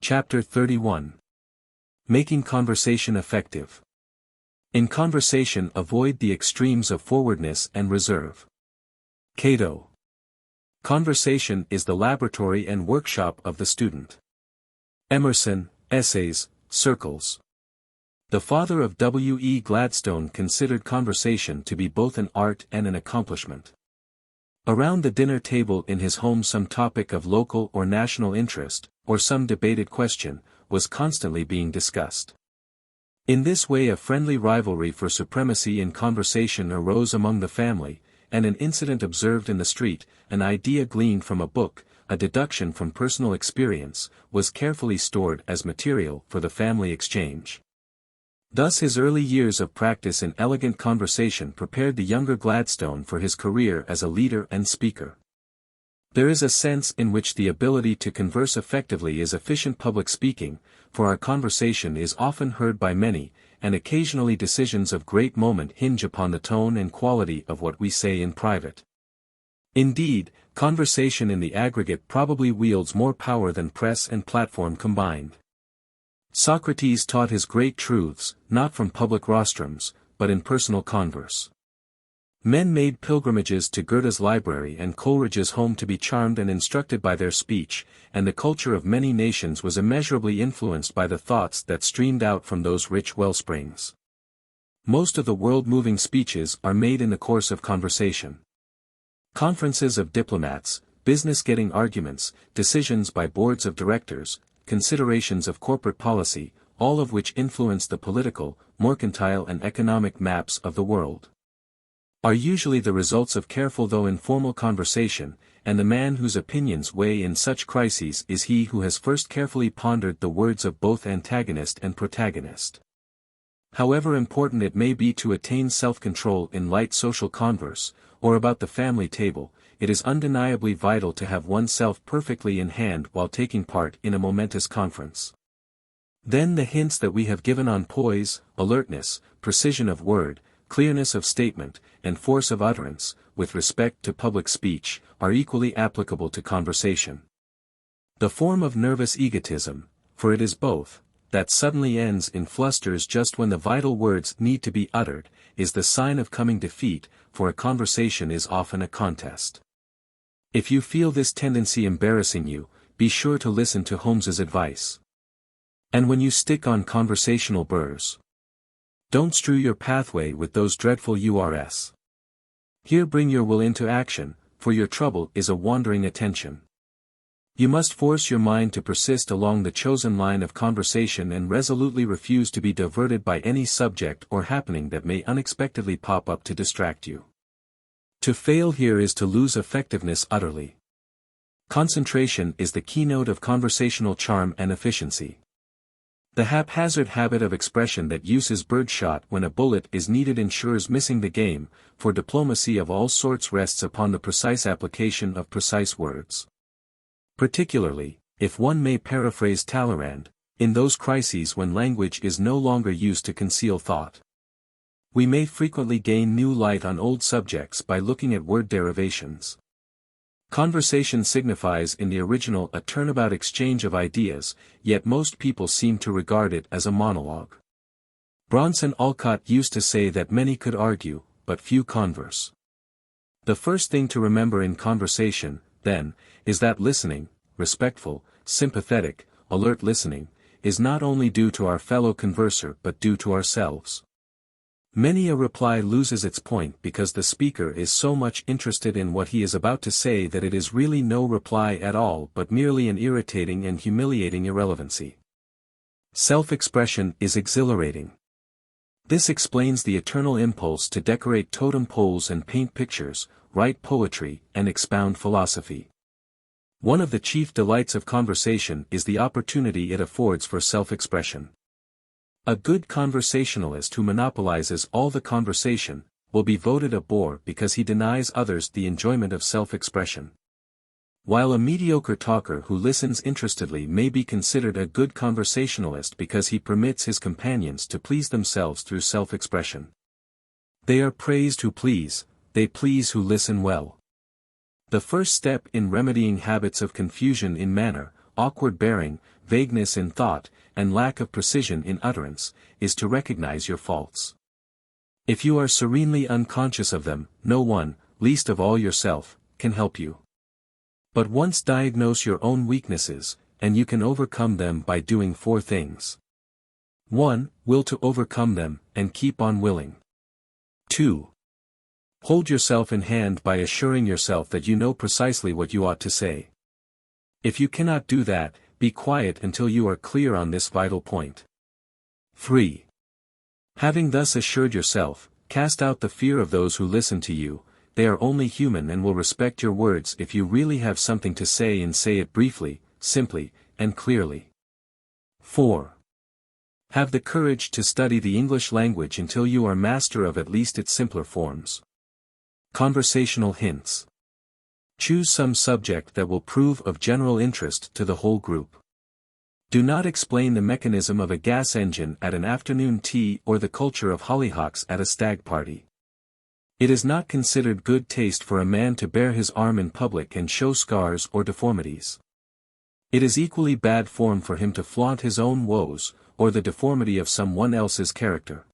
Chapter 31. Making Conversation Effective. In conversation, avoid the extremes of forwardness and reserve. Cato. Conversation is the laboratory and workshop of the student. Emerson, Essays, Circles. The father of W. E. Gladstone considered conversation to be both an art and an accomplishment. Around the dinner table in his home, some topic of local or national interest, or some debated question, was constantly being discussed. In this way a friendly rivalry for supremacy in conversation arose among the family, and an incident observed in the street, an idea gleaned from a book, a deduction from personal experience, was carefully stored as material for the family exchange. Thus his early years of practice in elegant conversation prepared the younger Gladstone for his career as a leader and speaker. There is a sense in which the ability to converse effectively is efficient public speaking, for our conversation is often heard by many, and occasionally decisions of great moment hinge upon the tone and quality of what we say in private. Indeed, conversation in the aggregate probably wields more power than press and platform combined. Socrates taught his great truths, not from public rostrums, but in personal converse. Men made pilgrimages to Goethe's library and Coleridge's home to be charmed and instructed by their speech, and the culture of many nations was immeasurably influenced by the thoughts that streamed out from those rich wellsprings. Most of the world-moving speeches are made in the course of conversation. Conferences of diplomats, business-getting arguments, decisions by boards of directors, considerations of corporate policy, all of which influence the political, mercantile and economic maps of the world, are usually the results of careful though informal conversation, and the man whose opinions weigh in such crises is he who has first carefully pondered the words of both antagonist and protagonist. However important it may be to attain self-control in light social converse, or about the family table, it is undeniably vital to have oneself perfectly in hand while taking part in a momentous conference. Then the hints that we have given on poise, alertness, precision of word, clearness of statement, and force of utterance, with respect to public speech, are equally applicable to conversation. The form of nervous egotism, for it is both, that suddenly ends in flusters just when the vital words need to be uttered, is the sign of coming defeat, for a conversation is often a contest. If you feel this tendency embarrassing you, be sure to listen to Holmes's advice. And when you stick on conversational burrs, don't strew your pathway with those dreadful URS. Here bring your will into action, for your trouble is a wandering attention. You must force your mind to persist along the chosen line of conversation and resolutely refuse to be diverted by any subject or happening that may unexpectedly pop up to distract you. To fail here is to lose effectiveness utterly. Concentration is the keynote of conversational charm and efficiency. The haphazard habit of expression that uses birdshot when a bullet is needed ensures missing the game, for diplomacy of all sorts rests upon the precise application of precise words. Particularly, if one may paraphrase Talleyrand, in those crises when language is no longer used to conceal thought. We may frequently gain new light on old subjects by looking at word derivations. Conversation signifies in the original a turnabout exchange of ideas, yet most people seem to regard it as a monologue. Bronson Alcott used to say that many could argue, but few converse. The first thing to remember in conversation, then, is that listening, respectful, sympathetic, alert listening, is not only due to our fellow converser but due to ourselves. Many a reply loses its point because the speaker is so much interested in what he is about to say that it is really no reply at all but merely an irritating and humiliating irrelevancy. Self-expression is exhilarating. This explains the eternal impulse to decorate totem poles and paint pictures, write poetry, and expound philosophy. One of the chief delights of conversation is the opportunity it affords for self-expression. A good conversationalist who monopolizes all the conversation, will be voted a bore because he denies others the enjoyment of self-expression. While a mediocre talker who listens interestedly may be considered a good conversationalist because he permits his companions to please themselves through self-expression. They are praised who please, they please who listen well. The first step in remedying habits of confusion in manner, awkward bearing, vagueness in thought, and lack of precision in utterance, is to recognize your faults. If you are serenely unconscious of them, no one, least of all yourself, can help you. But once diagnose your own weaknesses, and you can overcome them by doing 4 things. 1. Will to overcome them, and keep on willing. 2. Hold yourself in hand by assuring yourself that you know precisely what you ought to say. If you cannot do that, be quiet until you are clear on this vital point. 3. Having thus assured yourself, cast out the fear of those who listen to you. They are only human and will respect your words if you really have something to say and say it briefly, simply, and clearly. 4. Have the courage to study the English language until you are master of at least its simpler forms. Conversational hints. Choose some subject that will prove of general interest to the whole group. Do not explain the mechanism of a gas engine at an afternoon tea or the culture of hollyhocks at a stag party. It is not considered good taste for a man to bare his arm in public and show scars or deformities. It is equally bad form for him to flaunt his own woes, or the deformity of someone else's character.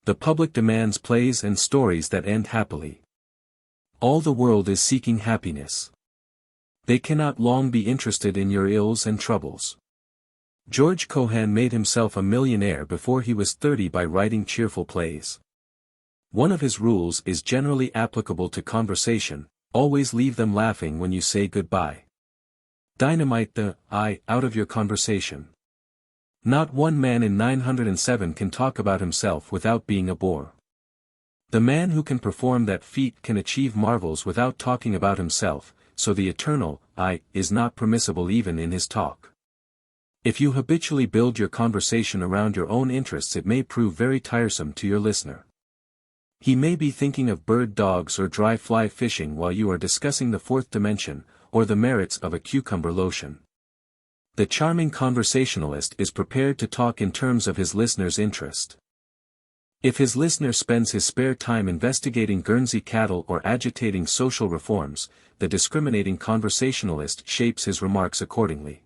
The public demands plays and stories that end happily. All the world is seeking happiness. They cannot long be interested in your ills and troubles. George Cohan made himself a millionaire before he was 30 by writing cheerful plays. One of his rules is generally applicable to conversation: always leave them laughing when you say goodbye. Dynamite the I out of your conversation. Not one man in 907 can talk about himself without being a bore. The man who can perform that feat can achieve marvels without talking about himself, so the eternal I is not permissible even in his talk. If you habitually build your conversation around your own interests, it may prove very tiresome to your listener. He may be thinking of bird dogs or dry fly fishing while you are discussing the 4th dimension, or the merits of a cucumber lotion. The charming conversationalist is prepared to talk in terms of his listener's interest. If his listener spends his spare time investigating Guernsey cattle or agitating social reforms, the discriminating conversationalist shapes his remarks accordingly.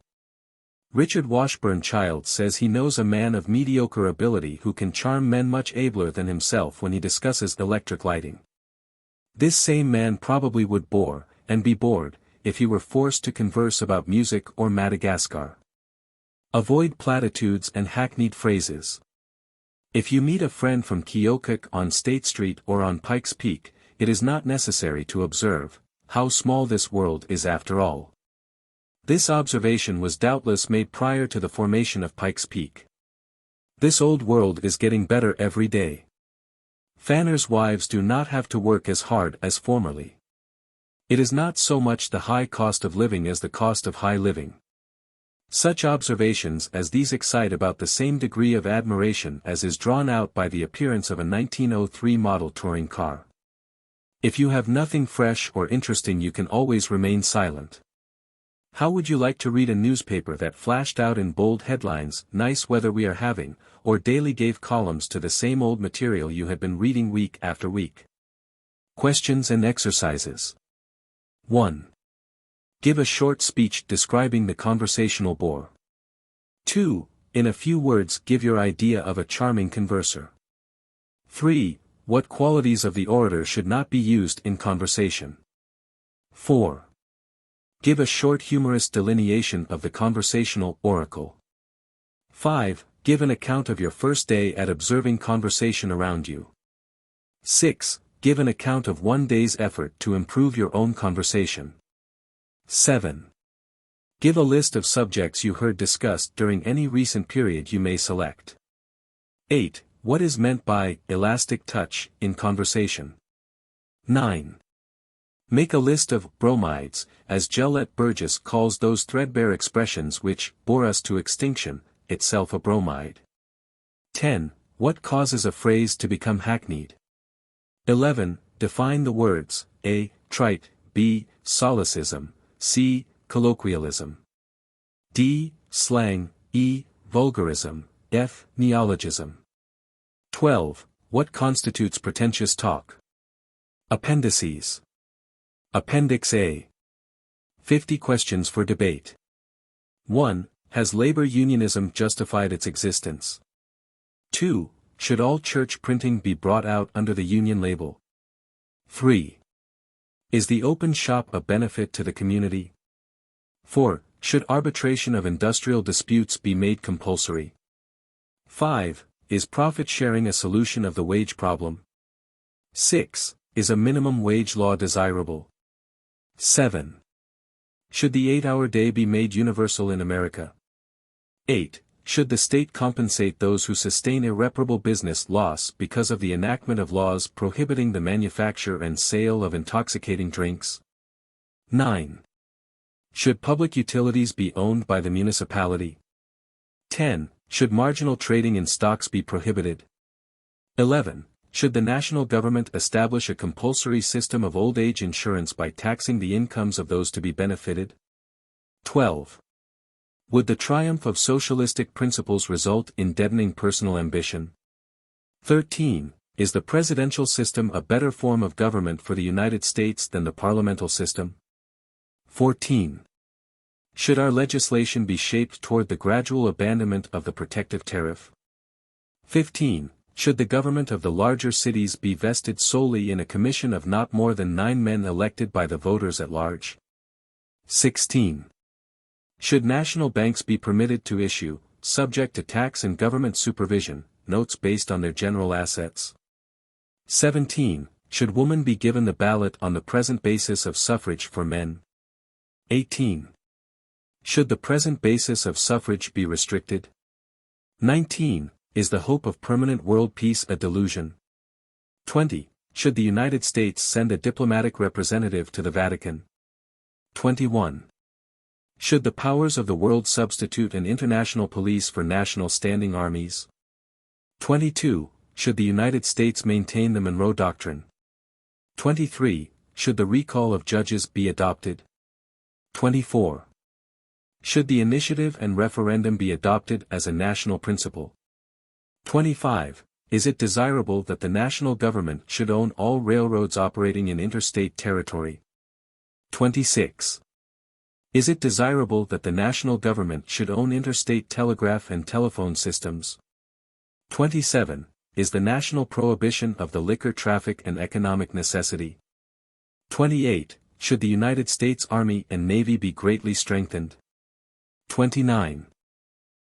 Richard Washburn-Child says he knows a man of mediocre ability who can charm men much abler than himself when he discusses electric lighting. This same man probably would bore, and be bored, if he were forced to converse about music or Madagascar. Avoid platitudes and hackneyed phrases. If you meet a friend from Keokuk on State Street or on Pikes Peak, it is not necessary to observe, "How small this world is after all." This observation was doubtless made prior to the formation of Pikes Peak. This old world is getting better every day. Fanners' wives do not have to work as hard as formerly. It is not so much the high cost of living as the cost of high living. Such observations as these excite about the same degree of admiration as is drawn out by the appearance of a 1903 model touring car. If you have nothing fresh or interesting, you can always remain silent. How would you like to read a newspaper that flashed out in bold headlines, "Nice weather we are having," or daily gave columns to the same old material you had been reading week after week? Questions and exercises. 1. Give a short speech describing the conversational bore. 2. In a few words give your idea of a charming converser. 3. What qualities of the orator should not be used in conversation. 4. Give a short humorous delineation of the conversational oracle. 5. Give an account of your first day at observing conversation around you. 6. Give an account of one day's effort to improve your own conversation. 7. Give a list of subjects you heard discussed during any recent period you may select. 8. What is meant by elastic touch in conversation? 9. Make a list of bromides, as Gellett Burgess calls those threadbare expressions which bore us to extinction, itself a bromide. 10. What causes a phrase to become hackneyed? 11. Define the words: A. Trite, B. Solecism, C. Colloquialism, D. Slang, E. Vulgarism, F. Neologism. 12. What constitutes pretentious talk? Appendices. Appendix A. 50 questions for debate. 1. Has labor unionism justified its existence? 2. Should all church printing be brought out under the union label? 3. Is the open shop a benefit to the community? 4. Should arbitration of industrial disputes be made compulsory? 5. Is profit sharing a solution of the wage problem? 6. Is a minimum wage law desirable? 7. Should the 8-hour day be made universal in America? 8. Should the state compensate those who sustain irreparable business loss because of the enactment of laws prohibiting the manufacture and sale of intoxicating drinks? 9. Should public utilities be owned by the municipality? 10. Should marginal trading in stocks be prohibited? 11. Should the national government establish a compulsory system of old age insurance by taxing the incomes of those to be benefited? 12. Would the triumph of socialistic principles result in deadening personal ambition? 13. Is the presidential system a better form of government for the United States than the parliamental system? 14. Should our legislation be shaped toward the gradual abandonment of the protective tariff? 15. Should the government of the larger cities be vested solely in a commission of not more than 9 men elected by the voters at large? 16. Should national banks be permitted to issue, subject to tax and government supervision, notes based on their general assets? 17. Should women be given the ballot on the present basis of suffrage for men? 18. Should the present basis of suffrage be restricted? 19. Is the hope of permanent world peace a delusion? 20. Should the United States send a diplomatic representative to the Vatican? 21. Should the powers of the world substitute an international police for national standing armies? 22. Should the United States maintain the Monroe Doctrine? 23. Should the recall of judges be adopted? 24. Should the initiative and referendum be adopted as a national principle? 25. Is it desirable that the national government should own all railroads operating in interstate territory? 26. Is it desirable that the national government should own interstate telegraph and telephone systems? 27. Is the national prohibition of the liquor traffic an economic necessity? 28. Should the United States Army and Navy be greatly strengthened? 29.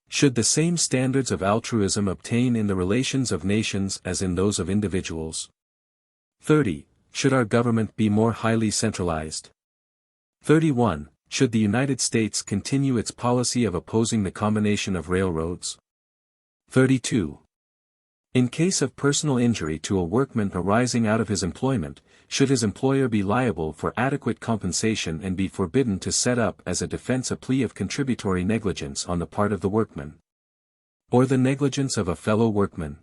Should the same standards of altruism obtain in the relations of nations as in those of individuals? 30. Should our government be more highly centralized? 31. Should the United States continue its policy of opposing the combination of railroads? 32. In case of personal injury to a workman arising out of his employment, should his employer be liable for adequate compensation and be forbidden to set up as a defense a plea of contributory negligence on the part of the workman? Or the negligence of a fellow workman?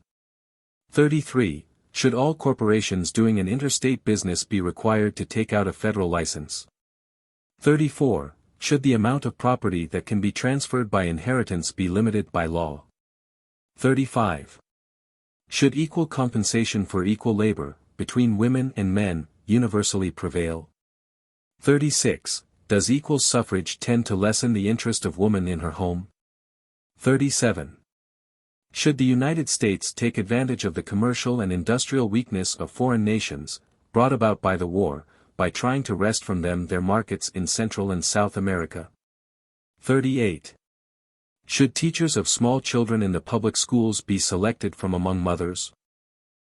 33. Should all corporations doing an interstate business be required to take out a federal license? 34. Should the amount of property that can be transferred by inheritance be limited by law? 35. Should equal compensation for equal labor, between women and men, universally prevail? 36. Does equal suffrage tend to lessen the interest of woman in her home? 37. Should the United States take advantage of the commercial and industrial weakness of foreign nations, brought about by the war, by trying to wrest from them their markets in Central and South America? 38. Should teachers of small children in the public schools be selected from among mothers?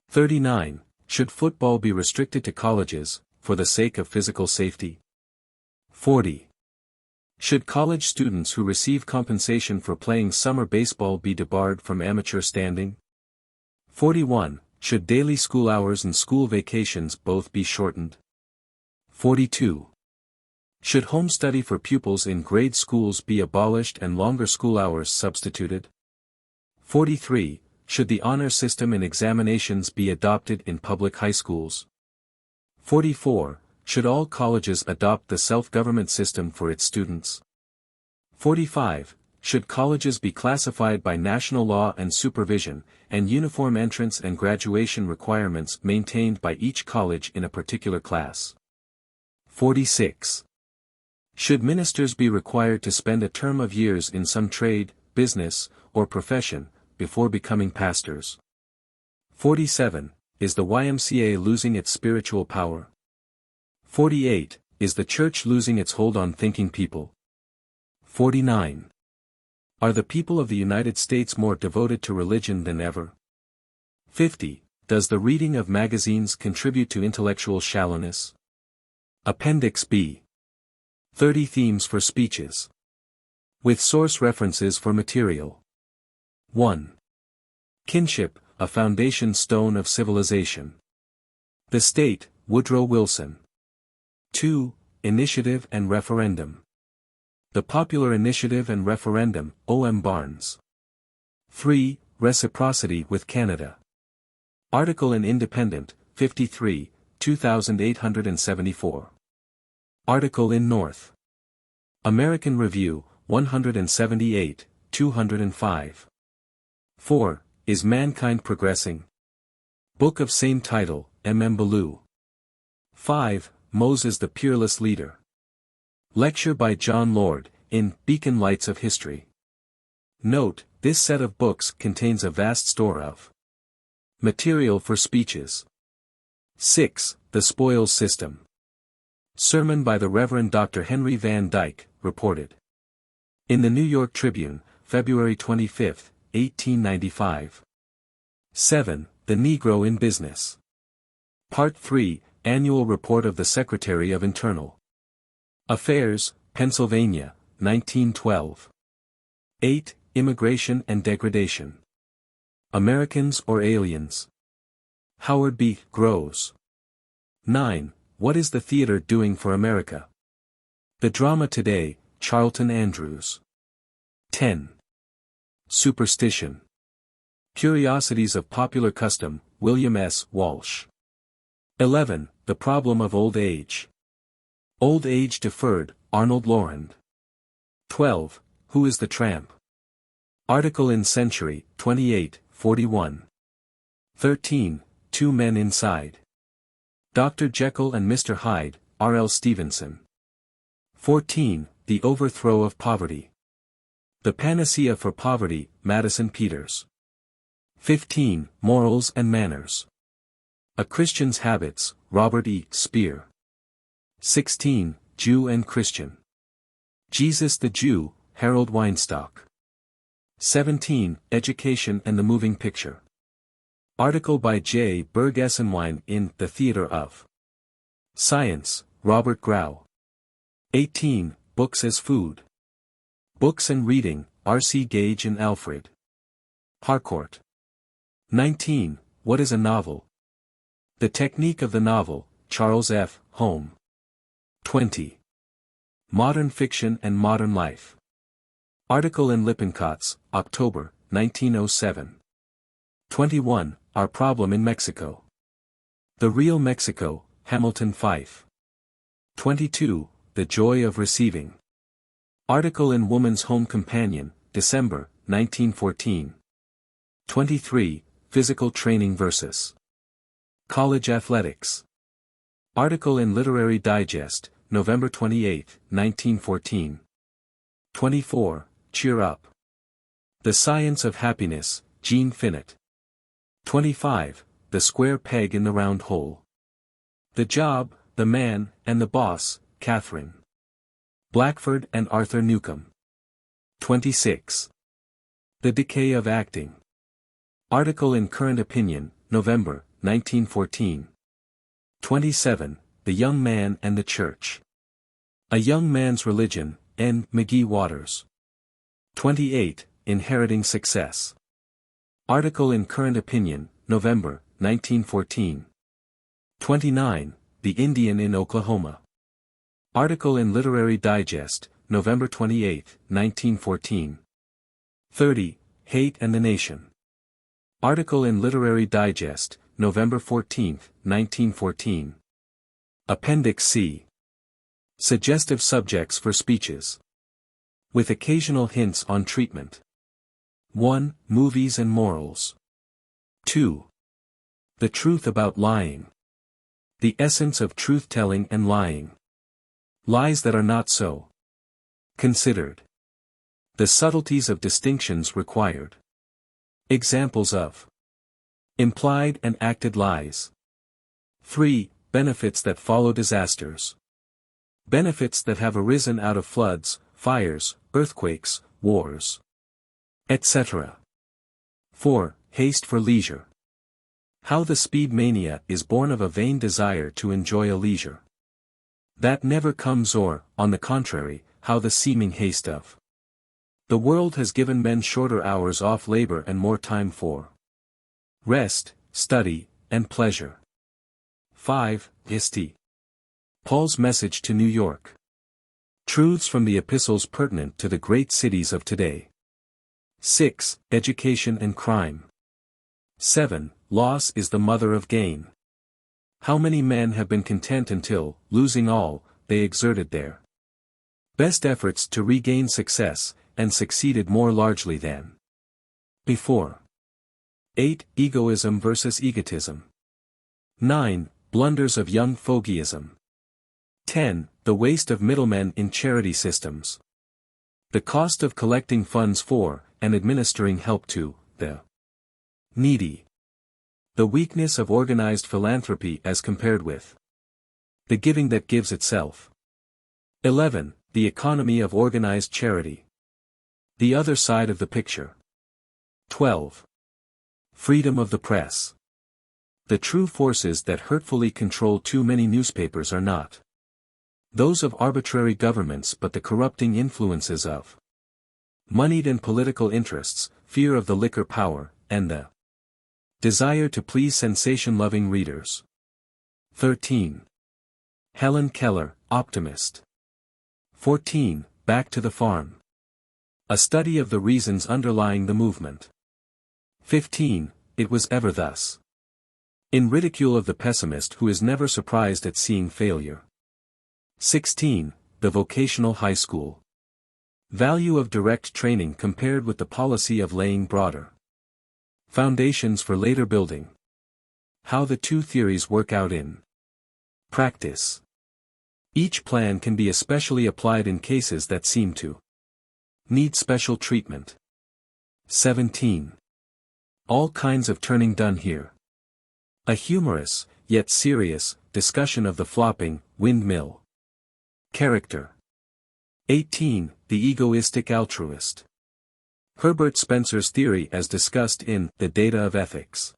39. Should football be restricted to colleges, for the sake of physical safety? 40. Should college students who receive compensation for playing summer baseball be debarred from amateur standing? 41. Should daily school hours and school vacations both be shortened? 42. Should home study for pupils in grade schools be abolished and longer school hours substituted? 43. Should the honor system in examinations be adopted in public high schools? 44. Should all colleges adopt the self-government system for its students? 45. Should colleges be classified by national law and supervision, and uniform entrance and graduation requirements maintained by each college in a particular class? 46. Should ministers be required to spend a term of years in some trade, business, or profession, before becoming pastors? 47. Is the YMCA losing its spiritual power? 48. Is the church losing its hold on thinking people? 49. Are the people of the United States more devoted to religion than ever? 50. Does the reading of magazines contribute to intellectual shallowness? Appendix B. 30 Themes for speeches. With source references for material. 1. Kinship, a foundation stone of civilization. The State, Woodrow Wilson. 2. Initiative and referendum. The Popular Initiative and Referendum, O.M. Barnes. 3. Reciprocity with Canada. Article in Independent, 53, 2874. Article in North American Review, 178, 205. 4. Is Mankind Progressing? Book of same title, M. Ballou. 5. Moses the Peerless Leader. Lecture by John Lord, in Beacon Lights of History. Note, this set of books contains a vast store of material for speeches. 6. The Spoils System. Sermon by the Reverend Dr. Henry Van Dyke, reported in the New York Tribune, February 25, 1895. 7. The Negro in Business. Part 3, Annual Report of the Secretary of Internal Affairs, Pennsylvania, 1912. 8. Immigration and Degradation. Americans or Aliens? Howard B. Gross. 9. What is the theater doing for America? The Drama Today, Charlton Andrews. 10. Superstition. Curiosities of Popular Custom, William S. Walsh. 11. The Problem of Old Age. Old Age Deferred, Arnold Lorand. 12. Who is the Tramp? Article in Century, 28, 41. 13. Two Men Inside. Dr. Jekyll and Mr. Hyde, R. L. Stevenson. 14. The Overthrow of Poverty. The Panacea for Poverty, Madison Peters. 15. Morals and Manners. A Christian's Habits, Robert E. Speer. 16. Jew and Christian. Jesus the Jew, Harold Weinstock. 17. Education and the Moving Picture. Article by J. BERG ESENWEIN in The Theater of Science, Robert Grau. 18. Books as Food. Books and Reading, R. C. Gage and Alfred Harcourt. 19. What is a Novel? The Technique of the Novel, Charles F. Home. 20. Modern Fiction and Modern Life. Article in Lippincott's, October, 1907. 21. Our Problem in Mexico. The Real Mexico, Hamilton Fife. 22. The Joy of Receiving. Article in Woman's Home Companion, December, 1914. 23. Physical Training vs. College Athletics. Article in Literary Digest, November 28, 1914. 24. Cheer Up. The Science of Happiness, Jean Finot. 25. The Square Peg in the Round Hole. The Job, the Man, and the Boss, Catherine Blackford and Arthur Newcomb. 26. The Decay of Acting. Article in Current Opinion, November, 1914. 27. The Young Man and the Church. A Young Man's Religion, N. McGee Waters. 28. Inheriting Success. Article in Current Opinion, November, 1914. 29. The Indian in Oklahoma. Article in Literary Digest, November 28, 1914. 30. Hate and the Nation. Article in Literary Digest, November 14, 1914. Appendix C. Suggestive Subjects for Speeches. With occasional hints on treatment. 1. Movies and Morals. 2. The Truth about Lying. The Essence of Truth-Telling and Lying. Lies that are not so. Considered. The subtleties of distinctions required. Examples of implied and acted lies. 3. Benefits that follow disasters. Benefits that have arisen out of floods, fires, earthquakes, wars, etc. 4. Haste for leisure. How the speed mania is born of a vain desire to enjoy a leisure that never comes, or, on the contrary, how the seeming haste of the world has given men shorter hours off labor and more time for rest, study, and pleasure. 5. Histi. Paul's message to New York. Truths from the epistles pertinent to the great cities of today. 6. Education and crime. 7. Loss is the mother of gain. How many men have been content until, losing all, they exerted their best efforts to regain success, and succeeded more largely than before. 8. Egoism versus egotism. 9. Blunders of young fogyism. 10. The waste of middlemen in charity systems. The cost of collecting funds for, and administering help to, the needy. The weakness of organized philanthropy as compared with the giving that gives itself. 11. The economy of organized charity. The other side of the picture. 12. Freedom of the press. The true forces that hurtfully control too many newspapers are not those of arbitrary governments but the corrupting influences of moneyed and political interests, fear of the liquor power, and the desire to please sensation-loving readers. 13. Helen Keller, Optimist. 14. Back to the Farm. A study of the reasons underlying the movement. 15. It was ever thus. In ridicule of the pessimist who is never surprised at seeing failure. 16. The vocational high school. Value of direct training compared with the policy of laying broader foundations for later building. How the two theories work out in practice. Each plan can be especially applied in cases that seem to need special treatment. 17. All kinds of turning done here. A humorous, yet serious, discussion of the flopping, windmill character. 18. The egoistic altruist. Herbert Spencer's theory as discussed in The Data of Ethics.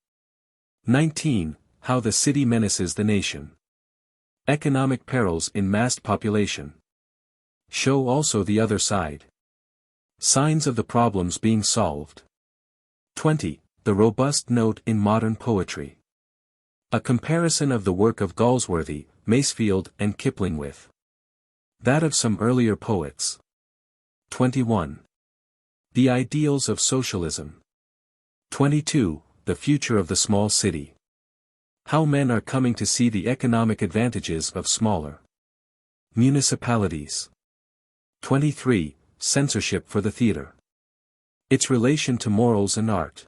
19. How the city menaces the nation. Economic perils in massed population. Show also the other side. Signs of the problems being solved. 20. The robust note in modern poetry. A comparison of the work of Galsworthy, Masefield, and Kipling with that of some earlier poets. 21. The ideals of socialism. 22. The future of the small city. How men are coming to see the economic advantages of smaller municipalities. 23. Censorship for the theater. Its relation to morals and art.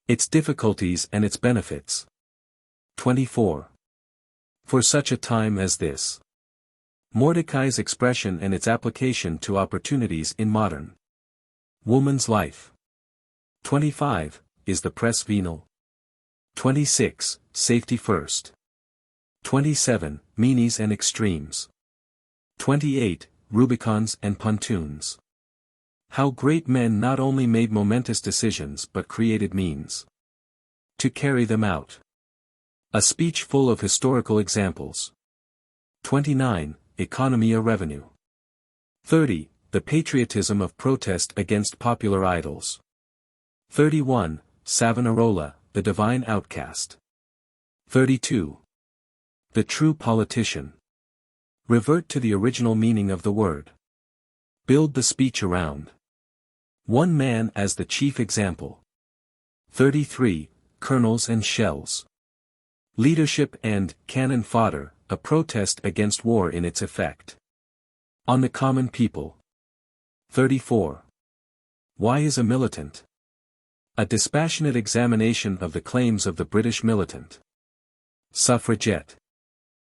Its difficulties and its benefits. 24. For such a time as this. Mordecai's expression and its application to opportunities in modern woman's life. 25. Is the press venal? 26. Safety first. 27. Meanies and extremes. 28. Rubicons and pontoons. How great men not only made momentous decisions but created means to carry them out. A speech full of historical examples. 29. Economy of revenue. 30. The patriotism of protest against popular idols. 31. Savonarola, the divine outcast. 32. The true politician. Revert to the original meaning of the word. Build the speech around one man as the chief example. 33. Kernels and shells. Leadership and cannon fodder, a protest against war in its effect on the common people. 34. Why is a militant? A dispassionate examination of the claims of the British militant suffragette.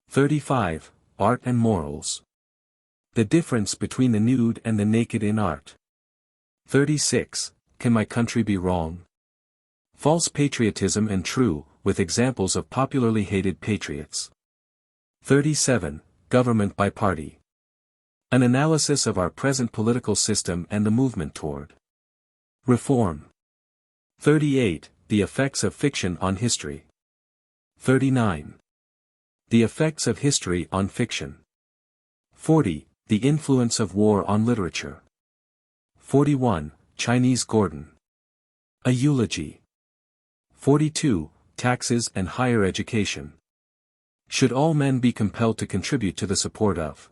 35. Art and morals. The difference between the nude and the naked in art. 36. Can my country be wrong? False patriotism and true, with examples of popularly hated patriots. 37. Government by party. An analysis of our present political system and the movement toward reform. 38. The effects of fiction on history. 39. The effects of history on fiction. 40. The influence of war on literature. 41. Chinese Gordon. A eulogy. 42. Taxes and higher education. Should all men be compelled to contribute to the support of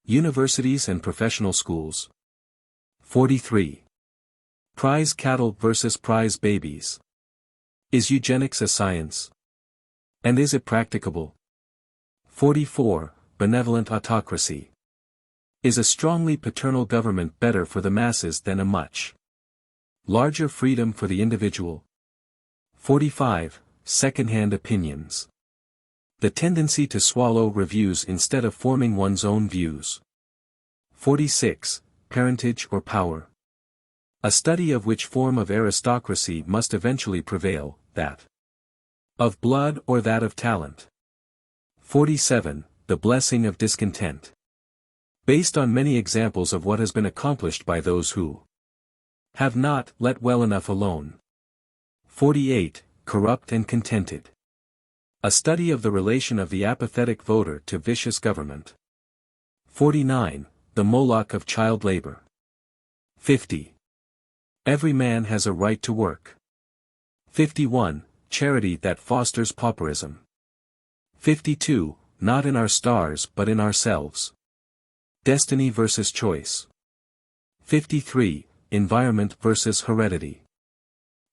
universities and professional schools? 43. Prize cattle versus prize babies. Is eugenics a science? And is it practicable? 44. Benevolent autocracy. Is a strongly paternal government better for the masses than a much larger freedom for the individual? 45. Second-hand opinions. The tendency to swallow reviews instead of forming one's own views. 46. Parentage or power. A study of which form of aristocracy must eventually prevail, that of blood or that of talent. 47. The blessing of discontent. Based on many examples of what has been accomplished by those who have not let well enough alone. 48. Corrupt and contented. A study of the relation of the apathetic voter to vicious government. 49. The Moloch of child labor. 50. Every man has a right to work. 51. Charity that fosters pauperism. 52. Not in our stars but in ourselves. Destiny versus choice. 53. Environment versus heredity.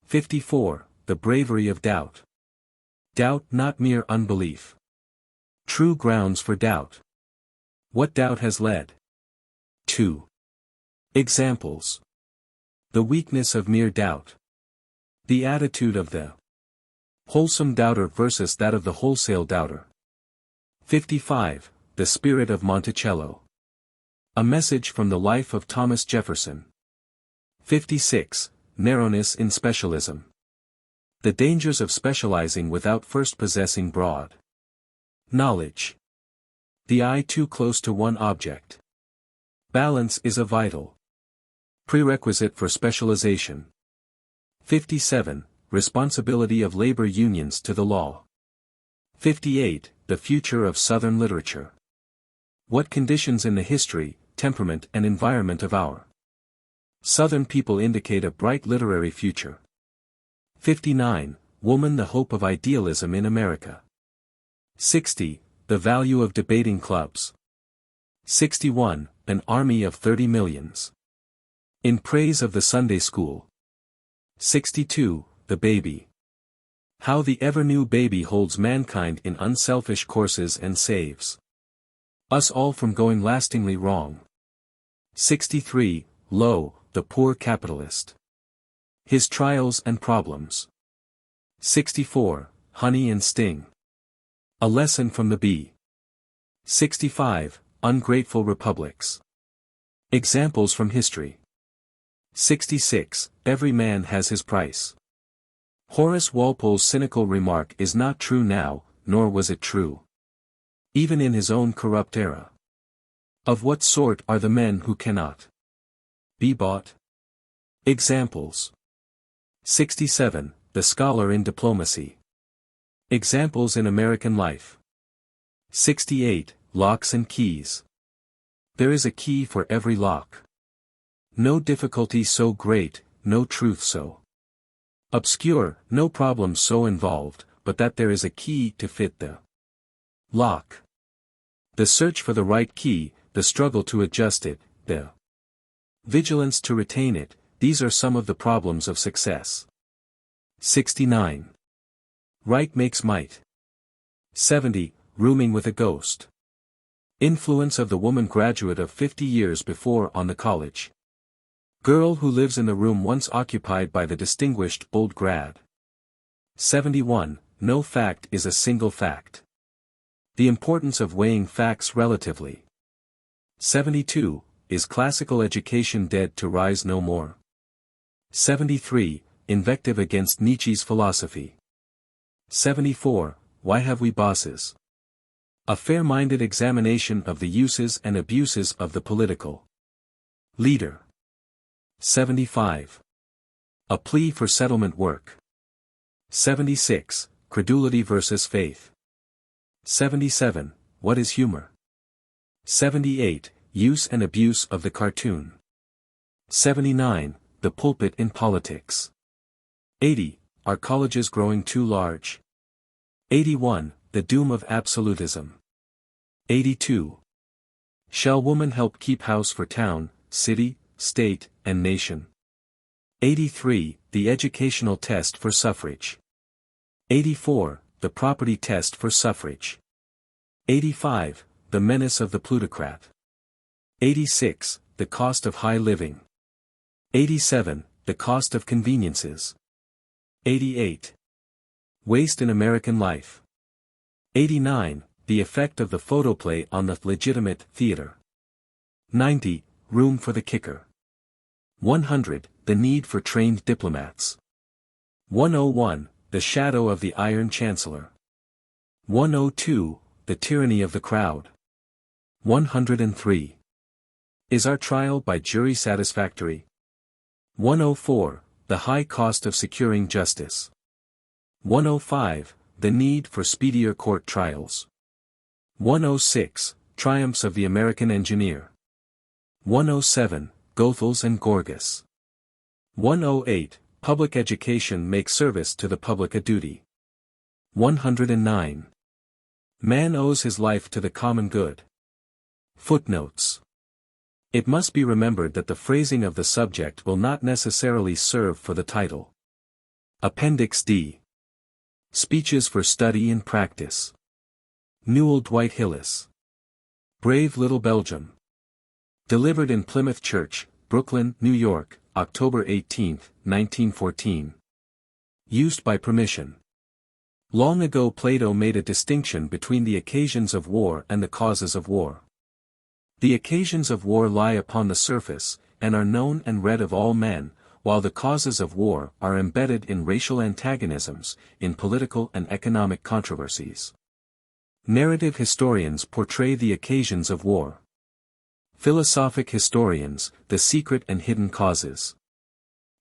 54. The bravery of doubt. Doubt not mere unbelief. True grounds for doubt. What doubt has led to. Examples. The weakness of mere doubt. The attitude of the wholesome doubter versus that of the wholesale doubter. 55. The spirit of Monticello. A message from the life of Thomas Jefferson. 56. Narrowness in specialism. The dangers of specializing without first possessing broad knowledge. The eye too close to one object. Balance is a vital prerequisite for specialization. 57. Responsibility of labor unions to the law. 58. The future of Southern literature. What conditions in the history, temperament and environment of our Southern people indicate a bright literary future. 59. Woman the hope of idealism in America. 60. The value of debating clubs. 61. An army of 30 millions. In praise of the Sunday school. 62. The baby. How the ever-new baby holds mankind in unselfish courses and saves us all from going lastingly wrong. 63. Lo, the poor capitalist. His trials and problems. 64. Honey and sting. A lesson from the bee. 65. Ungrateful republics. Examples from history. 66. Every man has his price. Horace Walpole's cynical remark is not true now, nor was it true even in his own corrupt era. Of what sort are the men who cannot be bought? Examples. 67. The scholar in diplomacy. Examples in American life. 68. Locks and keys. There is a key for every lock. No difficulty so great, no truth so obscure, no problem so involved, but that there is a key to fit the lock. The search for the right key, the struggle to adjust it, the vigilance to retain it, these are some of the problems of success. 69. Right makes might. 70. Rooming with a ghost. Influence of the woman graduate of 50 years before on the college girl who lives in the room once occupied by the distinguished old grad. 71. No fact is a single fact. The importance of weighing facts relatively. 72. Is classical education dead to rise no more? 73. Invective against Nietzsche's philosophy. 74. Why have we bosses? A fair-minded examination of the uses and abuses of the political leader. 75. A plea for settlement work. 76. Credulity versus faith. 77. What is humor? 78. Use and abuse of the cartoon. 79. The pulpit in politics. 80. Are colleges growing too large? 81. The doom of absolutism. 82. Shall woman help keep house for town, city, state, and nation? 83. The educational test for suffrage. 84. The property test for suffrage. 85. The menace of the plutocrat. 86. The cost of high living. 87. The cost of conveniences. 88. Waste in American life. 89. The effect of the photoplay on the legitimate theater. 90. Room for the kicker. 100. The need for trained diplomats. 101. The shadow of the Iron Chancellor. 102. The tyranny of the crowd. 103. Is our trial by jury satisfactory? 104. The high cost of securing justice. 105. The need for speedier court trials. 106. Triumphs of the American engineer. 107. Goethals and Gorgas. 108. Public education makes service to the public a duty. 109. Man owes his life to the common good. Footnotes. It must be remembered that the phrasing of the subject will not necessarily serve for the title. Appendix D. Speeches for Study and Practice. Newell Dwight Hillis. Brave Little Belgium. Delivered in Plymouth Church, Brooklyn, New York, October 18, 1914. Used by permission. Long ago Plato made a distinction between the occasions of war and the causes of war. The occasions of war lie upon the surface, and are known and read of all men, while the causes of war are embedded in racial antagonisms, in political and economic controversies. Narrative historians portray the occasions of war. Philosophic historians, the secret and hidden causes.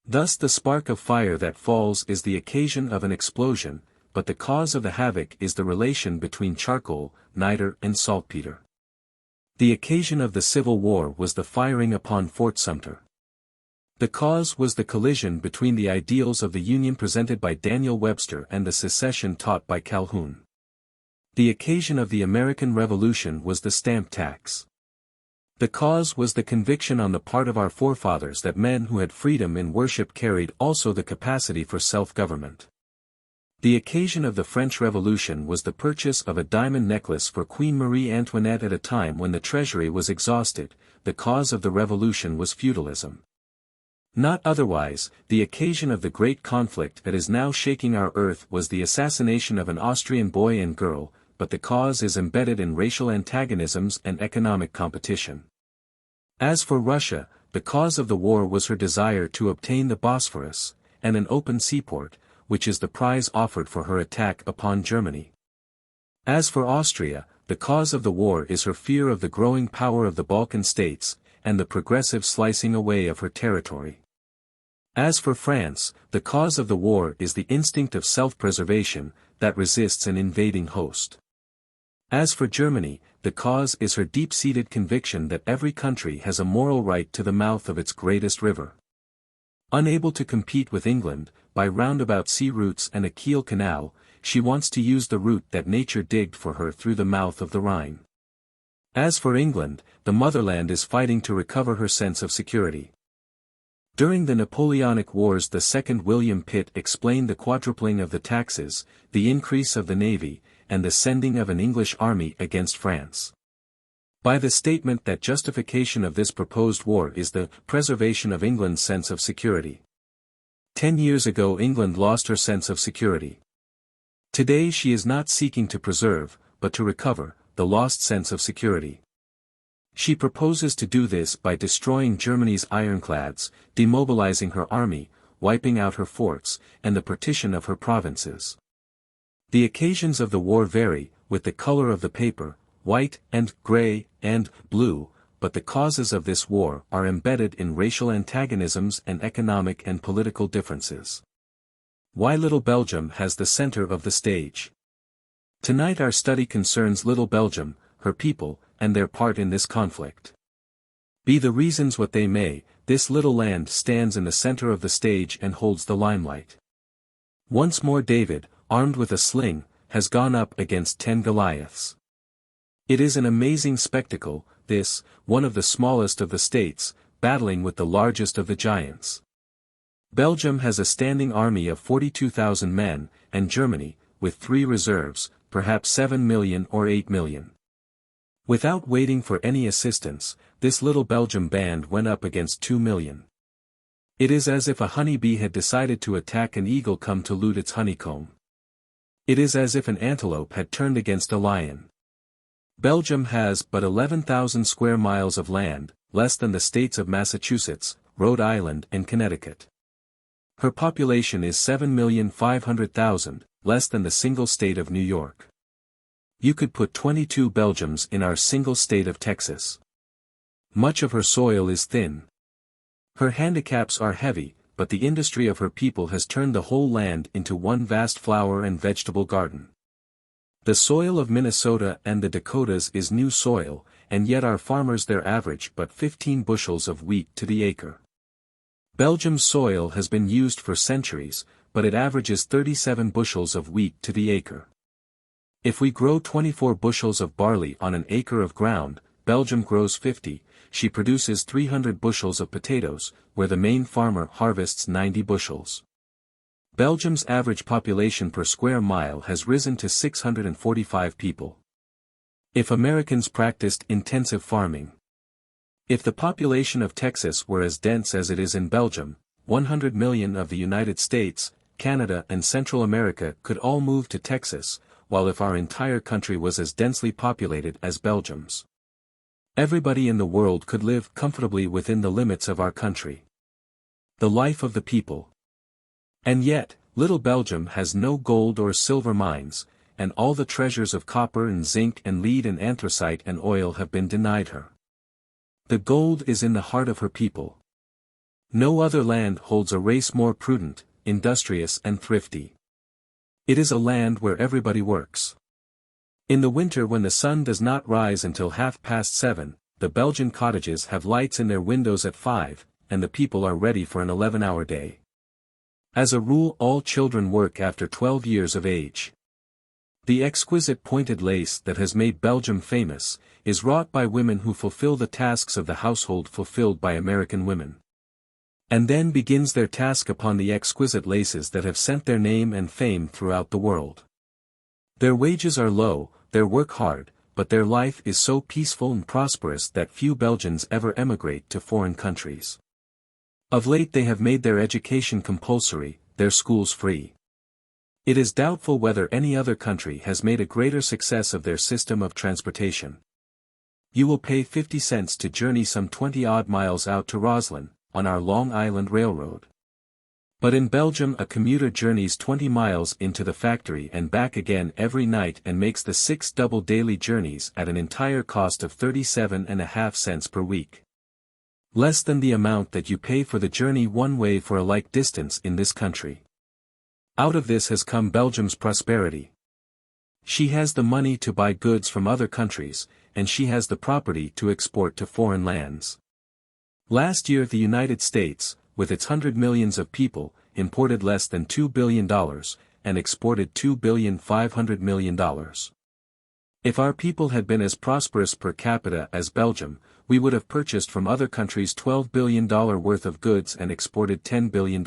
Thus the spark of fire that falls is the occasion of an explosion, but the cause of the havoc is the relation between charcoal, niter and saltpeter. The occasion of the Civil War was the firing upon Fort Sumter. The cause was the collision between the ideals of the Union presented by Daniel Webster and the secession taught by Calhoun. The occasion of the American Revolution was the stamp tax. The cause was the conviction on the part of our forefathers that men who had freedom in worship carried also the capacity for self-government. The occasion of the French Revolution was the purchase of a diamond necklace for Queen Marie Antoinette at a time when the treasury was exhausted. The cause of the revolution was feudalism. Not otherwise, the occasion of the great conflict that is now shaking our earth was the assassination of an Austrian boy and girl, but the cause is embedded in racial antagonisms and economic competition. As for Russia, the cause of the war was her desire to obtain the Bosphorus, and an open seaport, which is the prize offered for her attack upon Germany. As for Austria, the cause of the war is her fear of the growing power of the Balkan states, and the progressive slicing away of her territory. As for France, the cause of the war is the instinct of self-preservation, that resists an invading host. As for Germany, the cause is her deep-seated conviction that every country has a moral right to the mouth of its greatest river. Unable to compete with England, by roundabout sea routes and a Kiel canal, she wants to use the route that nature digged for her through the mouth of the Rhine. As for England, the motherland is fighting to recover her sense of security. During the Napoleonic Wars the second William Pitt explained the quadrupling of the taxes, the increase of the navy, and the sending of an English army against France. By the statement that justification of this proposed war is the preservation of England's sense of security. 10 years ago England lost her sense of security. Today she is not seeking to preserve, but to recover, the lost sense of security. She proposes to do this by destroying Germany's ironclads, demobilizing her army, wiping out her forts, and the partition of her provinces. The occasions of the war vary, with the color of the paper, white and gray and blue, but the causes of this war are embedded in racial antagonisms and economic and political differences. Why Little Belgium has the center of the stage. Tonight our study concerns Little Belgium, her people, and their part in this conflict. Be the reasons what they may, this little land stands in the center of the stage and holds the limelight. Once more David, armed with a sling, has gone up against 10 Goliaths. It is an amazing spectacle, this, one of the smallest of the states, battling with the largest of the giants. Belgium has a standing army of 42,000 men, and Germany, with 3 reserves, perhaps 7 million or 8 million. Without waiting for any assistance, this little Belgium band went up against 2 million. It is as if a honeybee had decided to attack an eagle come to loot its honeycomb. It is as if an antelope had turned against a lion. Belgium has but 11,000 square miles of land, less than the states of Massachusetts, Rhode Island and Connecticut. Her population is 7,500,000, less than the single state of New York. You could put 22 Belgiums in our single state of Texas. Much of her soil is thin. Her handicaps are heavy, but the industry of her people has turned the whole land into one vast flower and vegetable garden. The soil of Minnesota and the Dakotas is new soil, and yet our farmers there average but 15 bushels of wheat to the acre. Belgium's soil has been used for centuries, but it averages 37 bushels of wheat to the acre. If we grow 24 bushels of barley on an acre of ground, Belgium grows 50, she produces 300 bushels of potatoes, where the main farmer harvests 90 bushels. Belgium's average population per square mile has risen to 645 people. If Americans practiced intensive farming. If the population of Texas were as dense as it is in Belgium, 100 million of the United States, Canada and Central America could all move to Texas, while if our entire country was as densely populated as Belgium's, everybody in the world could live comfortably within the limits of our country. The life of the people. And yet, little Belgium has no gold or silver mines, and all the treasures of copper and zinc and lead and anthracite and oil have been denied her. The gold is in the heart of her people. No other land holds a race more prudent, industrious and thrifty. It is a land where everybody works. In the winter when the sun does not rise until 7:30, the Belgian cottages have lights in their windows at 5, and the people are ready for an 11-hour day. As a rule all children work after 12 years of age. The exquisite pointed lace that has made Belgium famous, is wrought by women who fulfill the tasks of the household fulfilled by American women. And then begins their task upon the exquisite laces that have sent their name and fame throughout the world. Their wages are low, their work hard, but their life is so peaceful and prosperous that few Belgians ever emigrate to foreign countries. Of late they have made their education compulsory, their schools free. It is doubtful whether any other country has made a greater success of their system of transportation. You will pay 50 cents to journey some 20-odd miles out to Roslyn, on our Long Island Railroad. But in Belgium a commuter journeys 20 miles into the factory and back again every night and makes the 6 double daily journeys at an entire cost of 37.5 cents per week. Less than the amount that you pay for the journey one way for a like distance in this country. Out of this has come Belgium's prosperity. She has the money to buy goods from other countries, and she has the property to export to foreign lands. Last year the United States, with its 100 millions of people, imported less than $2 billion, and exported $2,500 million. If our people had been as prosperous per capita as Belgium, we would have purchased from other countries $12 billion worth of goods and exported $10 billion.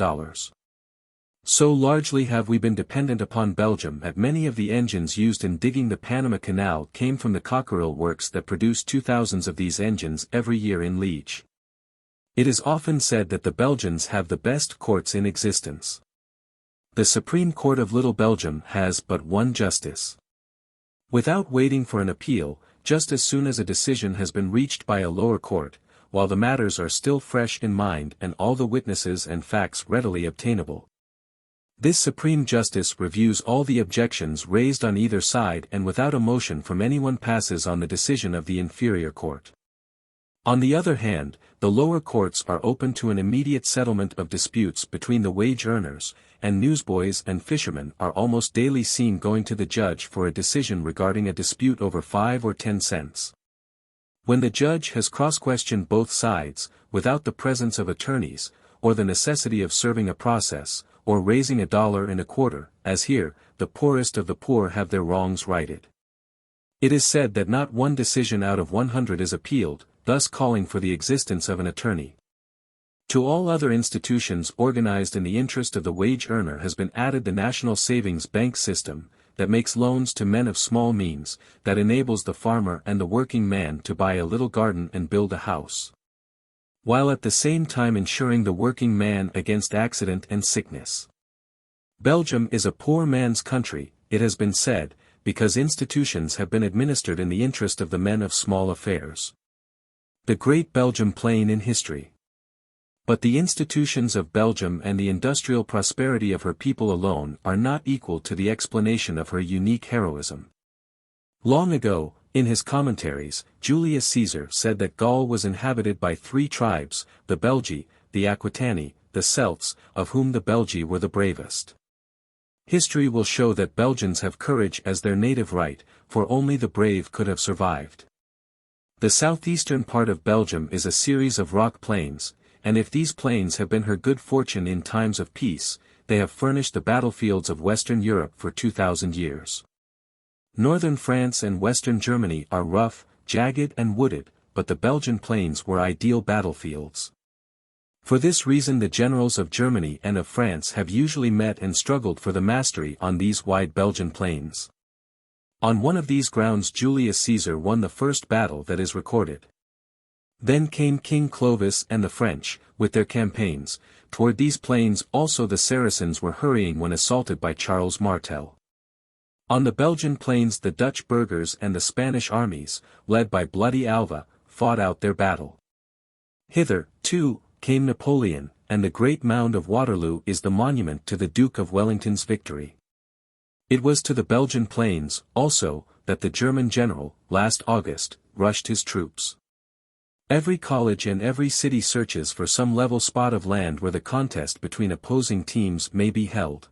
So largely have we been dependent upon Belgium that many of the engines used in digging the Panama Canal came from the Cockerill works that produce 2,000 of these engines every year in Liege. It is often said that the Belgians have the best courts in existence. The Supreme Court of Little Belgium has but one justice. Without waiting for an appeal, just as soon as a decision has been reached by a lower court, while the matters are still fresh in mind and all the witnesses and facts readily obtainable. This Supreme Justice reviews all the objections raised on either side and without a motion from anyone passes on the decision of the inferior court. On the other hand, the lower courts are open to an immediate settlement of disputes between the wage earners, and newsboys and fishermen are almost daily seen going to the judge for a decision regarding a dispute over 5 or 10 cents. When the judge has cross-questioned both sides, without the presence of attorneys, or the necessity of serving a process, or raising $1.25, as here, the poorest of the poor have their wrongs righted. It is said that not one decision out of 100 is appealed, thus calling for the existence of an attorney. To all other institutions organized in the interest of the wage earner has been added the National Savings Bank system, that makes loans to men of small means, that enables the farmer and the working man to buy a little garden and build a house, while at the same time ensuring the working man against accident and sickness. Belgium is a poor man's country, it has been said, because institutions have been administered in the interest of the men of small affairs. The Great Belgium Plain in History. But the institutions of Belgium and the industrial prosperity of her people alone are not equal to the explanation of her unique heroism. Long ago, in his commentaries, Julius Caesar said that Gaul was inhabited by 3 tribes, the Belgi, the Aquitani, the Celts, of whom the Belgi were the bravest. History will show that Belgians have courage as their native right, for only the brave could have survived. The southeastern part of Belgium is a series of rock plains, and if these plains have been her good fortune in times of peace, they have furnished the battlefields of Western Europe for 2,000 years. Northern France and Western Germany are rough, jagged and wooded, but the Belgian plains were ideal battlefields. For this reason the generals of Germany and of France have usually met and struggled for the mastery on these wide Belgian plains. On one of these grounds Julius Caesar won the first battle that is recorded. Then came King Clovis and the French, with their campaigns. Toward these plains also the Saracens were hurrying when assaulted by Charles Martel. On the Belgian plains the Dutch burghers and the Spanish armies, led by bloody Alva, fought out their battle. Hither, too, came Napoleon, and the great mound of Waterloo is the monument to the Duke of Wellington's victory. It was to the Belgian plains, also, that the German general, last August, rushed his troops. Every college and every city searches for some level spot of land where the contest between opposing teams may be held.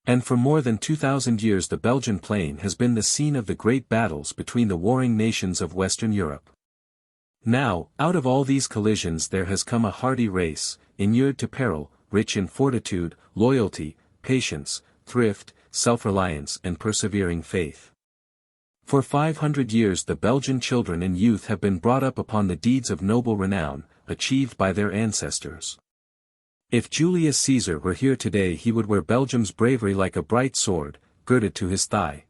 And for more than 2,000 years the Belgian plain has been the scene of the great battles between the warring nations of Western Europe. Now, out of all these collisions there has come a hardy race, inured to peril, rich in fortitude, loyalty, patience, thrift, self-reliance and persevering faith. For 500 years the Belgian children and youth have been brought up upon the deeds of noble renown, achieved by their ancestors. If Julius Caesar were here today he would wear Belgium's bravery like a bright sword, girded to his thigh.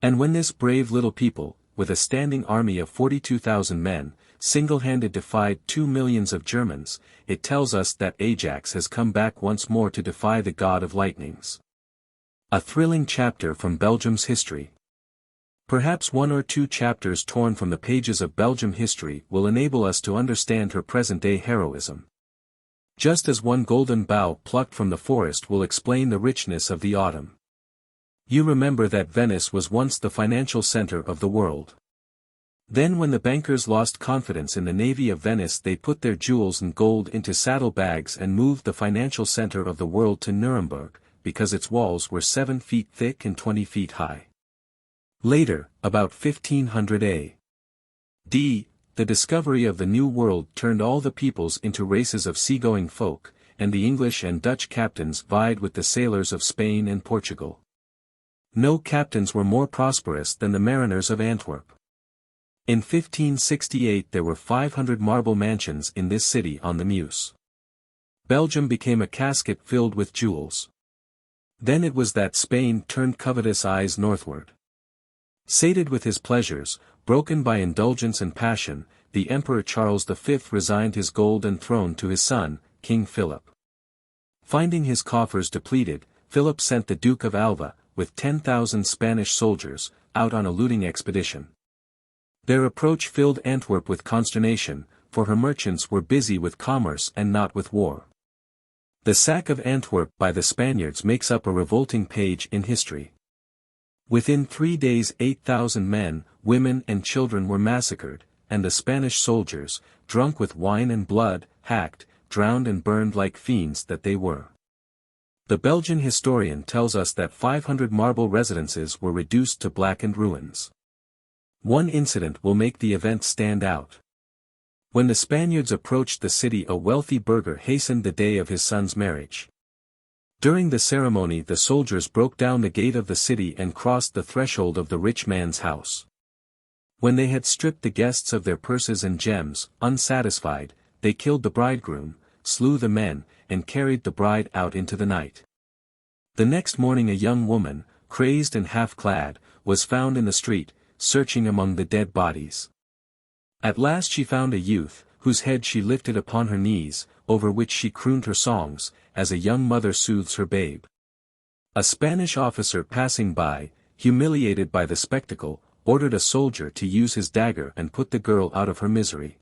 And when this brave little people, with a standing army of 42,000 men, single-handed defied 2 millions of Germans, it tells us that Ajax has come back once more to defy the god of lightnings. A thrilling chapter from Belgium's history. Perhaps 1 or 2 chapters torn from the pages of Belgium history will enable us to understand her present-day heroism. Just as one golden bough plucked from the forest will explain the richness of the autumn. You remember that Venice was once the financial center of the world. Then when the bankers lost confidence in the navy of Venice they put their jewels and gold into saddlebags and moved the financial center of the world to Nuremberg, because its walls were 7 feet thick and 20 feet high. Later, about 1500 A.D., the discovery of the New World turned all the peoples into races of seagoing folk, and the English and Dutch captains vied with the sailors of Spain and Portugal. No captains were more prosperous than the mariners of Antwerp. In 1568 there were 500 marble mansions in this city on the Meuse. Belgium became a casket filled with jewels. Then it was that Spain turned covetous eyes northward. Sated with his pleasures, broken by indulgence and passion, the Emperor Charles V resigned his gold and throne to his son, King Philip. Finding his coffers depleted, Philip sent the Duke of Alva, with 10,000 Spanish soldiers, out on a looting expedition. Their approach filled Antwerp with consternation, for her merchants were busy with commerce and not with war. The sack of Antwerp by the Spaniards makes up a revolting page in history. Within 3 days 8,000 men, women and children were massacred, and the Spanish soldiers, drunk with wine and blood, hacked, drowned and burned like fiends that they were. The Belgian historian tells us that 500 marble residences were reduced to blackened ruins. One incident will make the event stand out. When the Spaniards approached the city, a wealthy burgher hastened the day of his son's marriage. During the ceremony, the soldiers broke down the gate of the city and crossed the threshold of the rich man's house. When they had stripped the guests of their purses and gems, unsatisfied, they killed the bridegroom, slew the men, and carried the bride out into the night. The next morning a young woman, crazed and half-clad, was found in the street, searching among the dead bodies. At last she found a youth, whose head she lifted upon her knees, over which she crooned her songs, as a young mother soothes her babe. A Spanish officer passing by, humiliated by the spectacle, ordered a soldier to use his dagger and put the girl out of her misery.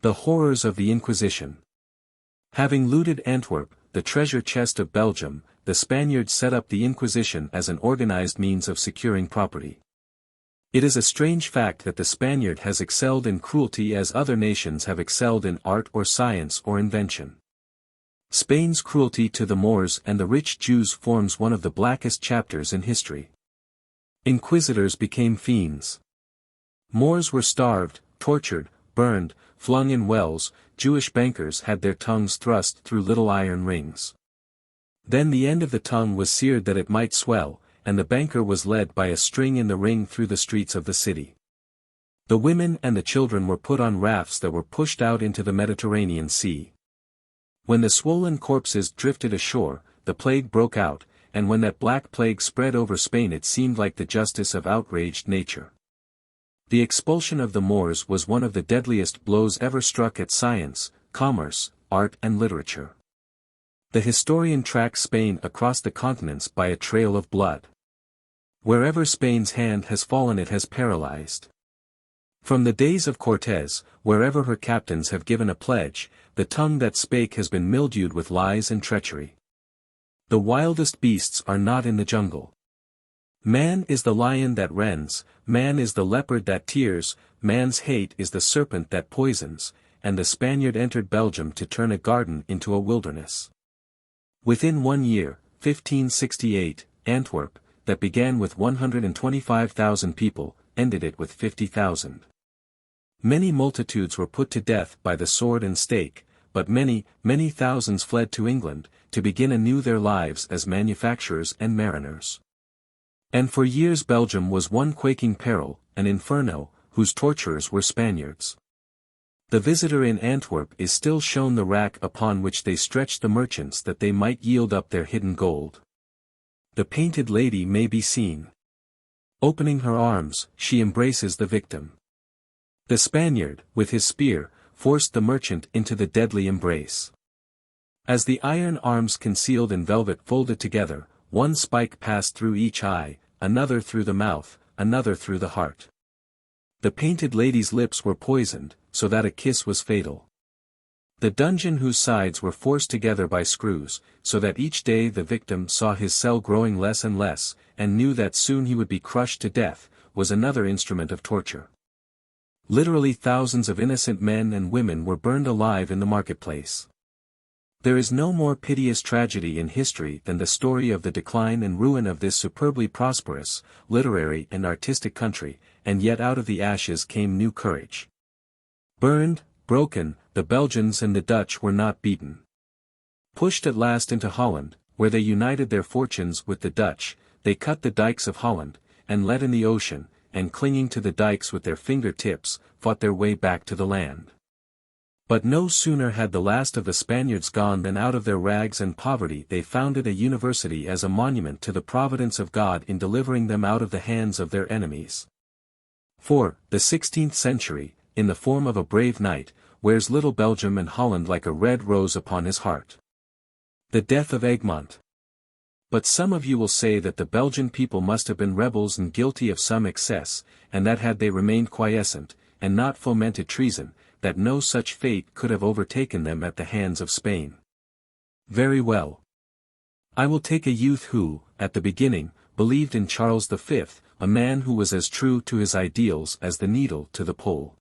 The horrors of the Inquisition. Having looted Antwerp, the treasure chest of Belgium, the Spaniards set up the Inquisition as an organized means of securing property. It is a strange fact that the Spaniard has excelled in cruelty as other nations have excelled in art or science or invention. Spain's cruelty to the Moors and the rich Jews forms one of the blackest chapters in history. Inquisitors became fiends. Moors were starved, tortured, burned, flung in wells. Jewish bankers had their tongues thrust through little iron rings. Then the end of the tongue was seared that it might swell, and the banker was led by a string in the ring through the streets of the city. The women and the children were put on rafts that were pushed out into the Mediterranean Sea. When the swollen corpses drifted ashore, the plague broke out, and when that black plague spread over Spain it seemed like the justice of outraged nature. The expulsion of the Moors was one of the deadliest blows ever struck at science, commerce, art and literature. The historian tracks Spain across the continents by a trail of blood. Wherever Spain's hand has fallen it has paralyzed. From the days of Cortés, wherever her captains have given a pledge, the tongue that spake has been mildewed with lies and treachery. The wildest beasts are not in the jungle. Man is the lion that rends, man is the leopard that tears, man's hate is the serpent that poisons, and the Spaniard entered Belgium to turn a garden into a wilderness. Within 1 year, 1568, Antwerp, that began with 125,000 people, ended it with 50,000. Many multitudes were put to death by the sword and stake, but many, many thousands fled to England, to begin anew their lives as manufacturers and mariners. And for years Belgium was one quaking peril, an inferno, whose torturers were Spaniards. The visitor in Antwerp is still shown the rack upon which they stretched the merchants that they might yield up their hidden gold. The painted lady may be seen. Opening her arms, she embraces the victim. The Spaniard, with his spear, forced the merchant into the deadly embrace. As the iron arms concealed in velvet folded together, one spike passed through each eye, another through the mouth, another through the heart. The painted lady's lips were poisoned, so that a kiss was fatal. The dungeon whose sides were forced together by screws, so that each day the victim saw his cell growing less and less, and knew that soon he would be crushed to death, was another instrument of torture. Literally thousands of innocent men and women were burned alive in the marketplace. There is no more piteous tragedy in history than the story of the decline and ruin of this superbly prosperous, literary and artistic country, and yet out of the ashes came new courage. Burned, broken, the Belgians and the Dutch were not beaten. Pushed at last into Holland, where they united their fortunes with the Dutch, they cut the dikes of Holland, and let in the ocean, and clinging to the dikes with their finger-tips, fought their way back to the land. But no sooner had the last of the Spaniards gone than out of their rags and poverty they founded a university as a monument to the providence of God in delivering them out of the hands of their enemies. For, the 16th century, in the form of a brave knight, wears little Belgium and Holland like a red rose upon his heart. The death of Egmont. But some of you will say that the Belgian people must have been rebels and guilty of some excess, and that had they remained quiescent, and not fomented treason, that no such fate could have overtaken them at the hands of Spain. Very well. I will take a youth who, at the beginning, believed in Charles V, a man who was as true to his ideals as the needle to the pole.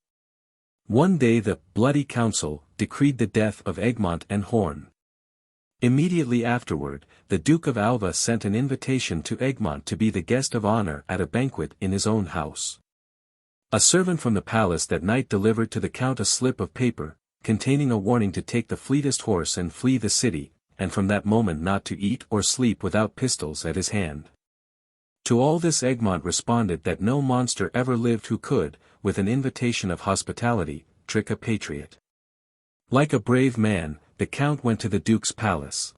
One day the Bloody Council decreed the death of Egmont and Horn. Immediately afterward, the Duke of Alva sent an invitation to Egmont to be the guest of honor at a banquet in his own house. A servant from the palace that night delivered to the Count a slip of paper, containing a warning to take the fleetest horse and flee the city, and from that moment not to eat or sleep without pistols at his hand. To all this Egmont responded that no monster ever lived who could, with an invitation of hospitality, trick a patriot. Like a brave man, the Count went to the Duke's palace.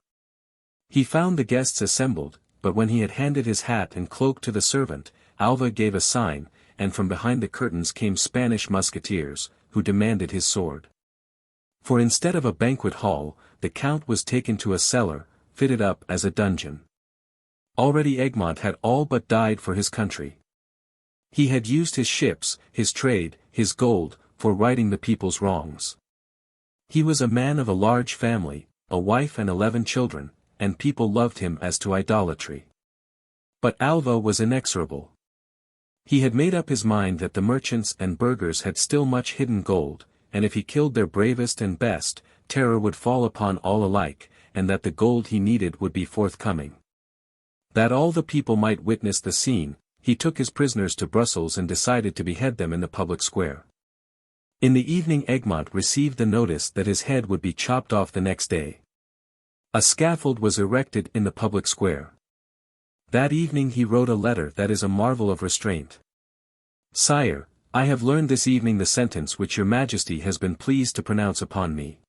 He found the guests assembled, but when he had handed his hat and cloak to the servant, Alva gave a sign, and from behind the curtains came Spanish musketeers, who demanded his sword. For instead of a banquet hall, the Count was taken to a cellar, fitted up as a dungeon. Already Egmont had all but died for his country. He had used his ships, his trade, his gold, for righting the people's wrongs. He was a man of a large family, a wife and 11 children, and people loved him as to idolatry. But Alva was inexorable. He had made up his mind that the merchants and burghers had still much hidden gold, and if he killed their bravest and best, terror would fall upon all alike, and that the gold he needed would be forthcoming. That all the people might witness the scene, he took his prisoners to Brussels and decided to behead them in the public square. In the evening Egmont received the notice that his head would be chopped off the next day. A scaffold was erected in the public square. That evening he wrote a letter that is a marvel of restraint. Sire, I have learned this evening the sentence which your Majesty has been pleased to pronounce upon me.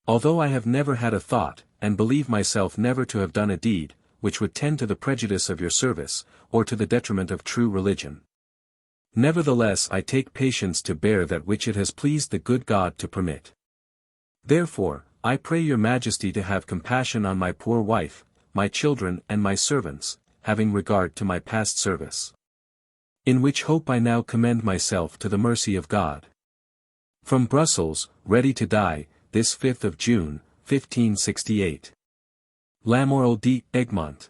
Although I have never had a thought, and believe myself never to have done a deed, which would tend to the prejudice of your service, or to the detriment of true religion. Nevertheless I take patience to bear that which it has pleased the good God to permit. Therefore, I pray your Majesty to have compassion on my poor wife, my children and my servants, having regard to my past service. In which hope I now commend myself to the mercy of God. From Brussels, ready to die, this 5th of June, 1568. Lamoral d. Egmont.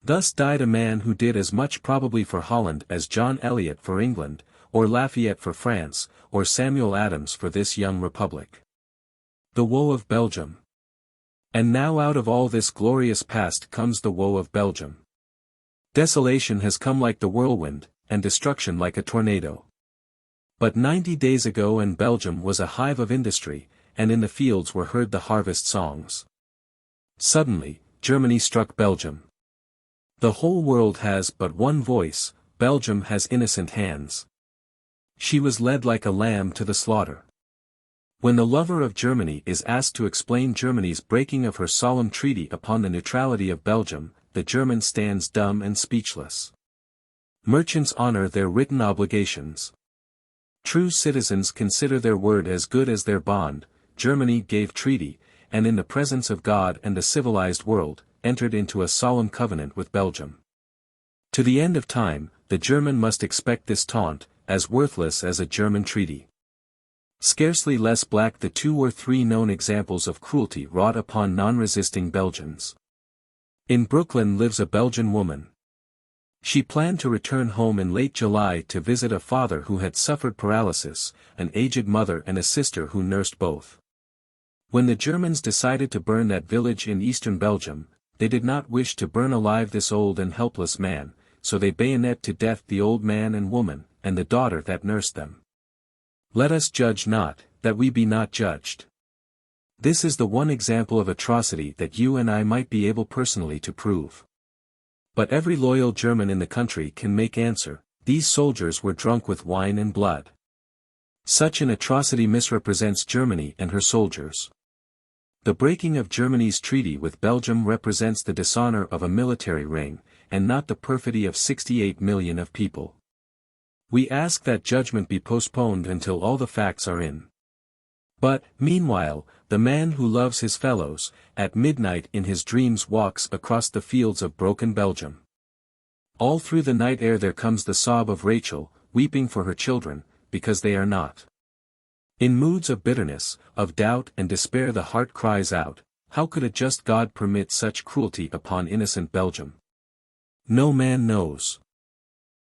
Thus died a man who did as much probably for Holland as John Eliot for England, or Lafayette for France, or Samuel Adams for this young republic. The woe of Belgium. And now out of all this glorious past comes the woe of Belgium. Desolation has come like the whirlwind, and destruction like a tornado. But 90 days ago and Belgium was a hive of industry, and in the fields were heard the harvest songs. Suddenly, Germany struck Belgium. The whole world has but one voice, Belgium has innocent hands. She was led like a lamb to the slaughter. When the lover of Germany is asked to explain Germany's breaking of her solemn treaty upon the neutrality of Belgium, the German stands dumb and speechless. Merchants honor their written obligations. True citizens consider their word as good as their bond. Germany gave treaty, and in the presence of God and the civilized world, entered into a solemn covenant with Belgium. To the end of time, the German must expect this taunt, as worthless as a German treaty. Scarcely less black the 2 or 3 known examples of cruelty wrought upon non-resisting Belgians. In Brooklyn lives a Belgian woman. She planned to return home in late July to visit a father who had suffered paralysis, an aged mother and a sister who nursed both. When the Germans decided to burn that village in eastern Belgium, they did not wish to burn alive this old and helpless man, so they bayonet to death the old man and woman, and the daughter that nursed them. Let us judge not, that we be not judged. This is the one example of atrocity that you and I might be able personally to prove. But every loyal German in the country can make answer, these soldiers were drunk with wine and blood. Such an atrocity misrepresents Germany and her soldiers. The breaking of Germany's treaty with Belgium represents the dishonor of a military ring, and not the perfidy of 68 million of people. We ask that judgment be postponed until all the facts are in. But, meanwhile, the man who loves his fellows, at midnight in his dreams walks across the fields of broken Belgium. All through the night air there comes the sob of Rachel, weeping for her children, because they are not. In moods of bitterness, of doubt and despair the heart cries out, how could a just God permit such cruelty upon innocent Belgium? No man knows.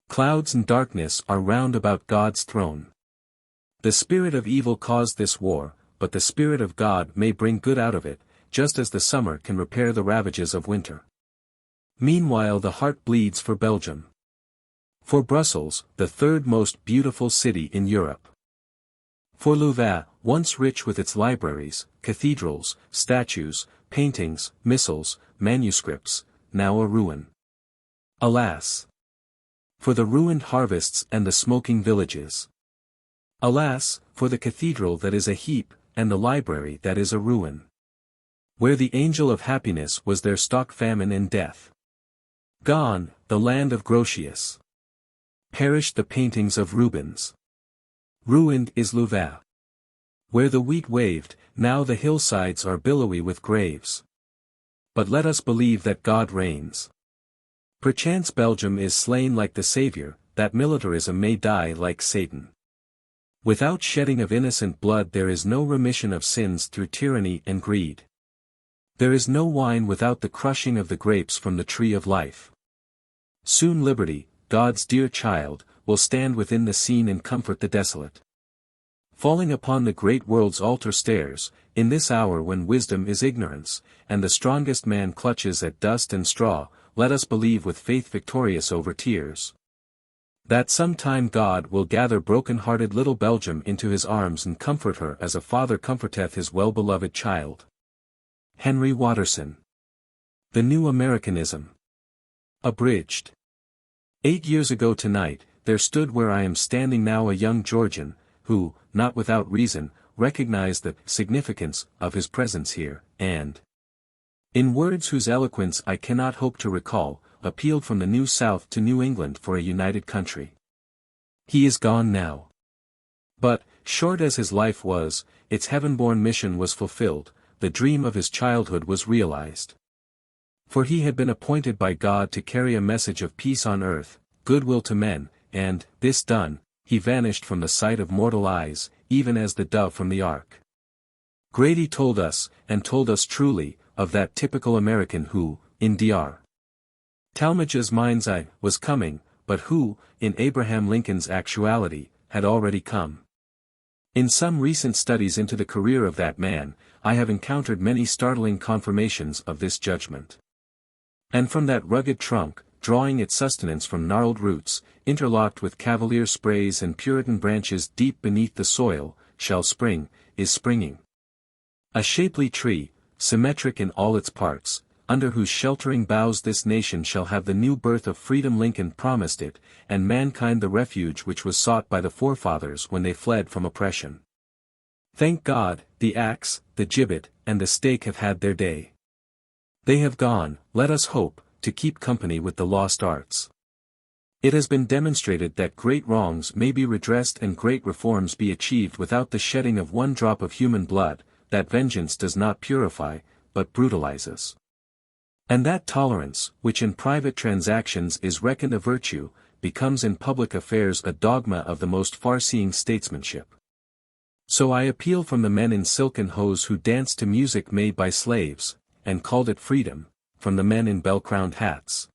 Clouds and darkness are round about God's throne. The spirit of evil caused this war, but the Spirit of God may bring good out of it, just as the summer can repair the ravages of winter. Meanwhile the heart bleeds for Belgium. For Brussels, the third most beautiful city in Europe. For Louvain, once rich with its libraries, cathedrals, statues, paintings, missals, manuscripts, now a ruin. Alas! For the ruined harvests and the smoking villages. Alas, for the cathedral that is a heap, and the library that is a ruin. Where the angel of happiness was there stalked famine and death. Gone, the land of Grotius. Perished the paintings of Rubens. Ruined is Louvain. Where the wheat waved, now the hillsides are billowy with graves. But let us believe that God reigns. Perchance Belgium is slain like the Saviour, that militarism may die like Satan. Without shedding of innocent blood there is no remission of sins through tyranny and greed. There is no wine without the crushing of the grapes from the tree of life. Soon liberty, God's dear child, will stand within the scene and comfort the desolate. Falling upon the great world's altar stairs, in this hour when wisdom is ignorance, and the strongest man clutches at dust and straw, let us believe with faith victorious over tears. That some time God will gather broken-hearted little Belgium into his arms and comfort her as a father comforteth his well-beloved child. Henry Watterson. The New Americanism. Abridged. 8 years ago tonight, there stood where I am standing now a young Georgian, who, not without reason, recognized the significance of his presence here, and, in words whose eloquence I cannot hope to recall, appealed from the New South to New England for a united country. He is gone now. But, short as his life was, its heaven-born mission was fulfilled, the dream of his childhood was realized. For he had been appointed by God to carry a message of peace on earth, goodwill to men, and, this done, he vanished from the sight of mortal eyes, even as the dove from the ark. Grady told us, and told us truly, of that typical American who, in Dr. Talmage's mind's eye, was coming, but who, in Abraham Lincoln's actuality, had already come. In some recent studies into the career of that man, I have encountered many startling confirmations of this judgment. And from that rugged trunk, drawing its sustenance from gnarled roots, interlocked with Cavalier sprays and Puritan branches deep beneath the soil, is springing. A shapely tree, symmetric in all its parts, under whose sheltering boughs this nation shall have the new birth of freedom Lincoln promised it, and mankind the refuge which was sought by the forefathers when they fled from oppression. Thank God, the axe, the gibbet, and the stake have had their day. They have gone, let us hope, to keep company with the lost arts. It has been demonstrated that great wrongs may be redressed and great reforms be achieved without the shedding of one drop of human blood, that vengeance does not purify, but brutalizes. And that tolerance, which in private transactions is reckoned a virtue, becomes in public affairs a dogma of the most far-seeing statesmanship. So I appeal from the men in silken hose who danced to music made by slaves, and called it freedom, from the men in bell-crowned hats,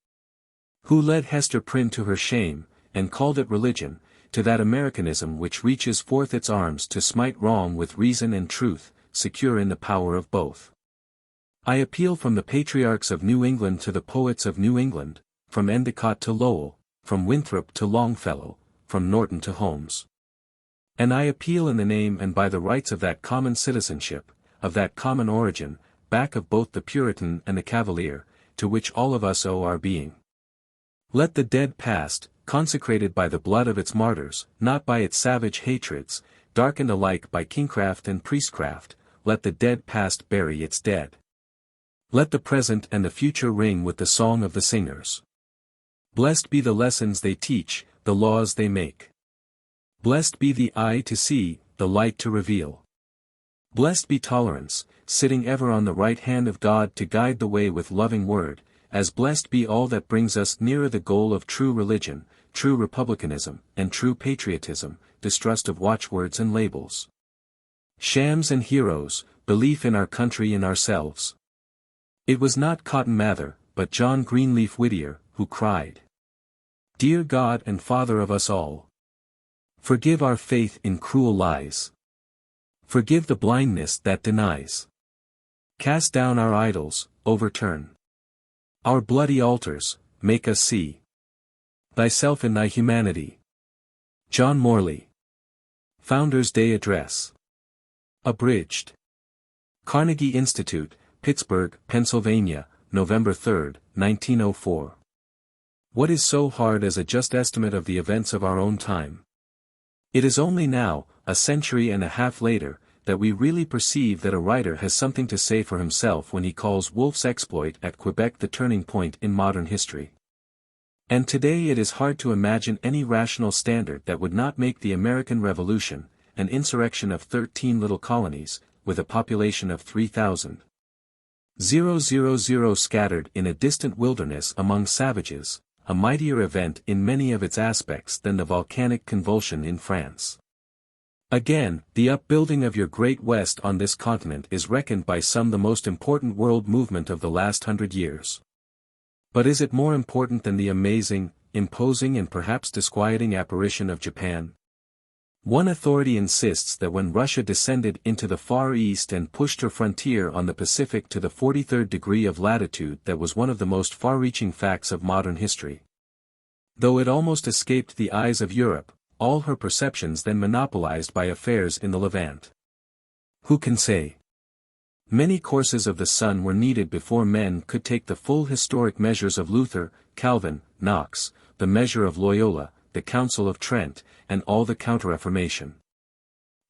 who led Hester Prynne to her shame, and called it religion, to that Americanism which reaches forth its arms to smite wrong with reason and truth, secure in the power of both. I appeal from the patriarchs of New England to the poets of New England, from Endicott to Lowell, from Winthrop to Longfellow, from Norton to Holmes. And I appeal in the name and by the rights of that common citizenship, of that common origin, back of both the Puritan and the Cavalier, to which all of us owe our being. Let the dead past, consecrated by the blood of its martyrs, not by its savage hatreds, darkened alike by kingcraft and priestcraft, let the dead past bury its dead. Let the present and the future ring with the song of the singers. Blessed be the lessons they teach, the laws they make. Blessed be the eye to see, the light to reveal. Blessed be tolerance, sitting ever on the right hand of God to guide the way with loving word, as blessed be all that brings us nearer the goal of true religion, true republicanism, and true patriotism, distrust of watchwords and labels. Shams and heroes, belief in our country and ourselves. It was not Cotton Mather, but John Greenleaf Whittier, who cried, "Dear God and Father of us all, forgive our faith in cruel lies. Forgive the blindness that denies. Cast down our idols, overturn our bloody altars, make us see Thyself in thy humanity." John Morley. Founders' Day Address. Abridged. Carnegie Institute, Pittsburgh, Pennsylvania, November 3, 1904. What is so hard as a just estimate of the events of our own time? It is only now, a century and a half later, that we really perceive that a writer has something to say for himself when he calls Wolfe's exploit at Quebec the turning point in modern history. And today it is hard to imagine any rational standard that would not make the American Revolution, an insurrection of 13 little colonies, with a population of 3,000. Scattered in a distant wilderness among savages, a mightier event in many of its aspects than the volcanic convulsion in France. Again, the upbuilding of your great West on this continent is reckoned by some the most important world movement of the last 100 years. But is it more important than the amazing, imposing and perhaps disquieting apparition of Japan? One authority insists that when Russia descended into the Far East and pushed her frontier on the Pacific to the 43rd degree of latitude, that was one of the most far-reaching facts of modern history. Though it almost escaped the eyes of Europe, all her perceptions then monopolized by affairs in the Levant. Who can say? Many courses of the sun were needed before men could take the full historic measures of Luther, Calvin, Knox, the measure of Loyola, the Council of Trent, and all the Counter-Reformation.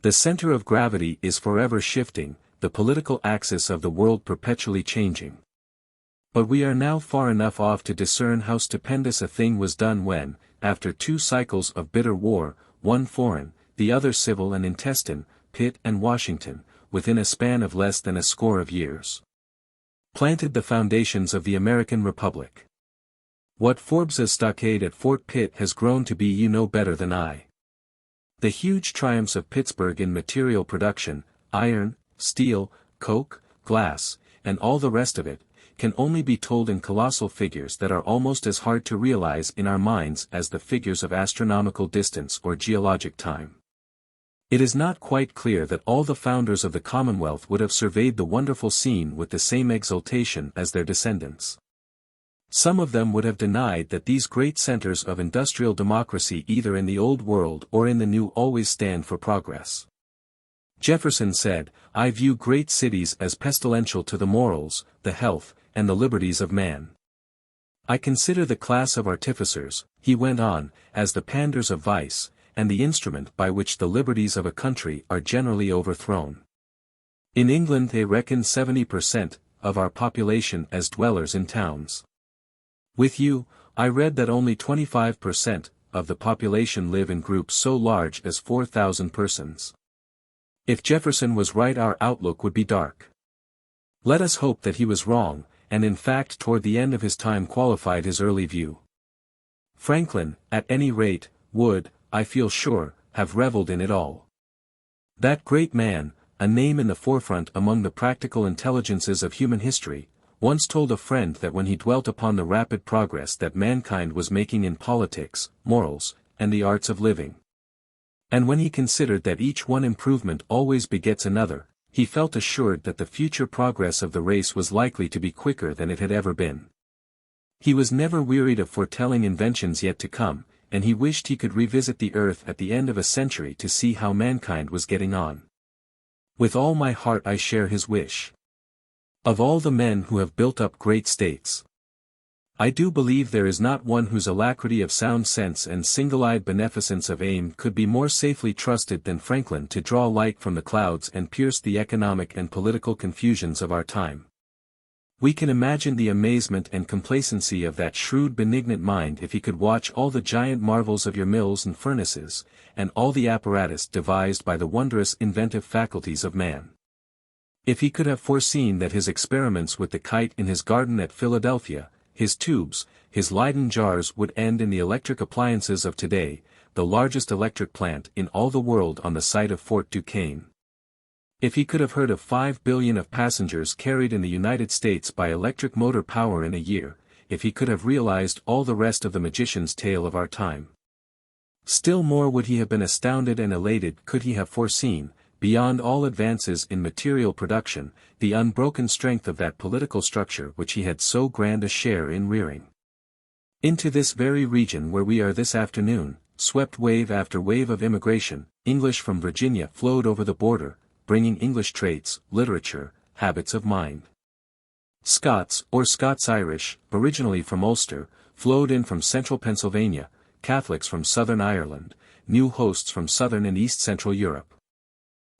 The center of gravity is forever shifting, the political axis of the world perpetually changing. But we are now far enough off to discern how stupendous a thing was done when, after 2 cycles of bitter war, one foreign, the other civil and intestine, Pitt and Washington, within a span of less than a score of years, planted the foundations of the American Republic. What Forbes's stockade at Fort Pitt has grown to be you know better than I. The huge triumphs of Pittsburgh in material production, iron, steel, coke, glass, and all the rest of it, can only be told in colossal figures that are almost as hard to realize in our minds as the figures of astronomical distance or geologic time. It is not quite clear that all the founders of the Commonwealth would have surveyed the wonderful scene with the same exultation as their descendants. Some of them would have denied that these great centers of industrial democracy either in the Old World or in the New always stand for progress. Jefferson said, "I view great cities as pestilential to the morals, the health, and the liberties of man. I consider the class of artificers," he went on, "as the panders of vice, and the instrument by which the liberties of a country are generally overthrown. In England they reckon 70% of our population as dwellers in towns. With you, I read that only 25% of the population live in groups so large as 4,000 persons. If Jefferson was right, our outlook would be dark. Let us hope that he was wrong, and in fact toward the end of his time qualified his early view. Franklin, at any rate, would, I feel sure, have reveled in it all. That great man, a name in the forefront among the practical intelligences of human history, once told a friend that when he dwelt upon the rapid progress that mankind was making in politics, morals, and the arts of living, and when he considered that each one improvement always begets another, he felt assured that the future progress of the race was likely to be quicker than it had ever been. He was never wearied of foretelling inventions yet to come, and he wished he could revisit the earth at the end of a century to see how mankind was getting on. With all my heart I share his wish. Of all the men who have built up great states, I do believe there is not one whose alacrity of sound sense and single-eyed beneficence of aim could be more safely trusted than Franklin to draw light from the clouds and pierce the economic and political confusions of our time. We can imagine the amazement and complacency of that shrewd benignant mind if he could watch all the giant marvels of your mills and furnaces, and all the apparatus devised by the wondrous inventive faculties of man. If he could have foreseen that his experiments with the kite in his garden at Philadelphia, his tubes, his Leyden jars would end in the electric appliances of today, the largest electric plant in all the world on the site of Fort Duquesne. If he could have heard of 5 billion of passengers carried in the United States by electric motor power in a year, if he could have realized all the rest of the magician's tale of our time. Still more would he have been astounded and elated could he have foreseen, beyond all advances in material production, the unbroken strength of that political structure which he had so grand a share in rearing. Into this very region where we are this afternoon, swept wave after wave of immigration, English from Virginia flowed over the border, bringing English traits, literature, habits of mind. Scots, or Scots-Irish, originally from Ulster, flowed in from central Pennsylvania, Catholics from southern Ireland, new hosts from southern and east-central Europe.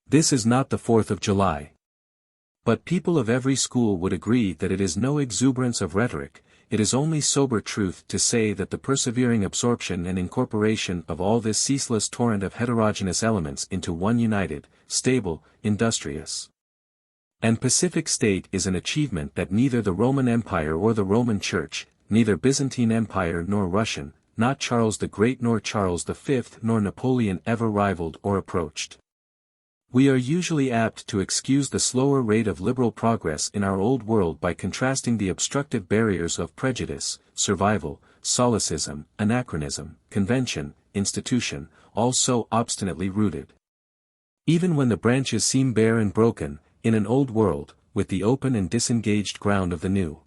This is not the 4th of July. But people of every school would agree that it is no exuberance of rhetoric, it is only sober truth to say that the persevering absorption and incorporation of all this ceaseless torrent of heterogeneous elements into one united, stable, industrious, and pacific state is an achievement that neither the Roman Empire or the Roman Church, neither Byzantine Empire nor Russian, not Charles the Great nor Charles V nor Napoleon ever rivaled or approached. We are usually apt to excuse the slower rate of liberal progress in our old world by contrasting the obstructive barriers of prejudice, survival, solecism, anachronism, convention, institution, all so obstinately rooted. Even when the branches seem bare and broken, in an old world, with the open and disengaged ground of the new.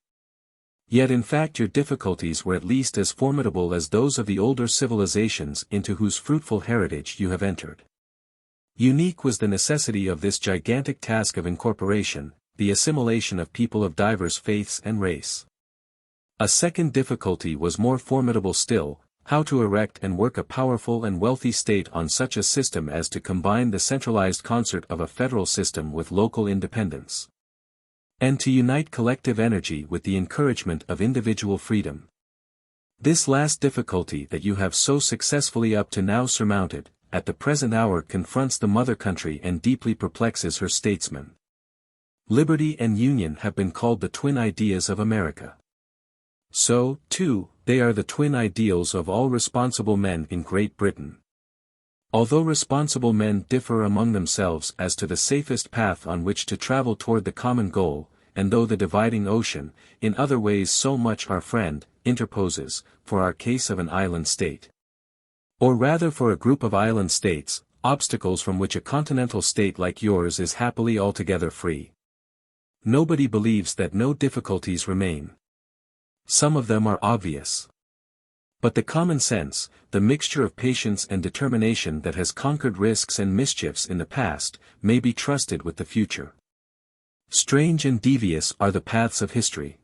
Yet in fact your difficulties were at least as formidable as those of the older civilizations into whose fruitful heritage you have entered. Unique was the necessity of this gigantic task of incorporation, the assimilation of people of diverse faiths and race. A second difficulty was more formidable still, how to erect and work a powerful and wealthy state on such a system as to combine the centralized concert of a federal system with local independence, and to unite collective energy with the encouragement of individual freedom. This last difficulty that you have so successfully up to now surmounted, at the present hour confronts the mother country and deeply perplexes her statesmen. Liberty and union have been called the twin ideas of America. So, too, they are the twin ideals of all responsible men in Great Britain. Although responsible men differ among themselves as to the safest path on which to travel toward the common goal, and though the dividing ocean, in other ways so much our friend, interposes, for our case of an island state, or rather for a group of island states, obstacles from which a continental state like yours is happily altogether free. Nobody believes that no difficulties remain. Some of them are obvious. But the common sense, the mixture of patience and determination that has conquered risks and mischiefs in the past, may be trusted with the future. Strange and devious are the paths of history.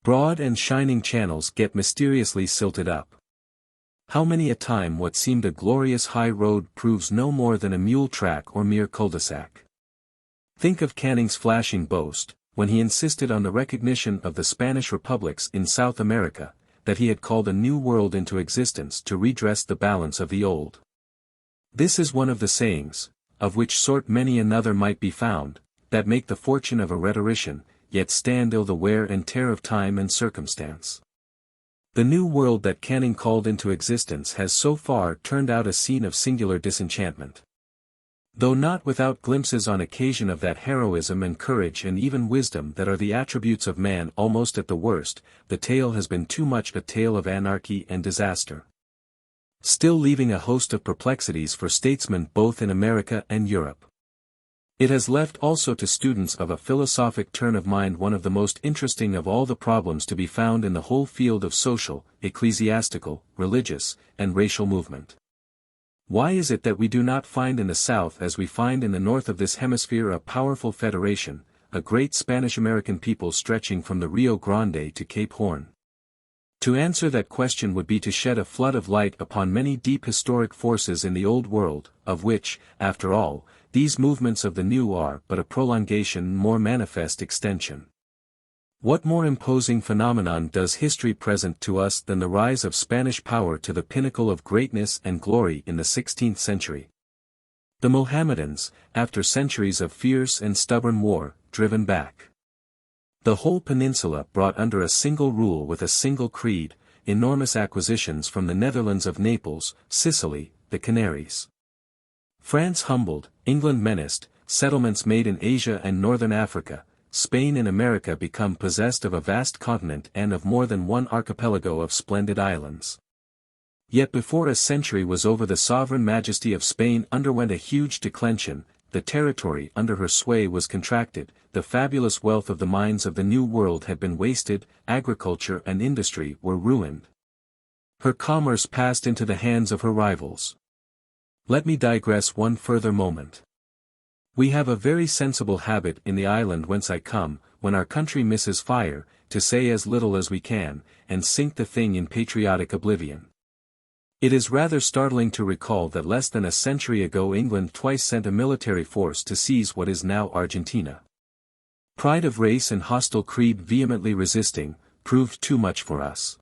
Broad and shining channels get mysteriously silted up. How many a time what seemed a glorious high road proves no more than a mule track or mere cul-de-sac. Think of Canning's flashing boast, when he insisted on the recognition of the Spanish republics in South America, that he had called a new world into existence to redress the balance of the old. This is one of the sayings, of which sort many another might be found, that make the fortune of a rhetorician, yet stand ill the wear and tear of time and circumstance. The new world that Canning called into existence has so far turned out a scene of singular disenchantment. Though not without glimpses on occasion of that heroism and courage and even wisdom that are the attributes of man almost at the worst, the tale has been too much a tale of anarchy and disaster. Still leaving a host of perplexities for statesmen both in America and Europe. It has left also to students of a philosophic turn of mind one of the most interesting of all the problems to be found in the whole field of social, ecclesiastical, religious, and racial movement. Why is it that we do not find in the South as we find in the North of this hemisphere a powerful federation, a great Spanish-American people stretching from the Rio Grande to Cape Horn? To answer that question would be to shed a flood of light upon many deep historic forces in the Old World, of which, after all, these movements of the New are but a prolongation and more manifest extension. What more imposing phenomenon does history present to us than the rise of Spanish power to the pinnacle of greatness and glory in the 16th century? The Mohammedans, after centuries of fierce and stubborn war, driven back. The whole peninsula brought under a single rule with a single creed, enormous acquisitions from the Netherlands of Naples, Sicily, the Canaries. France humbled, England menaced, settlements made in Asia and northern Africa, Spain and America become possessed of a vast continent and of more than one archipelago of splendid islands. Yet before a century was over, the sovereign majesty of Spain underwent a huge declension, the territory under her sway was contracted, the fabulous wealth of the mines of the New World had been wasted, agriculture and industry were ruined. Her commerce passed into the hands of her rivals. Let me digress one further moment. We have a very sensible habit in the island whence I come, when our country misses fire, to say as little as we can, and sink the thing in patriotic oblivion. It is rather startling to recall that less than a century ago England twice sent a military force to seize what is now Argentina. Pride of race and hostile creed vehemently resisting, proved too much for us.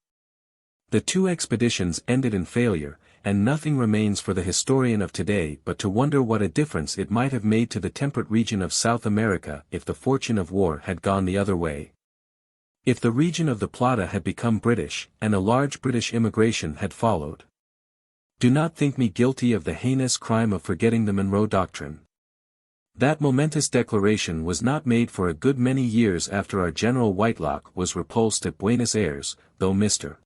The two expeditions ended in failure, and nothing remains for the historian of today but to wonder what a difference it might have made to the temperate region of South America if the fortune of war had gone the other way. If the region of the Plata had become British, and a large British immigration had followed. Do not think me guilty of the heinous crime of forgetting the Monroe Doctrine. That momentous declaration was not made for a good many years after our General Whitelock was repulsed at Buenos Aires, though Mr.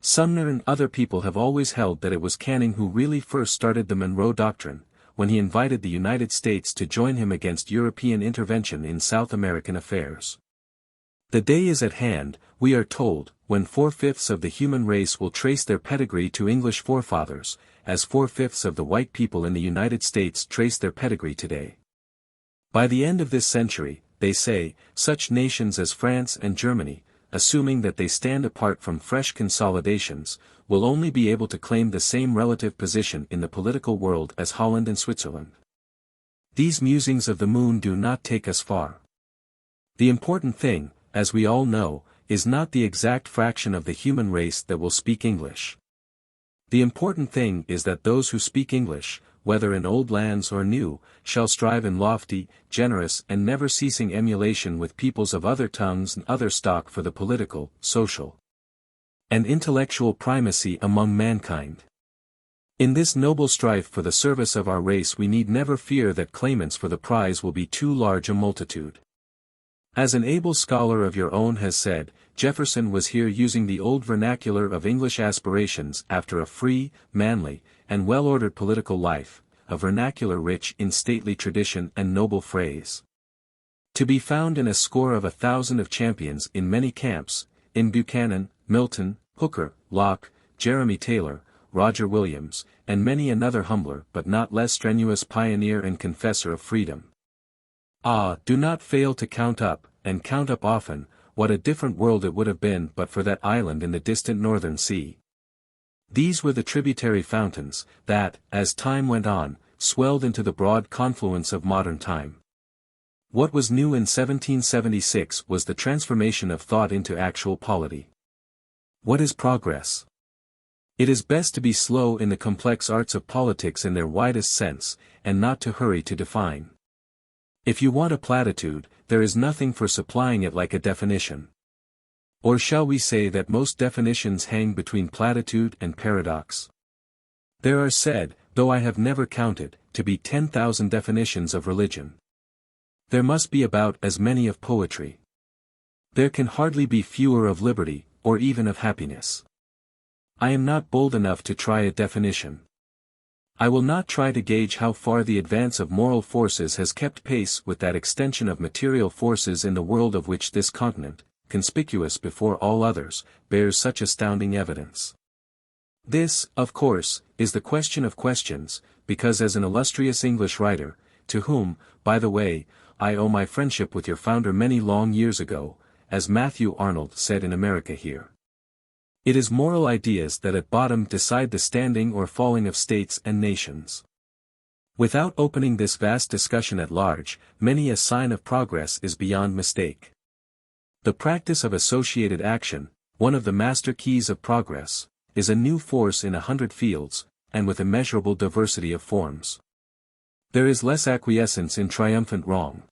Sumner and other people have always held that it was Canning who really first started the Monroe Doctrine, when he invited the United States to join him against European intervention in South American affairs. The day is at hand, we are told, when 4/5 of the human race will trace their pedigree to English forefathers, as 4/5 of the white people in the United States trace their pedigree today. By the end of this century, they say, such nations as France and Germany, assuming that they stand apart from fresh consolidations, will only be able to claim the same relative position in the political world as Holland and Switzerland. These musings of the moon do not take us far. The important thing, as we all know, is not the exact fraction of the human race that will speak English. The important thing is that those who speak English, whether in old lands or new, shall strive in lofty, generous and never-ceasing emulation with peoples of other tongues and other stock for the political, social, and intellectual primacy among mankind. In this noble strife for the service of our race we need never fear that claimants for the prize will be too large a multitude. As an able scholar of your own has said, Jefferson was here using the old vernacular of English aspirations after a free, manly, and well-ordered political life, a vernacular rich in stately tradition and noble phrase. To be found in a score of 1,000 of champions in many camps, in Buchanan, Milton, Hooker, Locke, Jeremy Taylor, Roger Williams, and many another humbler but not less strenuous pioneer and confessor of freedom. Ah, do not fail to count up, and count up often, what a different world it would have been but for that island in the distant northern sea. These were the tributary fountains, that, as time went on, swelled into the broad confluence of modern time. What was new in 1776 was the transformation of thought into actual polity. What is progress? It is best to be slow in the complex arts of politics in their widest sense, and not to hurry to define. If you want a platitude, there is nothing for supplying it like a definition. Or shall we say that most definitions hang between platitude and paradox? There are said, though I have never counted, to be 10,000 definitions of religion. There must be about as many of poetry. There can hardly be fewer of liberty, or even of happiness. I am not bold enough to try a definition. I will not try to gauge how far the advance of moral forces has kept pace with that extension of material forces in the world of which this continent, conspicuous before all others, bears such astounding evidence. This, of course, is the question of questions, because as an illustrious English writer, to whom, by the way, I owe my friendship with your founder many long years ago, as Matthew Arnold said in America here. It is moral ideas that at bottom decide the standing or falling of states and nations. Without opening this vast discussion at large, many a sign of progress is beyond mistake. The practice of associated action, one of the master keys of progress, is a new force in 100 fields, and with immeasurable diversity of forms. There is less acquiescence in triumphant wrong.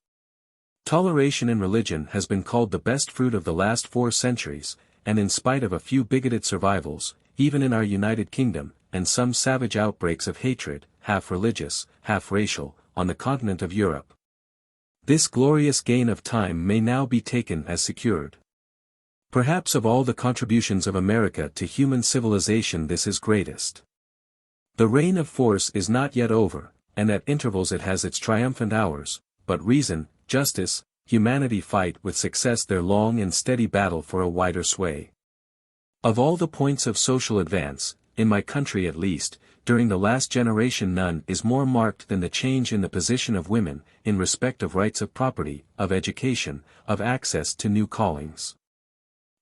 Toleration in religion has been called the best fruit of the last 4 centuries, and in spite of a few bigoted survivals, even in our United Kingdom, and some savage outbreaks of hatred, half religious, half racial, on the continent of Europe. This glorious gain of time may now be taken as secured. Perhaps of all the contributions of America to human civilization this is greatest. The reign of force is not yet over, and at intervals it has its triumphant hours, but reason, justice, humanity fight with success their long and steady battle for a wider sway. Of all the points of social advance, in my country at least, during the last generation none is more marked than the change in the position of women, in respect of rights of property, of education, of access to new callings.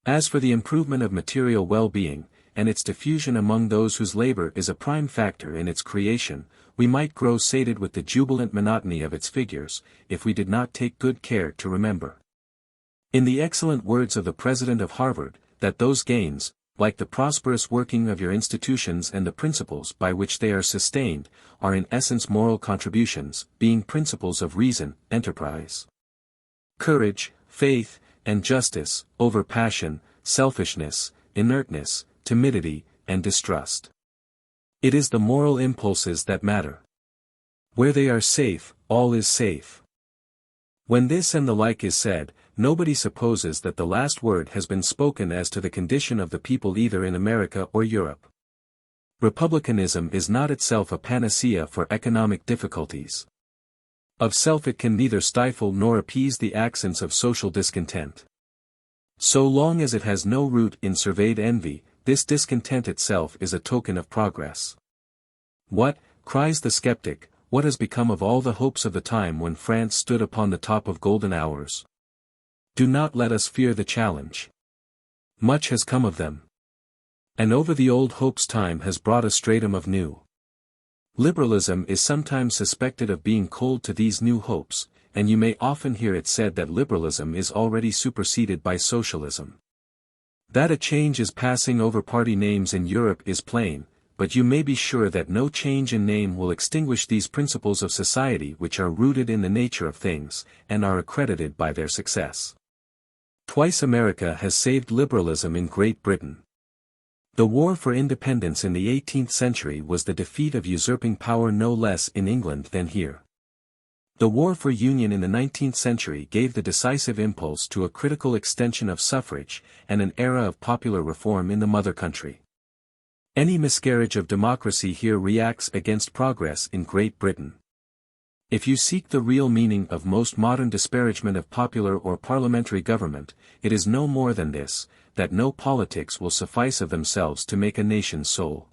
As for the improvement of material well-being, and its diffusion among those whose labor is a prime factor in its creation, we might grow sated with the jubilant monotony of its figures, if we did not take good care to remember. In the excellent words of the president of Harvard, that those gains, like the prosperous working of your institutions and the principles by which they are sustained, are in essence moral contributions, being principles of reason, enterprise, courage, faith, and justice, over passion, selfishness, inertness, timidity, and distrust. It is the moral impulses that matter. Where they are safe, all is safe. When this and the like is said, nobody supposes that the last word has been spoken as to the condition of the people either in America or Europe. Republicanism is not itself a panacea for economic difficulties. Of self it can neither stifle nor appease the accents of social discontent. So long as it has no root in surveyed envy, this discontent itself is a token of progress. What, cries the skeptic, what has become of all the hopes of the time when France stood upon the top of golden hours? Do not let us fear the challenge. Much has come of them. And over the old hopes time has brought a stratum of new. Liberalism is sometimes suspected of being cold to these new hopes, and you may often hear it said that liberalism is already superseded by socialism. That a change is passing over party names in Europe is plain, but you may be sure that no change in name will extinguish these principles of society which are rooted in the nature of things, and are accredited by their success. Twice America has saved liberalism in Great Britain. The war for independence in the 18th century was the defeat of usurping power no less in England than here. The war for union in the 19th century gave the decisive impulse to a critical extension of suffrage, and an era of popular reform in the mother country. Any miscarriage of democracy here reacts against progress in Great Britain. If you seek the real meaning of most modern disparagement of popular or parliamentary government, it is no more than this, that no politics will suffice of themselves to make a nation's soul.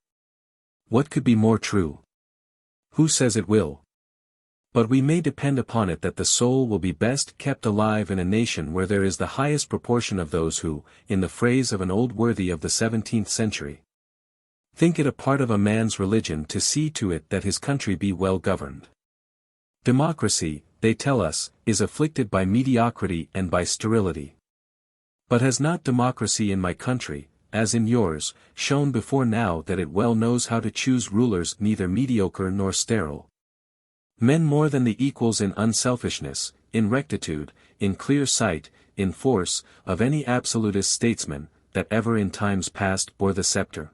What could be more true? Who says it will? But we may depend upon it that the soul will be best kept alive in a nation where there is the highest proportion of those who, in the phrase of an old worthy of the 17th century, think it a part of a man's religion to see to it that his country be well governed. Democracy, they tell us, is afflicted by mediocrity and by sterility. But has not democracy in my country, as in yours, shown before now that it well knows how to choose rulers neither mediocre nor sterile? Men more than the equals in unselfishness, in rectitude, in clear sight, in force, of any absolutist statesman, that ever in times past bore the scepter.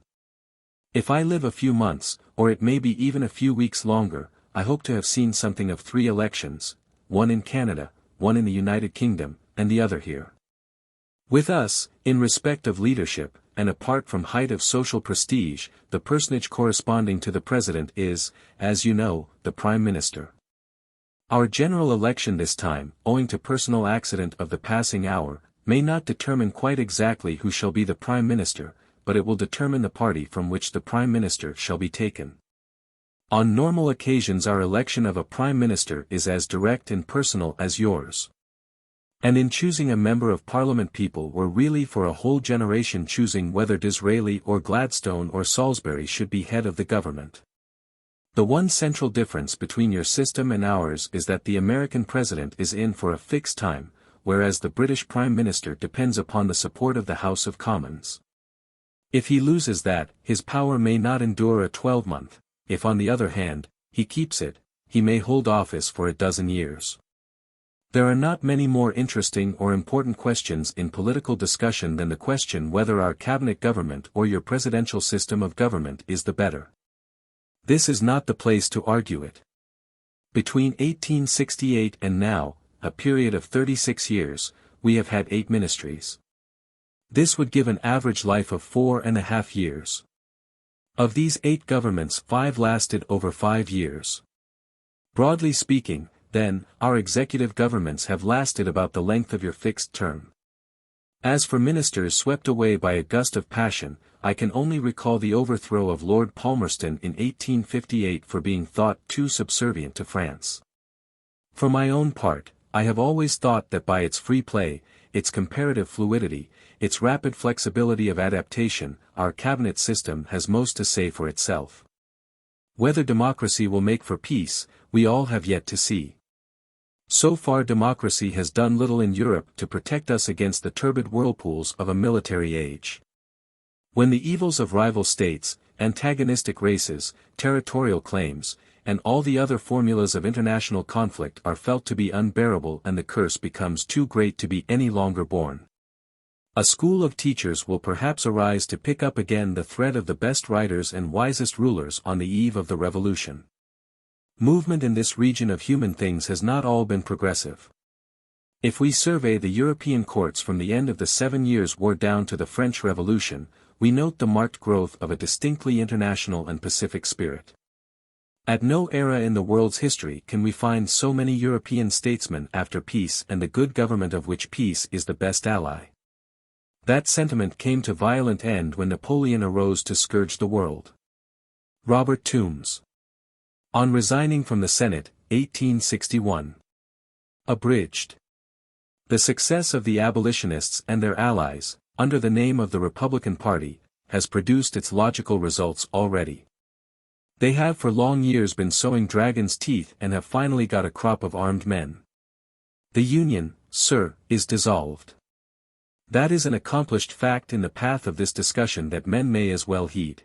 If I live a few months, or it may be even a few weeks longer, I hope to have seen something of 3 elections, one in Canada, one in the United Kingdom, and the other here. With us, in respect of leadership, and apart from height of social prestige, the personage corresponding to the President is, as you know, the Prime Minister. Our general election this time, owing to personal accident of the passing hour, may not determine quite exactly who shall be the Prime Minister, but it will determine the party from which the Prime Minister shall be taken. On normal occasions our election of a Prime Minister is as direct and personal as yours. And in choosing a member of Parliament people were really for a whole generation choosing whether Disraeli or Gladstone or Salisbury should be head of the government. The one central difference between your system and ours is that the American President is in for a fixed time, whereas the British Prime Minister depends upon the support of the House of Commons. If he loses that, his power may not endure a 12-month, if on the other hand, he keeps it, he may hold office for a dozen years. There are not many more interesting or important questions in political discussion than the question whether our cabinet government or your presidential system of government is the better. This is not the place to argue it. Between 1868 and now, a period of 36 years, we have had 8 ministries. This would give an average life of 4.5 years. Of these 8 governments, 5 lasted over 5 years. Broadly speaking, then, our executive governments have lasted about the length of your fixed term. As for ministers swept away by a gust of passion, I can only recall the overthrow of Lord Palmerston in 1858 for being thought too subservient to France. For my own part, I have always thought that by its free play, its comparative fluidity, its rapid flexibility of adaptation, our cabinet system has most to say for itself. Whether democracy will make for peace, we all have yet to see. So far democracy has done little in Europe to protect us against the turbid whirlpools of a military age. When the evils of rival states, antagonistic races, territorial claims, and all the other formulas of international conflict are felt to be unbearable and the curse becomes too great to be any longer borne, a school of teachers will perhaps arise to pick up again the thread of the best writers and wisest rulers on the eve of the revolution. Movement in this region of human things has not all been progressive. If we survey the European courts from the end of the 7 Years' War down to the French Revolution, we note the marked growth of a distinctly international and pacific spirit. At no era in the world's history can we find so many European statesmen after peace and the good government of which peace is the best ally. That sentiment came to violent end when Napoleon arose to scourge the world. Robert Toombs. On resigning from the Senate, 1861. Abridged. The success of the abolitionists and their allies, under the name of the Republican Party, has produced its logical results already. They have for long years been sowing dragons' teeth and have finally got a crop of armed men. The Union, sir, is dissolved. That is an accomplished fact in the path of this discussion that men may as well heed.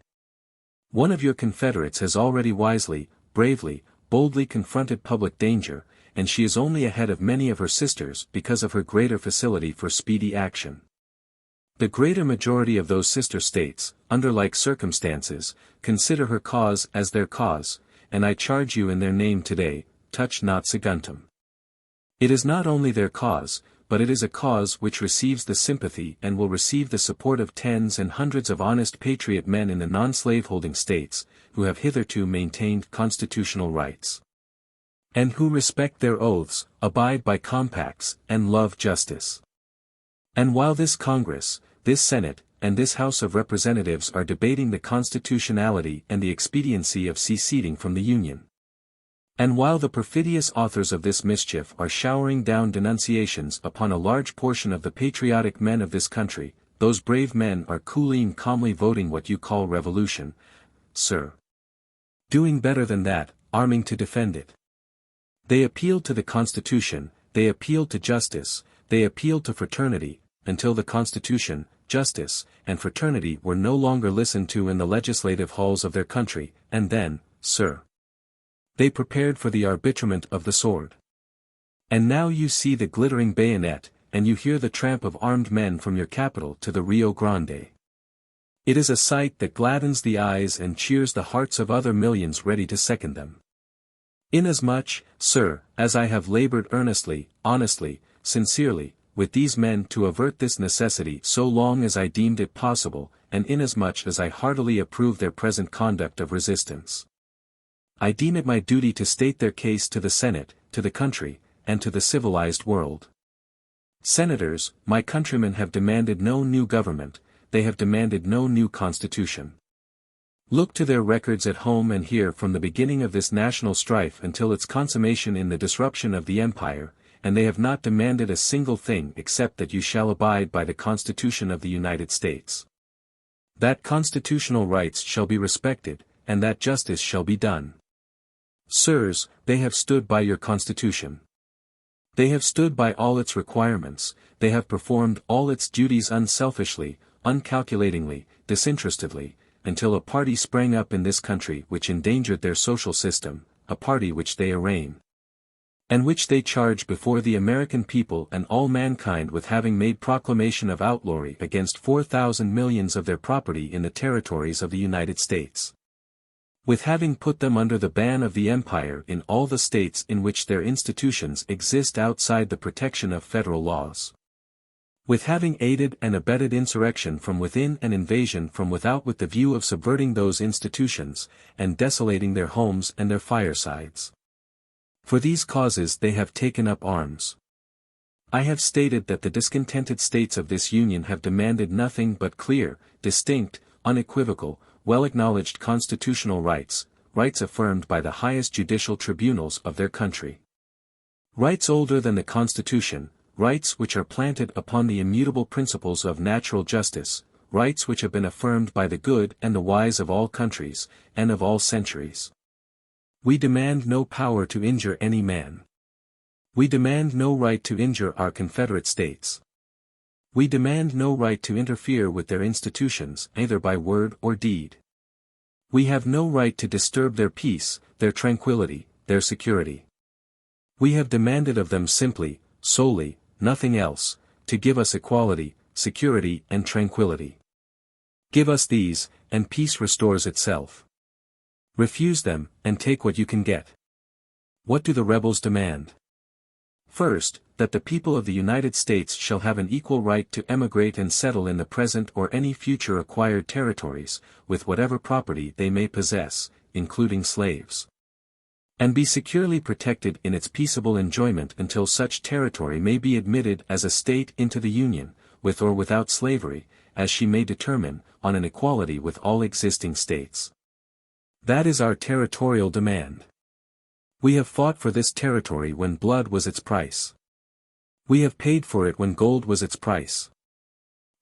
One of your confederates has already wisely, bravely, boldly confronted public danger, and she is only ahead of many of her sisters because of her greater facility for speedy action. The greater majority of those sister states, under like circumstances, consider her cause as their cause, and I charge you in their name today, touch not Saguntum. It is not only their cause, but it is a cause which receives the sympathy and will receive the support of tens and hundreds of honest patriot men in the non-slaveholding states, who have hitherto maintained constitutional rights, and who respect their oaths, abide by compacts, and love justice. And while this Congress, this Senate, and this House of Representatives are debating the constitutionality and the expediency of seceding from the Union, and while the perfidious authors of this mischief are showering down denunciations upon a large portion of the patriotic men of this country, those brave men are coolly and calmly voting what you call revolution, sir. Doing better than that, arming to defend it. They appealed to the Constitution, they appealed to justice, they appealed to fraternity, until the Constitution, justice, and fraternity were no longer listened to in the legislative halls of their country, and then, sir, they prepared for the arbitrament of the sword. And now you see the glittering bayonet, and you hear the tramp of armed men from your capital to the Rio Grande. It is a sight that gladdens the eyes and cheers the hearts of other millions ready to second them. Inasmuch, sir, as I have labored earnestly, honestly, sincerely, with these men to avert this necessity so long as I deemed it possible, and inasmuch as I heartily approve their present conduct of resistance, I deem it my duty to state their case to the Senate, to the country, and to the civilized world. Senators, my countrymen have demanded no new government, they have demanded no new constitution. Look to their records at home and here from the beginning of this national strife until its consummation in the disruption of the empire, and they have not demanded a single thing except that you shall abide by the Constitution of the United States. That constitutional rights shall be respected, and that justice shall be done. Sirs, they have stood by your Constitution. They have stood by all its requirements, they have performed all its duties unselfishly, uncalculatingly, disinterestedly, until a party sprang up in this country which endangered their social system, a party which they arraign, and which they charge before the American people and all mankind with having made proclamation of outlawry against 4,000 millions of their property in the territories of the United States, with having put them under the ban of the empire in all the states in which their institutions exist outside the protection of federal laws, with having aided and abetted insurrection from within and invasion from without with the view of subverting those institutions, and desolating their homes and their firesides. For these causes they have taken up arms. I have stated that the discontented states of this Union have demanded nothing but clear, distinct, unequivocal, well-acknowledged constitutional rights, rights affirmed by the highest judicial tribunals of their country. Rights older than the Constitution, rights which are planted upon the immutable principles of natural justice, rights which have been affirmed by the good and the wise of all countries, and of all centuries. We demand no power to injure any man. We demand no right to injure our Confederate States. We demand no right to interfere with their institutions either by word or deed. We have no right to disturb their peace, their tranquility, their security. We have demanded of them simply, solely, nothing else, to give us equality, security and tranquility. Give us these, and peace restores itself. Refuse them, and take what you can get. What do the rebels demand? First, that the people of the United States shall have an equal right to emigrate and settle in the present or any future acquired territories, with whatever property they may possess, including slaves, and be securely protected in its peaceable enjoyment until such territory may be admitted as a state into the Union, with or without slavery, as she may determine, on an equality with all existing states. That is our territorial demand. We have fought for this territory when blood was its price. We have paid for it when gold was its price.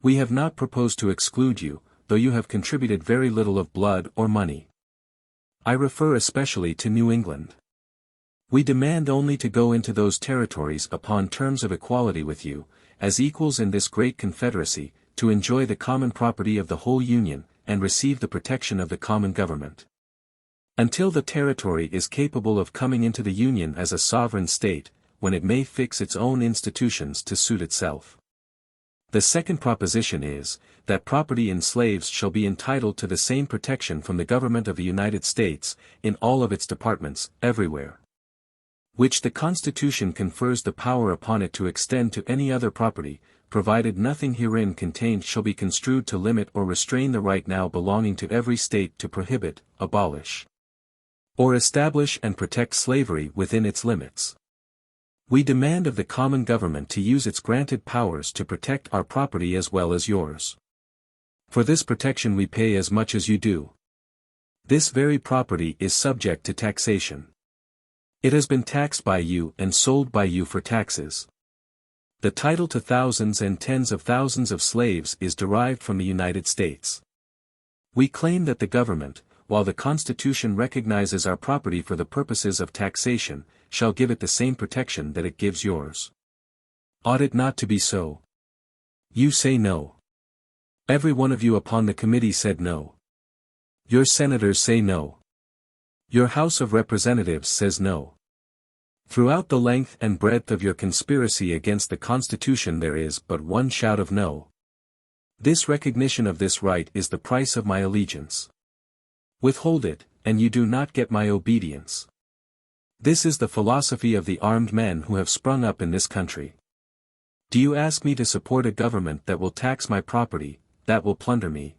We have not proposed to exclude you, though you have contributed very little of blood or money. I refer especially to New England. We demand only to go into those territories upon terms of equality with you, as equals in this great confederacy, to enjoy the common property of the whole Union, and receive the protection of the common government. Until the territory is capable of coming into the Union as a sovereign state, when it may fix its own institutions to suit itself. The second proposition is, that property in slaves shall be entitled to the same protection from the government of the United States, in all of its departments, everywhere, which the Constitution confers the power upon it to extend to any other property, provided nothing herein contained shall be construed to limit or restrain the right now belonging to every state to prohibit, abolish, or establish and protect slavery within its limits. We demand of the common government to use its granted powers to protect our property as well as yours. For this protection we pay as much as you do. This very property is subject to taxation. It has been taxed by you and sold by you for taxes. The title to thousands and tens of thousands of slaves is derived from the United States. We claim that the government, while the Constitution recognizes our property for the purposes of taxation, shall give it the same protection that it gives yours. Ought it not to be so? You say no. Every one of you upon the committee said no. Your senators say no. Your House of Representatives says no. Throughout the length and breadth of your conspiracy against the Constitution there is but one shout of no. This recognition of this right is the price of my allegiance. Withhold it, and you do not get my obedience. This is the philosophy of the armed men who have sprung up in this country. Do you ask me to support a government that will tax my property, that will plunder me,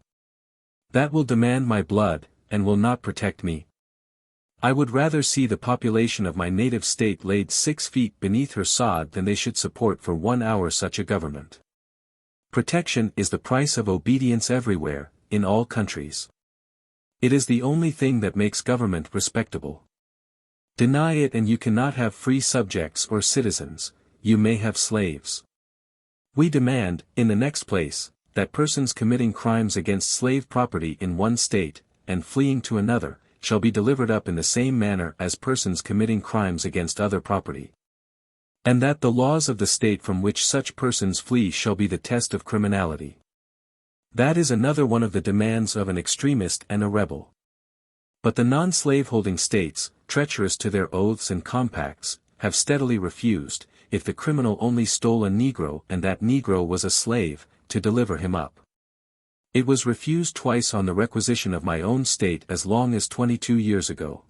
that will demand my blood, and will not protect me? I would rather see the population of my native state laid 6 feet beneath her sod than they should support for 1 hour such a government. Protection is the price of obedience everywhere, in all countries. It is the only thing that makes government respectable. Deny it and you cannot have free subjects or citizens, you may have slaves. We demand, in the next place, that persons committing crimes against slave property in one state, and fleeing to another, shall be delivered up in the same manner as persons committing crimes against other property. And that the laws of the state from which such persons flee shall be the test of criminality. That is another one of the demands of an extremist and a rebel. But the non-slaveholding states, treacherous to their oaths and compacts, have steadily refused, if the criminal only stole a Negro and that Negro was a slave, to deliver him up. It was refused twice on the requisition of my own state as long as 22 years ago.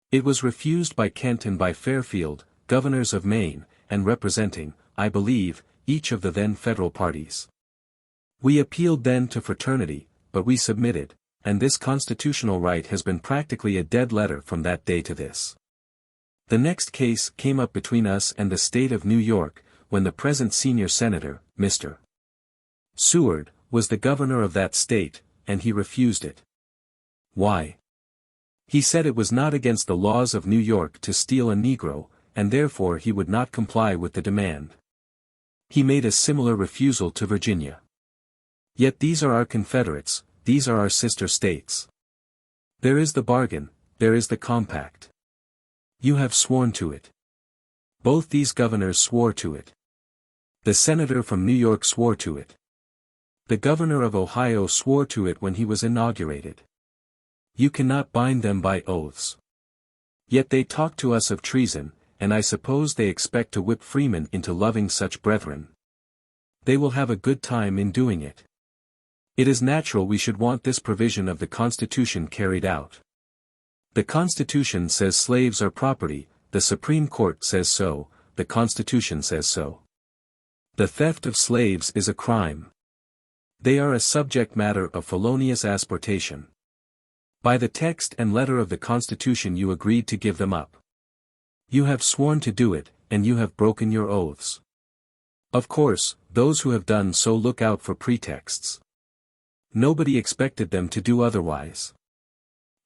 It was refused by Kent and by Fairfield, governors of Maine, and representing, I believe, each of the then federal parties. We appealed then to fraternity, but we submitted, and this constitutional right has been practically a dead letter from that day to this. The next case came up between us and the state of New York, when the present senior senator, Mr. Seward, was the governor of that state, and he refused it. Why? He said it was not against the laws of New York to steal a Negro, and therefore he would not comply with the demand. He made a similar refusal to Virginia. Yet these are our Confederates, these are our sister states. There is the bargain, there is the compact. You have sworn to it. Both these governors swore to it. The senator from New York swore to it. The governor of Ohio swore to it when he was inaugurated. You cannot bind them by oaths. Yet they talk to us of treason, and I suppose they expect to whip freemen into loving such brethren. They will have a good time in doing it. It is natural we should want this provision of the Constitution carried out. The Constitution says slaves are property, the Supreme Court says so, the Constitution says so. The theft of slaves is a crime. They are a subject matter of felonious asportation. By the text and letter of the Constitution you agreed to give them up. You have sworn to do it, and you have broken your oaths. Of course, those who have done so look out for pretexts. Nobody expected them to do otherwise.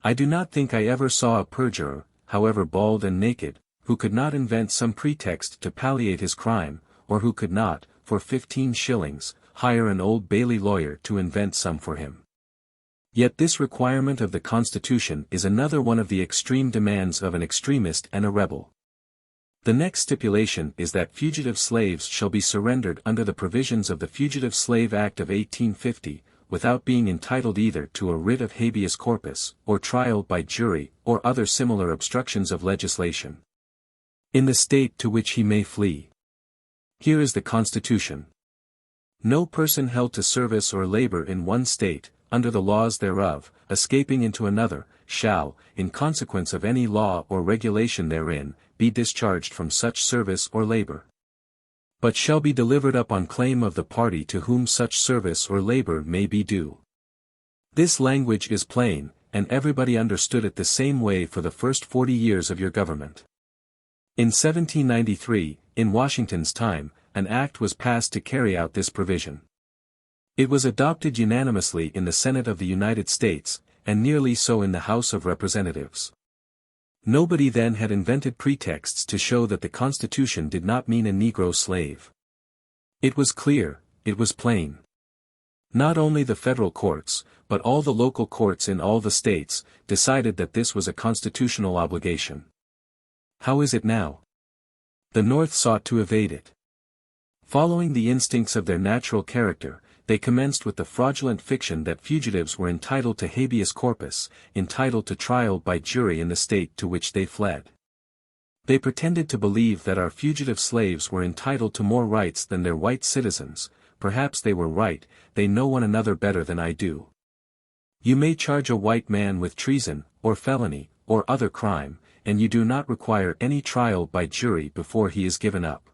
I do not think I ever saw a perjurer, however bald and naked, who could not invent some pretext to palliate his crime, or who could not, for 15 shillings, hire an Old Bailey lawyer to invent some for him. Yet this requirement of the Constitution is another one of the extreme demands of an extremist and a rebel. The next stipulation is that fugitive slaves shall be surrendered under the provisions of the Fugitive Slave Act of 1850, without being entitled either to a writ of habeas corpus, or trial by jury, or other similar obstructions of legislation. In the state to which he may flee. Here is the Constitution. No person held to service or labor in one state, under the laws thereof, escaping into another, shall, in consequence of any law or regulation therein, be discharged from such service or labor. But shall be delivered up on claim of the party to whom such service or labor may be due. This language is plain, and everybody understood it the same way for the first 40 years of your government. In 1793, in Washington's time, an act was passed to carry out this provision. It was adopted unanimously in the Senate of the United States, and nearly so in the House of Representatives. Nobody then had invented pretexts to show that the Constitution did not mean a Negro slave. It was clear, it was plain. Not only the federal courts, but all the local courts in all the states, decided that this was a constitutional obligation. How is it now? The North sought to evade it. Following the instincts of their natural character, they commenced with the fraudulent fiction that fugitives were entitled to habeas corpus, entitled to trial by jury in the state to which they fled. They pretended to believe that our fugitive slaves were entitled to more rights than their white citizens. Perhaps they were right, they know one another better than I do. You may charge a white man with treason, or felony, or other crime, and you do not require any trial by jury before he is given up.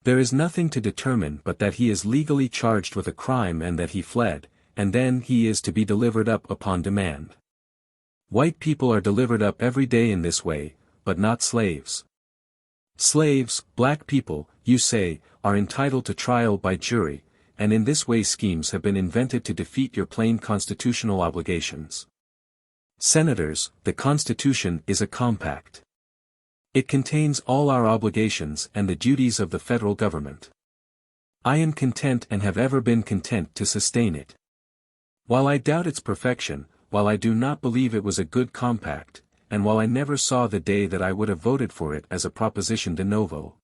There is nothing to determine but that he is legally charged with a crime and that he fled, and then he is to be delivered up upon demand. White people are delivered up every day in this way, but not slaves. Slaves, black people, you say, are entitled to trial by jury, and in this way schemes have been invented to defeat your plain constitutional obligations. Senators, the Constitution is a compact. It contains all our obligations and the duties of the federal government. I am content and have ever been content to sustain it. While I doubt its perfection, while I do not believe it was a good compact, and while I never saw the day that I would have voted for it as a proposition de novo,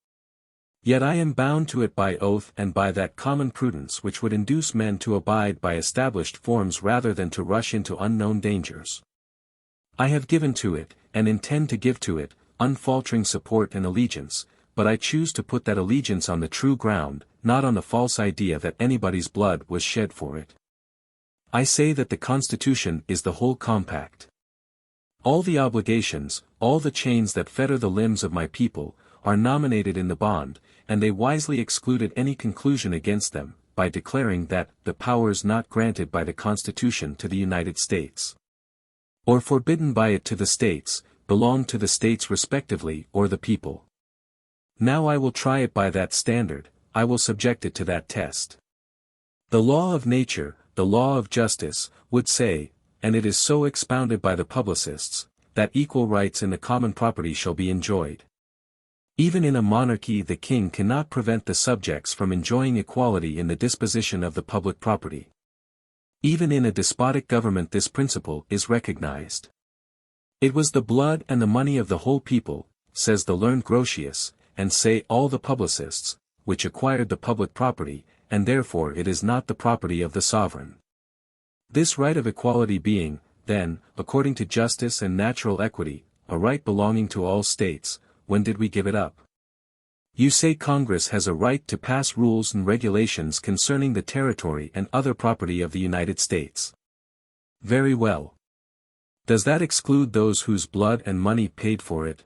yet I am bound to it by oath and by that common prudence which would induce men to abide by established forms rather than to rush into unknown dangers. I have given to it, and intend to give to it, unfaltering support and allegiance, but I choose to put that allegiance on the true ground, not on the false idea that anybody's blood was shed for it. I say that the Constitution is the whole compact. All the obligations, all the chains that fetter the limbs of my people, are nominated in the bond, and they wisely excluded any conclusion against them, by declaring that the powers not granted by the Constitution to the United States, or forbidden by it to the States, belong to the States respectively or the people. Now I will try it by that standard, I will subject it to that test. The law of nature, the law of justice, would say, and it is so expounded by the publicists, that equal rights in the common property shall be enjoyed. Even in a monarchy the king cannot prevent the subjects from enjoying equality in the disposition of the public property. Even in a despotic government this principle is recognized. It was the blood and the money of the whole people, says the learned Grotius, and say all the publicists, which acquired the public property, and therefore it is not the property of the sovereign. This right of equality being, then, according to justice and natural equity, a right belonging to all states, when did we give it up? You say Congress has a right to pass rules and regulations concerning the territory and other property of the United States. Very well. Does that exclude those whose blood and money paid for it?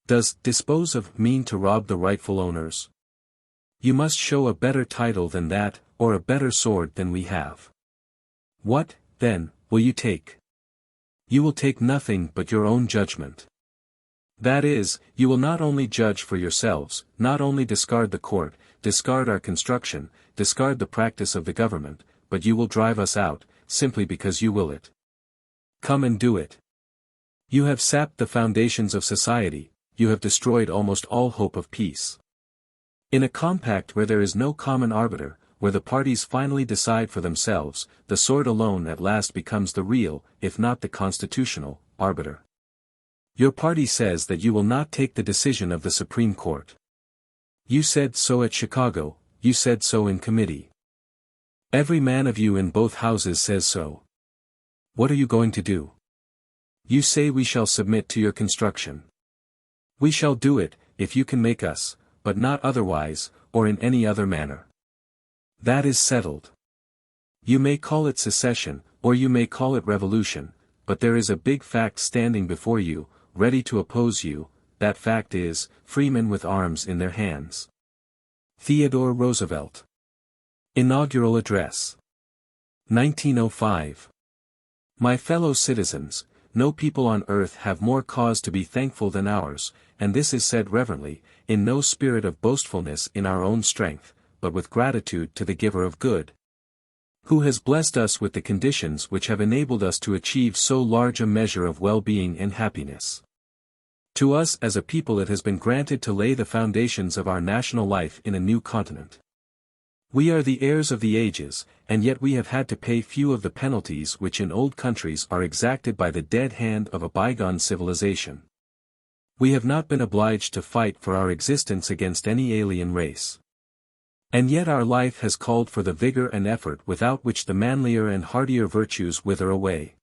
Does dispose of mean to rob the rightful owners? You must show a better title than that, or a better sword than we have. What, then, will you take? You will take nothing but your own judgment. That is, you will not only judge for yourselves, not only discard the court, discard our construction, discard the practice of the government, but you will drive us out, simply because you will it. Come and do it. You have sapped the foundations of society, you have destroyed almost all hope of peace. In a compact where there is no common arbiter, where the parties finally decide for themselves, the sword alone at last becomes the real, if not the constitutional, arbiter. Your party says that you will not take the decision of the Supreme Court. You said so at Chicago, you said so in committee. Every man of you in both houses says so. What are you going to do? You say we shall submit to your construction. We shall do it, if you can make us, but not otherwise, or in any other manner. That is settled. You may call it secession, or you may call it revolution, but there is a big fact standing before you, ready to oppose you, that fact is, freemen with arms in their hands. Theodore Roosevelt. Inaugural Address. 1905. My fellow citizens, no people on earth have more cause to be thankful than ours, and this is said reverently, in no spirit of boastfulness in our own strength, but with gratitude to the Giver of good, who has blessed us with the conditions which have enabled us to achieve so large a measure of well-being and happiness. To us as a people it has been granted to lay the foundations of our national life in a new continent. We are the heirs of the ages, and yet we have had to pay few of the penalties which in old countries are exacted by the dead hand of a bygone civilization. We have not been obliged to fight for our existence against any alien race. And yet our life has called for the vigor and effort without which the manlier and hardier virtues wither away.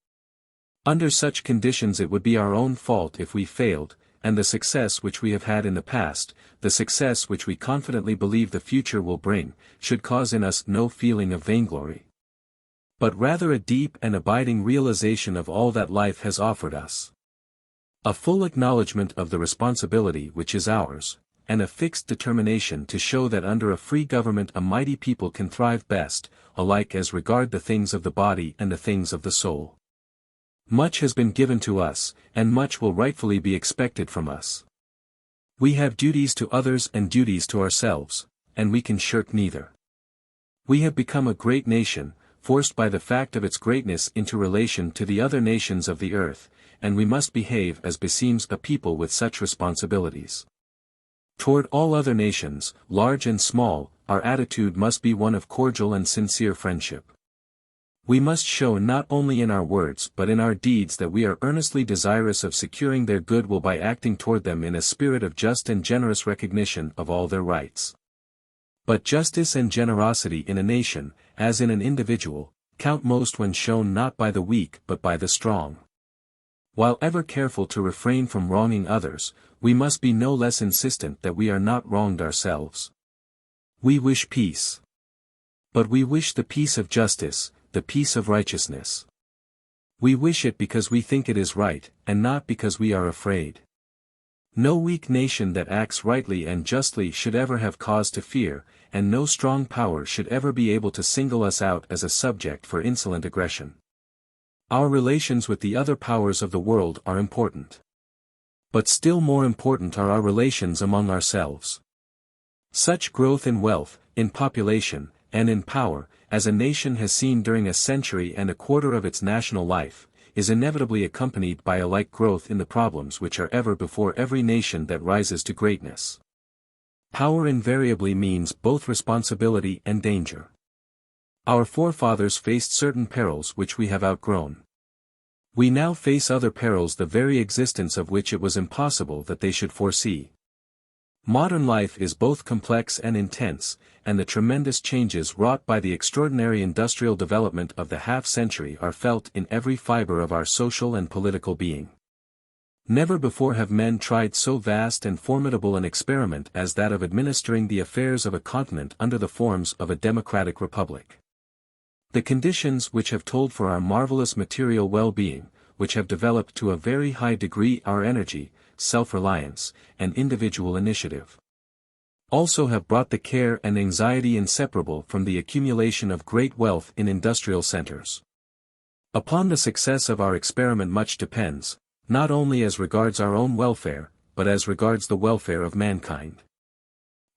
Under such conditions it would be our own fault if we failed, and the success which we have had in the past, the success which we confidently believe the future will bring, should cause in us no feeling of vainglory, but rather a deep and abiding realization of all that life has offered us. A full acknowledgement of the responsibility which is ours, and a fixed determination to show that under a free government a mighty people can thrive best, alike as regard the things of the body and the things of the soul. Much has been given to us, and much will rightfully be expected from us. We have duties to others and duties to ourselves, and we can shirk neither. We have become a great nation, forced by the fact of its greatness into relation to the other nations of the earth, and we must behave as beseems a people with such responsibilities. Toward all other nations, large and small, our attitude must be one of cordial and sincere friendship. We must show not only in our words but in our deeds that we are earnestly desirous of securing their goodwill by acting toward them in a spirit of just and generous recognition of all their rights. But justice and generosity in a nation, as in an individual, count most when shown not by the weak but by the strong. While ever careful to refrain from wronging others, we must be no less insistent that we are not wronged ourselves. We wish peace. But we wish the peace of justice, the peace of righteousness. We wish it because we think it is right, and not because we are afraid. No weak nation that acts rightly and justly should ever have cause to fear, and no strong power should ever be able to single us out as a subject for insolent aggression. Our relations with the other powers of the world are important. But still more important are our relations among ourselves. Such growth in wealth, in population, and in power, as a nation has seen during a century and a quarter of its national life, is inevitably accompanied by a like growth in the problems which are ever before every nation that rises to greatness. Power invariably means both responsibility and danger. Our forefathers faced certain perils which we have outgrown. We now face other perils the very existence of which it was impossible that they should foresee. Modern life is both complex and intense, and the tremendous changes wrought by the extraordinary industrial development of the half-century are felt in every fiber of our social and political being. Never before have men tried so vast and formidable an experiment as that of administering the affairs of a continent under the forms of a democratic republic. The conditions which have told for our marvelous material well-being, which have developed to a very high degree our energy, self-reliance, and individual initiative, also have brought the care and anxiety inseparable from the accumulation of great wealth in industrial centers. Upon the success of our experiment much depends, not only as regards our own welfare, but as regards the welfare of mankind.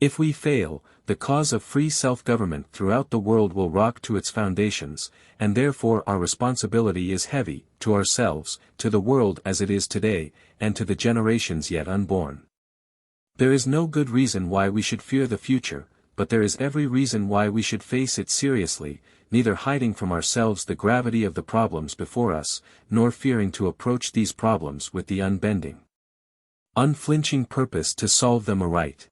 If we fail, the cause of free self-government throughout the world will rock to its foundations, and therefore our responsibility is heavy, to ourselves, to the world as it is today, and to the generations yet unborn. There is no good reason why we should fear the future, but there is every reason why we should face it seriously, neither hiding from ourselves the gravity of the problems before us, nor fearing to approach these problems with the unbending, unflinching purpose to solve them aright.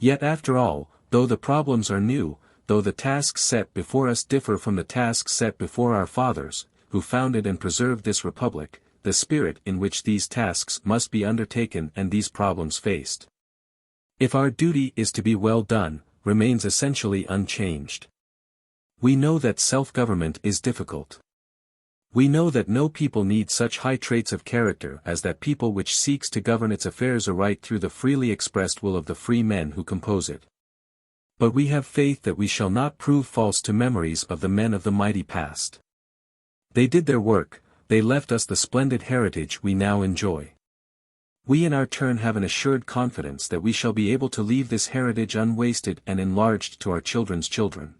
Yet after all, though the problems are new, though the tasks set before us differ from the tasks set before our fathers, who founded and preserved this republic, the spirit in which these tasks must be undertaken and these problems faced, if our duty is to be well done, remains essentially unchanged. We know that self-government is difficult. We know that no people need such high traits of character as that people which seeks to govern its affairs aright through the freely expressed will of the free men who compose it. But we have faith that we shall not prove false to memories of the men of the mighty past. They did their work, they left us the splendid heritage we now enjoy. We in our turn have an assured confidence that we shall be able to leave this heritage unwasted and enlarged to our children's children.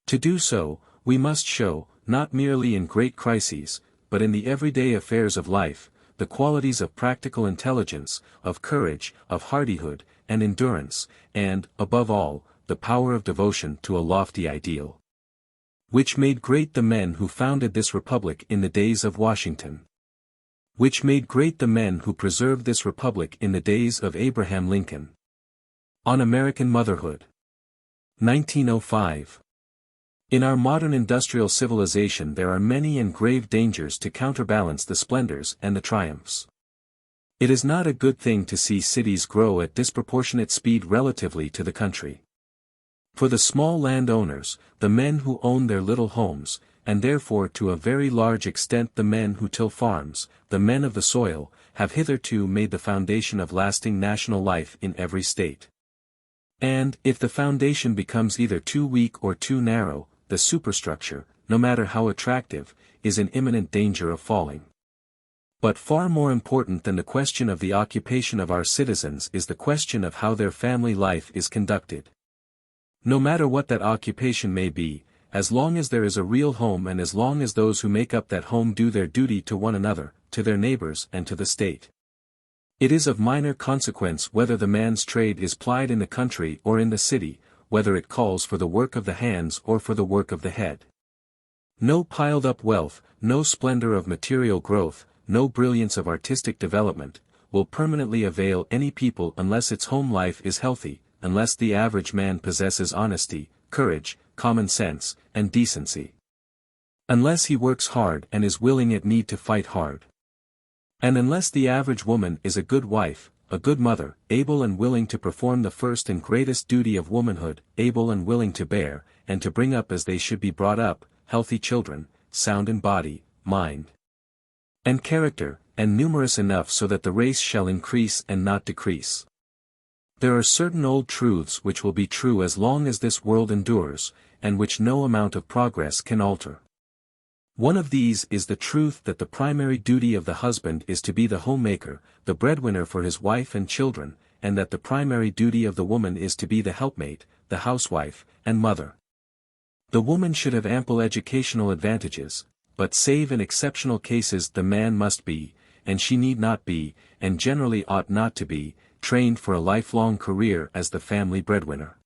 To do so, we must show, not merely in great crises, but in the everyday affairs of life, the qualities of practical intelligence, of courage, of hardihood, and endurance, and, above all, the power of devotion to a lofty ideal, which made great the men who founded this republic in the days of Washington, which made great the men who preserved this republic in the days of Abraham Lincoln. On American Motherhood. 1905. In our modern industrial civilization there are many and grave dangers to counterbalance the splendors and the triumphs. It is not a good thing to see cities grow at disproportionate speed relatively to the country. For the small landowners, the men who own their little homes, and therefore to a very large extent the men who till farms, the men of the soil, have hitherto made the foundation of lasting national life in every state. And, if the foundation becomes either too weak or too narrow, the superstructure, no matter how attractive, is in imminent danger of falling. But far more important than the question of the occupation of our citizens is the question of how their family life is conducted. No matter what that occupation may be, as long as there is a real home and as long as those who make up that home do their duty to one another, to their neighbors and to the state, it is of minor consequence whether the man's trade is plied in the country or in the city, whether it calls for the work of the hands or for the work of the head. No piled-up wealth, no splendor of material growth, no brilliance of artistic development, will permanently avail any people unless its home life is healthy, unless the average man possesses honesty, courage, common sense, and decency. Unless he works hard and is willing at need to fight hard. And unless the average woman is a good wife, a good mother, able and willing to perform the first and greatest duty of womanhood, able and willing to bear, and to bring up as they should be brought up, healthy children, sound in body, mind, and character, and numerous enough so that the race shall increase and not decrease. There are certain old truths which will be true as long as this world endures, and which no amount of progress can alter. One of these is the truth that the primary duty of the husband is to be the homemaker, the breadwinner for his wife and children, and that the primary duty of the woman is to be the helpmate, the housewife, and mother. The woman should have ample educational advantages, but save in exceptional cases the man must be, and she need not be, and generally ought not to be, trained for a lifelong career as the family breadwinner.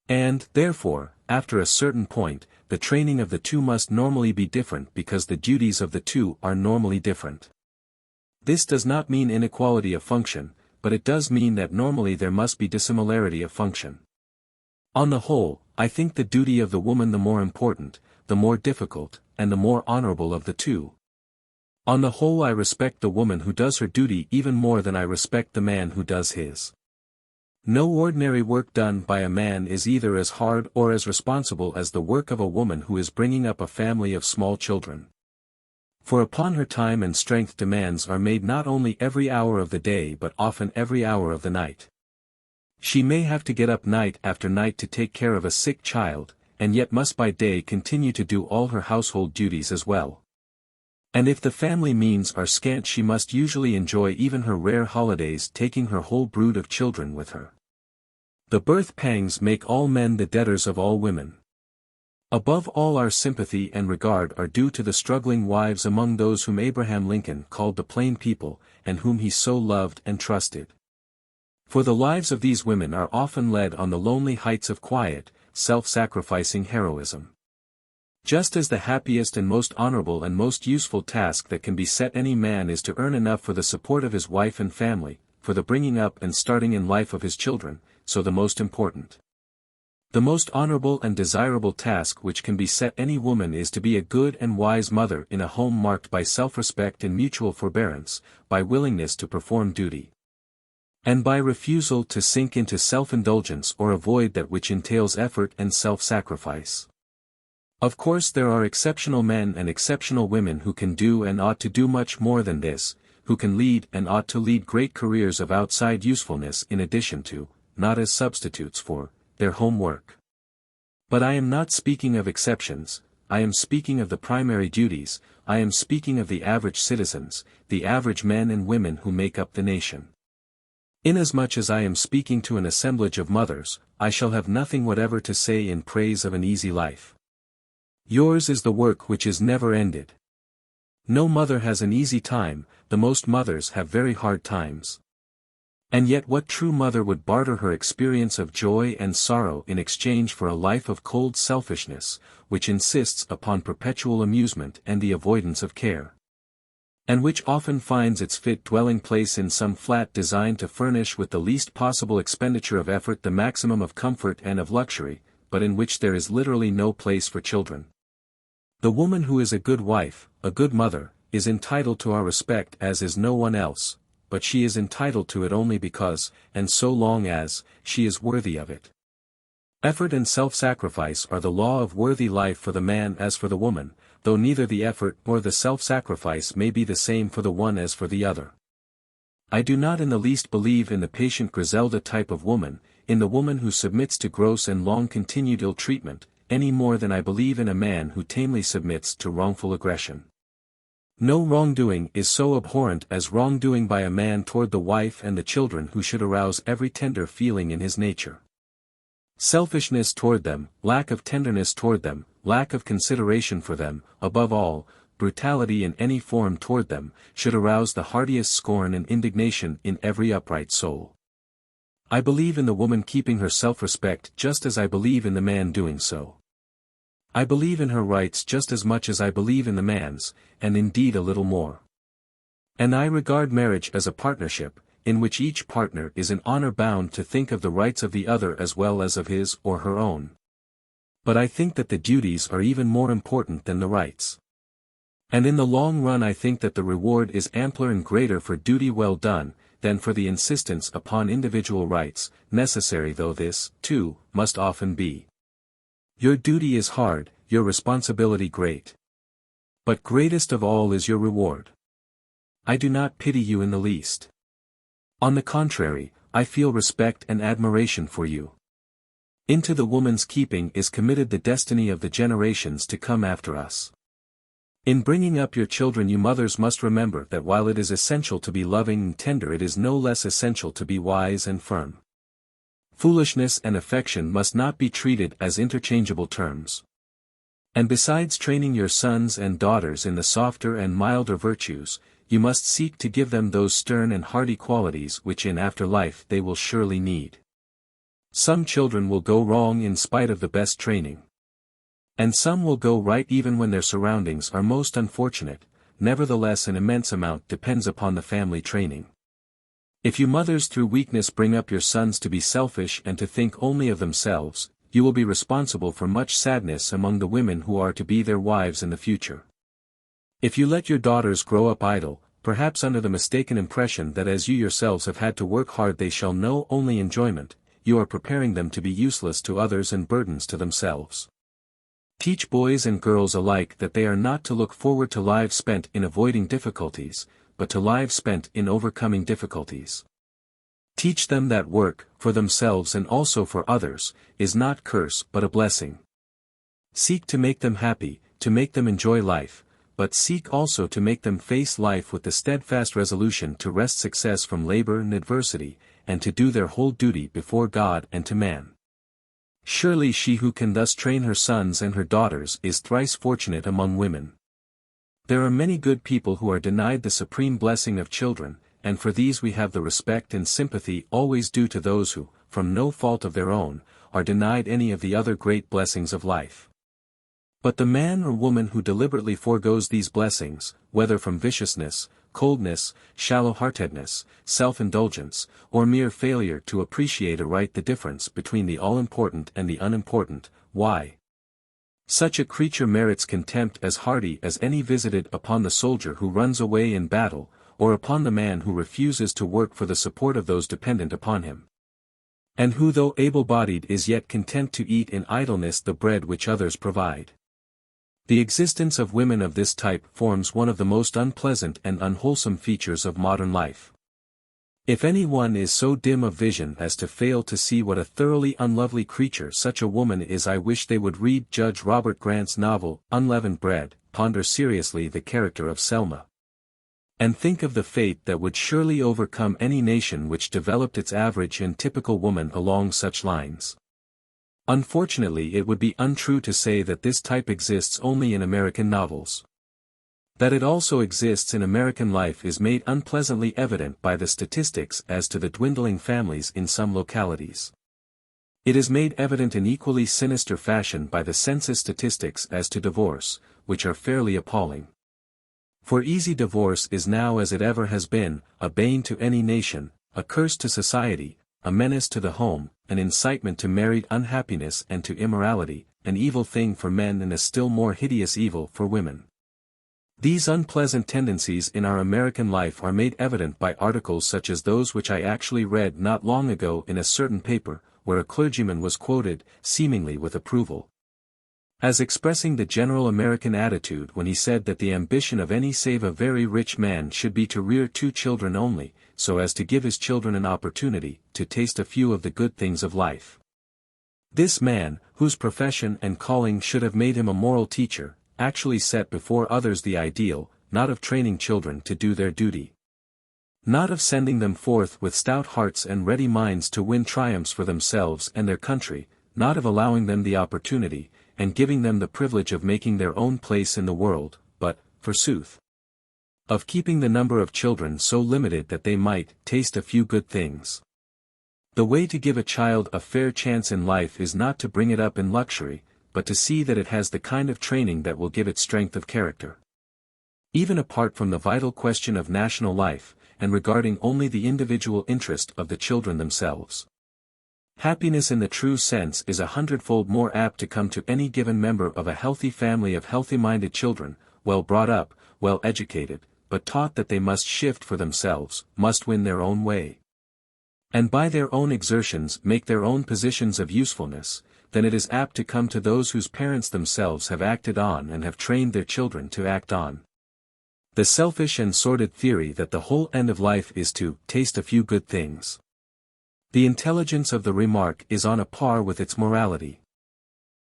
And, therefore, after a certain point, the training of the two must normally be different because the duties of the two are normally different. This does not mean inequality of function, but it does mean that normally there must be dissimilarity of function. On the whole, I think the duty of the woman the more important, the more difficult, and the more honorable of the two. On the whole, I respect the woman who does her duty even more than I respect the man who does his. No ordinary work done by a man is either as hard or as responsible as the work of a woman who is bringing up a family of small children. For upon her time and strength demands are made not only every hour of the day but often every hour of the night. She may have to get up night after night to take care of a sick child, and yet must by day continue to do all her household duties as well. And if the family means are scant, she must usually enjoy even her rare holidays taking her whole brood of children with her. The birth pangs make all men the debtors of all women. Above all, our sympathy and regard are due to the struggling wives among those whom Abraham Lincoln called the plain people, and whom he so loved and trusted. For the lives of these women are often led on the lonely heights of quiet, self-sacrificing heroism. Just as the happiest and most honorable and most useful task that can be set any man is to earn enough for the support of his wife and family, for the bringing up and starting in life of his children, so the most important, the most honorable and desirable task which can be set any woman is to be a good and wise mother in a home marked by self-respect and mutual forbearance, by willingness to perform duty, and by refusal to sink into self-indulgence or avoid that which entails effort and self-sacrifice. Of course, there are exceptional men and exceptional women who can do and ought to do much more than this, who can lead and ought to lead great careers of outside usefulness in addition to, not as substitutes for, their home work. But I am not speaking of exceptions, I am speaking of the primary duties, I am speaking of the average citizens, the average men and women who make up the nation. Inasmuch as I am speaking to an assemblage of mothers, I shall have nothing whatever to say in praise of an easy life. Yours is the work which is never ended. No mother has an easy time, the most mothers have very hard times. And yet what true mother would barter her experience of joy and sorrow in exchange for a life of cold selfishness, which insists upon perpetual amusement and the avoidance of care? And which often finds its fit dwelling place in some flat designed to furnish with the least possible expenditure of effort the maximum of comfort and of luxury, but in which there is literally no place for children. The woman who is a good wife, a good mother, is entitled to our respect as is no one else, but she is entitled to it only because, and so long as, she is worthy of it. Effort and self-sacrifice are the law of worthy life for the man as for the woman, though neither the effort nor the self-sacrifice may be the same for the one as for the other. I do not in the least believe in the patient Griselda type of woman, in the woman who submits to gross and long-continued ill-treatment, any more than I believe in a man who tamely submits to wrongful aggression. No wrongdoing is so abhorrent as wrongdoing by a man toward the wife and the children who should arouse every tender feeling in his nature. Selfishness toward them, lack of tenderness toward them, lack of consideration for them, above all, brutality in any form toward them, should arouse the heartiest scorn and indignation in every upright soul. I believe in the woman keeping her self-respect just as I believe in the man doing so. I believe in her rights just as much as I believe in the man's, and indeed a little more. And I regard marriage as a partnership, in which each partner is in honor bound to think of the rights of the other as well as of his or her own. But I think that the duties are even more important than the rights. And in the long run I think that the reward is ampler and greater for duty well done, than for the insistence upon individual rights, necessary though this, too, must often be. Your duty is hard, your responsibility great. But greatest of all is your reward. I do not pity you in the least. On the contrary, I feel respect and admiration for you. Into the woman's keeping is committed the destiny of the generations to come after us. In bringing up your children you mothers must remember that while it is essential to be loving and tender it is no less essential to be wise and firm. Foolishness and affection must not be treated as interchangeable terms. And besides training your sons and daughters in the softer and milder virtues, you must seek to give them those stern and hardy qualities which in after life they will surely need. Some children will go wrong in spite of the best training. And some will go right even when their surroundings are most unfortunate, nevertheless an immense amount depends upon the family training. If you mothers through weakness bring up your sons to be selfish and to think only of themselves, you will be responsible for much sadness among the women who are to be their wives in the future. If you let your daughters grow up idle, perhaps under the mistaken impression that as you yourselves have had to work hard they shall know only enjoyment, you are preparing them to be useless to others and burdens to themselves. Teach boys and girls alike that they are not to look forward to lives spent in avoiding difficulties, but to lives spent in overcoming difficulties. Teach them that work, for themselves and also for others, is not curse but a blessing. Seek to make them happy, to make them enjoy life, but seek also to make them face life with the steadfast resolution to wrest success from labor and adversity, and to do their whole duty before God and to man. Surely she who can thus train her sons and her daughters is thrice fortunate among women. There are many good people who are denied the supreme blessing of children, and for these we have the respect and sympathy always due to those who, from no fault of their own, are denied any of the other great blessings of life. But the man or woman who deliberately forgoes these blessings, whether from viciousness, coldness, shallow-heartedness, self-indulgence, or mere failure to appreciate aright the difference between the all-important and the unimportant, why? Such a creature merits contempt as hearty as any visited upon the soldier who runs away in battle, or upon the man who refuses to work for the support of those dependent upon him. And who though able-bodied is yet content to eat in idleness the bread which others provide. The existence of women of this type forms one of the most unpleasant and unwholesome features of modern life. If any one is so dim of vision as to fail to see what a thoroughly unlovely creature such a woman is, I wish they would read Judge Robert Grant's novel, Unleavened Bread, ponder seriously the character of Selma, and think of the fate that would surely overcome any nation which developed its average and typical woman along such lines. Unfortunately, it would be untrue to say that this type exists only in American novels. That it also exists in American life is made unpleasantly evident by the statistics as to the dwindling families in some localities. It is made evident in equally sinister fashion by the census statistics as to divorce, which are fairly appalling. For easy divorce is now as it ever has been, a bane to any nation, a curse to society, a menace to the home, an incitement to married unhappiness and to immorality, an evil thing for men and a still more hideous evil for women. These unpleasant tendencies in our American life are made evident by articles such as those which I actually read not long ago in a certain paper, where a clergyman was quoted, seemingly with approval, as expressing the general American attitude when he said that the ambition of any save a very rich man should be to rear 2 children only, so as to give his children an opportunity to taste a few of the good things of life. This man, whose profession and calling should have made him a moral teacher, actually set before others the ideal, not of training children to do their duty, not of sending them forth with stout hearts and ready minds to win triumphs for themselves and their country, not of allowing them the opportunity, and giving them the privilege of making their own place in the world, but, forsooth, of keeping the number of children so limited that they might taste a few good things. The way to give a child a fair chance in life is not to bring it up in luxury, but to see that it has the kind of training that will give it strength of character. Even apart from the vital question of national life, and regarding only the individual interest of the children themselves, happiness in the true sense is 100-fold more apt to come to any given member of a healthy family of healthy-minded children, well brought up, well educated, but taught that they must shift for themselves, must win their own way, and by their own exertions make their own positions of usefulness, then it is apt to come to those whose parents themselves have acted on and have trained their children to act on. The selfish and sordid theory that the whole end of life is to taste a few good things. The intelligence of the remark is on a par with its morality.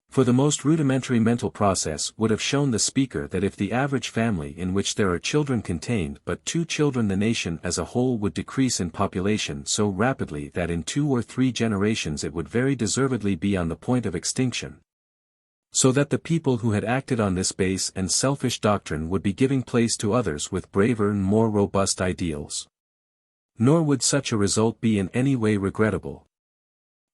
For the most rudimentary mental process would have shown the speaker that if the average family in which there are children contained but 2 children, the nation as a whole would decrease in population so rapidly that in 2 or 3 generations it would very deservedly be on the point of extinction. So that the people who had acted on this base and selfish doctrine would be giving place to others with braver and more robust ideals. Nor would such a result be in any way regrettable.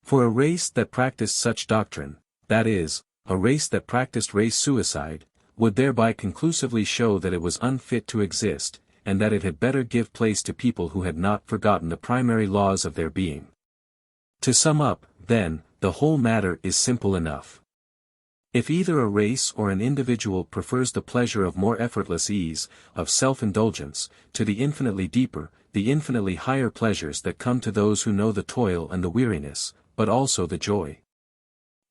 For a race that practiced such doctrine, that is, a race that practiced race suicide, would thereby conclusively show that it was unfit to exist, and that it had better give place to people who had not forgotten the primary laws of their being. To sum up, then, the whole matter is simple enough. If either a race or an individual prefers the pleasure of more effortless ease, of self-indulgence, to the infinitely deeper, the infinitely higher pleasures that come to those who know the toil and the weariness, but also the joy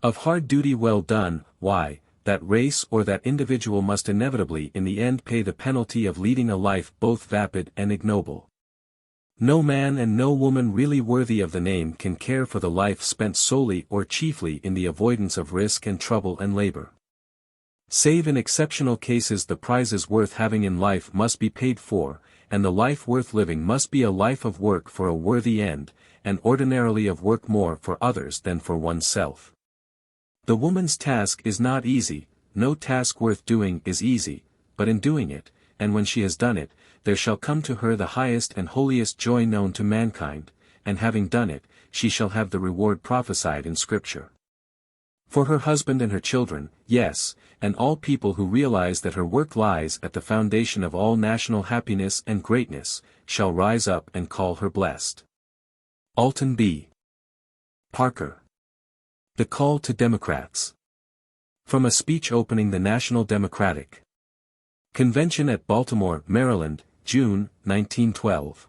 of hard duty well done, why, that race or that individual must inevitably in the end pay the penalty of leading a life both vapid and ignoble. No man and no woman really worthy of the name can care for the life spent solely or chiefly in the avoidance of risk and trouble and labor. Save in exceptional cases the prizes worth having in life must be paid for, and the life worth living must be a life of work for a worthy end, and ordinarily of work more for others than for oneself. The woman's task is not easy, no task worth doing is easy, but in doing it, and when she has done it, there shall come to her the highest and holiest joy known to mankind, and having done it, she shall have the reward prophesied in Scripture. For her husband and her children, yes, and all people who realize that her work lies at the foundation of all national happiness and greatness, shall rise up and call her blessed. Alton B. Parker. The Call to Democrats. From a speech opening the National Democratic Convention at Baltimore, Maryland, June, 1912.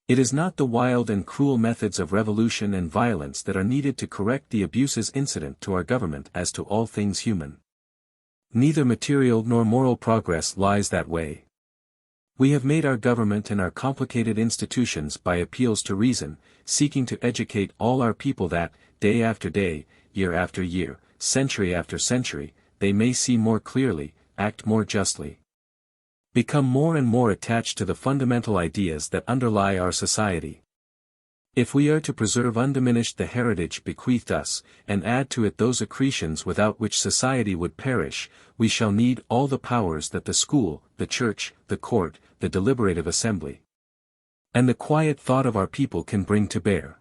It is not the wild and cruel methods of revolution and violence that are needed to correct the abuses incident to our government as to all things human. Neither material nor moral progress lies that way. We have made our government and our complicated institutions by appeals to reason, seeking to educate all our people that, day after day, year after year, century after century, they may see more clearly, act more justly, become more and more attached to the fundamental ideas that underlie our society. If we are to preserve undiminished the heritage bequeathed us, and add to it those accretions without which society would perish, we shall need all the powers that the school, the church, the court, the deliberative assembly, and the quiet thought of our people can bring to bear.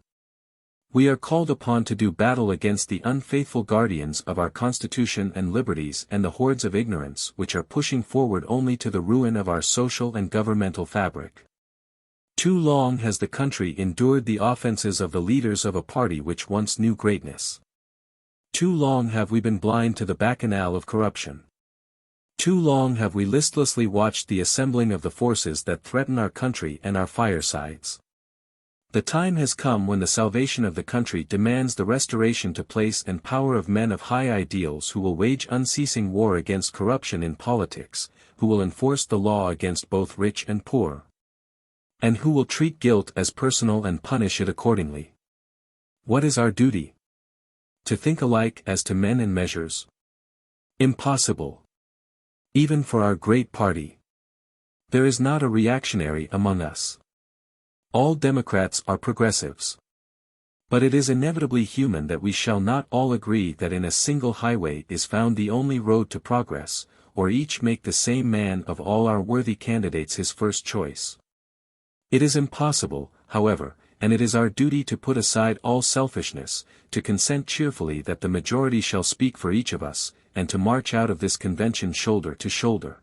We are called upon to do battle against the unfaithful guardians of our Constitution and liberties and the hordes of ignorance which are pushing forward only to the ruin of our social and governmental fabric. Too long has the country endured the offenses of the leaders of a party which once knew greatness. Too long have we been blind to the bacchanal of corruption. Too long have we listlessly watched the assembling of the forces that threaten our country and our firesides. The time has come when the salvation of the country demands the restoration to place and power of men of high ideals who will wage unceasing war against corruption in politics, who will enforce the law against both rich and poor, and who will treat guilt as personal and punish it accordingly. What is our duty? To think alike as to men and measures? Impossible. Even for our great party. There is not a reactionary among us. All Democrats are progressives. But it is inevitably human that we shall not all agree that in a single highway is found the only road to progress, or each make the same man of all our worthy candidates his first choice. It is impossible, however, and it is our duty to put aside all selfishness, to consent cheerfully that the majority shall speak for each of us, and to march out of this convention shoulder to shoulder,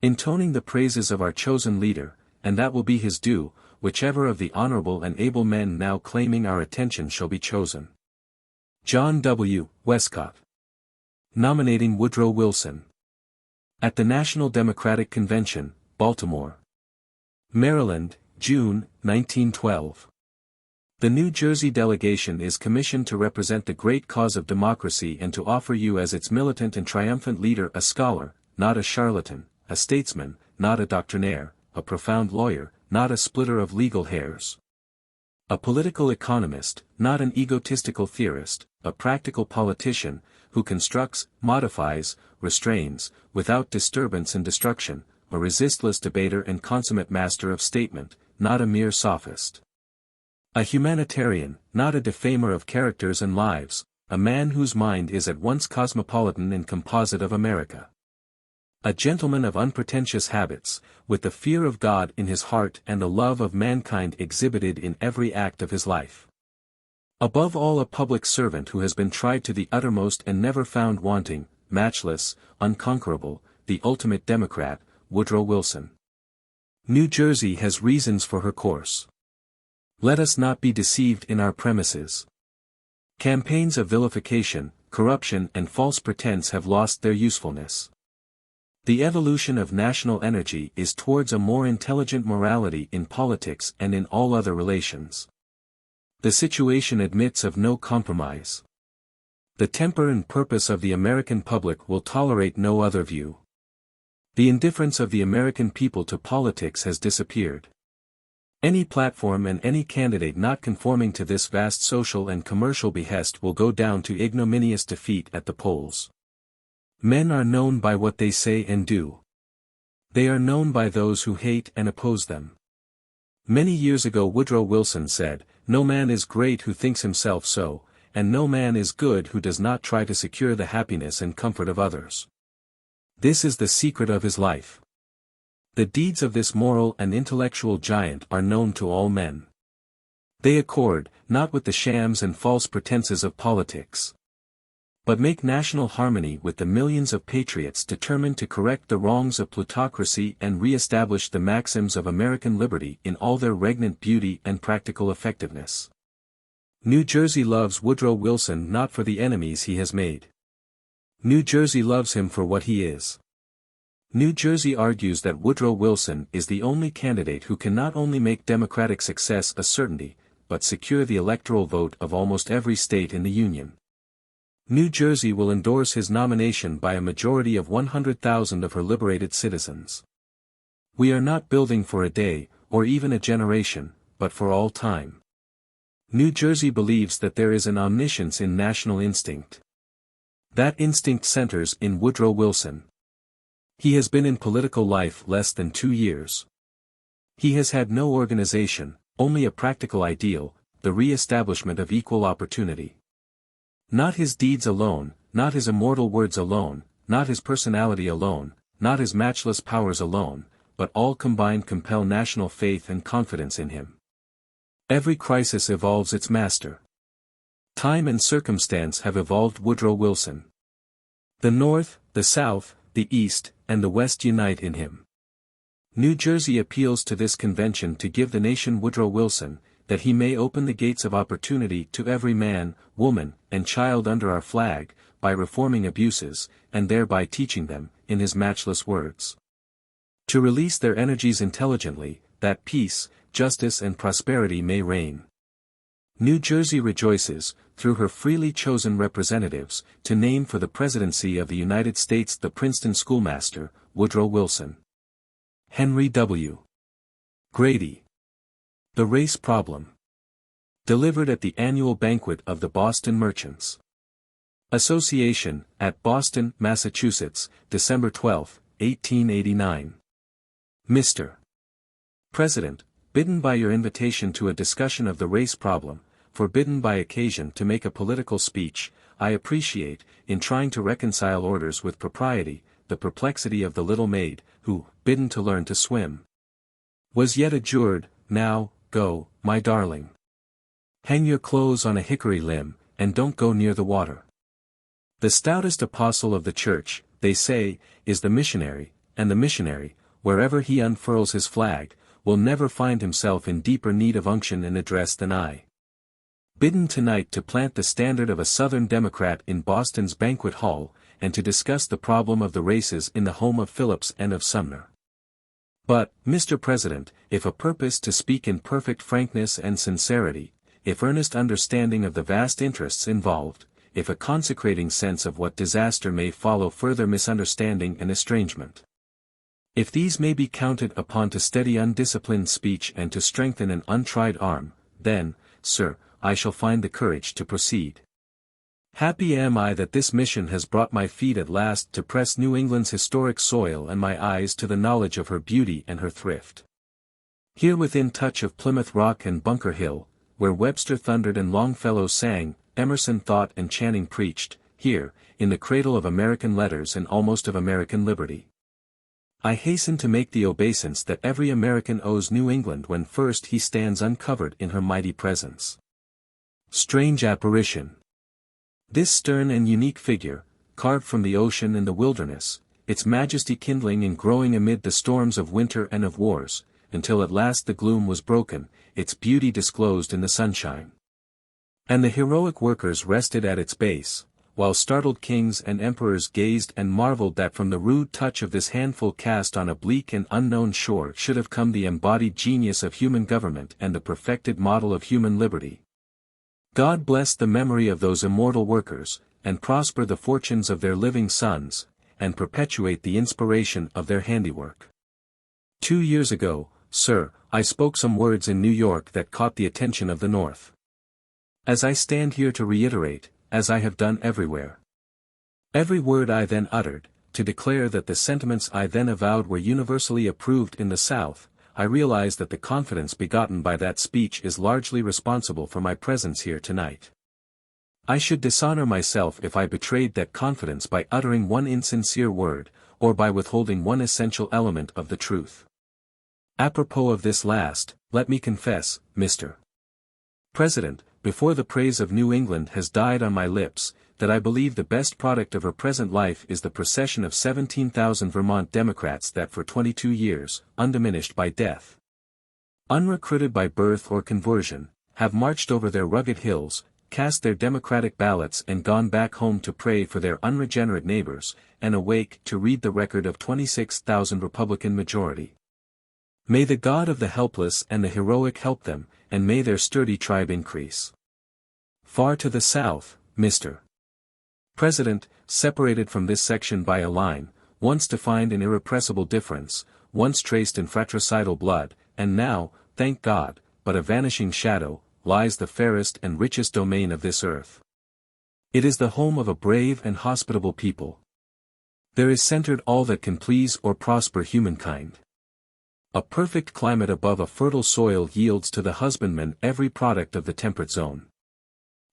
intoning the praises of our chosen leader, and that will be his due, whichever of the honorable and able men now claiming our attention shall be chosen. John W. Westcott. Nominating Woodrow Wilson. At the National Democratic Convention, Baltimore, Maryland, June, 1912. The New Jersey delegation is commissioned to represent the great cause of democracy and to offer you as its militant and triumphant leader a scholar, not a charlatan, a statesman, not a doctrinaire, a profound lawyer, not a splitter of legal hairs. A political economist, not an egotistical theorist, a practical politician, who constructs, modifies, restrains, without disturbance and destruction, a resistless debater and consummate master of statement, not a mere sophist. A humanitarian, not a defamer of characters and lives, a man whose mind is at once cosmopolitan and composite of America. A gentleman of unpretentious habits, with the fear of God in his heart and the love of mankind exhibited in every act of his life. Above all, a public servant who has been tried to the uttermost and never found wanting, matchless, unconquerable, the ultimate Democrat, Woodrow Wilson. New Jersey has reasons for her course. Let us not be deceived in our premises. Campaigns of vilification, corruption and false pretense have lost their usefulness. The evolution of national energy is towards a more intelligent morality in politics and in all other relations. The situation admits of no compromise. The temper and purpose of the American public will tolerate no other view. The indifference of the American people to politics has disappeared. Any platform and any candidate not conforming to this vast social and commercial behest will go down to ignominious defeat at the polls. Men are known by what they say and do. They are known by those who hate and oppose them. Many years ago Woodrow Wilson said, "No man is great who thinks himself so, and no man is good who does not try to secure the happiness and comfort of others." This is the secret of his life. The deeds of this moral and intellectual giant are known to all men. They accord, not with the shams and false pretenses of politics, but make national harmony with the millions of patriots determined to correct the wrongs of plutocracy and re-establish the maxims of American liberty in all their regnant beauty and practical effectiveness. New Jersey loves Woodrow Wilson not for the enemies he has made. New Jersey loves him for what he is. New Jersey argues that Woodrow Wilson is the only candidate who can not only make Democratic success a certainty, but secure the electoral vote of almost every state in the Union. New Jersey will endorse his nomination by a majority of 100,000 of her liberated citizens. We are not building for a day, or even a generation, but for all time. New Jersey believes that there is an omniscience in national instinct. That instinct centers in Woodrow Wilson. He has been in political life less than 2 years. He has had no organization, only a practical ideal, the re-establishment of equal opportunity. Not his deeds alone, not his immortal words alone, not his personality alone, not his matchless powers alone, but all combined compel national faith and confidence in him. Every crisis evolves its master. Time and circumstance have evolved Woodrow Wilson. The North, the South, the East, and the West unite in him. New Jersey appeals to this convention to give the nation Woodrow Wilson, that he may open the gates of opportunity to every man, woman, and child under our flag, by reforming abuses, and thereby teaching them, in his matchless words, to release their energies intelligently, that peace, justice and prosperity may reign. New Jersey rejoices, through her freely chosen representatives, to name for the presidency of the United States the Princeton schoolmaster, Woodrow Wilson. Henry W. Grady. The Race Problem. Delivered at the annual banquet of the Boston Merchants' Association, at Boston, Massachusetts, December 12, 1889. Mr. President, bidden by your invitation to a discussion of the race problem, forbidden by occasion to make a political speech, I appreciate, in trying to reconcile orders with propriety, the perplexity of the little maid, who, bidden to learn to swim, was yet adjured, now, go, my darling. Hang your clothes on a hickory limb, and don't go near the water. The stoutest apostle of the church, they say, is the missionary, and the missionary, wherever he unfurls his flag, will never find himself in deeper need of unction and address than I. Bidden tonight to plant the standard of a Southern Democrat in Boston's banquet hall, and to discuss the problem of the races in the home of Phillips and of Sumner. But, Mr. President, if a purpose to speak in perfect frankness and sincerity, if earnest understanding of the vast interests involved, if a consecrating sense of what disaster may follow further misunderstanding and estrangement, if these may be counted upon to steady undisciplined speech and to strengthen an untried arm, then, sir, I shall find the courage to proceed. Happy am I that this mission has brought my feet at last to press New England's historic soil and my eyes to the knowledge of her beauty and her thrift. Here within touch of Plymouth Rock and Bunker Hill, where Webster thundered and Longfellow sang, Emerson thought and Channing preached, here, in the cradle of American letters and almost of American liberty, I hasten to make the obeisance that every American owes New England when first he stands uncovered in her mighty presence. Strange apparition! This stern and unique figure, carved from the ocean and the wilderness, its majesty kindling and growing amid the storms of winter and of wars, until at last the gloom was broken, its beauty disclosed in the sunshine. And the heroic workers rested at its base, while startled kings and emperors gazed and marveled that from the rude touch of this handful cast on a bleak and unknown shore should have come the embodied genius of human government and the perfected model of human liberty. God bless the memory of those immortal workers, and prosper the fortunes of their living sons, and perpetuate the inspiration of their handiwork. 2 years ago, sir, I spoke some words in New York that caught the attention of the North. As I stand here to reiterate, as I have done everywhere, every word I then uttered, to declare that the sentiments I then avowed were universally approved in the South, I realize that the confidence begotten by that speech is largely responsible for my presence here tonight. I should dishonor myself if I betrayed that confidence by uttering one insincere word, or by withholding one essential element of the truth. Apropos of this last, let me confess, Mr. President, before the praise of New England has died on my lips, that I believe the best product of her present life is the procession of 17,000 Vermont Democrats that for 22 years, undiminished by death, unrecruited by birth or conversion, have marched over their rugged hills, cast their democratic ballots and gone back home to pray for their unregenerate neighbors, and awake to read the record of 26,000 Republican majority. May the God of the helpless and the heroic help them, and may their sturdy tribe increase. Far to the south, Mr. President, separated from this section by a line, once defined in irrepressible difference, once traced in fratricidal blood, and now, thank God, but a vanishing shadow, lies the fairest and richest domain of this earth. It is the home of a brave and hospitable people. There is centered all that can please or prosper humankind. A perfect climate above a fertile soil yields to the husbandman every product of the temperate zone.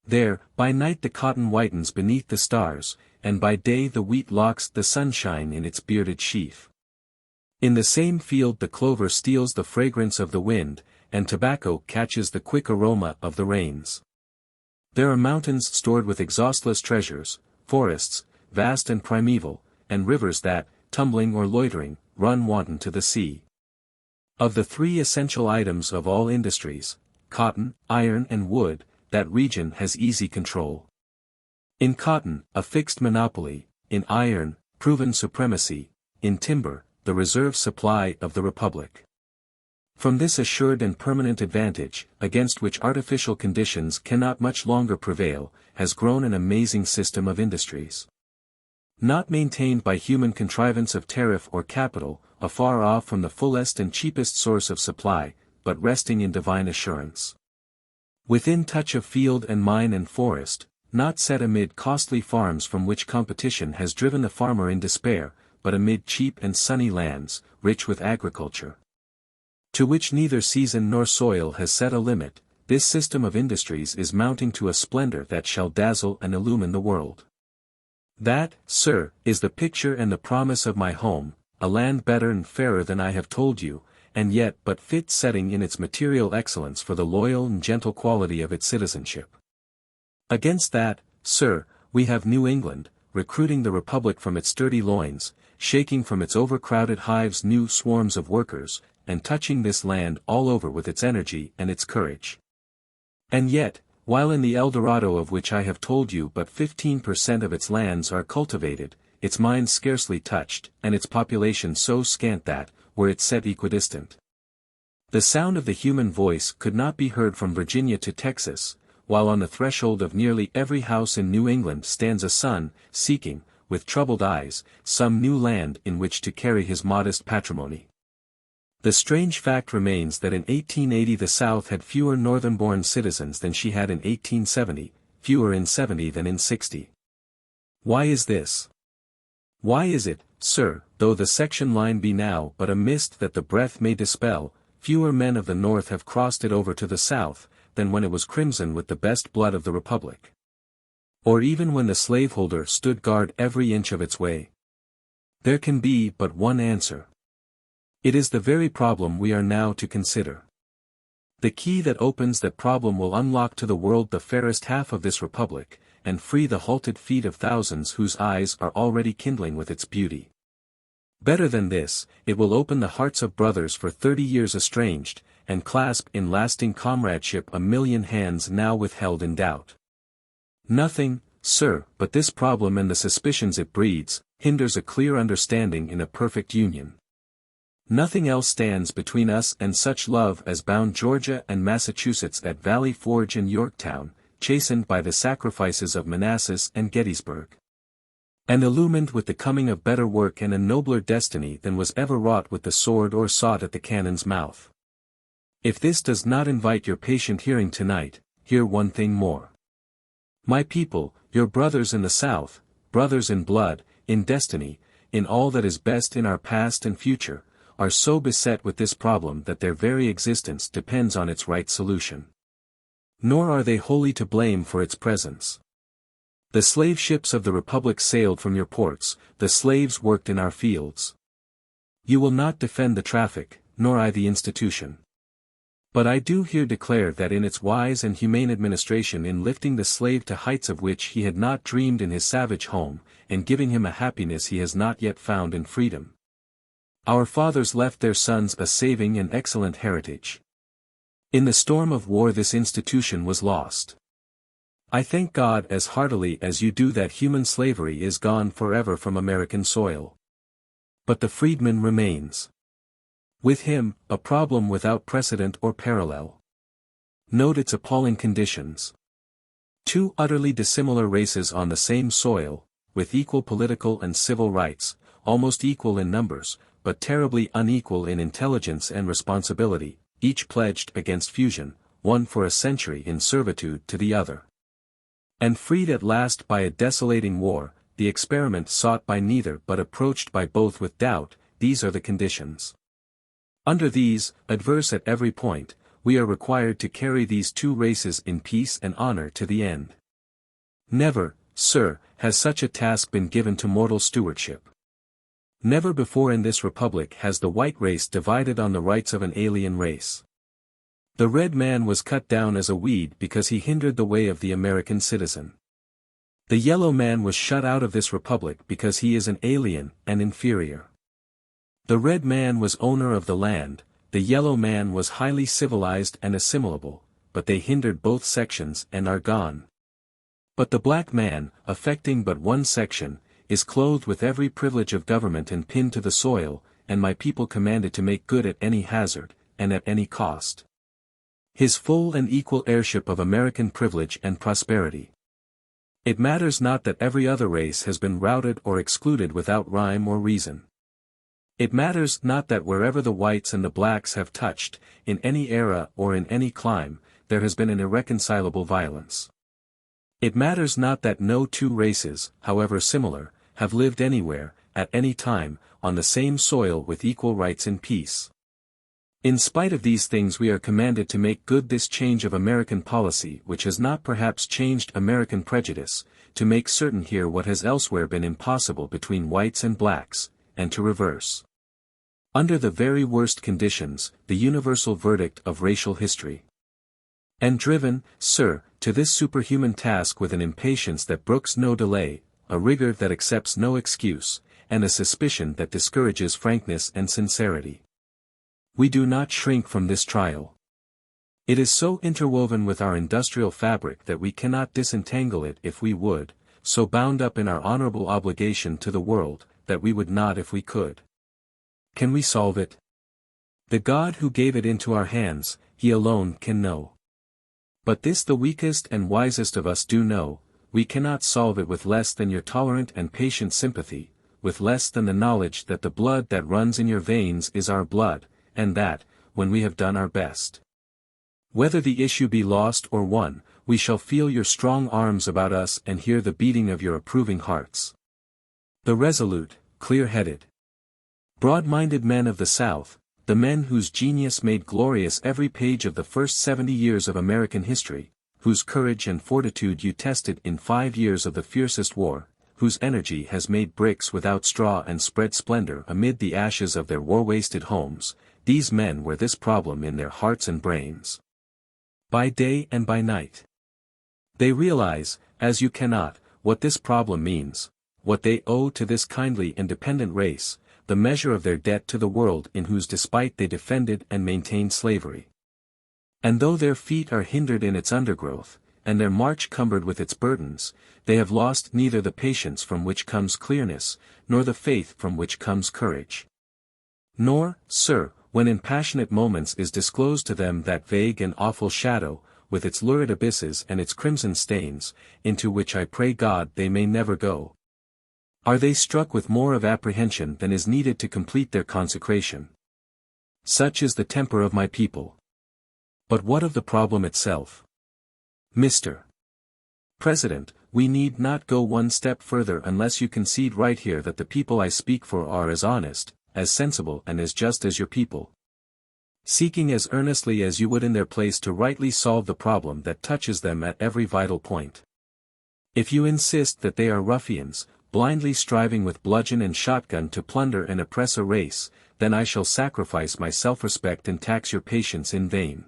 There, by night the cotton whitens beneath the stars, and by day the wheat locks the sunshine in its bearded sheaf. In the same field the clover steals the fragrance of the wind, and tobacco catches the quick aroma of the rains. There are mountains stored with exhaustless treasures, forests, vast and primeval, and rivers that, tumbling or loitering, run wanton to the sea. Of the three essential items of all industries, cotton, iron and wood, that region has easy control. In cotton, a fixed monopoly; in iron, proven supremacy; in timber, the reserve supply of the Republic. From this assured and permanent advantage, against which artificial conditions cannot much longer prevail, has grown an amazing system of industries. Not maintained by human contrivance of tariff or capital, afar off from the fullest and cheapest source of supply, but resting in divine assurance. Within touch of field and mine and forest, not set amid costly farms from which competition has driven the farmer in despair, but amid cheap and sunny lands, rich with agriculture, to which neither season nor soil has set a limit, this system of industries is mounting to a splendor that shall dazzle and illumine the world. That, sir, is the picture and the promise of my home, a land better and fairer than I have told you, and yet but fit setting in its material excellence for the loyal and gentle quality of its citizenship. Against that, sir, we have New England, recruiting the Republic from its sturdy loins, shaking from its overcrowded hives new swarms of workers, and touching this land all over with its energy and its courage. And yet, While in the El Dorado of which I have told you but 15% of its lands are cultivated, its mines scarcely touched, and its population so scant that, were it set equidistant, the sound of the human voice could not be heard from Virginia to Texas, while on the threshold of nearly every house in New England stands a son, seeking, with troubled eyes, some new land in which to carry his modest patrimony. The strange fact remains that in 1880 the South had fewer northern-born citizens than she had in 1870, fewer in 70 than in 60. Why is this? Why is it, sir, though the section line be now but a mist that the breath may dispel, fewer men of the North have crossed it over to the South, than when it was crimson with the best blood of the Republic? Or even when the slaveholder stood guard every inch of its way? There can be but one answer. It is the very problem we are now to consider. The key that opens that problem will unlock to the world the fairest half of this Republic, and free the halted feet of thousands whose eyes are already kindling with its beauty. Better than this, it will open the hearts of brothers for 30 years estranged, and clasp in lasting comradeship a million hands now withheld in doubt. Nothing, sir, but this problem and the suspicions it breeds, hinders a clear understanding in a perfect union. Nothing else stands between us and such love as bound Georgia and Massachusetts at Valley Forge and Yorktown, chastened by the sacrifices of Manassas and Gettysburg, and illumined with the coming of better work and a nobler destiny than was ever wrought with the sword or sought at the cannon's mouth. If this does not invite your patient hearing tonight, hear one thing more. My people, your brothers in the South, brothers in blood, in destiny, in all that is best in our past and future, are so beset with this problem that their very existence depends on its right solution. Nor are they wholly to blame for its presence. The slave ships of the Republic sailed from your ports, the slaves worked in our fields. You will not defend the traffic, nor I the institution. But I do here declare that in its wise and humane administration in lifting the slave to heights of which he had not dreamed in his savage home, and giving him a happiness he has not yet found in freedom, our fathers left their sons a saving and excellent heritage. In the storm of war this institution was lost. I thank God as heartily as you do that human slavery is gone forever from American soil. But the freedman remains. With him, a problem without precedent or parallel. Note its appalling conditions. Two utterly dissimilar races on the same soil, with equal political and civil rights, almost equal in numbers, but terribly unequal in intelligence and responsibility, each pledged against fusion, one for a century in servitude to the other. And freed at last by a desolating war, the experiment sought by neither but approached by both with doubt, these are the conditions. Under these, adverse at every point, we are required to carry these two races in peace and honor to the end. Never, sir, has such a task been given to mortal stewardship. Never before in this Republic has the white race divided on the rights of an alien race. The red man was cut down as a weed because he hindered the way of the American citizen. The yellow man was shut out of this Republic because he is an alien and inferior. The red man was owner of the land, the yellow man was highly civilized and assimilable, but they hindered both sections and are gone. But the black man, affecting but one section, is clothed with every privilege of government and pinned to the soil, and my people commanded to make good at any hazard, and at any cost, his full and equal heirship of American privilege and prosperity. It matters not that every other race has been routed or excluded without rhyme or reason. It matters not that wherever the whites and the blacks have touched, in any era or in any clime, there has been an irreconcilable violence. It matters not that no two races, however similar, have lived anywhere, at any time, on the same soil with equal rights in peace. In spite of these things we are commanded to make good this change of American policy which has not perhaps changed American prejudice, to make certain here what has elsewhere been impossible between whites and blacks, and to reverse, under the very worst conditions, the universal verdict of racial history. And driven, sir, to this superhuman task with an impatience that brooks no delay, a rigor that accepts no excuse, and a suspicion that discourages frankness and sincerity. We do not shrink from this trial. It is so interwoven with our industrial fabric that we cannot disentangle it if we would, so bound up in our honorable obligation to the world, that we would not if we could. Can we solve it? The God who gave it into our hands, He alone can know. But this the weakest and wisest of us do know, we cannot solve it with less than your tolerant and patient sympathy, with less than the knowledge that the blood that runs in your veins is our blood, and that, when we have done our best, whether the issue be lost or won, we shall feel your strong arms about us and hear the beating of your approving hearts. The resolute, clear-headed, broad-minded men of the South, the men whose genius made glorious every page of the first 70 years of American history, whose courage and fortitude you tested in 5 years of the fiercest war, whose energy has made bricks without straw and spread splendor amid the ashes of their war-wasted homes, these men wear this problem in their hearts and brains, by day and by night. They realize, as you cannot, what this problem means, what they owe to this kindly independent race, the measure of their debt to the world in whose despite they defended and maintained slavery. And though their feet are hindered in its undergrowth, and their march cumbered with its burdens, they have lost neither the patience from which comes clearness, nor the faith from which comes courage. Nor, sir, when in passionate moments is disclosed to them that vague and awful shadow, with its lurid abysses and its crimson stains, into which I pray God they may never go, are they struck with more of apprehension than is needed to complete their consecration. Such is the temper of my people. But what of the problem itself? Mr. President, we need not go one step further unless you concede right here that the people I speak for are as honest, as sensible and as just as your people, seeking as earnestly as you would in their place to rightly solve the problem that touches them at every vital point. If you insist that they are ruffians, blindly striving with bludgeon and shotgun to plunder and oppress a race, then I shall sacrifice my self-respect and tax your patience in vain.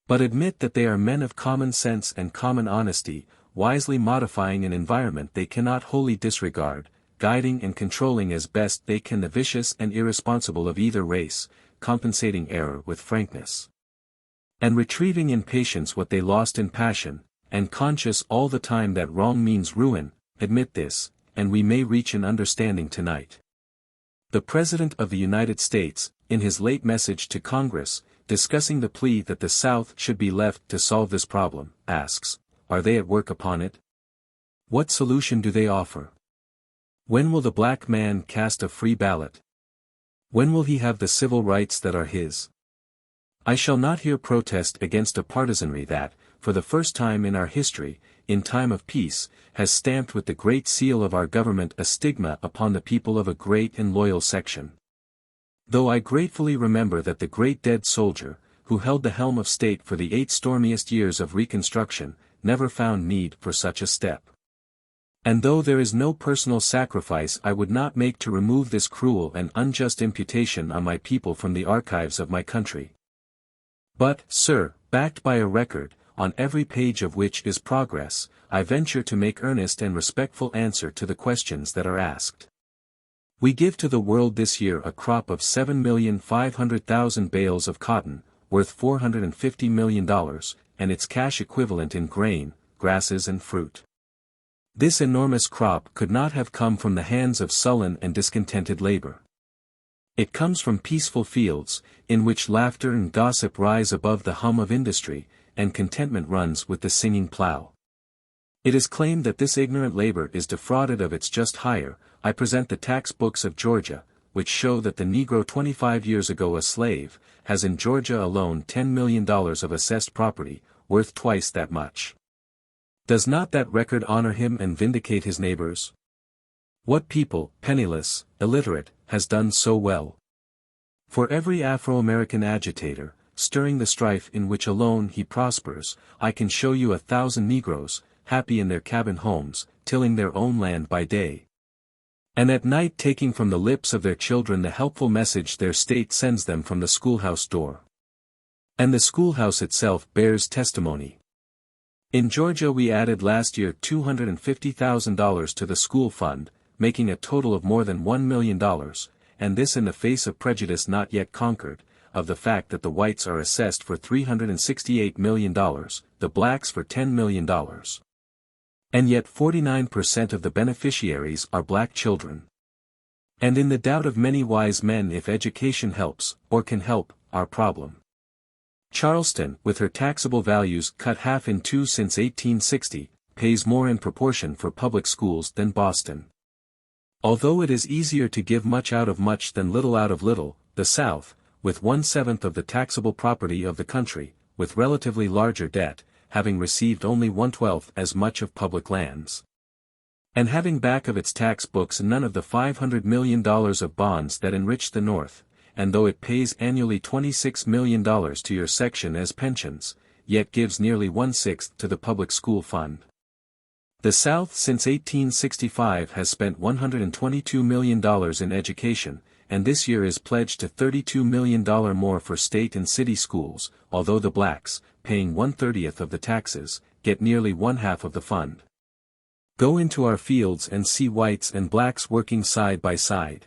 But admit that they are men of common sense and common honesty, wisely modifying an environment they cannot wholly disregard, guiding and controlling as best they can the vicious and irresponsible of either race, compensating error with frankness, and retrieving in patience what they lost in passion, and conscious all the time that wrong means ruin. Admit this, and we may reach an understanding tonight. The President of the United States, in his late message to Congress, discussing the plea that the South should be left to solve this problem, asks, are they at work upon it? What solution do they offer? When will the black man cast a free ballot? When will he have the civil rights that are his? I shall not here protest against a partisanry that, for the first time in our history, in time of peace, has stamped with the great seal of our government a stigma upon the people of a great and loyal section. Though I gratefully remember that the great dead soldier, who held the helm of state for the 8 stormiest years of Reconstruction, never found need for such a step. And though there is no personal sacrifice I would not make to remove this cruel and unjust imputation on my people from the archives of my country. But, sir, backed by a record, on every page of which is progress, I venture to make earnest and respectful answer to the questions that are asked. We give to the world this year a crop of 7,500,000 bales of cotton, worth $450 million, and its cash equivalent in grain, grasses and fruit. This enormous crop could not have come from the hands of sullen and discontented labor. It comes from peaceful fields, in which laughter and gossip rise above the hum of industry, and contentment runs with the singing plow. It is claimed that this ignorant labor is defrauded of its just hire. I present the tax books of Georgia, which show that the Negro 25 years ago a slave, has in Georgia alone $10 million of assessed property, worth twice that much. Does not that record honor him and vindicate his neighbors? What people, penniless, illiterate, has done so well? For every Afro-American agitator, stirring the strife in which alone he prospers, I can show you 1,000 Negroes, happy in their cabin homes, tilling their own land by day, and at night taking from the lips of their children the helpful message their state sends them from the schoolhouse door. And the schoolhouse itself bears testimony. In Georgia we added last year $250,000 to the school fund, making a total of more than $1 million, and this in the face of prejudice not yet conquered. of the fact that the whites are assessed for $368 million, the blacks for $10 million. And yet 49% of the beneficiaries are black children. And in the doubt of many wise men if education helps, or can help, our problem. Charleston, with her taxable values cut half in two since 1860, pays more in proportion for public schools than Boston. Although it is easier to give much out of much than little out of little, the South, with 1/7 of the taxable property of the country, with relatively larger debt, having received only 1/12 as much of public lands. And having back of its tax books none of the $500 million of bonds that enrich the North, and though it pays annually $26 million to your section as pensions, yet gives nearly 1/6 to the public school fund. The South since 1865 has spent $122 million in education, and this year is pledged to $32 million more for state and city schools, although the blacks, paying 1/30 of the taxes, get nearly 1/2 of the fund. Go into our fields and see whites and blacks working side by side.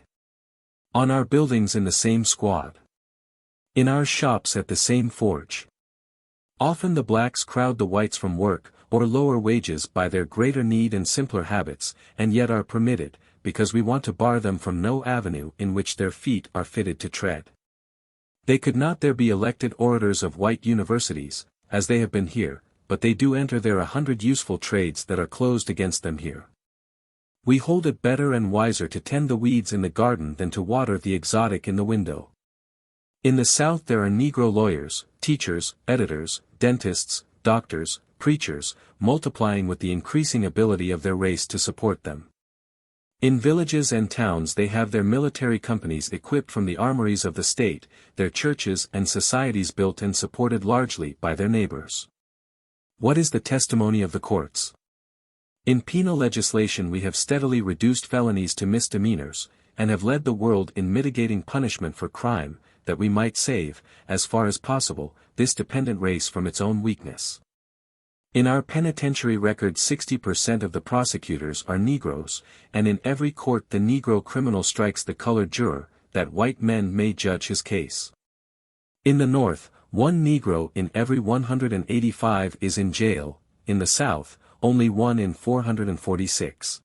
On our buildings in the same squad. In our shops at the same forge. Often the blacks crowd the whites from work, or lower wages by their greater need and simpler habits, and yet are permitted, because we want to bar them from no avenue in which their feet are fitted to tread. They could not there be elected orators of white universities, as they have been here, but they do enter there 100 useful trades that are closed against them here. We hold it better and wiser to tend the weeds in the garden than to water the exotic in the window. In the South there are Negro lawyers, teachers, editors, dentists, doctors, preachers, multiplying with the increasing ability of their race to support them. In villages and towns they have their military companies equipped from the armories of the state, their churches and societies built and supported largely by their neighbors. What is the testimony of the courts? In penal legislation we have steadily reduced felonies to misdemeanors, and have led the world in mitigating punishment for crime, that we might save, as far as possible, this dependent race from its own weakness. In our penitentiary record 60% of the prosecutors are Negroes, and in every court the Negro criminal strikes the colored juror, that white men may judge his case. In the North, 1 Negro in every 185 is in jail, in the South, only 1 in 446.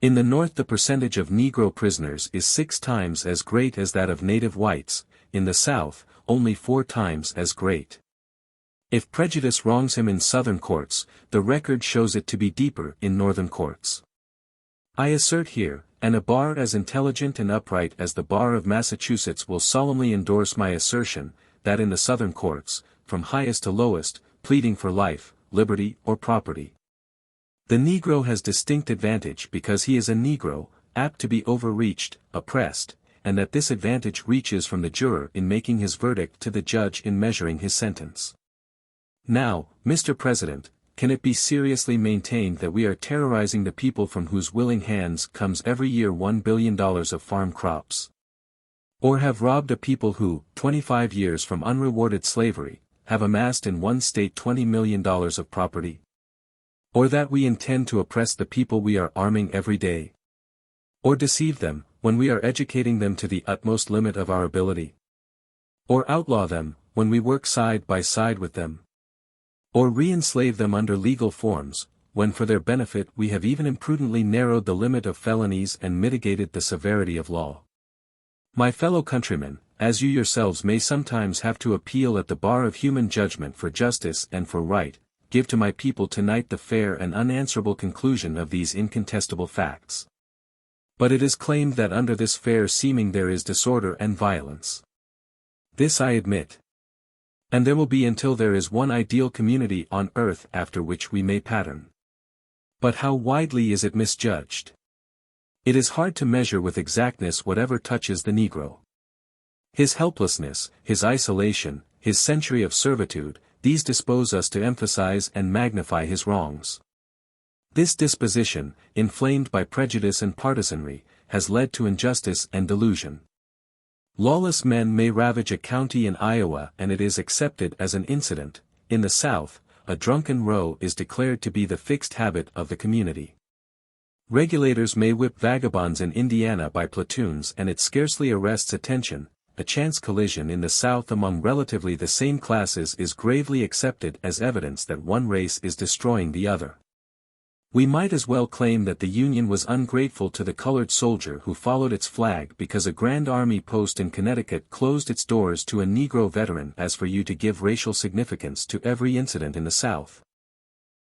In the North the percentage of Negro prisoners is 6 times as great as that of native whites, in the South, only 4 times as great. If prejudice wrongs him in Southern courts, the record shows it to be deeper in Northern courts. I assert here, and a bar as intelligent and upright as the bar of Massachusetts will solemnly endorse my assertion, that in the Southern courts, from highest to lowest, pleading for life, liberty or property, the Negro has distinct advantage because he is a Negro, apt to be overreached, oppressed, and that this advantage reaches from the juror in making his verdict to the judge in measuring his sentence. Now, Mr. President, can it be seriously maintained that we are terrorizing the people from whose willing hands comes every year $1 billion of farm crops? Or have robbed a people who, 25 years from unrewarded slavery, have amassed in one state $20 million of property? Or that we intend to oppress the people we are arming every day? Or deceive them, when we are educating them to the utmost limit of our ability? Or outlaw them, when we work side by side with them? Or re-enslave them under legal forms, when for their benefit we have even imprudently narrowed the limit of felonies and mitigated the severity of law? My fellow countrymen, as you yourselves may sometimes have to appeal at the bar of human judgment for justice and for right, give to my people tonight the fair and unanswerable conclusion of these incontestable facts. But it is claimed that under this fair seeming there is disorder and violence. This I admit. And there will be until there is one ideal community on earth after which we may pattern. But how widely is it misjudged? It is hard to measure with exactness whatever touches the Negro. His helplessness, his isolation, his century of servitude, these dispose us to emphasize and magnify his wrongs. This disposition, inflamed by prejudice and partisanry, has led to injustice and delusion. Lawless men may ravage a county in Iowa and it is accepted as an incident. In the South, a drunken row is declared to be the fixed habit of the community. Regulators may whip vagabonds in Indiana by platoons and it scarcely arrests attention, a chance collision in the South among relatively the same classes is gravely accepted as evidence that one race is destroying the other. We might as well claim that the Union was ungrateful to the colored soldier who followed its flag because a Grand Army post in Connecticut closed its doors to a Negro veteran as for you to give racial significance to every incident in the South.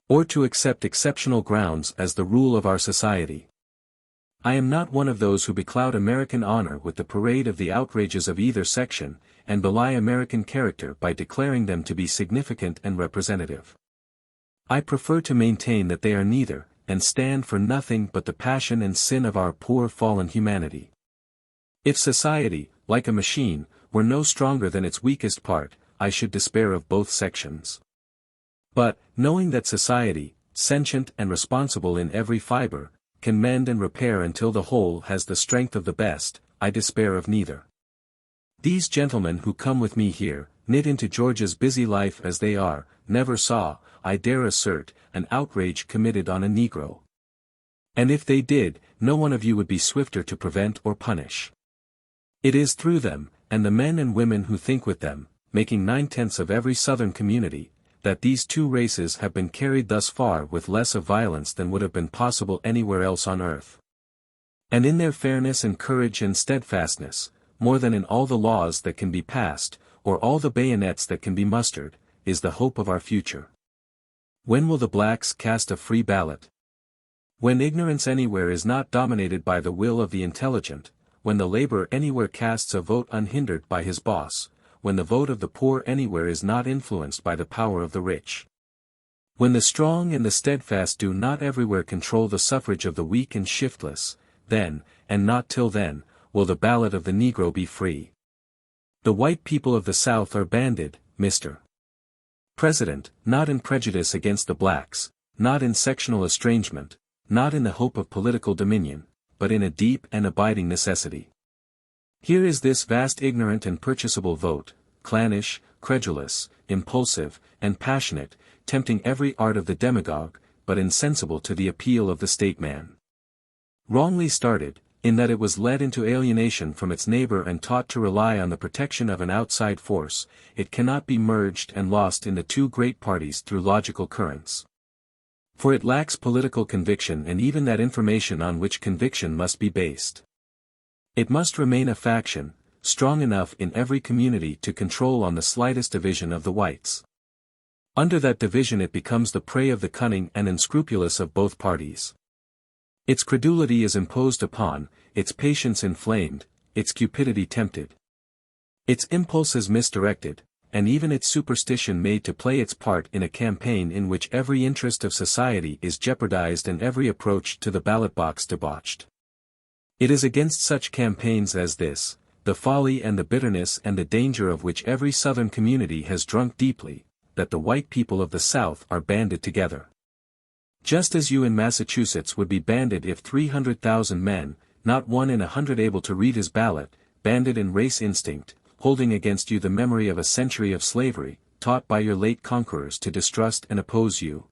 Or to accept exceptional grounds as the rule of our society. I am not one of those who becloud American honor with the parade of the outrages of either section, and belie American character by declaring them to be significant and representative. I prefer to maintain that they are neither, and stand for nothing but the passion and sin of our poor fallen humanity. If society, like a machine, were no stronger than its weakest part, I should despair of both sections. But, knowing that society, sentient and responsible in every fiber, can mend and repair until the whole has the strength of the best, I despair of neither. These gentlemen who come with me here, knit into Georgia's busy life as they are, never saw, I dare assert, an outrage committed on a Negro. And if they did, no one of you would be swifter to prevent or punish. It is through them, and the men and women who think with them, making 9/10 of every Southern community, that these two races have been carried thus far with less of violence than would have been possible anywhere else on earth. And in their fairness and courage and steadfastness, more than in all the laws that can be passed, or all the bayonets that can be mustered, is the hope of our future. When will the blacks cast a free ballot? When ignorance anywhere is not dominated by the will of the intelligent, when the laborer anywhere casts a vote unhindered by his boss, when the vote of the poor anywhere is not influenced by the power of the rich. When the strong and the steadfast do not everywhere control the suffrage of the weak and shiftless, then, and not till then, will the ballot of the Negro be free. The white people of the South are banded, Mr. President, not in prejudice against the blacks, not in sectional estrangement, not in the hope of political dominion, but in a deep and abiding necessity. Here is this vast ignorant and purchasable vote, clannish, credulous, impulsive, and passionate, tempting every art of the demagogue, but insensible to the appeal of the statesman. Wrongly started, in that it was led into alienation from its neighbor and taught to rely on the protection of an outside force, it cannot be merged and lost in the two great parties through logical currents. For it lacks political conviction and even that information on which conviction must be based. It must remain a faction, strong enough in every community to control on the slightest division of the whites. Under that division it becomes the prey of the cunning and unscrupulous of both parties. Its credulity is imposed upon, its patience inflamed, its cupidity tempted. Its impulses misdirected, and even its superstition made to play its part in a campaign in which every interest of society is jeopardized and every approach to the ballot box debauched. It is against such campaigns as this, the folly and the bitterness and the danger of which every Southern community has drunk deeply, that the white people of the South are banded together. Just as you in Massachusetts would be banded if 300,000 men, not one in 100 able to read his ballot, banded in race instinct, holding against you the memory of a century of slavery, taught by your late conquerors to distrust and oppose you,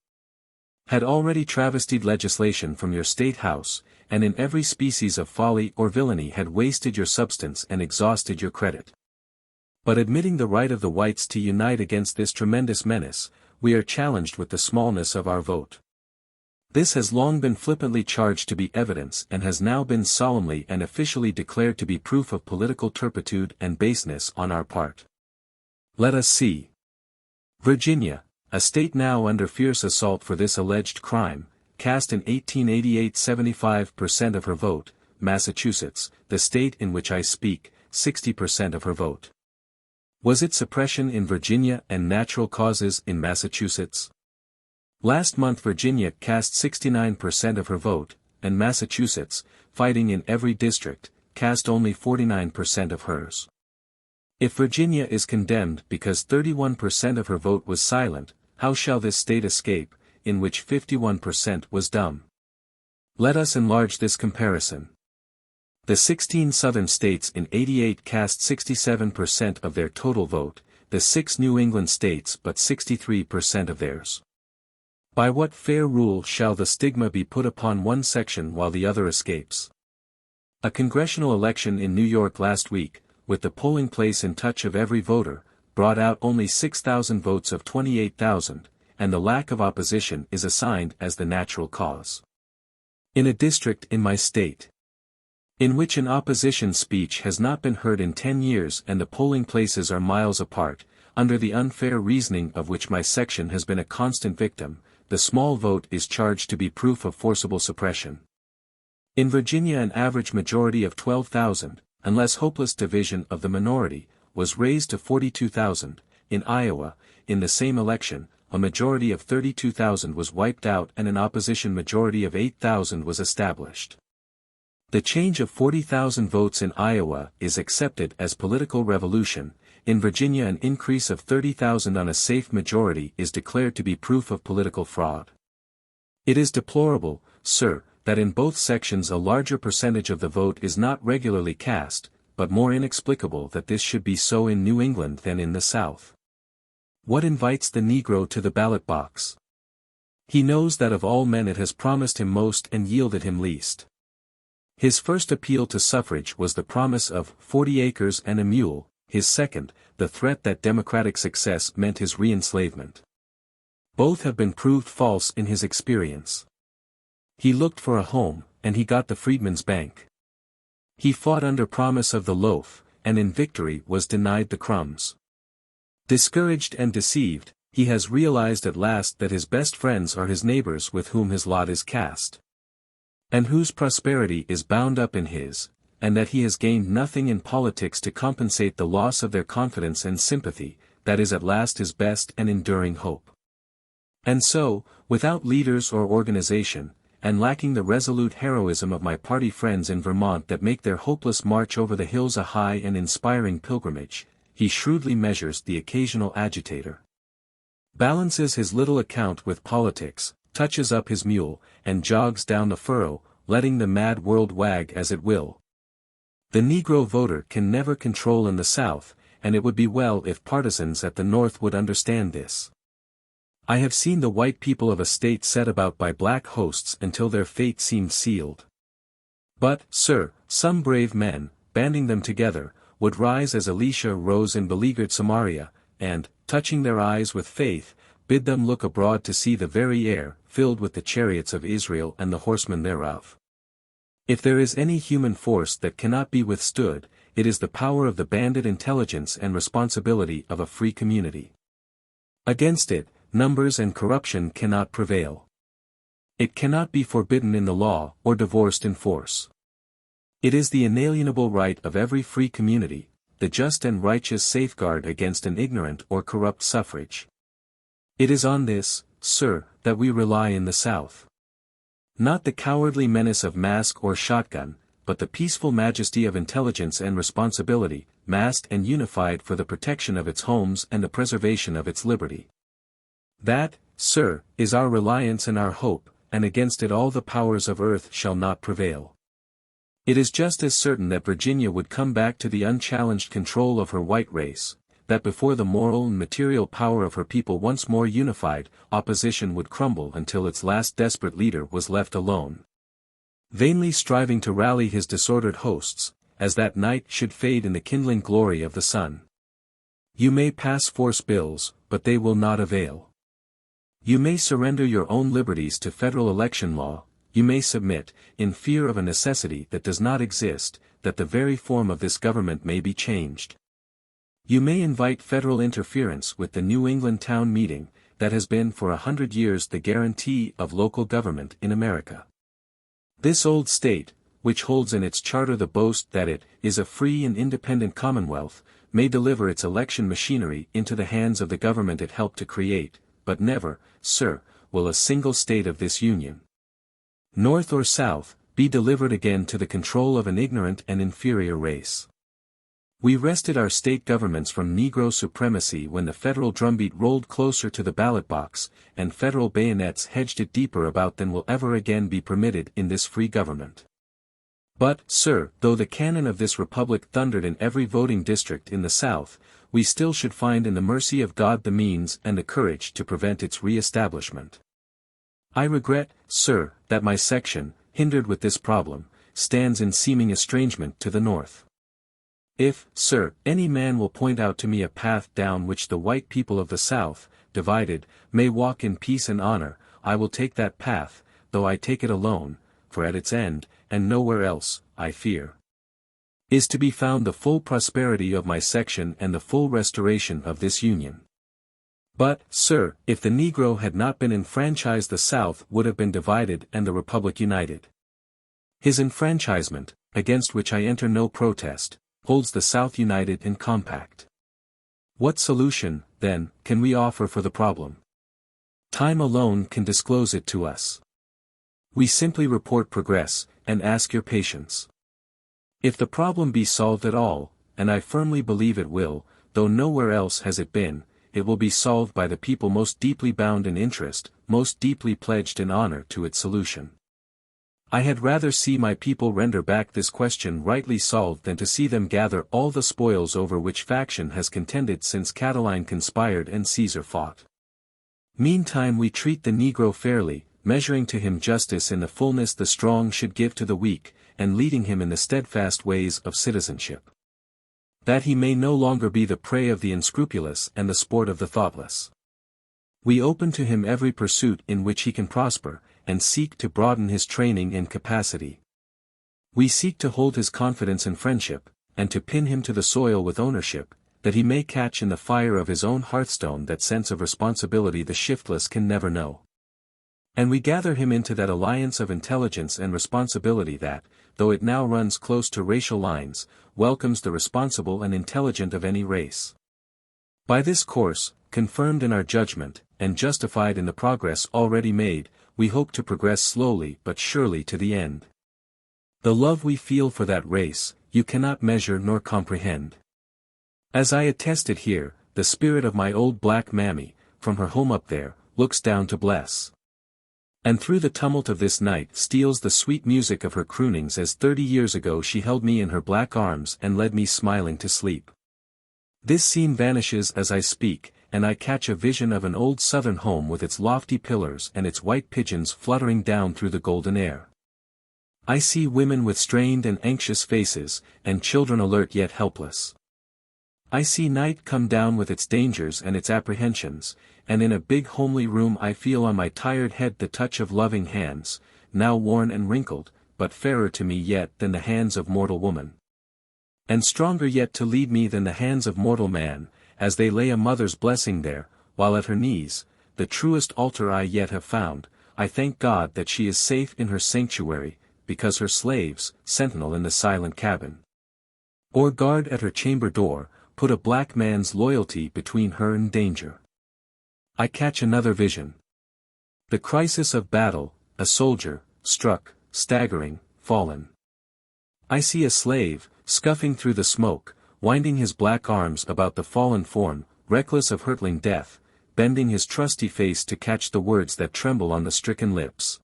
had already travestied legislation from your state house, and in every species of folly or villainy had wasted your substance and exhausted your credit. But admitting the right of the whites to unite against this tremendous menace, we are challenged with the smallness of our vote. This has long been flippantly charged to be evidence and has now been solemnly and officially declared to be proof of political turpitude and baseness on our part. Let us see. Virginia, a state now under fierce assault for this alleged crime, cast in 1888 75% of her vote. Massachusetts, the state in which I speak, 60% of her vote. Was it suppression in Virginia and natural causes in Massachusetts? Last month Virginia cast 69% of her vote, and Massachusetts, fighting in every district, cast only 49% of hers. If Virginia is condemned because 31% of her vote was silent, how shall this state escape, in which 51% was dumb? Let us enlarge this comparison. The 16 southern states in 88 cast 67% of their total vote, the 6 New England states but 63% of theirs. By what fair rule shall the stigma be put upon one section while the other escapes? A congressional election in New York last week, with the polling place in touch of every voter, brought out only 6,000 votes of 28,000, and the lack of opposition is assigned as the natural cause. In a district in my state, in which an opposition speech has not been heard in 10 years and the polling places are miles apart, under the unfair reasoning of which my section has been a constant victim, the small vote is charged to be proof of forcible suppression. In Virginia an average majority of 12,000, unless hopeless division of the minority, was raised to 42,000. In Iowa, in the same election, a majority of 32,000 was wiped out and an opposition majority of 8,000 was established. The change of 40,000 votes in Iowa is accepted as political revolution. In Virginia an increase of 30,000 on a safe majority is declared to be proof of political fraud. It is deplorable, sir, that in both sections a larger percentage of the vote is not regularly cast, but more inexplicable that this should be so in New England than in the South. What invites the Negro to the ballot box? He knows that of all men it has promised him most and yielded him least. His first appeal to suffrage was the promise of 40 acres and a mule, his second, the threat that democratic success meant his re-enslavement. Both have been proved false in his experience. He looked for a home, and he got the Freedmen's Bank. He fought under promise of the loaf, and in victory was denied the crumbs. Discouraged and deceived, he has realized at last that his best friends are his neighbors with whom his lot is cast, and whose prosperity is bound up in his, and that he has gained nothing in politics to compensate the loss of their confidence and sympathy, that is at last his best and enduring hope. And so, without leaders or organization, and lacking the resolute heroism of my party friends in Vermont that make their hopeless march over the hills a high and inspiring pilgrimage, he shrewdly measures the occasional agitator, balances his little account with politics, touches up his mule, and jogs down the furrow, letting the mad world wag as it will. The Negro voter can never control in the South, and it would be well if partisans at the North would understand this. I have seen the white people of a state set about by black hosts until their fate seemed sealed. But, sir, some brave men, banding them together, would rise as Elisha rose in beleaguered Samaria, and, touching their eyes with faith, bid them look abroad to see the very air, filled with the chariots of Israel and the horsemen thereof. If there is any human force that cannot be withstood, it is the power of the banded intelligence and responsibility of a free community. Against it, numbers and corruption cannot prevail. It cannot be forbidden in the law, or divorced in force. It is the inalienable right of every free community, the just and righteous safeguard against an ignorant or corrupt suffrage. It is on this, sir, that we rely in the South. Not the cowardly menace of mask or shotgun, but the peaceful majesty of intelligence and responsibility, massed and unified for the protection of its homes and the preservation of its liberty. That, sir, is our reliance and our hope, and against it all the powers of earth shall not prevail. It is just as certain that Virginia would come back to the unchallenged control of her white race, that before the moral and material power of her people once more unified, opposition would crumble until its last desperate leader was left alone, vainly striving to rally his disordered hosts, as that night should fade in the kindling glory of the sun. You may pass force bills, but they will not avail. You may surrender your own liberties to federal election law, you may submit, in fear of a necessity that does not exist, that the very form of this government may be changed. You may invite federal interference with the New England town meeting, that has been for 100 years the guarantee of local government in America. This old state, which holds in its charter the boast that it is a free and independent commonwealth, may deliver its election machinery into the hands of the government it helped to create, but never, sir, will a single state of this Union, North or South, be delivered again to the control of an ignorant and inferior race. We wrested our state governments from Negro supremacy when the federal drumbeat rolled closer to the ballot box, and federal bayonets hedged it deeper about than will ever again be permitted in this free government. But, sir, though the cannon of this republic thundered in every voting district in the South, we still should find in the mercy of God the means and the courage to prevent its re-establishment. I regret, sir, that my section, hindered with this problem, stands in seeming estrangement to the North. If, sir, any man will point out to me a path down which the white people of the South, divided, may walk in peace and honor, I will take that path, though I take it alone, for at its end, and nowhere else, I fear, is to be found the full prosperity of my section and the full restoration of this Union. But, sir, if the Negro had not been enfranchised, the South would have been divided and the Republic united. His enfranchisement, against which I enter no protest, holds the South united and compact. What solution, then, can we offer for the problem? Time alone can disclose it to us. We simply report progress, and ask your patience. If the problem be solved at all, and I firmly believe it will, though nowhere else has it been, it will be solved by the people most deeply bound in interest, most deeply pledged in honor to its solution. I had rather see my people render back this question rightly solved than to see them gather all the spoils over which faction has contended since Catiline conspired and Caesar fought. Meantime we treat the Negro fairly, measuring to him justice in the fullness the strong should give to the weak, and leading him in the steadfast ways of citizenship, that he may no longer be the prey of the unscrupulous and the sport of the thoughtless. We open to him every pursuit in which he can prosper, and seek to broaden his training and capacity. We seek to hold his confidence and friendship, and to pin him to the soil with ownership, that he may catch in the fire of his own hearthstone that sense of responsibility the shiftless can never know. And we gather him into that alliance of intelligence and responsibility that, though it now runs close to racial lines, welcomes the responsible and intelligent of any race. By this course, confirmed in our judgment, and justified in the progress already made, we hope to progress slowly but surely to the end. The love we feel for that race, you cannot measure nor comprehend. As I attest it here, the spirit of my old black mammy, from her home up there, looks down to bless. And through the tumult of this night steals the sweet music of her croonings as 30 years ago she held me in her black arms and led me smiling to sleep. This scene vanishes as I speak, and I catch a vision of an old southern home with its lofty pillars and its white pigeons fluttering down through the golden air. I see women with strained and anxious faces, and children alert yet helpless. I see night come down with its dangers and its apprehensions, and in a big homely room I feel on my tired head the touch of loving hands, now worn and wrinkled, but fairer to me yet than the hands of mortal woman, and stronger yet to lead me than the hands of mortal man, as they lay a mother's blessing there, while at her knees, the truest altar I yet have found, I thank God that she is safe in her sanctuary, because her slaves, sentinel in the silent cabin, or guard at her chamber door, put a black man's loyalty between her and danger. I catch another vision. The crisis of battle, a soldier, struck, staggering, fallen. I see a slave, scuffing through the smoke, winding his black arms about the fallen form, reckless of hurtling death, bending his trusty face to catch the words that tremble on the stricken lips.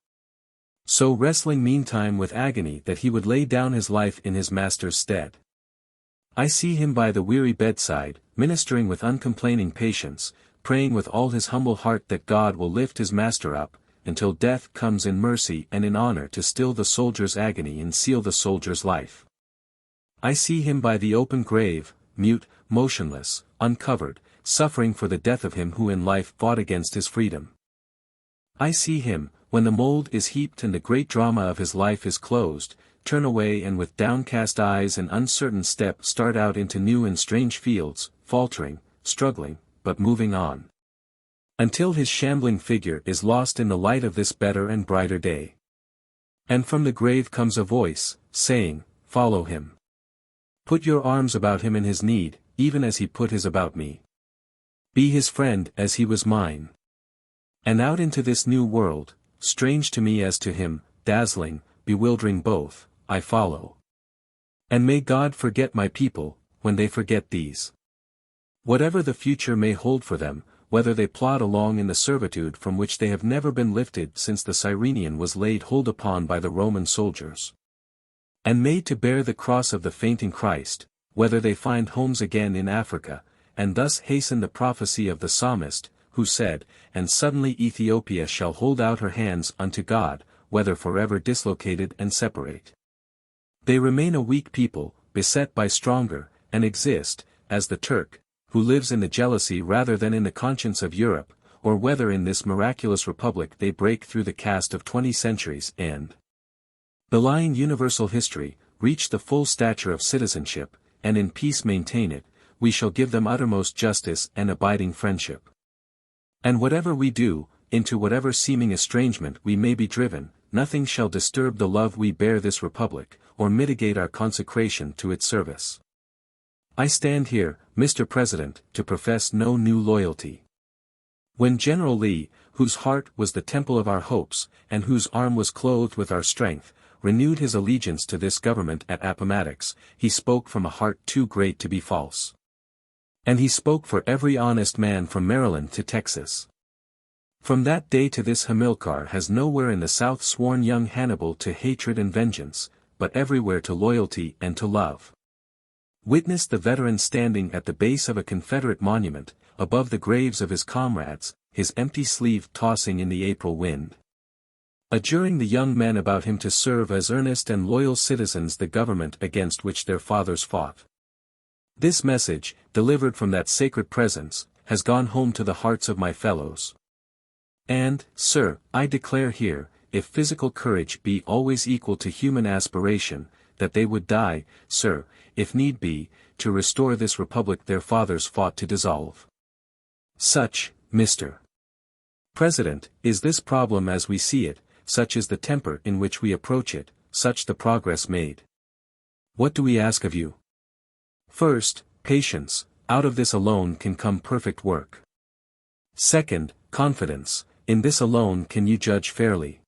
So wrestling meantime with agony that he would lay down his life in his master's stead. I see him by the weary bedside, ministering with uncomplaining patience, praying with all his humble heart that God will lift his master up, until death comes in mercy and in honor to still the soldier's agony and seal the soldier's life. I see him by the open grave, mute, motionless, uncovered, suffering for the death of him who in life fought against his freedom. I see him, when the mold is heaped and the great drama of his life is closed, turn away and with downcast eyes and uncertain step start out into new and strange fields, faltering, struggling, but moving on, until his shambling figure is lost in the light of this better and brighter day. And from the grave comes a voice, saying, "Follow him. Put your arms about him in his need, even as he put his about me. Be his friend as he was mine." And out into this new world, strange to me as to him, dazzling, bewildering both, I follow. And may God forget my people, when they forget these. Whatever the future may hold for them, whether they plod along in the servitude from which they have never been lifted since the Cyrenian was laid hold upon by the Roman soldiers, and made to bear the cross of the fainting Christ, whether they find homes again in Africa, and thus hasten the prophecy of the psalmist, who said, "And suddenly Ethiopia shall hold out her hands unto God," whether forever dislocated and separate, they remain a weak people, beset by stronger, and exist, as the Turk, who lives in the jealousy rather than in the conscience of Europe, or whether in this miraculous republic they break through the caste of 20 centuries and, belying universal history, reach the full stature of citizenship, and in peace maintain it, we shall give them uttermost justice and abiding friendship. And whatever we do, into whatever seeming estrangement we may be driven, nothing shall disturb the love we bear this republic, or mitigate our consecration to its service. I stand here, Mr. President, to profess no new loyalty. When General Lee, whose heart was the temple of our hopes, and whose arm was clothed with our strength, renewed his allegiance to this government at Appomattox, he spoke from a heart too great to be false. And he spoke for every honest man from Maryland to Texas. From that day to this Hamilcar has nowhere in the South sworn young Hannibal to hatred and vengeance, but everywhere to loyalty and to love. Witness the veteran standing at the base of a Confederate monument, above the graves of his comrades, his empty sleeve tossing in the April wind, adjuring the young men about him to serve as earnest and loyal citizens the government against which their fathers fought. This message, delivered from that sacred presence, has gone home to the hearts of my fellows. And, sir, I declare here, if physical courage be always equal to human aspiration, that they would die, sir, if need be, to restore this republic their fathers fought to dissolve. Such, Mr. President, is this problem as we see it, such is the temper in which we approach it, such the progress made. What do we ask of you? First, patience, out of this alone can come perfect work. Second, confidence, in this alone can you judge fairly.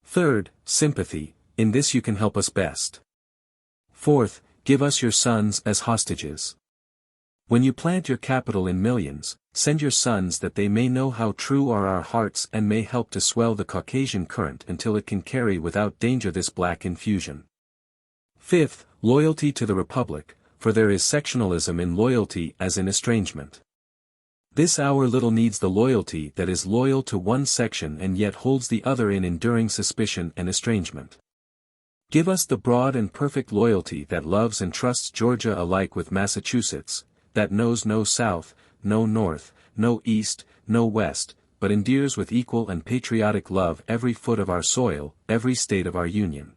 Third, sympathy, in this you can help us best. Fourth, give us your sons as hostages. When you plant your capital in millions, send your sons that they may know how true are our hearts and may help to swell the Caucasian current until it can carry without danger this black infusion. Fifth, loyalty to the Republic, for there is sectionalism in loyalty as in estrangement. This hour little needs the loyalty that is loyal to one section and yet holds the other in enduring suspicion and estrangement. Give us the broad and perfect loyalty that loves and trusts Georgia alike with Massachusetts, that knows no South, no North, no East, no West, but endears with equal and patriotic love every foot of our soil, every state of our Union.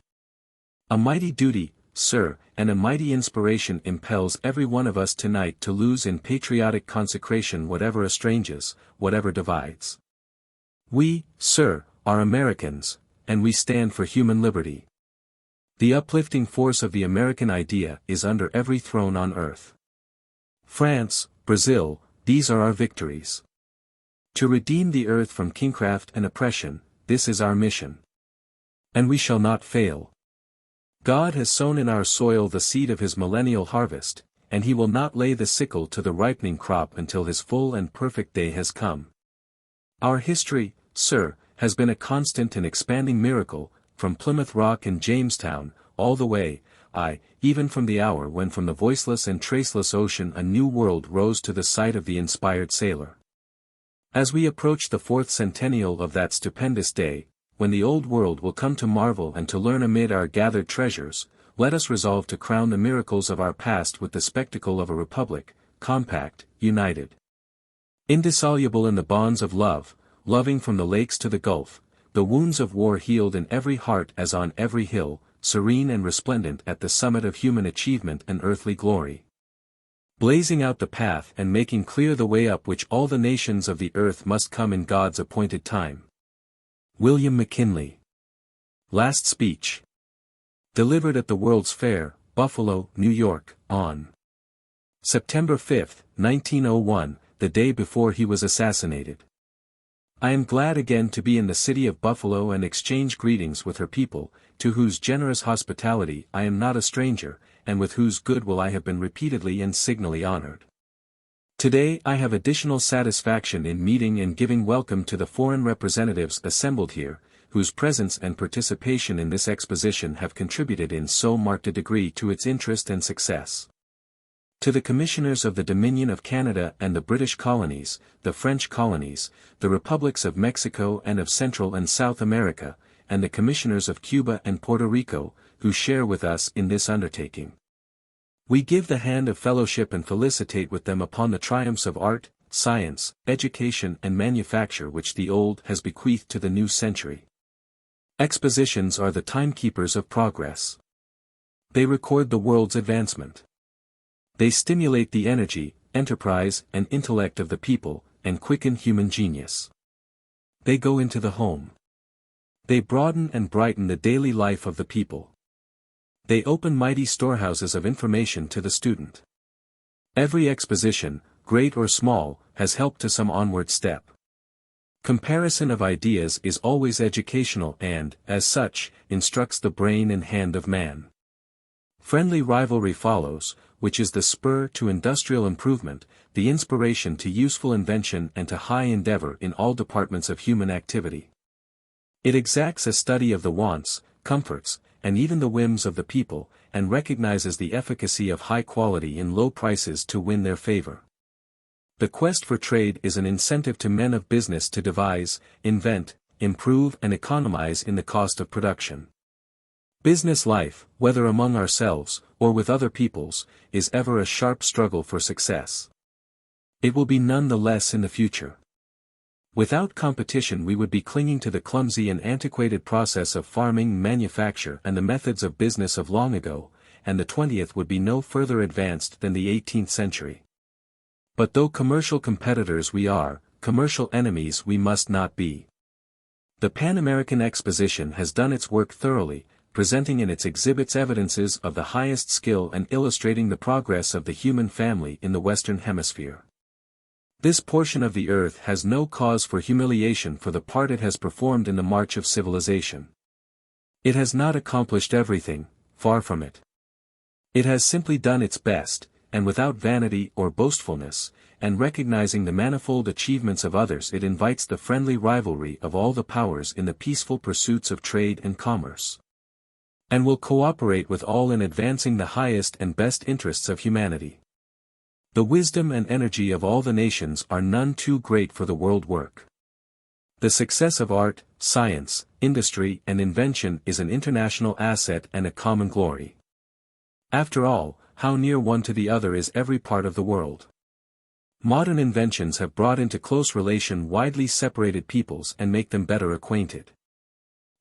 A mighty duty, sir, and a mighty inspiration impels every one of us tonight to lose in patriotic consecration whatever estranges, whatever divides. We, sir, are Americans, and we stand for human liberty. The uplifting force of the American idea is under every throne on earth. France, Brazil, these are our victories. To redeem the earth from kingcraft and oppression, this is our mission. And we shall not fail. God has sown in our soil the seed of his millennial harvest, and he will not lay the sickle to the ripening crop until his full and perfect day has come. Our history, sir, has been a constant and expanding miracle, from Plymouth Rock and Jamestown, all the way, even from the hour when from the voiceless and traceless ocean a new world rose to the sight of the inspired sailor. As we approach the 4th centennial of that stupendous day, when the old world will come to marvel and to learn amid our gathered treasures, let us resolve to crown the miracles of our past with the spectacle of a republic, compact, united, indissoluble in the bonds of love, loving from the lakes to the Gulf, the wounds of war healed in every heart as on every hill, serene and resplendent at the summit of human achievement and earthly glory, blazing out the path and making clear the way up which all the nations of the earth must come in God's appointed time. William McKinley. Last speech. Delivered at the World's Fair, Buffalo, New York, on September 5, 1901, the day before he was assassinated. I am glad again to be in the city of Buffalo and exchange greetings with her people, to whose generous hospitality I am not a stranger, and with whose goodwill I have been repeatedly and signally honored. Today I have additional satisfaction in meeting and giving welcome to the foreign representatives assembled here, whose presence and participation in this exposition have contributed in so marked a degree to its interest and success. To the Commissioners of the Dominion of Canada and the British Colonies, the French Colonies, the Republics of Mexico and of Central and South America, and the Commissioners of Cuba and Puerto Rico, who share with us in this undertaking. We give the hand of fellowship and felicitate with them upon the triumphs of art, science, education and manufacture which the old has bequeathed to the new century. Expositions are the timekeepers of progress. They record the world's advancement. They stimulate the energy, enterprise and intellect of the people, and quicken human genius. They go into the home. They broaden and brighten the daily life of the people. They open mighty storehouses of information to the student. Every exposition, great or small, has helped to some onward step. Comparison of ideas is always educational and, as such, instructs the brain and hand of man. Friendly rivalry follows, which is the spur to industrial improvement, the inspiration to useful invention and to high endeavor in all departments of human activity. It exacts a study of the wants, comforts, and even the whims of the people, and recognizes the efficacy of high quality in low prices to win their favor. The quest for trade is an incentive to men of business to devise, invent, improve and economize in the cost of production. Business life, whether among ourselves, or with other peoples, is ever a sharp struggle for success. It will be none the less in the future. Without competition we would be clinging to the clumsy and antiquated process of farming, manufacture and the methods of business of long ago, and the 20th would be no further advanced than the 18th century. But though commercial competitors we are, commercial enemies we must not be. The Pan American Exposition has done its work thoroughly, presenting in its exhibits evidences of the highest skill and illustrating the progress of the human family in the Western Hemisphere. This portion of the earth has no cause for humiliation for the part it has performed in the march of civilization. It has not accomplished everything, far from it. It has simply done its best, and without vanity or boastfulness, and recognizing the manifold achievements of others it invites the friendly rivalry of all the powers in the peaceful pursuits of trade and commerce. And will cooperate with all in advancing the highest and best interests of humanity. The wisdom and energy of all the nations are none too great for the world work. The success of art, science, industry and invention is an international asset and a common glory. After all, how near one to the other is every part of the world. Modern inventions have brought into close relation widely separated peoples and make them better acquainted.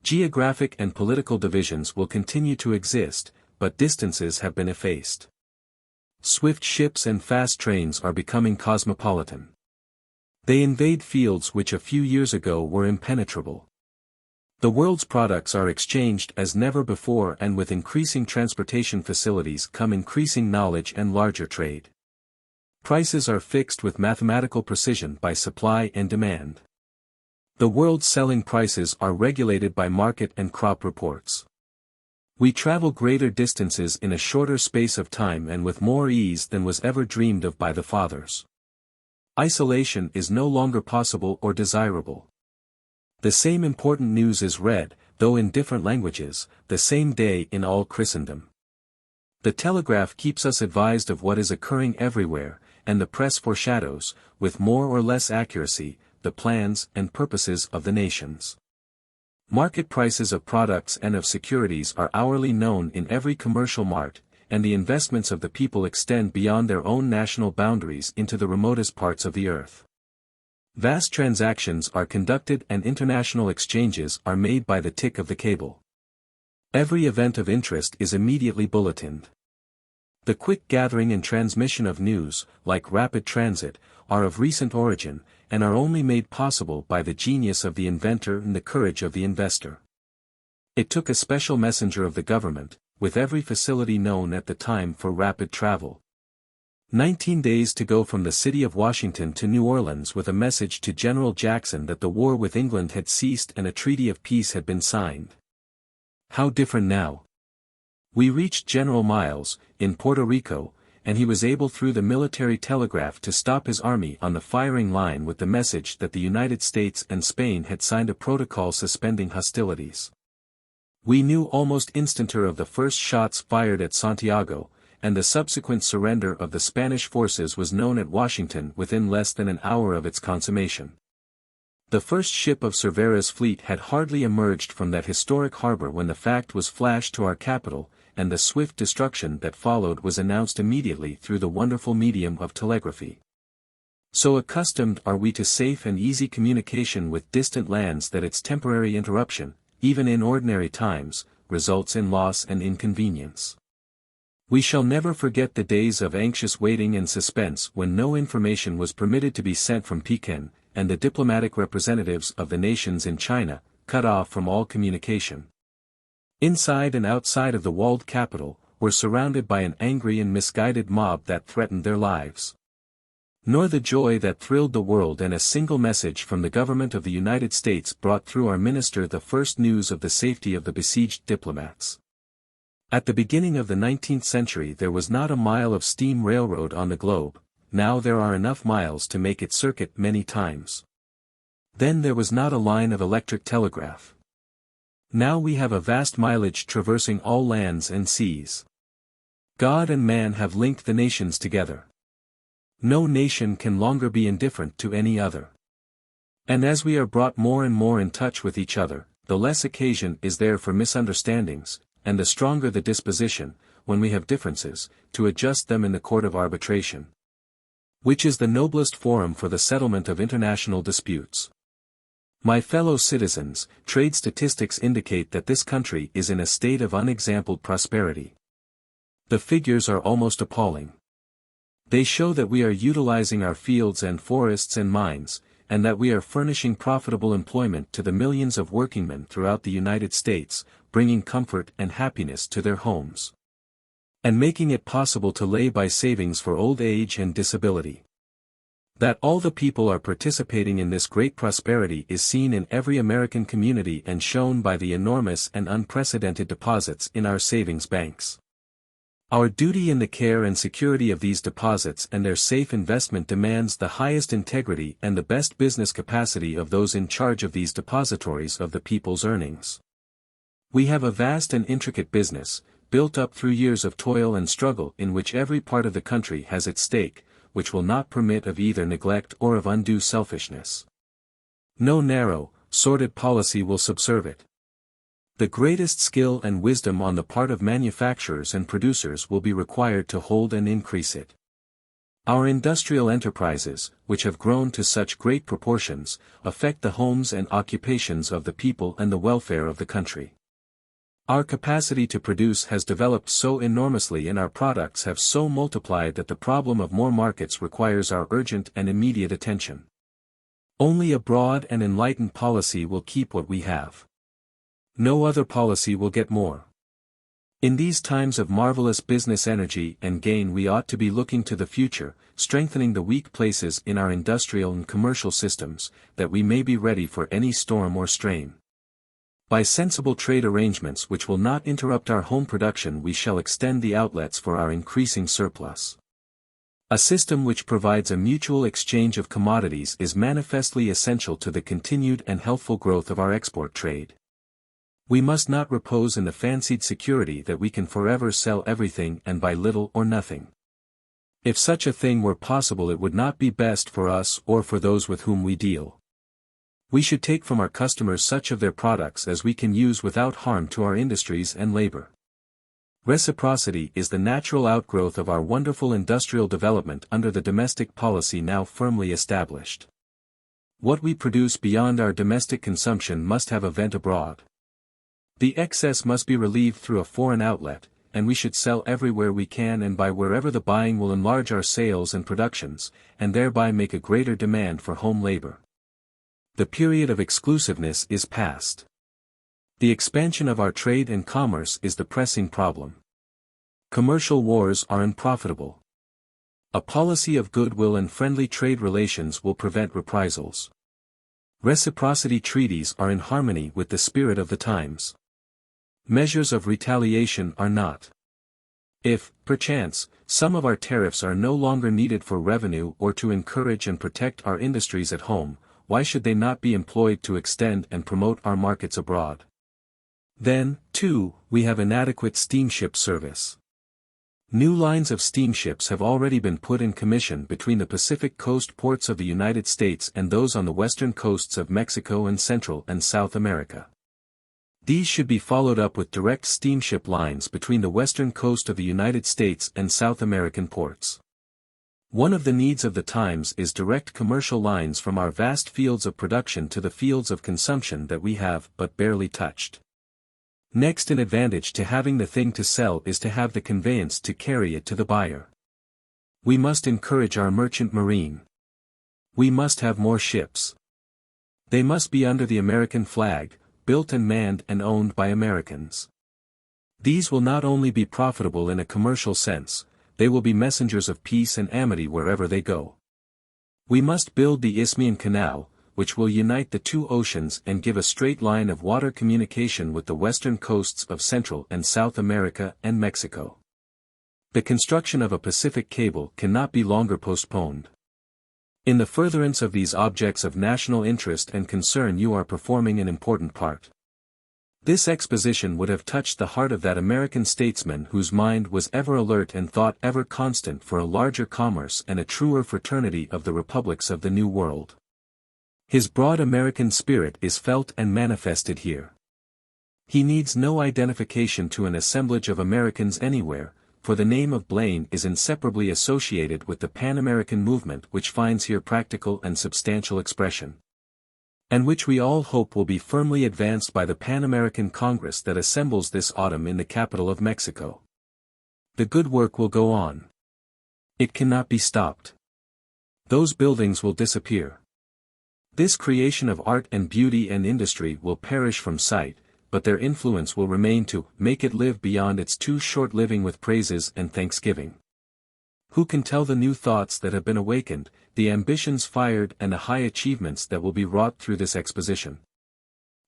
Geographic and political divisions will continue to exist, but distances have been effaced. Swift ships and fast trains are becoming cosmopolitan. They invade fields which a few years ago were impenetrable. The world's products are exchanged as never before, and with increasing transportation facilities come increasing knowledge and larger trade. Prices are fixed with mathematical precision by supply and demand. The world's selling prices are regulated by market and crop reports. We travel greater distances in a shorter space of time and with more ease than was ever dreamed of by the fathers. Isolation is no longer possible or desirable. The same important news is read, though in different languages, the same day in all Christendom. The telegraph keeps us advised of what is occurring everywhere, and the press foreshadows, with more or less accuracy, the plans and purposes of the nations. Market prices of products and of securities are hourly known in every commercial mart, and the investments of the people extend beyond their own national boundaries into the remotest parts of the earth. Vast transactions are conducted and international exchanges are made by the tick of the cable. Every event of interest is immediately bulletined. The quick gathering and transmission of news, like rapid transit, are of recent origin, and are only made possible by the genius of the inventor and the courage of the investor. It took a special messenger of the government, with every facility known at the time for rapid travel. 19 days to go from the city of Washington to New Orleans with a message to General Jackson that the war with England had ceased and a treaty of peace had been signed. How different now! We reached General Miles, in Puerto Rico, and he was able through the military telegraph to stop his army on the firing line with the message that the United States and Spain had signed a protocol suspending hostilities. We knew almost instanter of the first shots fired at Santiago, and the subsequent surrender of the Spanish forces was known at Washington within less than an hour of its consummation. The first ship of Cervera's fleet had hardly emerged from that historic harbor when the fact was flashed to our capital, and the swift destruction that followed was announced immediately through the wonderful medium of telegraphy. So accustomed are we to safe and easy communication with distant lands that its temporary interruption, even in ordinary times, results in loss and inconvenience. We shall never forget the days of anxious waiting and suspense when no information was permitted to be sent from Pekin, and the diplomatic representatives of the nations in China, cut off from all communication. Inside and outside of the walled capital, were surrounded by an angry and misguided mob that threatened their lives. Nor the joy that thrilled the world, and a single message from the government of the United States brought through our minister the first news of the safety of the besieged diplomats. At the beginning of the 19th century there was not a mile of steam railroad on the globe, now there are enough miles to make it circuit many times. Then there was not a line of electric telegraph. Now we have a vast mileage traversing all lands and seas. God and man have linked the nations together. No nation can longer be indifferent to any other. And as we are brought more and more in touch with each other, the less occasion is there for misunderstandings, and the stronger the disposition, when we have differences, to adjust them in the court of arbitration, which is the noblest forum for the settlement of international disputes. My fellow citizens, trade statistics indicate that this country is in a state of unexampled prosperity. The figures are almost appalling. They show that we are utilizing our fields and forests and mines, and that we are furnishing profitable employment to the millions of workingmen throughout the United States, bringing comfort and happiness to their homes, and making it possible to lay by savings for old age and disability. That all the people are participating in this great prosperity is seen in every American community and shown by the enormous and unprecedented deposits in our savings banks. Our duty in the care and security of these deposits and their safe investment demands the highest integrity and the best business capacity of those in charge of these depositories of the people's earnings. We have a vast and intricate business, built up through years of toil and struggle in which every part of the country has its stake, which will not permit of either neglect or of undue selfishness. No narrow, sordid policy will subserve it. The greatest skill and wisdom on the part of manufacturers and producers will be required to hold and increase it. Our industrial enterprises, which have grown to such great proportions, affect the homes and occupations of the people and the welfare of the country. Our capacity to produce has developed so enormously and our products have so multiplied that the problem of more markets requires our urgent and immediate attention. Only a broad and enlightened policy will keep what we have. No other policy will get more. In these times of marvelous business energy and gain we ought to be looking to the future, strengthening the weak places in our industrial and commercial systems, that we may be ready for any storm or strain. By sensible trade arrangements which will not interrupt our home production we shall extend the outlets for our increasing surplus. A system which provides a mutual exchange of commodities is manifestly essential to the continued and healthful growth of our export trade. We must not repose in the fancied security that we can forever sell everything and buy little or nothing. If such a thing were possible it would not be best for us or for those with whom we deal. We should take from our customers such of their products as we can use without harm to our industries and labor. Reciprocity is the natural outgrowth of our wonderful industrial development under the domestic policy now firmly established. What we produce beyond our domestic consumption must have a vent abroad. The excess must be relieved through a foreign outlet, and we should sell everywhere we can and buy wherever the buying will enlarge our sales and productions, and thereby make a greater demand for home labor. The period of exclusiveness is past. The expansion of our trade and commerce is the pressing problem. Commercial wars are unprofitable. A policy of goodwill and friendly trade relations will prevent reprisals. Reciprocity treaties are in harmony with the spirit of the times. Measures of retaliation are not. If, perchance, some of our tariffs are no longer needed for revenue or to encourage and protect our industries at home, why should they not be employed to extend and promote our markets abroad? Then, too, we have inadequate steamship service. New lines of steamships have already been put in commission between the Pacific coast ports of the United States and those on the western coasts of Mexico and Central and South America. These should be followed up with direct steamship lines between the western coast of the United States and South American ports. One of the needs of the times is direct commercial lines from our vast fields of production to the fields of consumption that we have but barely touched. Next in advantage to having the thing to sell is to have the conveyance to carry it to the buyer. We must encourage our merchant marine. We must have more ships. They must be under the American flag, built and manned and owned by Americans. These will not only be profitable in a commercial sense, they will be messengers of peace and amity wherever they go. We must build the Isthmian Canal, which will unite the two oceans and give a straight line of water communication with the western coasts of Central and South America and Mexico. The construction of a Pacific cable cannot be longer postponed. In the furtherance of these objects of national interest and concern you are performing an important part. This exposition would have touched the heart of that American statesman whose mind was ever alert and thought ever constant for a larger commerce and a truer fraternity of the republics of the New World. His broad American spirit is felt and manifested here. He needs no identification to an assemblage of Americans anywhere, for the name of Blaine is inseparably associated with the Pan-American movement which finds here practical and substantial expression, and which we all hope will be firmly advanced by the Pan-American Congress that assembles this autumn in the capital of Mexico. The good work will go on. It cannot be stopped. Those buildings will disappear. This creation of art and beauty and industry will perish from sight, but their influence will remain to make it live beyond its too short living with praises and thanksgiving. Who can tell the new thoughts that have been awakened, the ambitions fired and the high achievements that will be wrought through this exposition?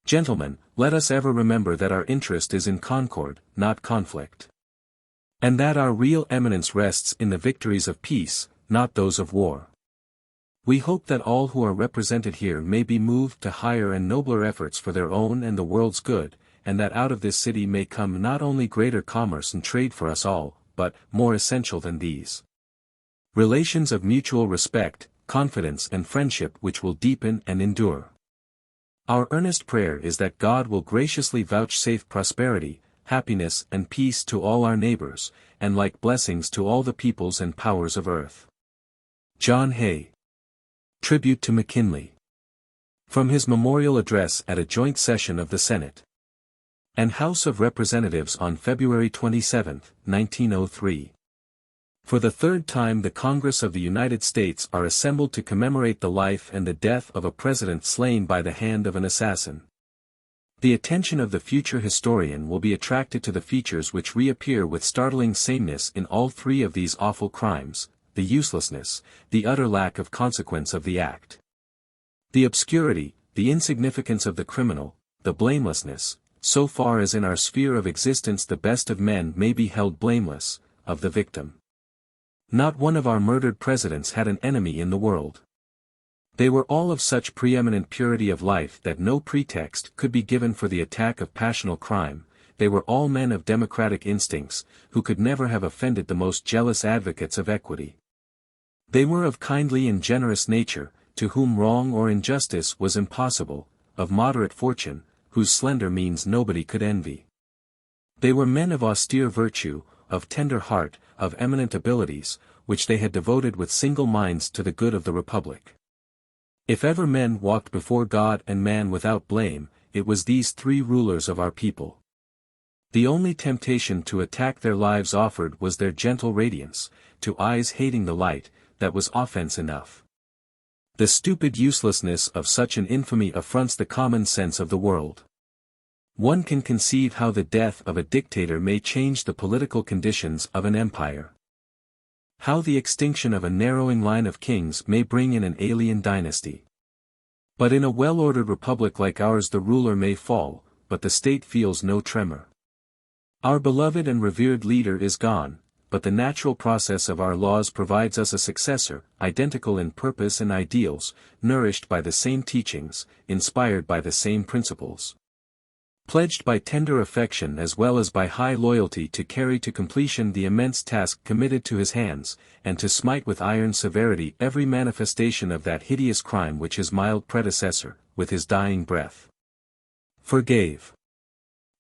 Gentlemen, let us ever remember that our interest is in concord, not conflict. And that our real eminence rests in the victories of peace, not those of war. We hope that all who are represented here may be moved to higher and nobler efforts for their own and the world's good, and that out of this city may come not only greater commerce and trade for us all, but, more essential than these, relations of mutual respect, confidence and friendship which will deepen and endure. Our earnest prayer is that God will graciously vouchsafe prosperity, happiness and peace to all our neighbors, and like blessings to all the peoples and powers of earth. John Hay. Tribute to McKinley. From his memorial address at a joint session of the Senate and House of Representatives on February 27, 1903. For the third time the Congress of the United States are assembled to commemorate the life and the death of a president slain by the hand of an assassin. The attention of the future historian will be attracted to the features which reappear with startling sameness in all three of these awful crimes: the uselessness, the utter lack of consequence of the act, the obscurity, the insignificance of the criminal, the blamelessness, so far as in our sphere of existence the best of men may be held blameless, of the victim. Not one of our murdered presidents had an enemy in the world. They were all of such preeminent purity of life that no pretext could be given for the attack of passional crime. They were all men of democratic instincts, who could never have offended the most jealous advocates of equity. They were of kindly and generous nature, to whom wrong or injustice was impossible, of moderate fortune, whose slender means nobody could envy. They were men of austere virtue, of tender heart, of eminent abilities, which they had devoted with single minds to the good of the Republic. If ever men walked before God and man without blame, it was these three rulers of our people. The only temptation to attack their lives offered was their gentle radiance, to eyes hating the light, that was offense enough. The stupid uselessness of such an infamy affronts the common sense of the world. One can conceive how the death of a dictator may change the political conditions of an empire. How the extinction of a narrowing line of kings may bring in an alien dynasty. But in a well-ordered republic like ours the ruler may fall, but the state feels no tremor. Our beloved and revered leader is gone, but the natural process of our laws provides us a successor, identical in purpose and ideals, nourished by the same teachings, inspired by the same principles, pledged by tender affection as well as by high loyalty to carry to completion the immense task committed to his hands, and to smite with iron severity every manifestation of that hideous crime which his mild predecessor, with his dying breath, forgave.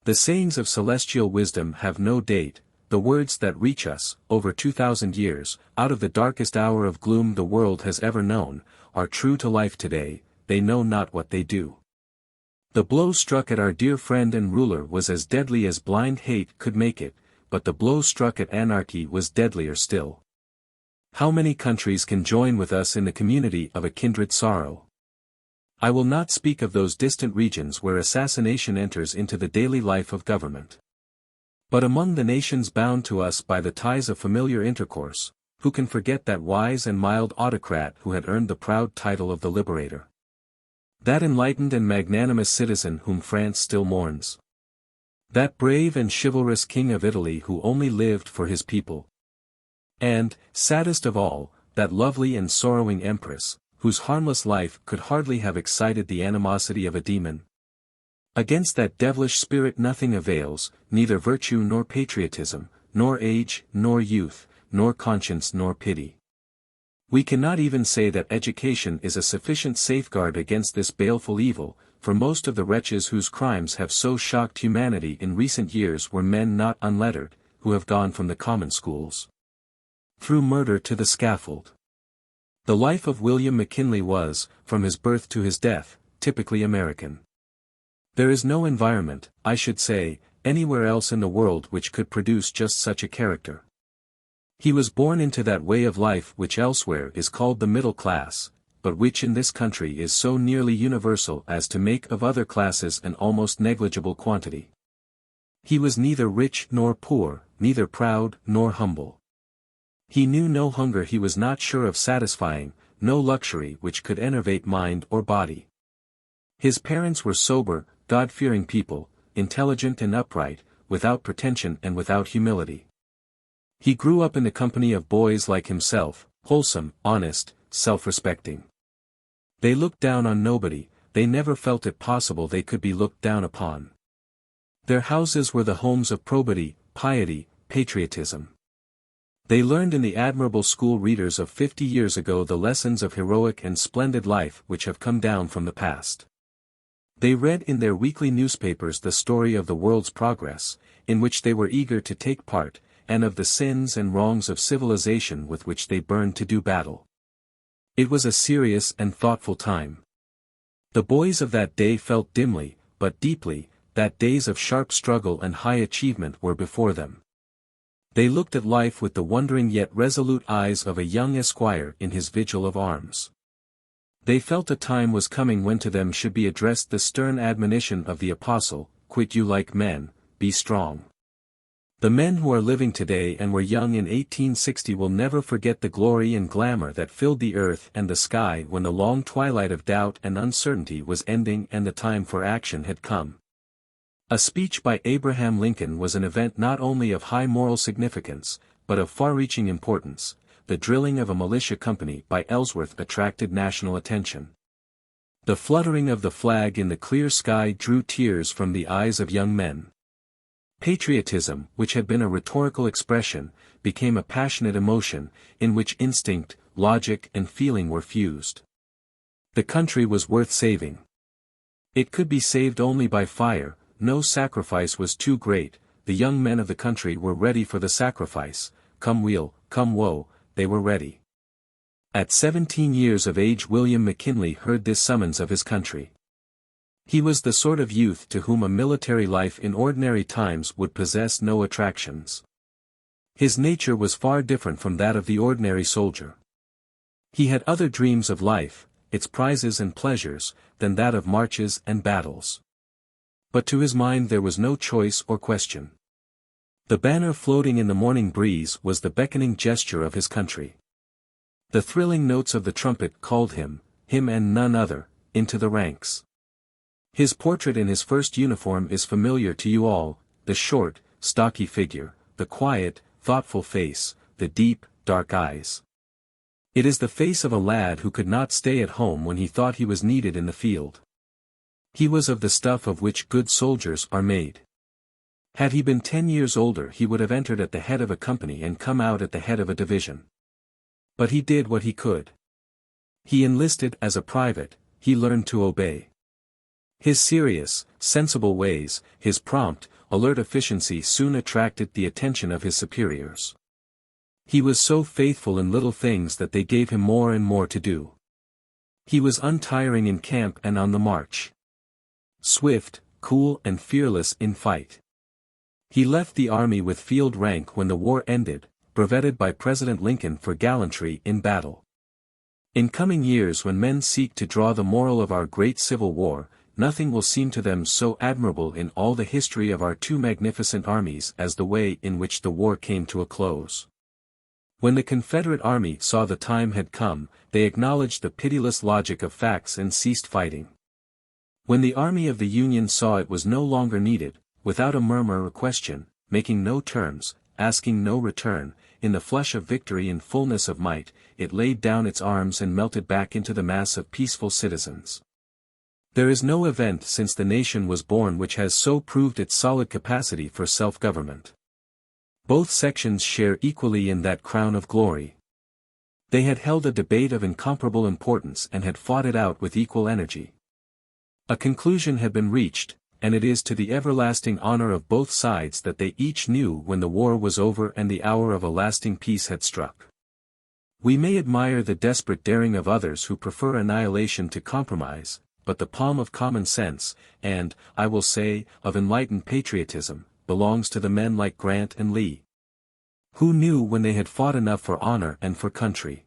The sayings of celestial wisdom have no date, the words that reach us, over 2,000 years, out of the darkest hour of gloom the world has ever known, are true to life today, they know not what they do. The blow struck at our dear friend and ruler was as deadly as blind hate could make it, but the blow struck at anarchy was deadlier still. How many countries can join with us in the community of a kindred sorrow? I will not speak of those distant regions where assassination enters into the daily life of government. But among the nations bound to us by the ties of familiar intercourse, who can forget that wise and mild autocrat who had earned the proud title of the Liberator? That enlightened and magnanimous citizen whom France still mourns? That brave and chivalrous king of Italy who only lived for his people? And, saddest of all, that lovely and sorrowing empress, whose harmless life could hardly have excited the animosity of a demon? Against that devilish spirit nothing avails, neither virtue nor patriotism, nor age, nor youth, nor conscience nor pity. We cannot even say that education is a sufficient safeguard against this baleful evil, for most of the wretches whose crimes have so shocked humanity in recent years were men not unlettered, who have gone from the common schools through murder to the scaffold. The life of William McKinley was, from his birth to his death, typically American. There is no environment, I should say, anywhere else in the world which could produce just such a character. He was born into that way of life which elsewhere is called the middle class, but which in this country is so nearly universal as to make of other classes an almost negligible quantity. He was neither rich nor poor, neither proud nor humble. He knew no hunger he was not sure of satisfying, no luxury which could enervate mind or body. His parents were sober, God-fearing people, intelligent and upright, without pretension and without humility. He grew up in the company of boys like himself, wholesome, honest, self-respecting. They looked down on nobody, they never felt it possible they could be looked down upon. Their houses were the homes of probity, piety, patriotism. They learned in the admirable school readers of 50 years ago the lessons of heroic and splendid life which have come down from the past. They read in their weekly newspapers the story of the world's progress, in which they were eager to take part, and of the sins and wrongs of civilization with which they burned to do battle. It was a serious and thoughtful time. The boys of that day felt dimly, but deeply, that days of sharp struggle and high achievement were before them. They looked at life with the wondering yet resolute eyes of a young esquire in his vigil of arms. They felt a time was coming when to them should be addressed the stern admonition of the apostle, "Quit you like men, be strong." The men who are living today and were young in 1860 will never forget the glory and glamour that filled the earth and the sky when the long twilight of doubt and uncertainty was ending and the time for action had come. A speech by Abraham Lincoln was an event not only of high moral significance, but of far-reaching importance. The drilling of a militia company by Ellsworth attracted national attention. The fluttering of the flag in the clear sky drew tears from the eyes of young men. Patriotism, which had been a rhetorical expression, became a passionate emotion, in which instinct, logic and feeling were fused. The country was worth saving. It could be saved only by fire. No sacrifice was too great, the young men of the country were ready for the sacrifice, come weal, come woe, they were ready. At 17 years of age William McKinley heard this summons of his country. He was the sort of youth to whom a military life in ordinary times would possess no attractions. His nature was far different from that of the ordinary soldier. He had other dreams of life, its prizes and pleasures, than that of marches and battles. But to his mind there was no choice or question. The banner floating in the morning breeze was the beckoning gesture of his country. The thrilling notes of the trumpet called him and none other, into the ranks. His portrait in his first uniform is familiar to you all, the short, stocky figure, the quiet, thoughtful face, the deep, dark eyes. It is the face of a lad who could not stay at home when he thought he was needed in the field. He was of the stuff of which good soldiers are made. Had he been 10 years older he would have entered at the head of a company and come out at the head of a division. But he did what he could. He enlisted as a private, he learned to obey. His serious, sensible ways, his prompt, alert efficiency soon attracted the attention of his superiors. He was so faithful in little things that they gave him more and more to do. He was untiring in camp and on the march. Swift, cool and fearless in fight. He left the army with field rank when the war ended, brevetted by President Lincoln for gallantry in battle. In coming years, when men seek to draw the moral of our great Civil War, nothing will seem to them so admirable in all the history of our two magnificent armies as the way in which the war came to a close. When the Confederate Army saw the time had come, they acknowledged the pitiless logic of facts and ceased fighting. When the Army of the Union saw it was no longer needed, without a murmur or question, making no terms, asking no return, in the flush of victory and fullness of might, it laid down its arms and melted back into the mass of peaceful citizens. There is no event since the nation was born which has so proved its solid capacity for self-government. Both sections share equally in that crown of glory. They had held a debate of incomparable importance and had fought it out with equal energy. A conclusion had been reached, and it is to the everlasting honor of both sides that they each knew when the war was over and the hour of a lasting peace had struck. We may admire the desperate daring of others who prefer annihilation to compromise, but the palm of common sense, and, I will say, of enlightened patriotism, belongs to the men like Grant and Lee, who knew when they had fought enough for honor and for country.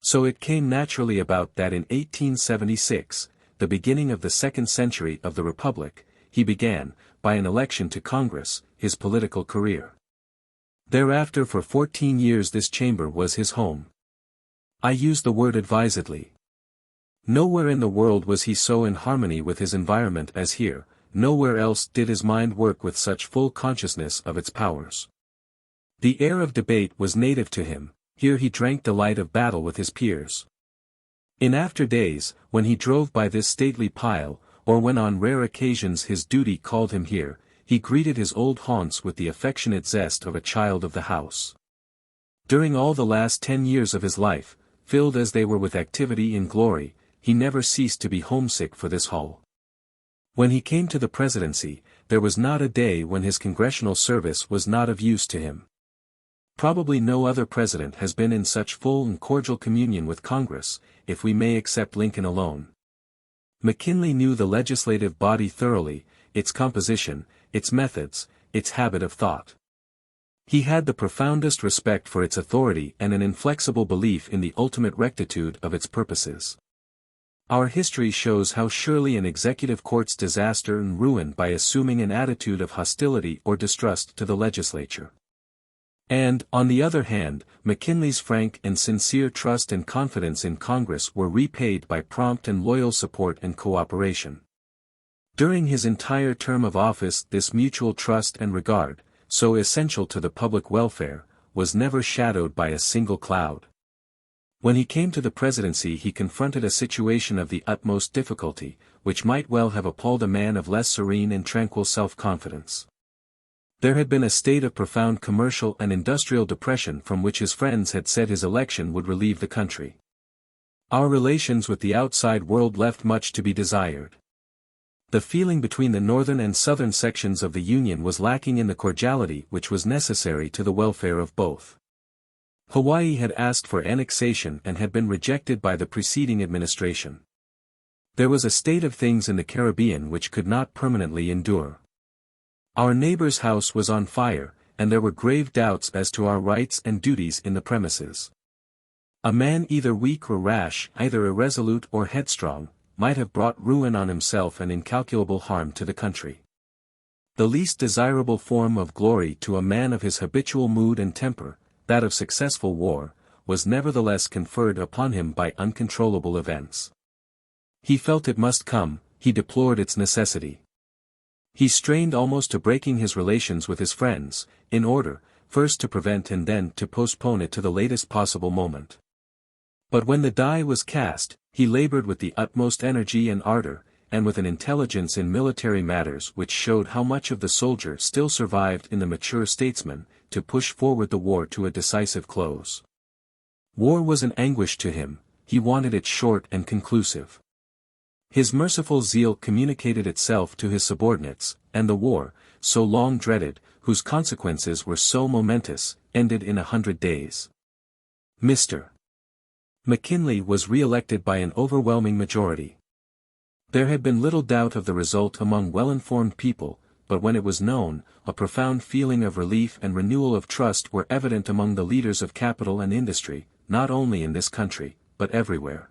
So it came naturally about that in 1876, the beginning of the second century of the Republic, he began, by an election to Congress, his political career. Thereafter for 14 years this chamber was his home. I use the word advisedly. Nowhere in the world was he so in harmony with his environment as here, nowhere else did his mind work with such full consciousness of its powers. The air of debate was native to him, here he drank the light of battle with his peers. In after days, when he drove by this stately pile, or when on rare occasions his duty called him here, he greeted his old haunts with the affectionate zest of a child of the house. During all the last 10 years of his life, filled as they were with activity and glory, he never ceased to be homesick for this hall. When he came to the presidency, there was not a day when his congressional service was not of use to him. Probably no other president has been in such full and cordial communion with Congress, if we may except Lincoln alone. McKinley knew the legislative body thoroughly, its composition, its methods, its habit of thought. He had the profoundest respect for its authority and an inflexible belief in the ultimate rectitude of its purposes. Our history shows how surely an executive courts disaster and ruin by assuming an attitude of hostility or distrust to the legislature. And, on the other hand, McKinley's frank and sincere trust and confidence in Congress were repaid by prompt and loyal support and cooperation. During his entire term of office this mutual trust and regard, so essential to the public welfare, was never shadowed by a single cloud. When he came to the presidency he confronted a situation of the utmost difficulty, which might well have appalled a man of less serene and tranquil self-confidence. There had been a state of profound commercial and industrial depression from which his friends had said his election would relieve the country. Our relations with the outside world left much to be desired. The feeling between the northern and southern sections of the Union was lacking in the cordiality which was necessary to the welfare of both. Hawaii had asked for annexation and had been rejected by the preceding administration. There was a state of things in the Caribbean which could not permanently endure. Our neighbor's house was on fire, and there were grave doubts as to our rights and duties in the premises. A man either weak or rash, either irresolute or headstrong, might have brought ruin on himself and incalculable harm to the country. The least desirable form of glory to a man of his habitual mood and temper, that of successful war, was nevertheless conferred upon him by uncontrollable events. He felt it must come, he deplored its necessity. He strained almost to breaking his relations with his friends, in order, first to prevent and then to postpone it to the latest possible moment. But when the die was cast, he labored with the utmost energy and ardor, and with an intelligence in military matters which showed how much of the soldier still survived in the mature statesman, to push forward the war to a decisive close. War was an anguish to him, he wanted it short and conclusive. His merciful zeal communicated itself to his subordinates, and the war, so long dreaded, whose consequences were so momentous, ended in 100 days. Mr. McKinley was re-elected by an overwhelming majority. There had been little doubt of the result among well-informed people, but when it was known, a profound feeling of relief and renewal of trust were evident among the leaders of capital and industry, not only in this country, but everywhere.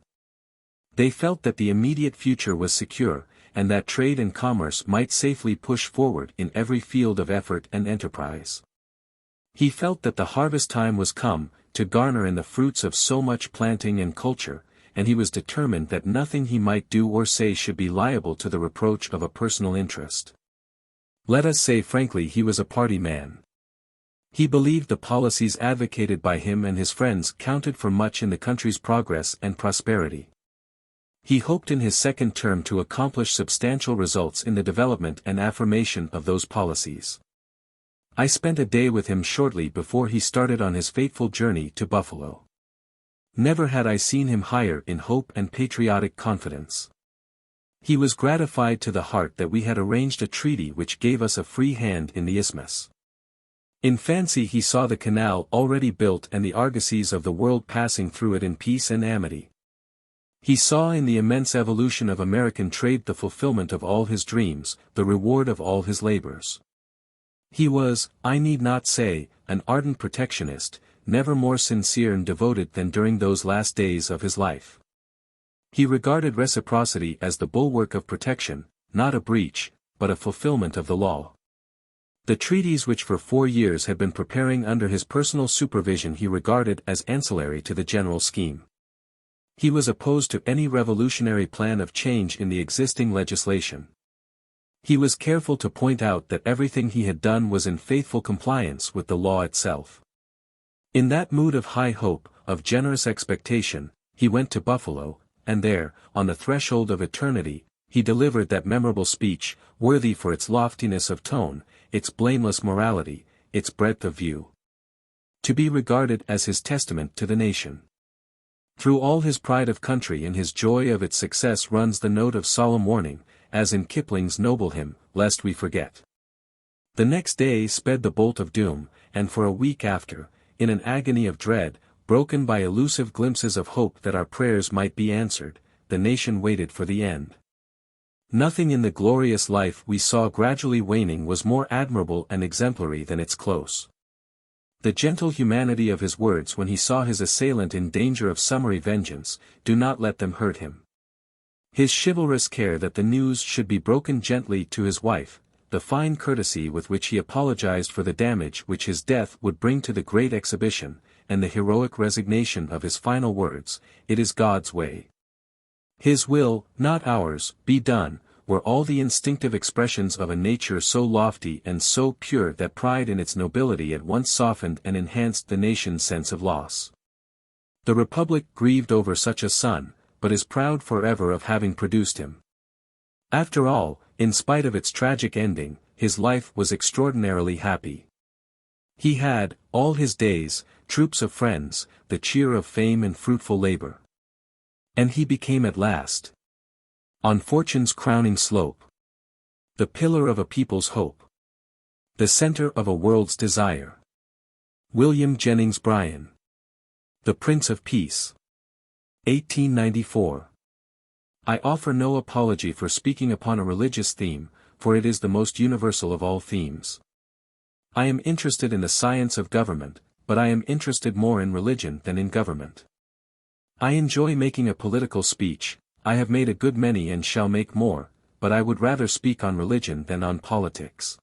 They felt that the immediate future was secure, and that trade and commerce might safely push forward in every field of effort and enterprise. He felt that the harvest time was come, to garner in the fruits of so much planting and culture, and he was determined that nothing he might do or say should be liable to the reproach of a personal interest. Let us say frankly, he was a party man. He believed the policies advocated by him and his friends counted for much in the country's progress and prosperity. He hoped in his second term to accomplish substantial results in the development and affirmation of those policies. I spent a day with him shortly before he started on his fateful journey to Buffalo. Never had I seen him higher in hope and patriotic confidence. He was gratified to the heart that we had arranged a treaty which gave us a free hand in the isthmus. In fancy he saw the canal already built and the argosies of the world passing through it in peace and amity. He saw in the immense evolution of American trade the fulfillment of all his dreams, the reward of all his labors. He was, I need not say, an ardent protectionist, never more sincere and devoted than during those last days of his life. He regarded reciprocity as the bulwark of protection, not a breach, but a fulfillment of the law. The treaties which for 4 years had been preparing under his personal supervision he regarded as ancillary to the general scheme. He was opposed to any revolutionary plan of change in the existing legislation. He was careful to point out that everything he had done was in faithful compliance with the law itself. In that mood of high hope, of generous expectation, he went to Buffalo, and there, on the threshold of eternity, he delivered that memorable speech, worthy for its loftiness of tone, its blameless morality, its breadth of view. To be regarded as his testament to the nation. Through all his pride of country and his joy of its success runs the note of solemn warning, as in Kipling's noble hymn, lest we forget. The next day sped the bolt of doom, and for a week after, in an agony of dread, broken by elusive glimpses of hope that our prayers might be answered, the nation waited for the end. Nothing in the glorious life we saw gradually waning was more admirable and exemplary than its close. The gentle humanity of his words when he saw his assailant in danger of summary vengeance, do not let them hurt him. His chivalrous care that the news should be broken gently to his wife, the fine courtesy with which he apologized for the damage which his death would bring to the great exhibition, and the heroic resignation of his final words, "It is God's way. His will, not ours, be done," were all the instinctive expressions of a nature so lofty and so pure that pride in its nobility at once softened and enhanced the nation's sense of loss. The Republic grieved over such a son, but is proud forever of having produced him. After all, in spite of its tragic ending, his life was extraordinarily happy. He had, all his days, troops of friends, the cheer of fame and fruitful labor. And he became at last, on fortune's crowning slope, the pillar of a people's hope, the center of a world's desire. William Jennings Bryan. The Prince of Peace. 1894. I offer no apology for speaking upon a religious theme, for it is the most universal of all themes. I am interested in the science of government, but I am interested more in religion than in government. I enjoy making a political speech, I have made a good many and shall make more, but I would rather speak on religion than on politics.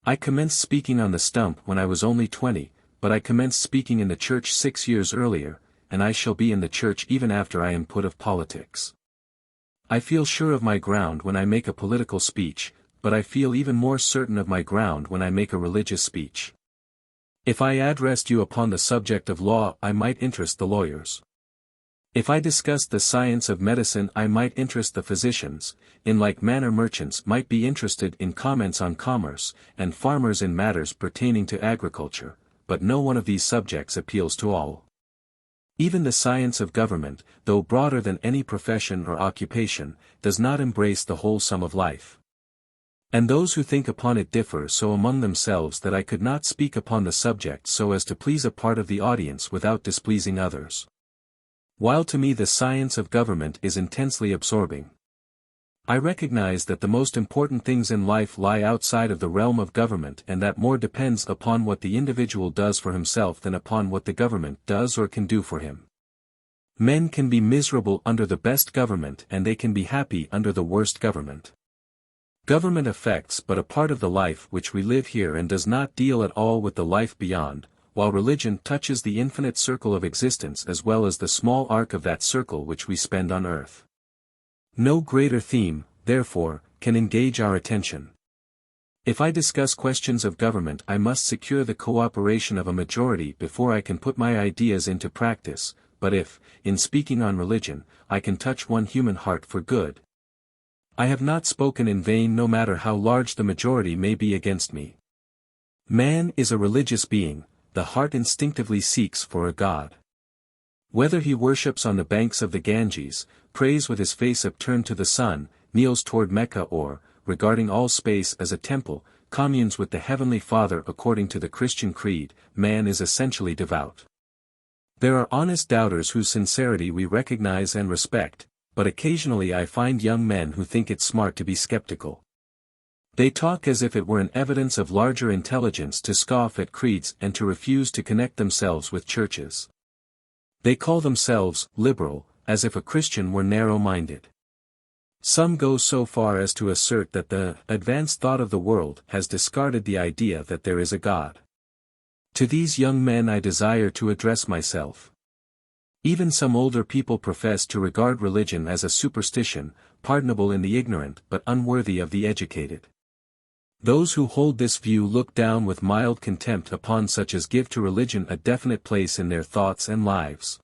I commenced speaking on the stump when I was only 20, but I commenced speaking in the church 6 years earlier, and I shall be in the church even after I am put of politics. I feel sure of my ground when I make a political speech, but I feel even more certain of my ground when I make a religious speech. If I addressed you upon the subject of law, I might interest the lawyers. If I discussed the science of medicine, I might interest the physicians, in like manner merchants might be interested in comments on commerce, and farmers in matters pertaining to agriculture, but no one of these subjects appeals to all. Even the science of government, though broader than any profession or occupation, does not embrace the whole sum of life. And those who think upon it differ so among themselves that I could not speak upon the subject so as to please a part of the audience without displeasing others. While to me the science of government is intensely absorbing, I recognize that the most important things in life lie outside of the realm of government and that more depends upon what the individual does for himself than upon what the government does or can do for him. Men can be miserable under the best government and they can be happy under the worst government. Government affects but a part of the life which we live here and does not deal at all with the life beyond, while religion touches the infinite circle of existence as well as the small arc of that circle which we spend on earth. No greater theme, therefore, can engage our attention. If I discuss questions of government, I must secure the cooperation of a majority before I can put my ideas into practice, but if, in speaking on religion, I can touch one human heart for good, I have not spoken in vain no matter how large the majority may be against me. Man is a religious being, the heart instinctively seeks for a God. Whether he worships on the banks of the Ganges, prays with his face upturned to the sun, kneels toward Mecca or, regarding all space as a temple, communes with the Heavenly Father according to the Christian creed, man is essentially devout. There are honest doubters whose sincerity we recognize and respect, but occasionally I find young men who think it smart to be skeptical. They talk as if it were an evidence of larger intelligence to scoff at creeds and to refuse to connect themselves with churches. They call themselves liberal, as if a Christian were narrow-minded. Some go so far as to assert that the advanced thought of the world has discarded the idea that there is a God. To these young men I desire to address myself. Even some older people profess to regard religion as a superstition, pardonable in the ignorant but unworthy of the educated. Those who hold this view look down with mild contempt upon such as give to religion a definite place in their thoughts and lives.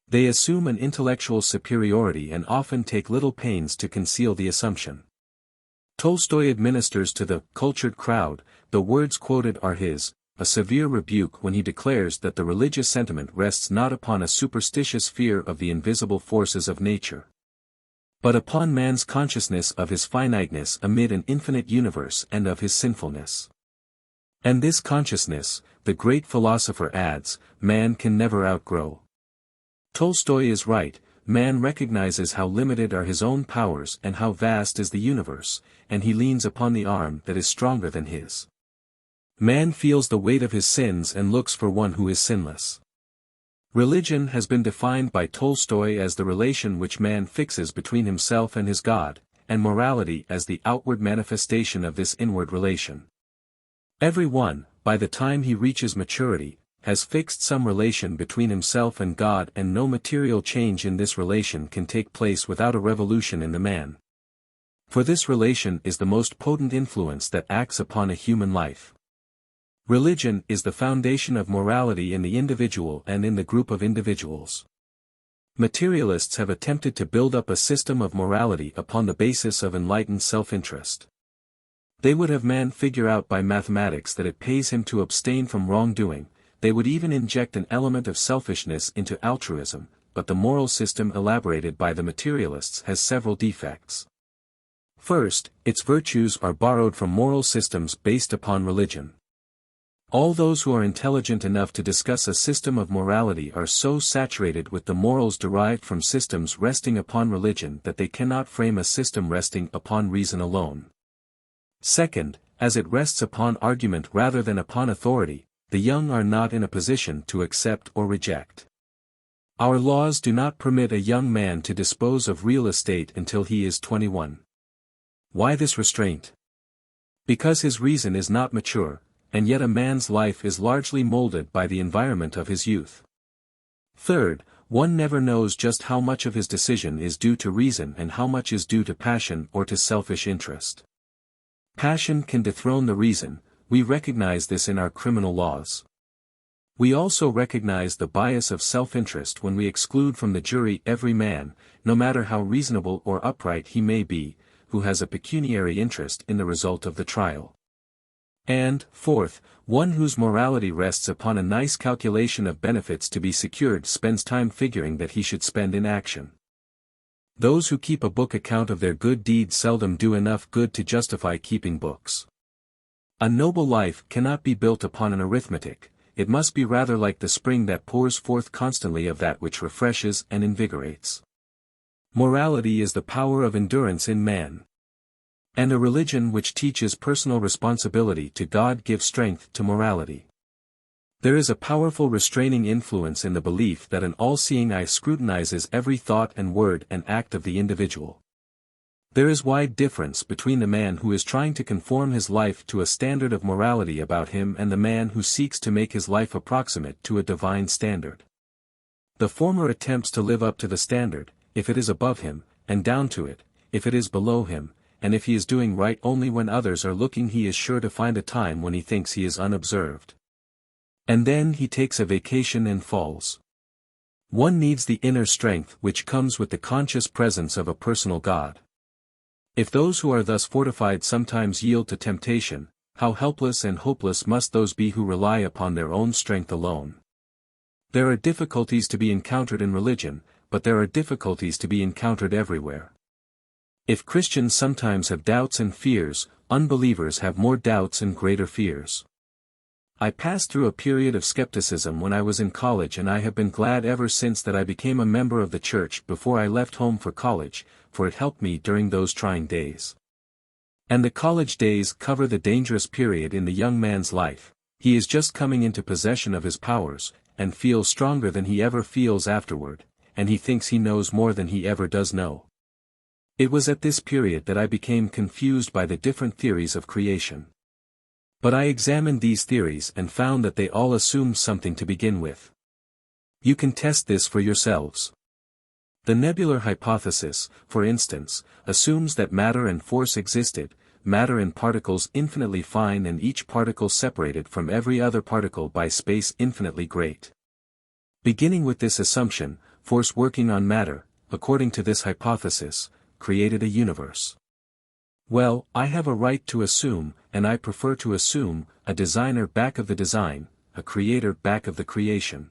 They assume an intellectual superiority and often take little pains to conceal the assumption. Tolstoy administers to the cultured crowd, the words quoted are his, a severe rebuke when he declares that the religious sentiment rests not upon a superstitious fear of the invisible forces of nature, but upon man's consciousness of his finiteness amid an infinite universe and of his sinfulness. And this consciousness, the great philosopher adds, man can never outgrow. Tolstoy is right, man recognizes how limited are his own powers and how vast is the universe, and he leans upon the arm that is stronger than his. Man feels the weight of his sins and looks for one who is sinless. Religion has been defined by Tolstoy as the relation which man fixes between himself and his God, and morality as the outward manifestation of this inward relation. Every one, by the time he reaches maturity, has fixed some relation between himself and God, and no material change in this relation can take place without a revolution in the man. For this relation is the most potent influence that acts upon a human life. Religion is the foundation of morality in the individual and in the group of individuals. Materialists have attempted to build up a system of morality upon the basis of enlightened self-interest. They would have man figure out by mathematics that it pays him to abstain from wrongdoing, they would even inject an element of selfishness into altruism, but the moral system elaborated by the materialists has several defects. First, its virtues are borrowed from moral systems based upon religion. All those who are intelligent enough to discuss a system of morality are so saturated with the morals derived from systems resting upon religion that they cannot frame a system resting upon reason alone. Second, as it rests upon argument rather than upon authority, the young are not in a position to accept or reject. Our laws do not permit a young man to dispose of real estate until he is 21. Why this restraint? Because his reason is not mature, and yet a man's life is largely molded by the environment of his youth. Third, one never knows just how much of his decision is due to reason and how much is due to passion or to selfish interest. Passion can dethrone the reason, we recognize this in our criminal laws. We also recognize the bias of self-interest when we exclude from the jury every man, no matter how reasonable or upright he may be, who has a pecuniary interest in the result of the trial. And, fourth, one whose morality rests upon a nice calculation of benefits to be secured spends time figuring that he should spend in action. Those who keep a book account of their good deeds seldom do enough good to justify keeping books. A noble life cannot be built upon an arithmetic, it must be rather like the spring that pours forth constantly of that which refreshes and invigorates. Morality is the power of endurance in man. And a religion which teaches personal responsibility to God gives strength to morality. There is a powerful restraining influence in the belief that an all-seeing eye scrutinizes every thought and word and act of the individual. There is wide difference between the man who is trying to conform his life to a standard of morality about him and the man who seeks to make his life approximate to a divine standard. The former attempts to live up to the standard, if it is above him, and down to it, if it is below him, and if he is doing right only when others are looking, he is sure to find a time when he thinks he is unobserved. And then he takes a vacation and falls. One needs the inner strength which comes with the conscious presence of a personal God. If those who are thus fortified sometimes yield to temptation, how helpless and hopeless must those be who rely upon their own strength alone. There are difficulties to be encountered in religion, but there are difficulties to be encountered everywhere. If Christians sometimes have doubts and fears, unbelievers have more doubts and greater fears. I passed through a period of skepticism when I was in college, and I have been glad ever since that I became a member of the church before I left home for college, for it helped me during those trying days. And the college days cover the dangerous period in the young man's life. He is just coming into possession of his powers, and feels stronger than he ever feels afterward, and he thinks he knows more than he ever does know. It was at this period that I became confused by the different theories of creation. But I examined these theories and found that they all assumed something to begin with. You can test this for yourselves. The nebular hypothesis, for instance, assumes that matter and force existed, matter in particles infinitely fine and each particle separated from every other particle by space infinitely great. Beginning with this assumption, force working on matter, according to this hypothesis, created a universe. Well, I have a right to assume, and I prefer to assume, a designer back of the design, a creator back of the creation.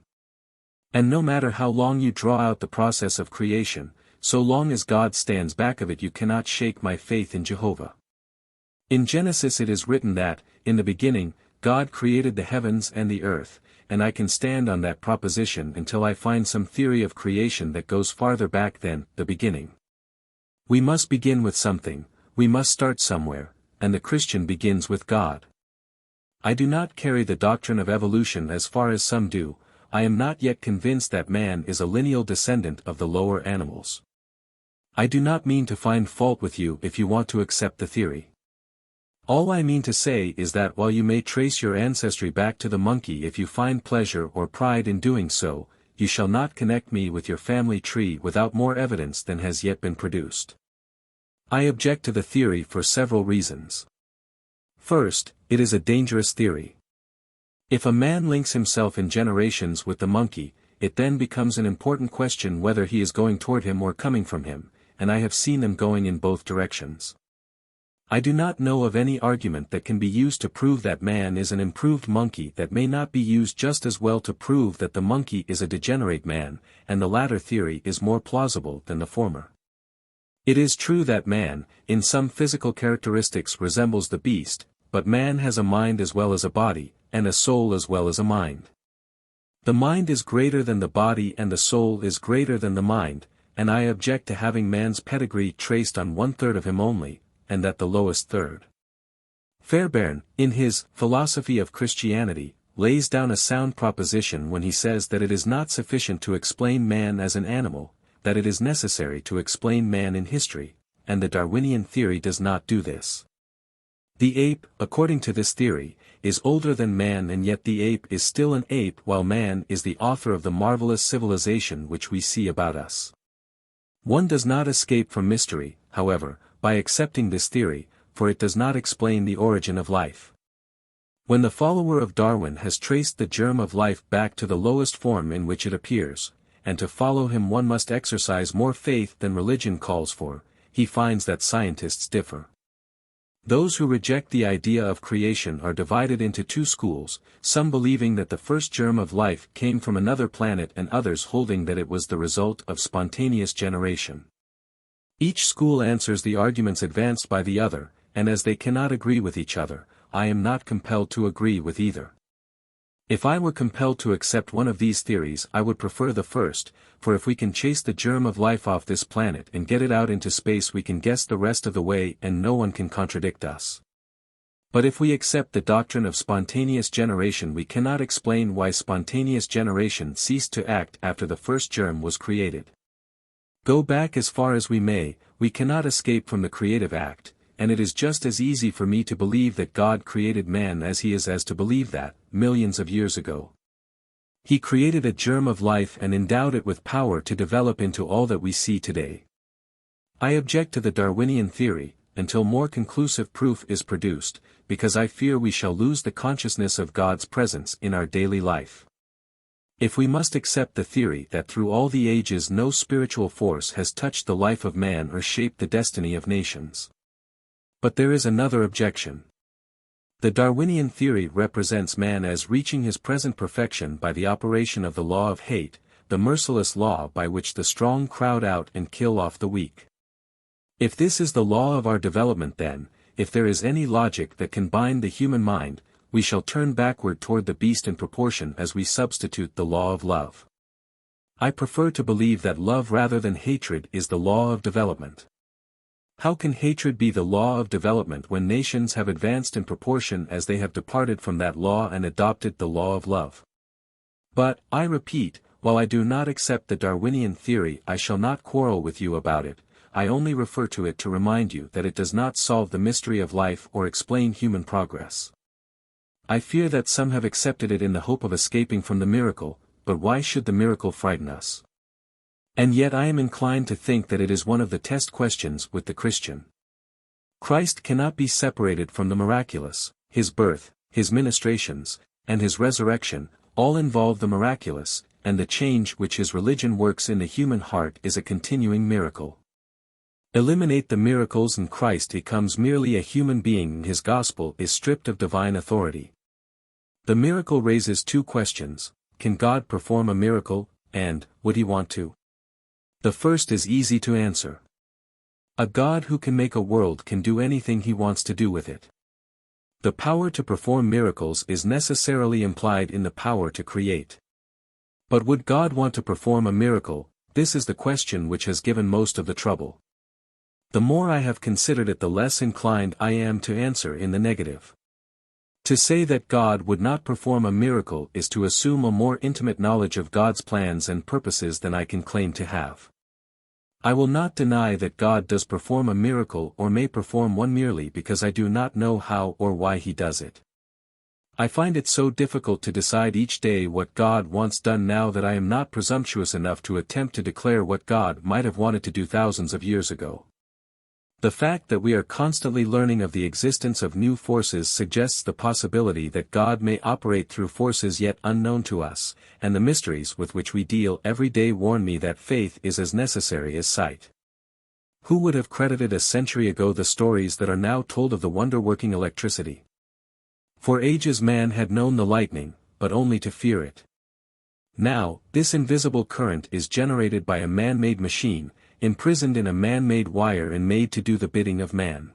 And no matter how long you draw out the process of creation, so long as God stands back of it, you cannot shake my faith in Jehovah. In Genesis it is written that, in the beginning, God created the heavens and the earth, and I can stand on that proposition until I find some theory of creation that goes farther back than the beginning. We must begin with something, we must start somewhere, and the Christian begins with God. I do not carry the doctrine of evolution as far as some do. I am not yet convinced that man is a lineal descendant of the lower animals. I do not mean to find fault with you if you want to accept the theory. All I mean to say is that while you may trace your ancestry back to the monkey if you find pleasure or pride in doing so, you shall not connect me with your family tree without more evidence than has yet been produced. I object to the theory for several reasons. First, it is a dangerous theory. If a man links himself in generations with the monkey, it then becomes an important question whether he is going toward him or coming from him, and I have seen them going in both directions. I do not know of any argument that can be used to prove that man is an improved monkey that may not be used just as well to prove that the monkey is a degenerate man, and the latter theory is more plausible than the former. It is true that man, in some physical characteristics resembles the beast, but man has a mind as well as a body, and a soul as well as a mind. The mind is greater than the body and the soul is greater than the mind, and I object to having man's pedigree traced on 1/3 of him only, and that the lowest third. Fairbairn, in his Philosophy of Christianity, lays down a sound proposition when he says that it is not sufficient to explain man as an animal, that it is necessary to explain man in history, and the Darwinian theory does not do this. The ape, according to this theory, is older than man, and yet the ape is still an ape while man is the author of the marvelous civilization which we see about us. One does not escape from mystery, however, by accepting this theory, for it does not explain the origin of life. When the follower of Darwin has traced the germ of life back to the lowest form in which it appears, and to follow him one must exercise more faith than religion calls for, he finds that scientists differ. Those who reject the idea of creation are divided into two schools, some believing that the first germ of life came from another planet and others holding that it was the result of spontaneous generation. Each school answers the arguments advanced by the other, and as they cannot agree with each other, I am not compelled to agree with either. If I were compelled to accept one of these theories, I would prefer the first, for if we can chase the germ of life off this planet and get it out into space, we can guess the rest of the way and no one can contradict us. But if we accept the doctrine of spontaneous generation, we cannot explain why spontaneous generation ceased to act after the first germ was created. Go back as far as we may, we cannot escape from the creative act, and it is just as easy for me to believe that God created man as he is as to believe that, millions of years ago, He created a germ of life and endowed it with power to develop into all that we see today. I object to the Darwinian theory, until more conclusive proof is produced, because I fear we shall lose the consciousness of God's presence in our daily life. If we must accept the theory that through all the ages no spiritual force has touched the life of man or shaped the destiny of nations. But there is another objection. The Darwinian theory represents man as reaching his present perfection by the operation of the law of hate, the merciless law by which the strong crowd out and kill off the weak. If this is the law of our development, then, if there is any logic that can bind the human mind, we shall turn backward toward the beast in proportion as we substitute the law of love. I prefer to believe that love rather than hatred is the law of development. How can hatred be the law of development when nations have advanced in proportion as they have departed from that law and adopted the law of love? But, I repeat, while I do not accept the Darwinian theory, I shall not quarrel with you about it. I only refer to it to remind you that it does not solve the mystery of life or explain human progress. I fear that some have accepted it in the hope of escaping from the miracle, but why should the miracle frighten us? And yet I am inclined to think that it is one of the test questions with the Christian. Christ cannot be separated from the miraculous. His birth, his ministrations, and his resurrection, all involve the miraculous, and the change which his religion works in the human heart is a continuing miracle. Eliminate the miracles and Christ becomes merely a human being and his gospel is stripped of divine authority. The miracle raises two questions: can God perform a miracle, and, would he want to? The first is easy to answer. A God who can make a world can do anything he wants to do with it. The power to perform miracles is necessarily implied in the power to create. But would God want to perform a miracle? This is the question which has given most of the trouble. The more I have considered it, the less inclined I am to answer in the negative. To say that God would not perform a miracle is to assume a more intimate knowledge of God's plans and purposes than I can claim to have. I will not deny that God does perform a miracle or may perform one merely because I do not know how or why he does it. I find it so difficult to decide each day what God wants done now that I am not presumptuous enough to attempt to declare what God might have wanted to do thousands of years ago. The fact that we are constantly learning of the existence of new forces suggests the possibility that God may operate through forces yet unknown to us, and the mysteries with which we deal every day warn me that faith is as necessary as sight. Who would have credited a century ago the stories that are now told of the wonder-working electricity? For ages man had known the lightning, but only to fear it. Now, this invisible current is generated by a man-made machine, imprisoned in a man-made wire and made to do the bidding of man.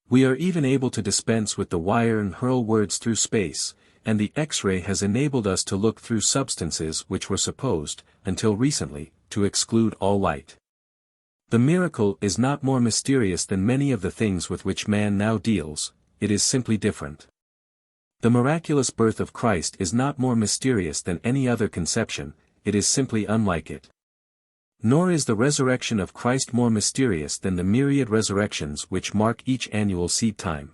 We are even able to dispense with the wire and hurl words through space, and the X-ray has enabled us to look through substances which were supposed, until recently, to exclude all light. The miracle is not more mysterious than many of the things with which man now deals, it is simply different. The miraculous birth of Christ is not more mysterious than any other conception, it is simply unlike it. Nor is the resurrection of Christ more mysterious than the myriad resurrections which mark each annual seed time.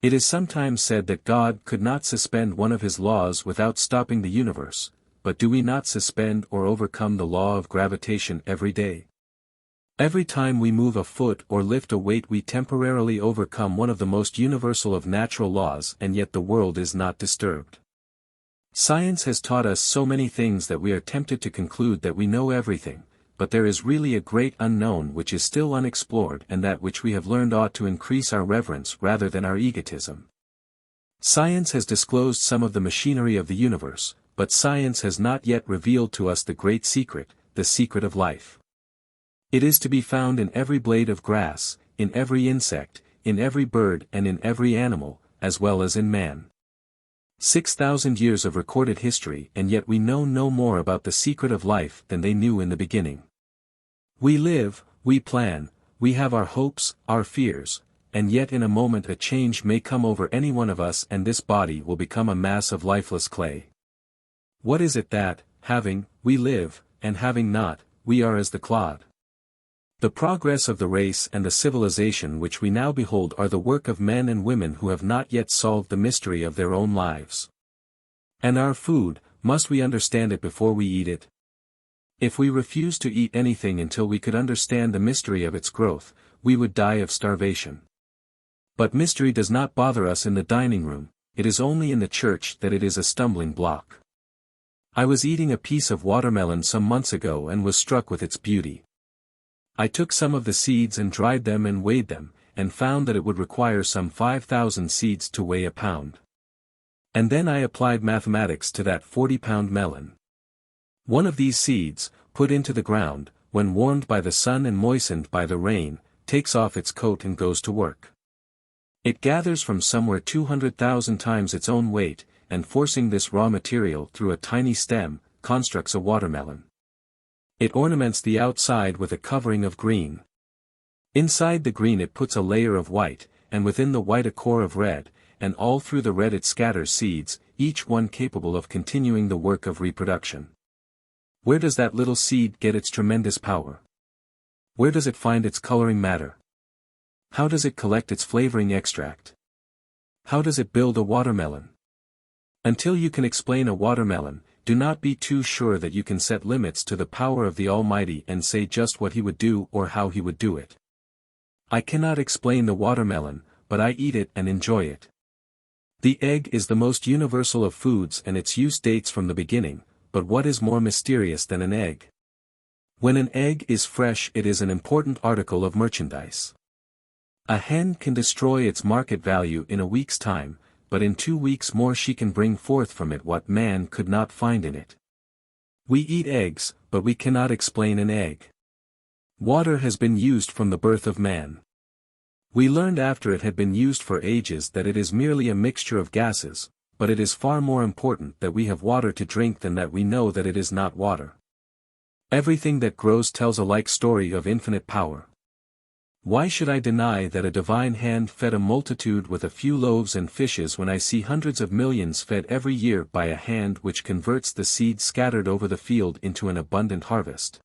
It is sometimes said that God could not suspend one of his laws without stopping the universe, but do we not suspend or overcome the law of gravitation every day? Every time we move a foot or lift a weight we temporarily overcome one of the most universal of natural laws, and yet the world is not disturbed. Science has taught us so many things that we are tempted to conclude that we know everything, but there is really a great unknown which is still unexplored, and that which we have learned ought to increase our reverence rather than our egotism. Science has disclosed some of the machinery of the universe, but science has not yet revealed to us the great secret, the secret of life. It is to be found in every blade of grass, in every insect, in every bird and in every animal, as well as in man. 6,000 years of recorded history, and yet we know no more about the secret of life than they knew in the beginning. We live, we plan, we have our hopes, our fears, and yet in a moment a change may come over any one of us and this body will become a mass of lifeless clay. What is it that, having, we live, and having not, we are as the clod? The progress of the race and the civilization which we now behold are the work of men and women who have not yet solved the mystery of their own lives. And our food, must we understand it before we eat it? If we refuse to eat anything until we could understand the mystery of its growth, we would die of starvation. But mystery does not bother us in the dining room, it is only in the church that it is a stumbling block. I was eating a piece of watermelon some months ago and was struck with its beauty. I took some of the seeds and dried them and weighed them, and found that it would require some 5,000 seeds to weigh a pound. And then I applied mathematics to that 40-pound melon. One of these seeds, put into the ground, when warmed by the sun and moistened by the rain, takes off its coat and goes to work. It gathers from somewhere 200,000 times its own weight, and forcing this raw material through a tiny stem, constructs a watermelon. It ornaments the outside with a covering of green. Inside the green it puts a layer of white, and within the white a core of red, and all through the red it scatters seeds, each one capable of continuing the work of reproduction. Where does that little seed get its tremendous power? Where does it find its coloring matter? How does it collect its flavoring extract? How does it build a watermelon? Until you can explain a watermelon, do not be too sure that you can set limits to the power of the Almighty and say just what He would do or how He would do it. I cannot explain the watermelon, but I eat it and enjoy it. The egg is the most universal of foods and its use dates from the beginning, but what is more mysterious than an egg? When an egg is fresh it is an important article of merchandise. A hen can destroy its market value in a week's time, but in 2 weeks more she can bring forth from it what man could not find in it. We eat eggs, but we cannot explain an egg. Water has been used from the birth of man. We learned after it had been used for ages that it is merely a mixture of gases, but it is far more important that we have water to drink than that we know that it is not water. Everything that grows tells a like story of infinite power. Why should I deny that a divine hand fed a multitude with a few loaves and fishes when I see hundreds of millions fed every year by a hand which converts the seed scattered over the field into an abundant harvest?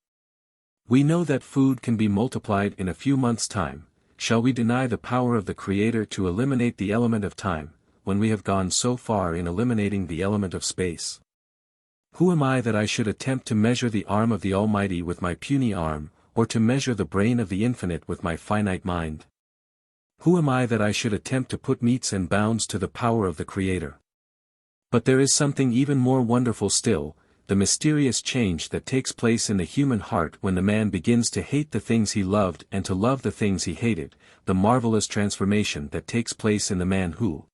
We know that food can be multiplied in a few months' time. Shall we deny the power of the Creator to eliminate the element of time, when we have gone so far in eliminating the element of space? Who am I that I should attempt to measure the arm of the Almighty with my puny arm, or to measure the brain of the infinite with my finite mind? Who am I that I should attempt to put metes and bounds to the power of the Creator? But there is something even more wonderful still, the mysterious change that takes place in the human heart when the man begins to hate the things he loved and to love the things he hated, the marvelous transformation that takes place in the man who,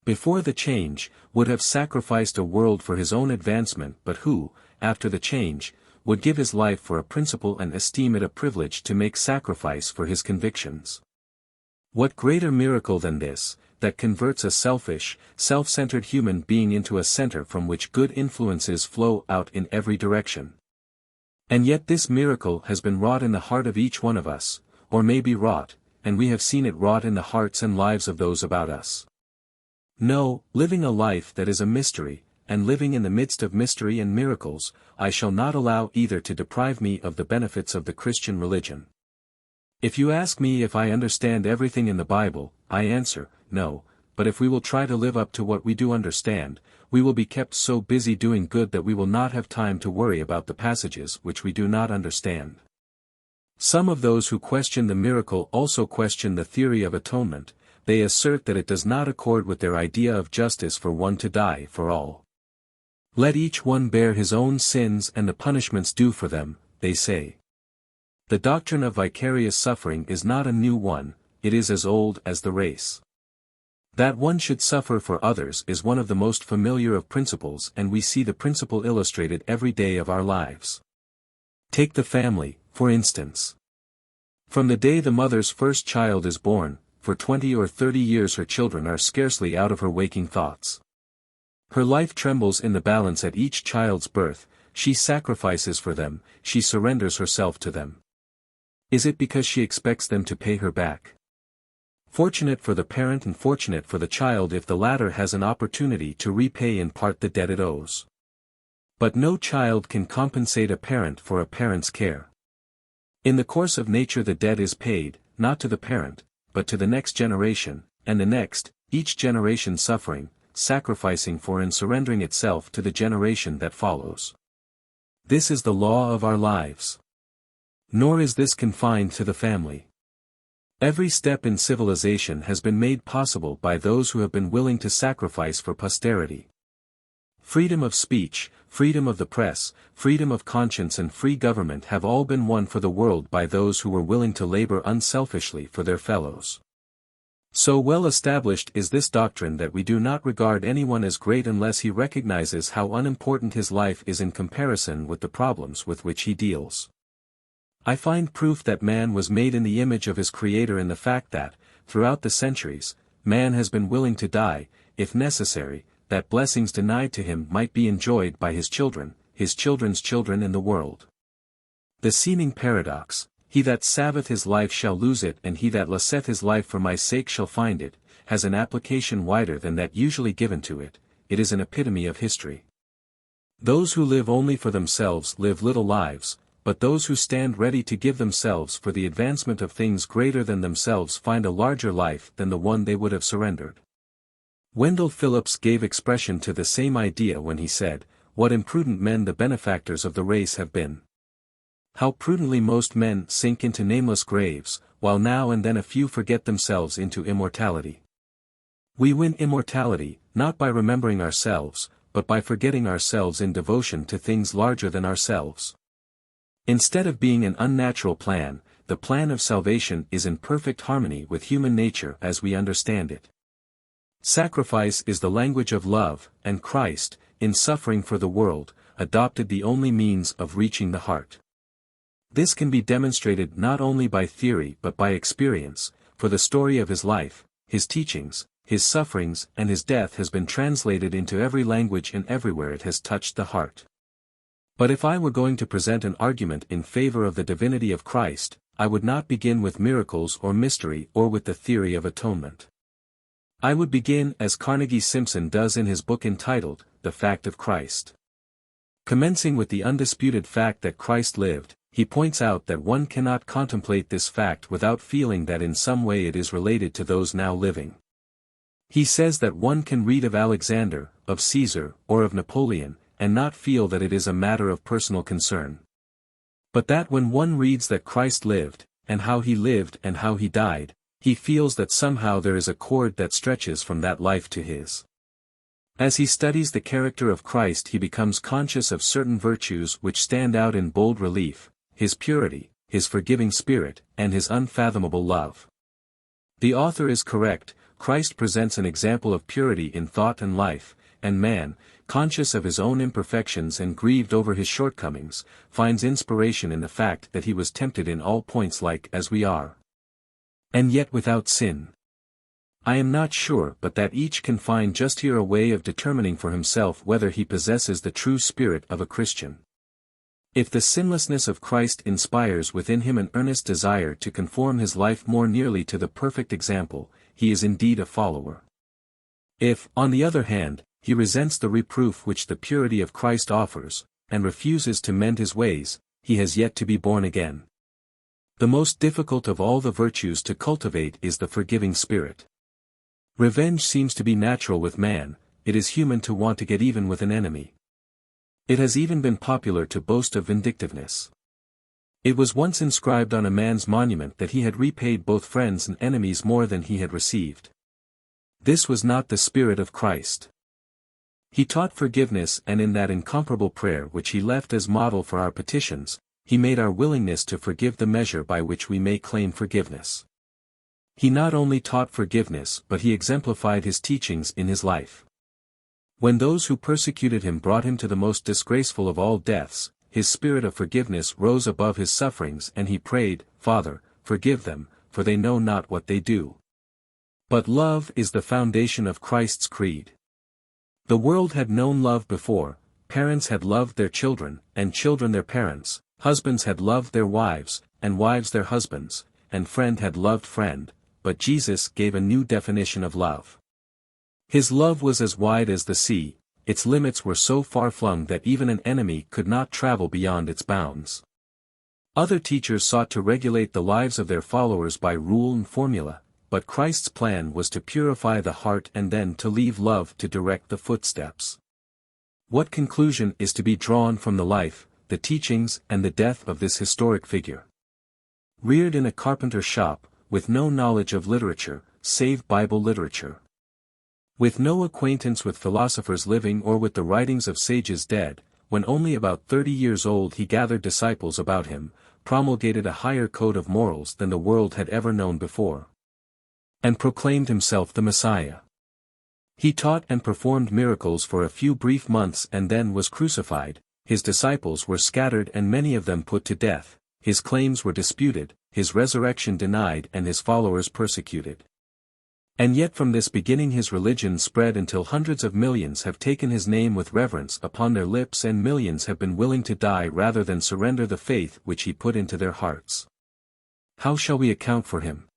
before the change, would have sacrificed a world for his own advancement but who, after the change, would give his life for a principle and esteem it a privilege to make sacrifice for his convictions. What greater miracle than this, that converts a selfish, self-centered human being into a center from which good influences flow out in every direction? And yet this miracle has been wrought in the heart of each one of us, or may be wrought, and we have seen it wrought in the hearts and lives of those about us. No, living a life that is a mystery, and living in the midst of mystery and miracles, I shall not allow either to deprive me of the benefits of the Christian religion. If you ask me if I understand everything in the Bible, I answer, no, but if we will try to live up to what we do understand, we will be kept so busy doing good that we will not have time to worry about the passages which we do not understand. Some of those who question the miracle also question the theory of atonement. They assert that it does not accord with their idea of justice for one to die for all. Let each one bear his own sins and the punishments due for them, they say. The doctrine of vicarious suffering is not a new one, it is as old as the race. That one should suffer for others is one of the most familiar of principles, and we see the principle illustrated every day of our lives. Take the family, for instance. From the day the mother's first child is born, for 20 or 30 years her children are scarcely out of her waking thoughts. Her life trembles in the balance at each child's birth, she sacrifices for them, she surrenders herself to them. Is it because she expects them to pay her back? Fortunate for the parent and fortunate for the child if the latter has an opportunity to repay in part the debt it owes. But no child can compensate a parent for a parent's care. In the course of nature the debt is paid, not to the parent, but to the next generation, and the next, each generation suffering, sacrificing for and surrendering itself to the generation that follows. This is the law of our lives. Nor is this confined to the family. Every step in civilization has been made possible by those who have been willing to sacrifice for posterity. Freedom of speech, freedom of the press, freedom of conscience and free government have all been won for the world by those who were willing to labor unselfishly for their fellows. So well established is this doctrine that we do not regard anyone as great unless he recognizes how unimportant his life is in comparison with the problems with which he deals. I find proof that man was made in the image of his Creator in the fact that, throughout the centuries, man has been willing to die, if necessary, that blessings denied to him might be enjoyed by his children, his children's children in the world. The seeming paradox, he that saveth his life shall lose it and he that losseth his life for my sake shall find it, has an application wider than that usually given to it, it is an epitome of history. Those who live only for themselves live little lives, but those who stand ready to give themselves for the advancement of things greater than themselves find a larger life than the one they would have surrendered. Wendell Phillips gave expression to the same idea when he said, "What imprudent men the benefactors of the race have been. How prudently most men sink into nameless graves, while now and then a few forget themselves into immortality. We win immortality, not by remembering ourselves, but by forgetting ourselves in devotion to things larger than ourselves." Instead of being an unnatural plan, the plan of salvation is in perfect harmony with human nature as we understand it. Sacrifice is the language of love, and Christ, in suffering for the world, adopted the only means of reaching the heart. This can be demonstrated not only by theory but by experience, for the story of his life, his teachings, his sufferings and his death has been translated into every language and everywhere it has touched the heart. But if I were going to present an argument in favor of the divinity of Christ, I would not begin with miracles or mystery or with the theory of atonement. I would begin as Carnegie Simpson does in his book entitled, The Fact of Christ. Commencing with the undisputed fact that Christ lived, he points out that one cannot contemplate this fact without feeling that in some way it is related to those now living. He says that one can read of Alexander, of Caesar, or of Napoleon, and not feel that it is a matter of personal concern. But that when one reads that Christ lived, and how he died, he feels that somehow there is a cord that stretches from that life to his. As he studies the character of Christ he becomes conscious of certain virtues which stand out in bold relief, his purity, his forgiving spirit, and his unfathomable love. The author is correct, Christ presents an example of purity in thought and life, and man, conscious of his own imperfections and grieved over his shortcomings, finds inspiration in the fact that he was tempted in all points like as we are, and yet without sin. I am not sure but that each can find just here a way of determining for himself whether he possesses the true spirit of a Christian. If the sinlessness of Christ inspires within him an earnest desire to conform his life more nearly to the perfect example, he is indeed a follower. If, on the other hand, he resents the reproof which the purity of Christ offers, and refuses to mend his ways, he has yet to be born again. The most difficult of all the virtues to cultivate is the forgiving spirit. Revenge seems to be natural with man, it is human to want to get even with an enemy. It has even been popular to boast of vindictiveness. It was once inscribed on a man's monument that he had repaid both friends and enemies more than he had received. This was not the spirit of Christ. He taught forgiveness, and in that incomparable prayer which he left as model for our petitions, he made our willingness to forgive the measure by which we may claim forgiveness. He not only taught forgiveness but he exemplified his teachings in his life. When those who persecuted him brought him to the most disgraceful of all deaths, his spirit of forgiveness rose above his sufferings and he prayed, "Father, forgive them, for they know not what they do." But love is the foundation of Christ's creed. The world had known love before, parents had loved their children, and children their parents, husbands had loved their wives, and wives their husbands, and friend had loved friend, but Jesus gave a new definition of love. His love was as wide as the sea, its limits were so far-flung that even an enemy could not travel beyond its bounds. Other teachers sought to regulate the lives of their followers by rule and formula, but Christ's plan was to purify the heart and then to leave love to direct the footsteps. What conclusion is to be drawn from the life, the teachings and the death of this historic figure? Reared in a carpenter's shop, with no knowledge of literature, save Bible literature. With no acquaintance with philosophers living or with the writings of sages dead, when only about 30 years old he gathered disciples about him, promulgated a higher code of morals than the world had ever known before, and proclaimed himself the Messiah. He taught and performed miracles for a few brief months and then was crucified. His disciples were scattered and many of them put to death, his claims were disputed, his resurrection denied and his followers persecuted. And yet from this beginning his religion spread until hundreds of millions have taken his name with reverence upon their lips and millions have been willing to die rather than surrender the faith which he put into their hearts. How shall we account for him?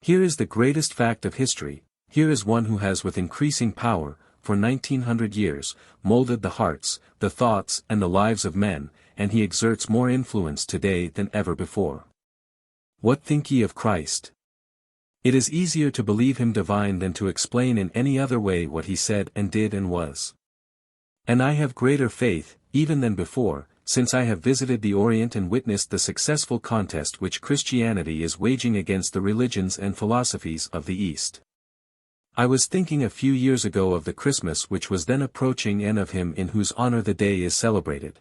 Here is the greatest fact of history, here is one who has with increasing power, for 1900 years, molded the hearts, the thoughts and the lives of men, and he exerts more influence today than ever before. What think ye of Christ? It is easier to believe him divine than to explain in any other way what he said and did and was. And I have greater faith, even than before, since I have visited the Orient and witnessed the successful contest which Christianity is waging against the religions and philosophies of the East. I was thinking a few years ago of the Christmas which was then approaching and of him in whose honor the day is celebrated.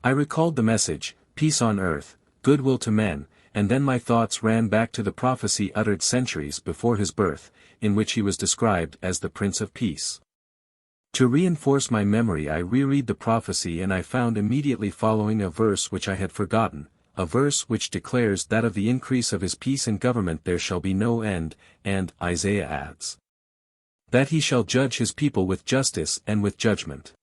I recalled the message, "Peace on earth, goodwill to men," and then my thoughts ran back to the prophecy uttered centuries before his birth, in which he was described as the Prince of Peace. To reinforce my memory I reread the prophecy and I found immediately following a verse which I had forgotten, a verse which declares that of the increase of his peace and government there shall be no end, and Isaiah adds that he shall judge his people with justice and with judgment.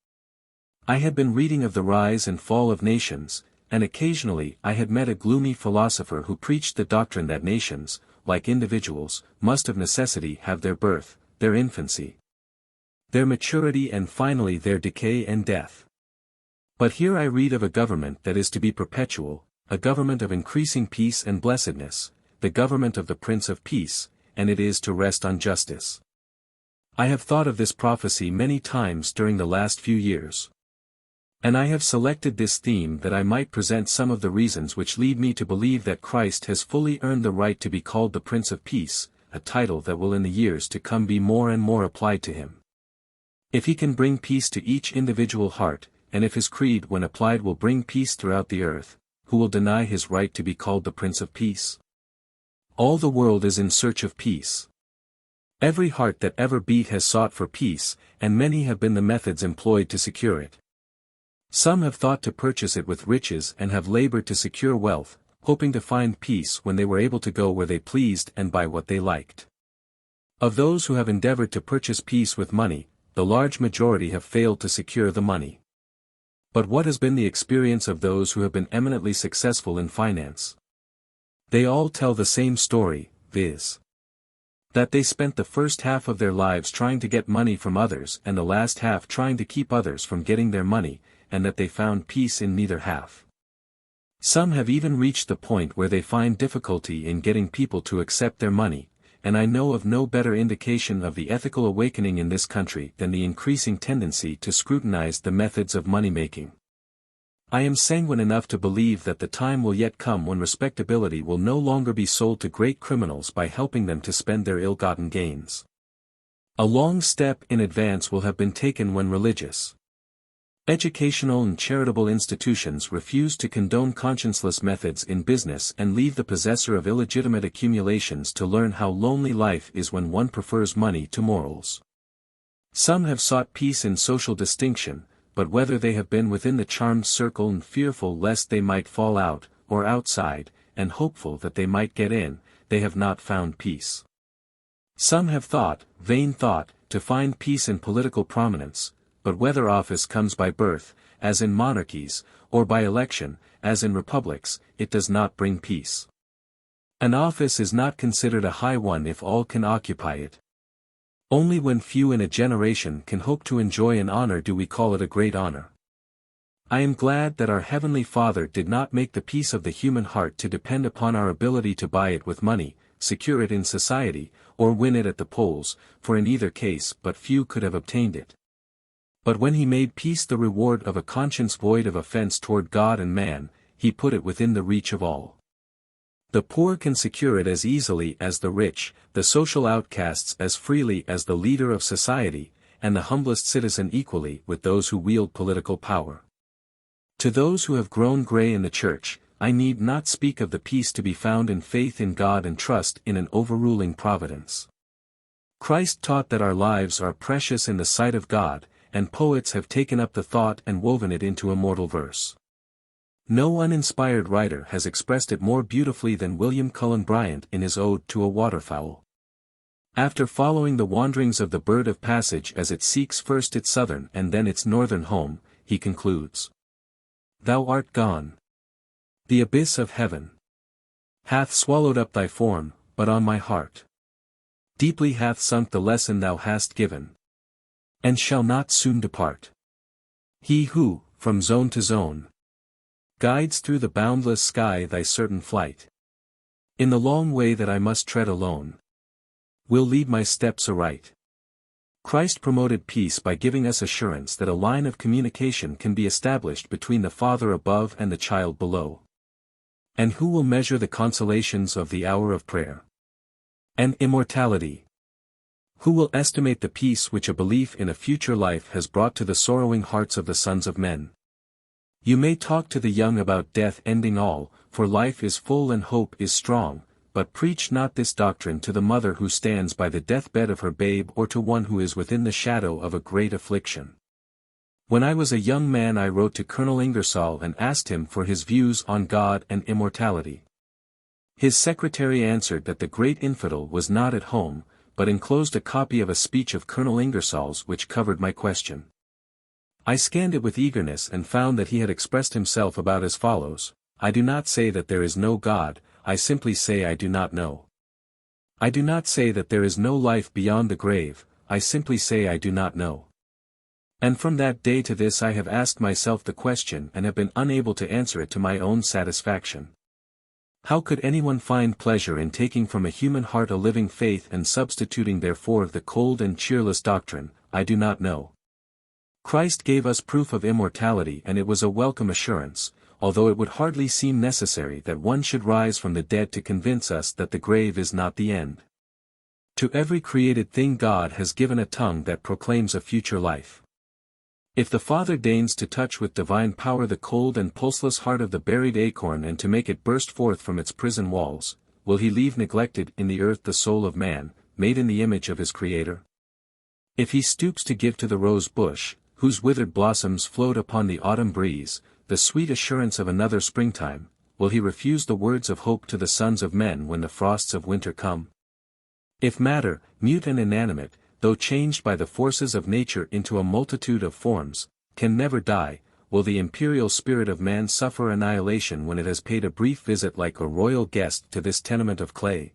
I had been reading of the rise and fall of nations, and occasionally I had met a gloomy philosopher who preached the doctrine that nations, like individuals, must of necessity have their birth, their infancy, their maturity and finally their decay and death. But here I read of a government that is to be perpetual, a government of increasing peace and blessedness, the government of the Prince of Peace, and it is to rest on justice. I have thought of this prophecy many times during the last few years. And I have selected this theme that I might present some of the reasons which lead me to believe that Christ has fully earned the right to be called the Prince of Peace, a title that will in the years to come be more and more applied to him. If he can bring peace to each individual heart, and if his creed when applied will bring peace throughout the earth, who will deny his right to be called the Prince of Peace? All the world is in search of peace. Every heart that ever beat has sought for peace, and many have been the methods employed to secure it. Some have thought to purchase it with riches and have labored to secure wealth, hoping to find peace when they were able to go where they pleased and buy what they liked. Of those who have endeavored to purchase peace with money, the large majority have failed to secure the money. But what has been the experience of those who have been eminently successful in finance? They all tell the same story, viz. that they spent the first half of their lives trying to get money from others and the last half trying to keep others from getting their money, and that they found peace in neither half. Some have even reached the point where they find difficulty in getting people to accept their money, and I know of no better indication of the ethical awakening in this country than the increasing tendency to scrutinize the methods of money-making. I am sanguine enough to believe that the time will yet come when respectability will no longer be sold to great criminals by helping them to spend their ill-gotten gains. A long step in advance will have been taken when religious Educational and charitable institutions refuse to condone conscienceless methods in business and leave the possessor of illegitimate accumulations to learn how lonely life is when one prefers money to morals. Some have sought peace in social distinction, but whether they have been within the charmed circle and fearful lest they might fall out, or outside, and hopeful that they might get in, they have not found peace. Some have thought, vain thought, to find peace in political prominence, but whether office comes by birth, as in monarchies, or by election, as in republics, it does not bring peace. An office is not considered a high one if all can occupy it. Only when few in a generation can hope to enjoy an honor do we call it a great honor. I am glad that our Heavenly Father did not make the peace of the human heart to depend upon our ability to buy it with money, secure it in society, or win it at the polls, for in either case but few could have obtained it. But when he made peace the reward of a conscience void of offense toward God and man, he put it within the reach of all. The poor can secure it as easily as the rich, the social outcasts as freely as the leader of society, and the humblest citizen equally with those who wield political power. To those who have grown gray in the church, I need not speak of the peace to be found in faith in God and trust in an overruling providence. Christ taught that our lives are precious in the sight of God, and poets have taken up the thought and woven it into immortal verse. No uninspired writer has expressed it more beautifully than William Cullen Bryant in his Ode to a Waterfowl. After following the wanderings of the bird of passage as it seeks first its southern and then its northern home, he concludes, "Thou art gone. The abyss of heaven hath swallowed up thy form, but on my heart deeply hath sunk the lesson thou hast given, and shall not soon depart. He who, from zone to zone, guides through the boundless sky thy certain flight, in the long way that I must tread alone, will lead my steps aright." Christ promoted peace by giving us assurance that a line of communication can be established between the Father above and the child below. And who will measure the consolations of the hour of prayer and immortality? Who will estimate the peace which a belief in a future life has brought to the sorrowing hearts of the sons of men? You may talk to the young about death ending all, for life is full and hope is strong, but preach not this doctrine to the mother who stands by the deathbed of her babe or to one who is within the shadow of a great affliction. When I was a young man I wrote to Colonel Ingersoll and asked him for his views on God and immortality. His secretary answered that the great infidel was not at home, but enclosed a copy of a speech of Colonel Ingersoll's which covered my question. I scanned it with eagerness and found that he had expressed himself about as follows: "I do not say that there is no God, I simply say I do not know. I do not say that there is no life beyond the grave, I simply say I do not know." And from that day to this I have asked myself the question and have been unable to answer it to my own satisfaction. How could anyone find pleasure in taking from a human heart a living faith and substituting therefore the cold and cheerless doctrine, "I do not know"? Christ gave us proof of immortality and it was a welcome assurance, although it would hardly seem necessary that one should rise from the dead to convince us that the grave is not the end. To every created thing God has given a tongue that proclaims a future life. If the Father deigns to touch with divine power the cold and pulseless heart of the buried acorn and to make it burst forth from its prison walls, will he leave neglected in the earth the soul of man, made in the image of his Creator? If he stoops to give to the rose bush, whose withered blossoms float upon the autumn breeze, the sweet assurance of another springtime, will he refuse the words of hope to the sons of men when the frosts of winter come? If matter, mute and inanimate, though changed by the forces of nature into a multitude of forms, can never die, will the imperial spirit of man suffer annihilation when it has paid a brief visit like a royal guest to this tenement of clay?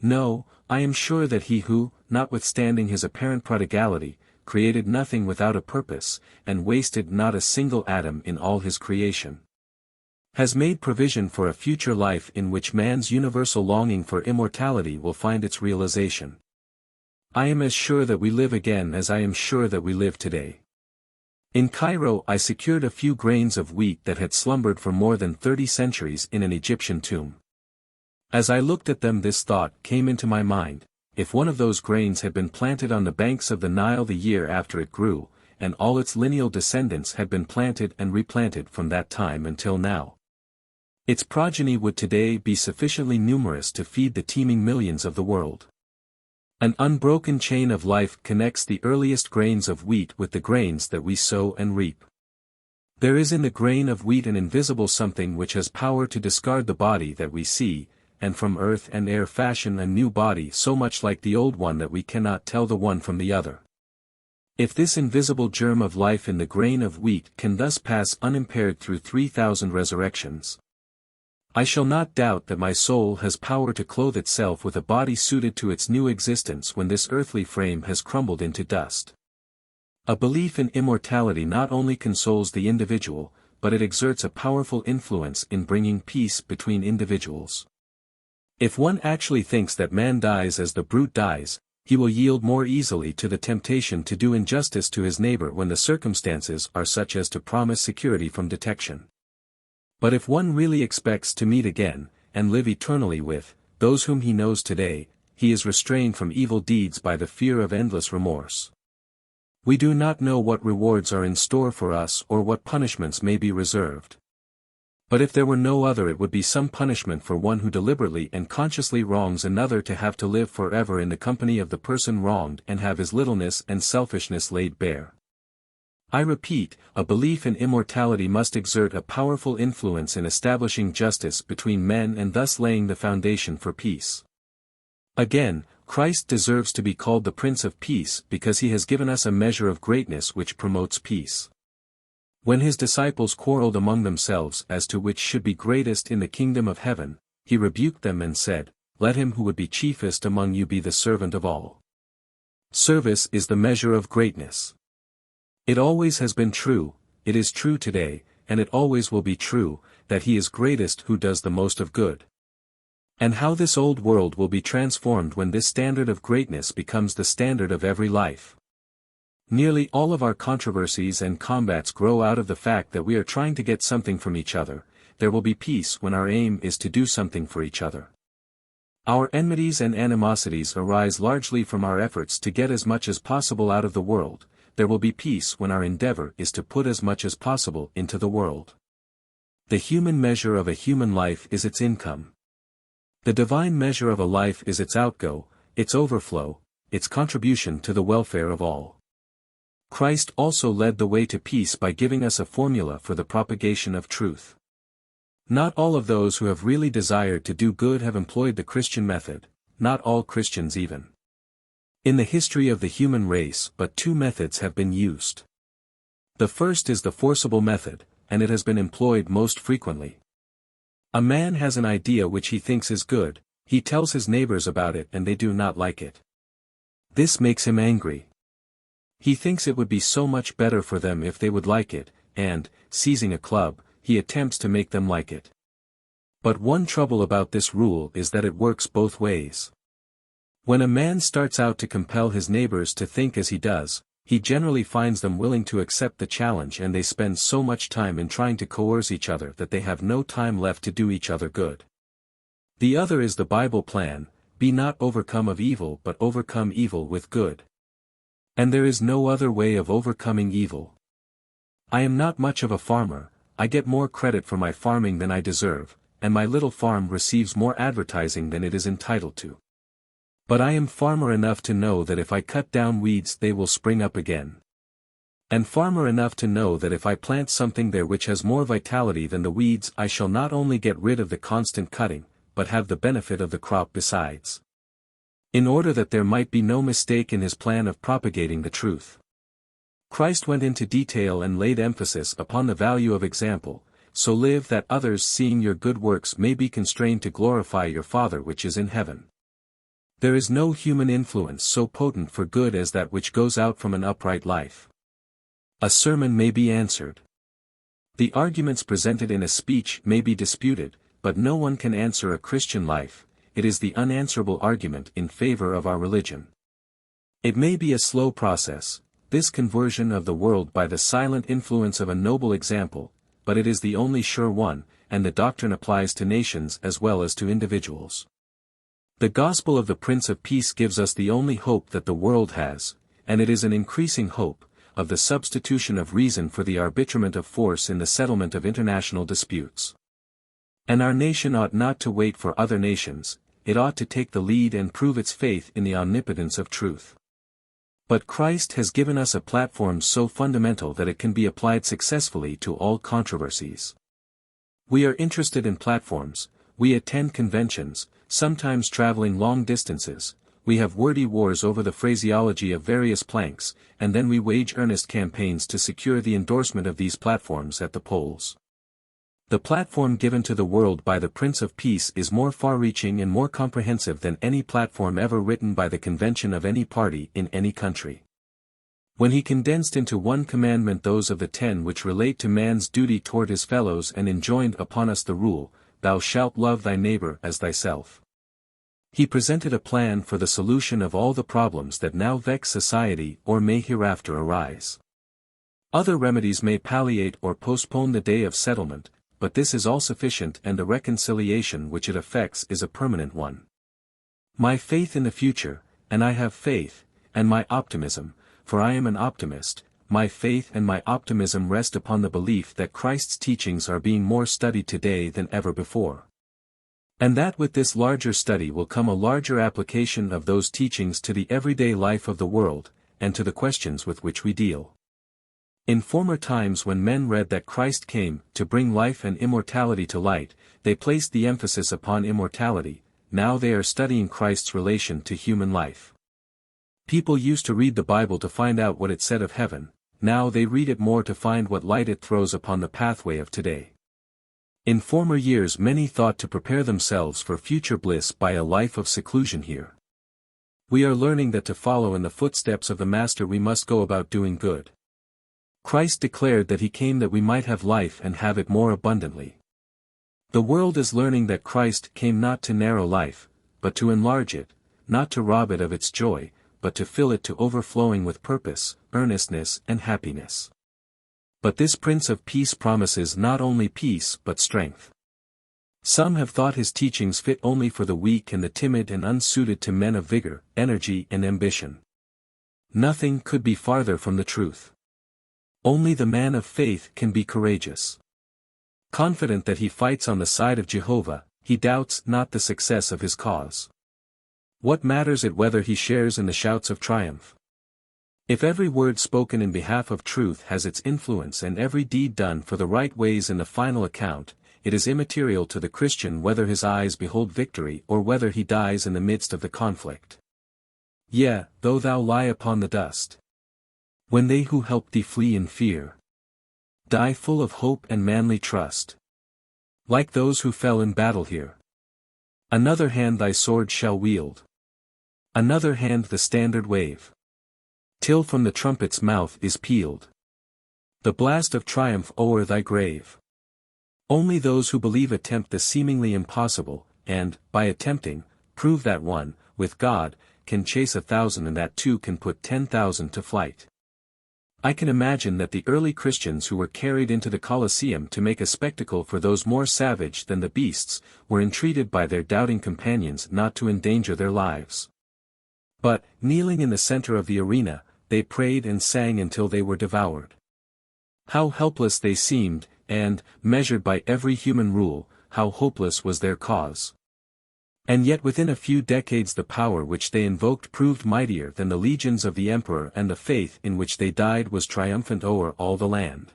No, I am sure that he who, notwithstanding his apparent prodigality, created nothing without a purpose, and wasted not a single atom in all his creation, has made provision for a future life in which man's universal longing for immortality will find its realization. I am as sure that we live again as I am sure that we live today. In Cairo I secured a few grains of wheat that had slumbered for more than 30 centuries in an Egyptian tomb. As I looked at them this thought came into my mind: if one of those grains had been planted on the banks of the Nile the year after it grew, and all its lineal descendants had been planted and replanted from that time until now. Its progeny would today be sufficiently numerous to feed the teeming millions of the world. An unbroken chain of life connects the earliest grains of wheat with the grains that we sow and reap. There is in the grain of wheat an invisible something which has power to discard the body that we see, and from earth and air fashion a new body so much like the old one that we cannot tell the one from the other. If this invisible germ of life in the grain of wheat can thus pass unimpaired through 3,000 resurrections, I shall not doubt that my soul has power to clothe itself with a body suited to its new existence when this earthly frame has crumbled into dust. A belief in immortality not only consoles the individual, but it exerts a powerful influence in bringing peace between individuals. If one actually thinks that man dies as the brute dies, he will yield more easily to the temptation to do injustice to his neighbor when the circumstances are such as to promise security from detection. But if one really expects to meet again, and live eternally with, those whom he knows today, he is restrained from evil deeds by the fear of endless remorse. We do not know what rewards are in store for us or what punishments may be reserved. But if there were no other, it would be some punishment for one who deliberately and consciously wrongs another to have to live forever in the company of the person wronged and have his littleness and selfishness laid bare. I repeat, a belief in immortality must exert a powerful influence in establishing justice between men and thus laying the foundation for peace. Again, Christ deserves to be called the Prince of Peace because he has given us a measure of greatness which promotes peace. When his disciples quarreled among themselves as to which should be greatest in the kingdom of heaven, he rebuked them and said, "Let him who would be chiefest among you be the servant of all." Service is the measure of greatness. It always has been true, it is true today, and it always will be true, that he is greatest who does the most of good. And how this old world will be transformed when this standard of greatness becomes the standard of every life. Nearly all of our controversies and combats grow out of the fact that we are trying to get something from each other. There will be peace when our aim is to do something for each other. Our enmities and animosities arise largely from our efforts to get as much as possible out of the world. There will be peace when our endeavor is to put as much as possible into the world. The human measure of a human life is its income. The divine measure of a life is its outgo, its overflow, its contribution to the welfare of all. Christ also led the way to peace by giving us a formula for the propagation of truth. Not all of those who have really desired to do good have employed the Christian method, not all Christians even. In the history of the human race, but two methods have been used. The first is the forcible method, and it has been employed most frequently. A man has an idea which he thinks is good, he tells his neighbors about it and they do not like it. This makes him angry. He thinks it would be so much better for them if they would like it, and, seizing a club, he attempts to make them like it. But one trouble about this rule is that it works both ways. When a man starts out to compel his neighbors to think as he does, he generally finds them willing to accept the challenge, and they spend so much time in trying to coerce each other that they have no time left to do each other good. The other is the Bible plan, "Be not overcome of evil but overcome evil with good." And there is no other way of overcoming evil. I am not much of a farmer, I get more credit for my farming than I deserve, and my little farm receives more advertising than it is entitled to. But I am farmer enough to know that if I cut down weeds they will spring up again. And farmer enough to know that if I plant something there which has more vitality than the weeds, I shall not only get rid of the constant cutting, but have the benefit of the crop besides. In order that there might be no mistake in his plan of propagating the truth, Christ went into detail and laid emphasis upon the value of example. So live that others, seeing your good works, may be constrained to glorify your Father which is in heaven. There is no human influence so potent for good as that which goes out from an upright life. A sermon may be answered. The arguments presented in a speech may be disputed, but no one can answer a Christian life. It is the unanswerable argument in favor of our religion. It may be a slow process, this conversion of the world by the silent influence of a noble example, but it is the only sure one, and the doctrine applies to nations as well as to individuals. The gospel of the Prince of Peace gives us the only hope that the world has, and it is an increasing hope, of the substitution of reason for the arbitrament of force in the settlement of international disputes. And our nation ought not to wait for other nations, it ought to take the lead and prove its faith in the omnipotence of truth. But Christ has given us a platform so fundamental that it can be applied successfully to all controversies. We are interested in platforms, we attend conventions, sometimes traveling long distances, we have wordy wars over the phraseology of various planks, and then we wage earnest campaigns to secure the endorsement of these platforms at the polls. The platform given to the world by the Prince of Peace is more far-reaching and more comprehensive than any platform ever written by the convention of any party in any country. When he condensed into one commandment those of the 10 which relate to man's duty toward his fellows and enjoined upon us the rule, "Thou shalt love thy neighbor as thyself," he presented a plan for the solution of all the problems that now vex society or may hereafter arise. Other remedies may palliate or postpone the day of settlement, but this is all sufficient, and the reconciliation which it effects is a permanent one. My faith in the future, and I have faith, and my optimism, for I am an optimist, my faith and my optimism rest upon the belief that Christ's teachings are being more studied today than ever before. And that with this larger study will come a larger application of those teachings to the everyday life of the world, and to the questions with which we deal. In former times when men read that Christ came to bring life and immortality to light, they placed the emphasis upon immortality, now they are studying Christ's relation to human life. People used to read the Bible to find out what it said of heaven, now they read it more to find what light it throws upon the pathway of today. In former years many thought to prepare themselves for future bliss by a life of seclusion here. We are learning that to follow in the footsteps of the Master we must go about doing good. Christ declared that he came that we might have life and have it more abundantly. The world is learning that Christ came not to narrow life, but to enlarge it, not to rob it of its joy, but to fill it to overflowing with purpose, earnestness and happiness. But this Prince of Peace promises not only peace but strength. Some have thought his teachings fit only for the weak and the timid and unsuited to men of vigor, energy and ambition. Nothing could be farther from the truth. Only the man of faith can be courageous. Confident that he fights on the side of Jehovah, he doubts not the success of his cause. What matters it whether he shares in the shouts of triumph? If every word spoken in behalf of truth has its influence and every deed done for the right ways in the final account, it is immaterial to the Christian whether his eyes behold victory or whether he dies in the midst of the conflict. Yea, though thou lie upon the dust. When they who help thee flee in fear, die full of hope and manly trust. Like those who fell in battle here. Another hand thy sword shall wield. Another hand the standard wave. Till from the trumpet's mouth is pealed the blast of triumph o'er thy grave. Only those who believe attempt the seemingly impossible, and, by attempting, prove that one, with God, can chase 1,000 and that 2 can put 10,000 to flight. I can imagine that the early Christians who were carried into the Colosseum to make a spectacle for those more savage than the beasts, were entreated by their doubting companions not to endanger their lives. But, kneeling in the center of the arena, they prayed and sang until they were devoured. How helpless they seemed, and, measured by every human rule, how hopeless was their cause. And yet within a few decades the power which they invoked proved mightier than the legions of the emperor, and the faith in which they died was triumphant o'er all the land.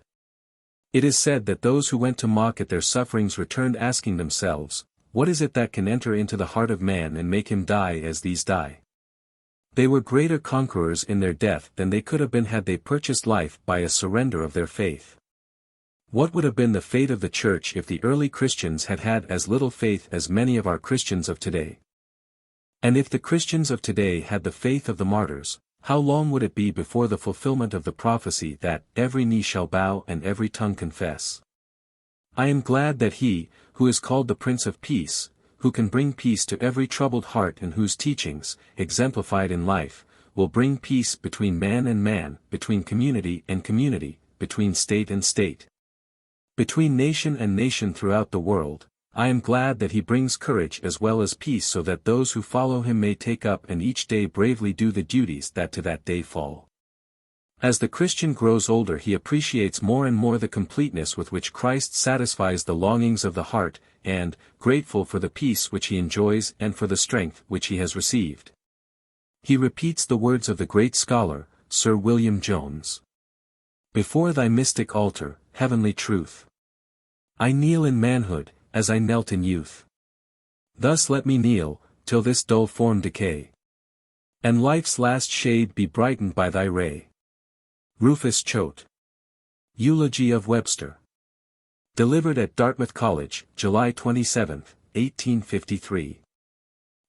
It is said that those who went to mock at their sufferings returned asking themselves, what is it that can enter into the heart of man and make him die as these die? They were greater conquerors in their death than they could have been had they purchased life by a surrender of their faith. What would have been the fate of the Church if the early Christians had had as little faith as many of our Christians of today? And if the Christians of today had the faith of the martyrs, how long would it be before the fulfillment of the prophecy that every knee shall bow and every tongue confess? I am glad that he, who is called the Prince of Peace, who can bring peace to every troubled heart and whose teachings, exemplified in life, will bring peace between man and man, between community and community, between state and state, between nation and nation throughout the world. I am glad that he brings courage as well as peace so that those who follow him may take up and each day bravely do the duties that to that day fall. As the Christian grows older, he appreciates more and more the completeness with which Christ satisfies the longings of the heart, and, grateful for the peace which he enjoys and for the strength which he has received, he repeats the words of the great scholar, Sir William Jones. Before thy mystic altar, heavenly truth, I kneel in manhood, as I knelt in youth. Thus let me kneel, till this dull form decay, and life's last shade be brightened by thy ray. Rufus Choate. Eulogy of Webster. Delivered at Dartmouth College, July 27, 1853.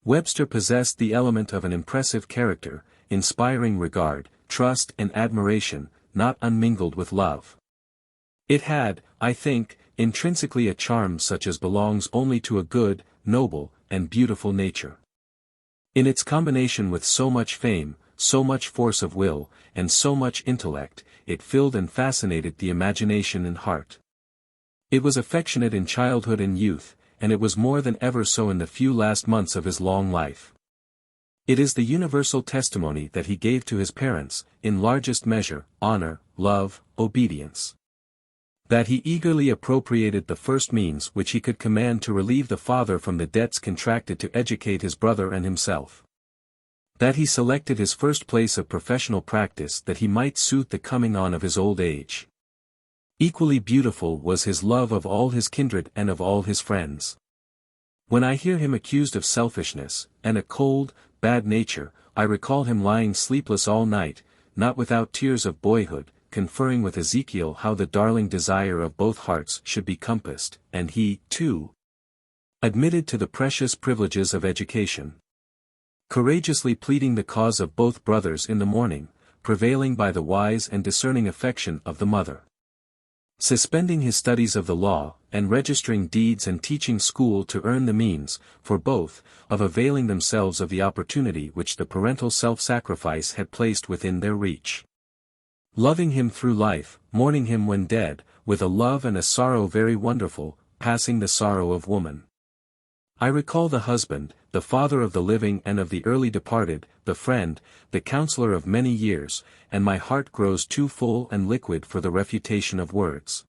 Webster possessed the element of an impressive character, inspiring regard, trust and admiration, not unmingled with love. It had, I think, intrinsically a charm such as belongs only to a good, noble, and beautiful nature. In its combination with so much fame, so much force of will, and so much intellect, it filled and fascinated the imagination and heart. It was affectionate in childhood and youth, and it was more than ever so in the few last months of his long life. It is the universal testimony that he gave to his parents, in largest measure, honor, love, obedience. That he eagerly appropriated the first means which he could command to relieve the father from the debts contracted to educate his brother and himself. That he selected his first place of professional practice that he might suit the coming on of his old age. Equally beautiful was his love of all his kindred and of all his friends. When I hear him accused of selfishness, and a cold, bad nature, I recall him lying sleepless all night, not without tears of boyhood, conferring with Ezekiel how the darling desire of both hearts should be compassed, and he, too, admitted to the precious privileges of education. Courageously pleading the cause of both brothers in the morning, prevailing by the wise and discerning affection of the mother. Suspending his studies of the law, and registering deeds and teaching school to earn the means, for both, of availing themselves of the opportunity which the parental self-sacrifice had placed within their reach. Loving him through life, mourning him when dead, with a love and a sorrow very wonderful, passing the sorrow of woman. I recall the husband, the father of the living and of the early departed, the friend, the counselor of many years, and my heart grows too full and liquid for the refutation of words.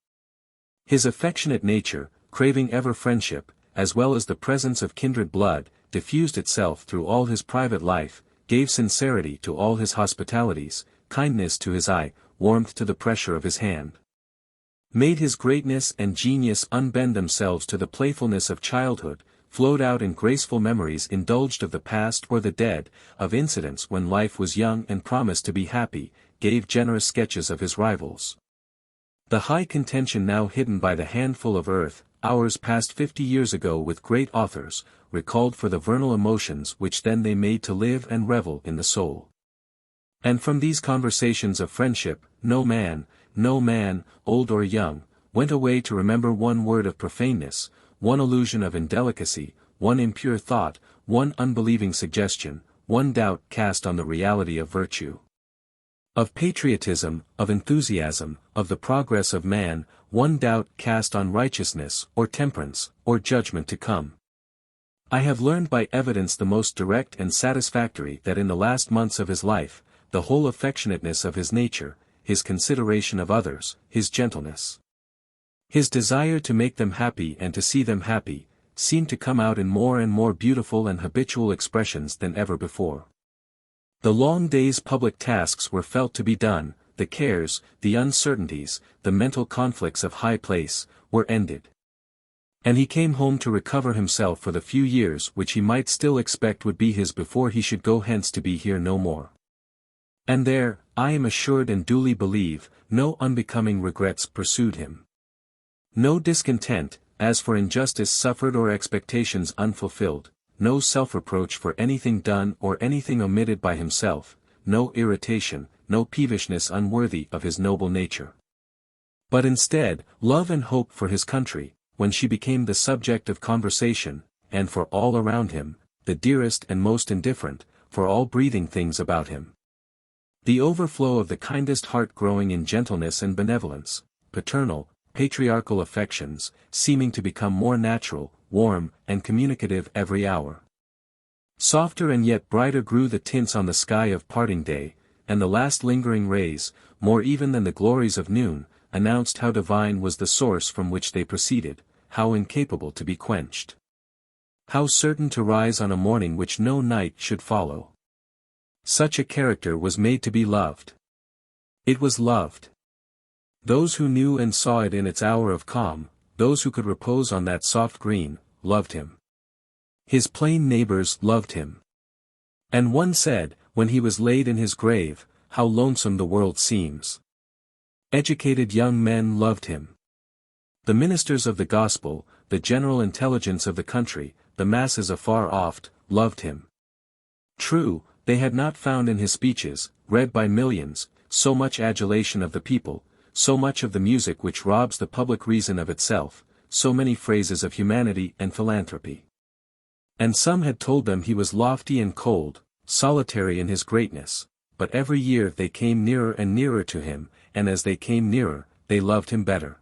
His affectionate nature, craving ever friendship, as well as the presence of kindred blood, diffused itself through all his private life, gave sincerity to all his hospitalities, kindness to his eye, warmth to the pressure of his hand. Made his greatness and genius unbend themselves to the playfulness of childhood, flowed out in graceful memories indulged of the past or the dead, of incidents when life was young and promised to be happy, gave generous sketches of his rivals. The high contention now hidden by the handful of earth, hours past 50 years ago with great authors, recalled for the vernal emotions which then they made to live and revel in the soul. And from these conversations of friendship, no man, old or young, went away to remember one word of profaneness, one allusion of indelicacy, one impure thought, one unbelieving suggestion, one doubt cast on the reality of virtue, of patriotism, of enthusiasm, of the progress of man, one doubt cast on righteousness, or temperance, or judgment to come. I have learned by evidence the most direct and satisfactory that in the last months of his life, the whole affectionateness of his nature, his consideration of others, his gentleness, his desire to make them happy and to see them happy, seemed to come out in more and more beautiful and habitual expressions than ever before. The long day's public tasks were felt to be done, the cares, the uncertainties, the mental conflicts of high place, were ended. And he came home to recover himself for the few years which he might still expect would be his before he should go hence to be here no more. And there, I am assured and duly believe, no unbecoming regrets pursued him. No discontent, as for injustice suffered or expectations unfulfilled, no self-reproach for anything done or anything omitted by himself, no irritation, no peevishness unworthy of his noble nature. But instead, love and hope for his country, when she became the subject of conversation, and for all around him, the dearest and most indifferent, for all breathing things about him. The overflow of the kindest heart growing in gentleness and benevolence, paternal, patriarchal affections, seeming to become more natural, warm, and communicative every hour. Softer and yet brighter grew the tints on the sky of parting day, and the last lingering rays, more even than the glories of noon, announced how divine was the source from which they proceeded, how incapable to be quenched. How certain to rise on a morning which no night should follow. Such a character was made to be loved. It was loved. Those who knew and saw it in its hour of calm, those who could repose on that soft green, loved him. His plain neighbors loved him. And one said, when he was laid in his grave, how lonesome the world seems. Educated young men loved him. The ministers of the gospel, the general intelligence of the country, the masses afar off, loved him. True, they had not found in his speeches, read by millions, so much adulation of the people, so much of the music which robs the public reason of itself, so many phrases of humanity and philanthropy. And some had told them he was lofty and cold, solitary in his greatness, but every year they came nearer and nearer to him, and as they came nearer, they loved him better.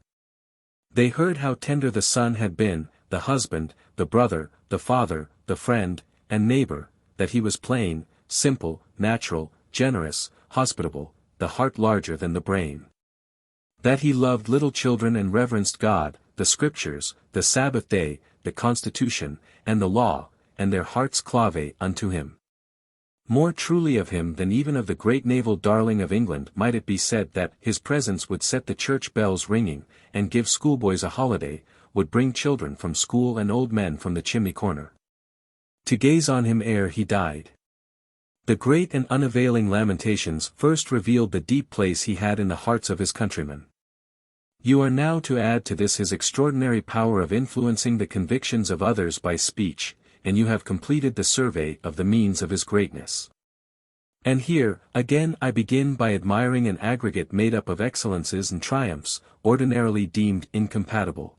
They heard how tender the son had been, the husband, the brother, the father, the friend, and neighbor, that he was plain, simple, natural, generous, hospitable, the heart larger than the brain. That he loved little children and reverenced God, the Scriptures, the Sabbath day, the Constitution, and the law, and their hearts clave unto him. More truly of him than even of the great naval darling of England might it be said that his presence would set the church bells ringing, and give schoolboys a holiday, would bring children from school and old men from the chimney corner to gaze on him ere he died. The great and unavailing lamentations first revealed the deep place he had in the hearts of his countrymen. You are now to add to this his extraordinary power of influencing the convictions of others by speech, and you have completed the survey of the means of his greatness. And here, again I begin by admiring an aggregate made up of excellences and triumphs, ordinarily deemed incompatible.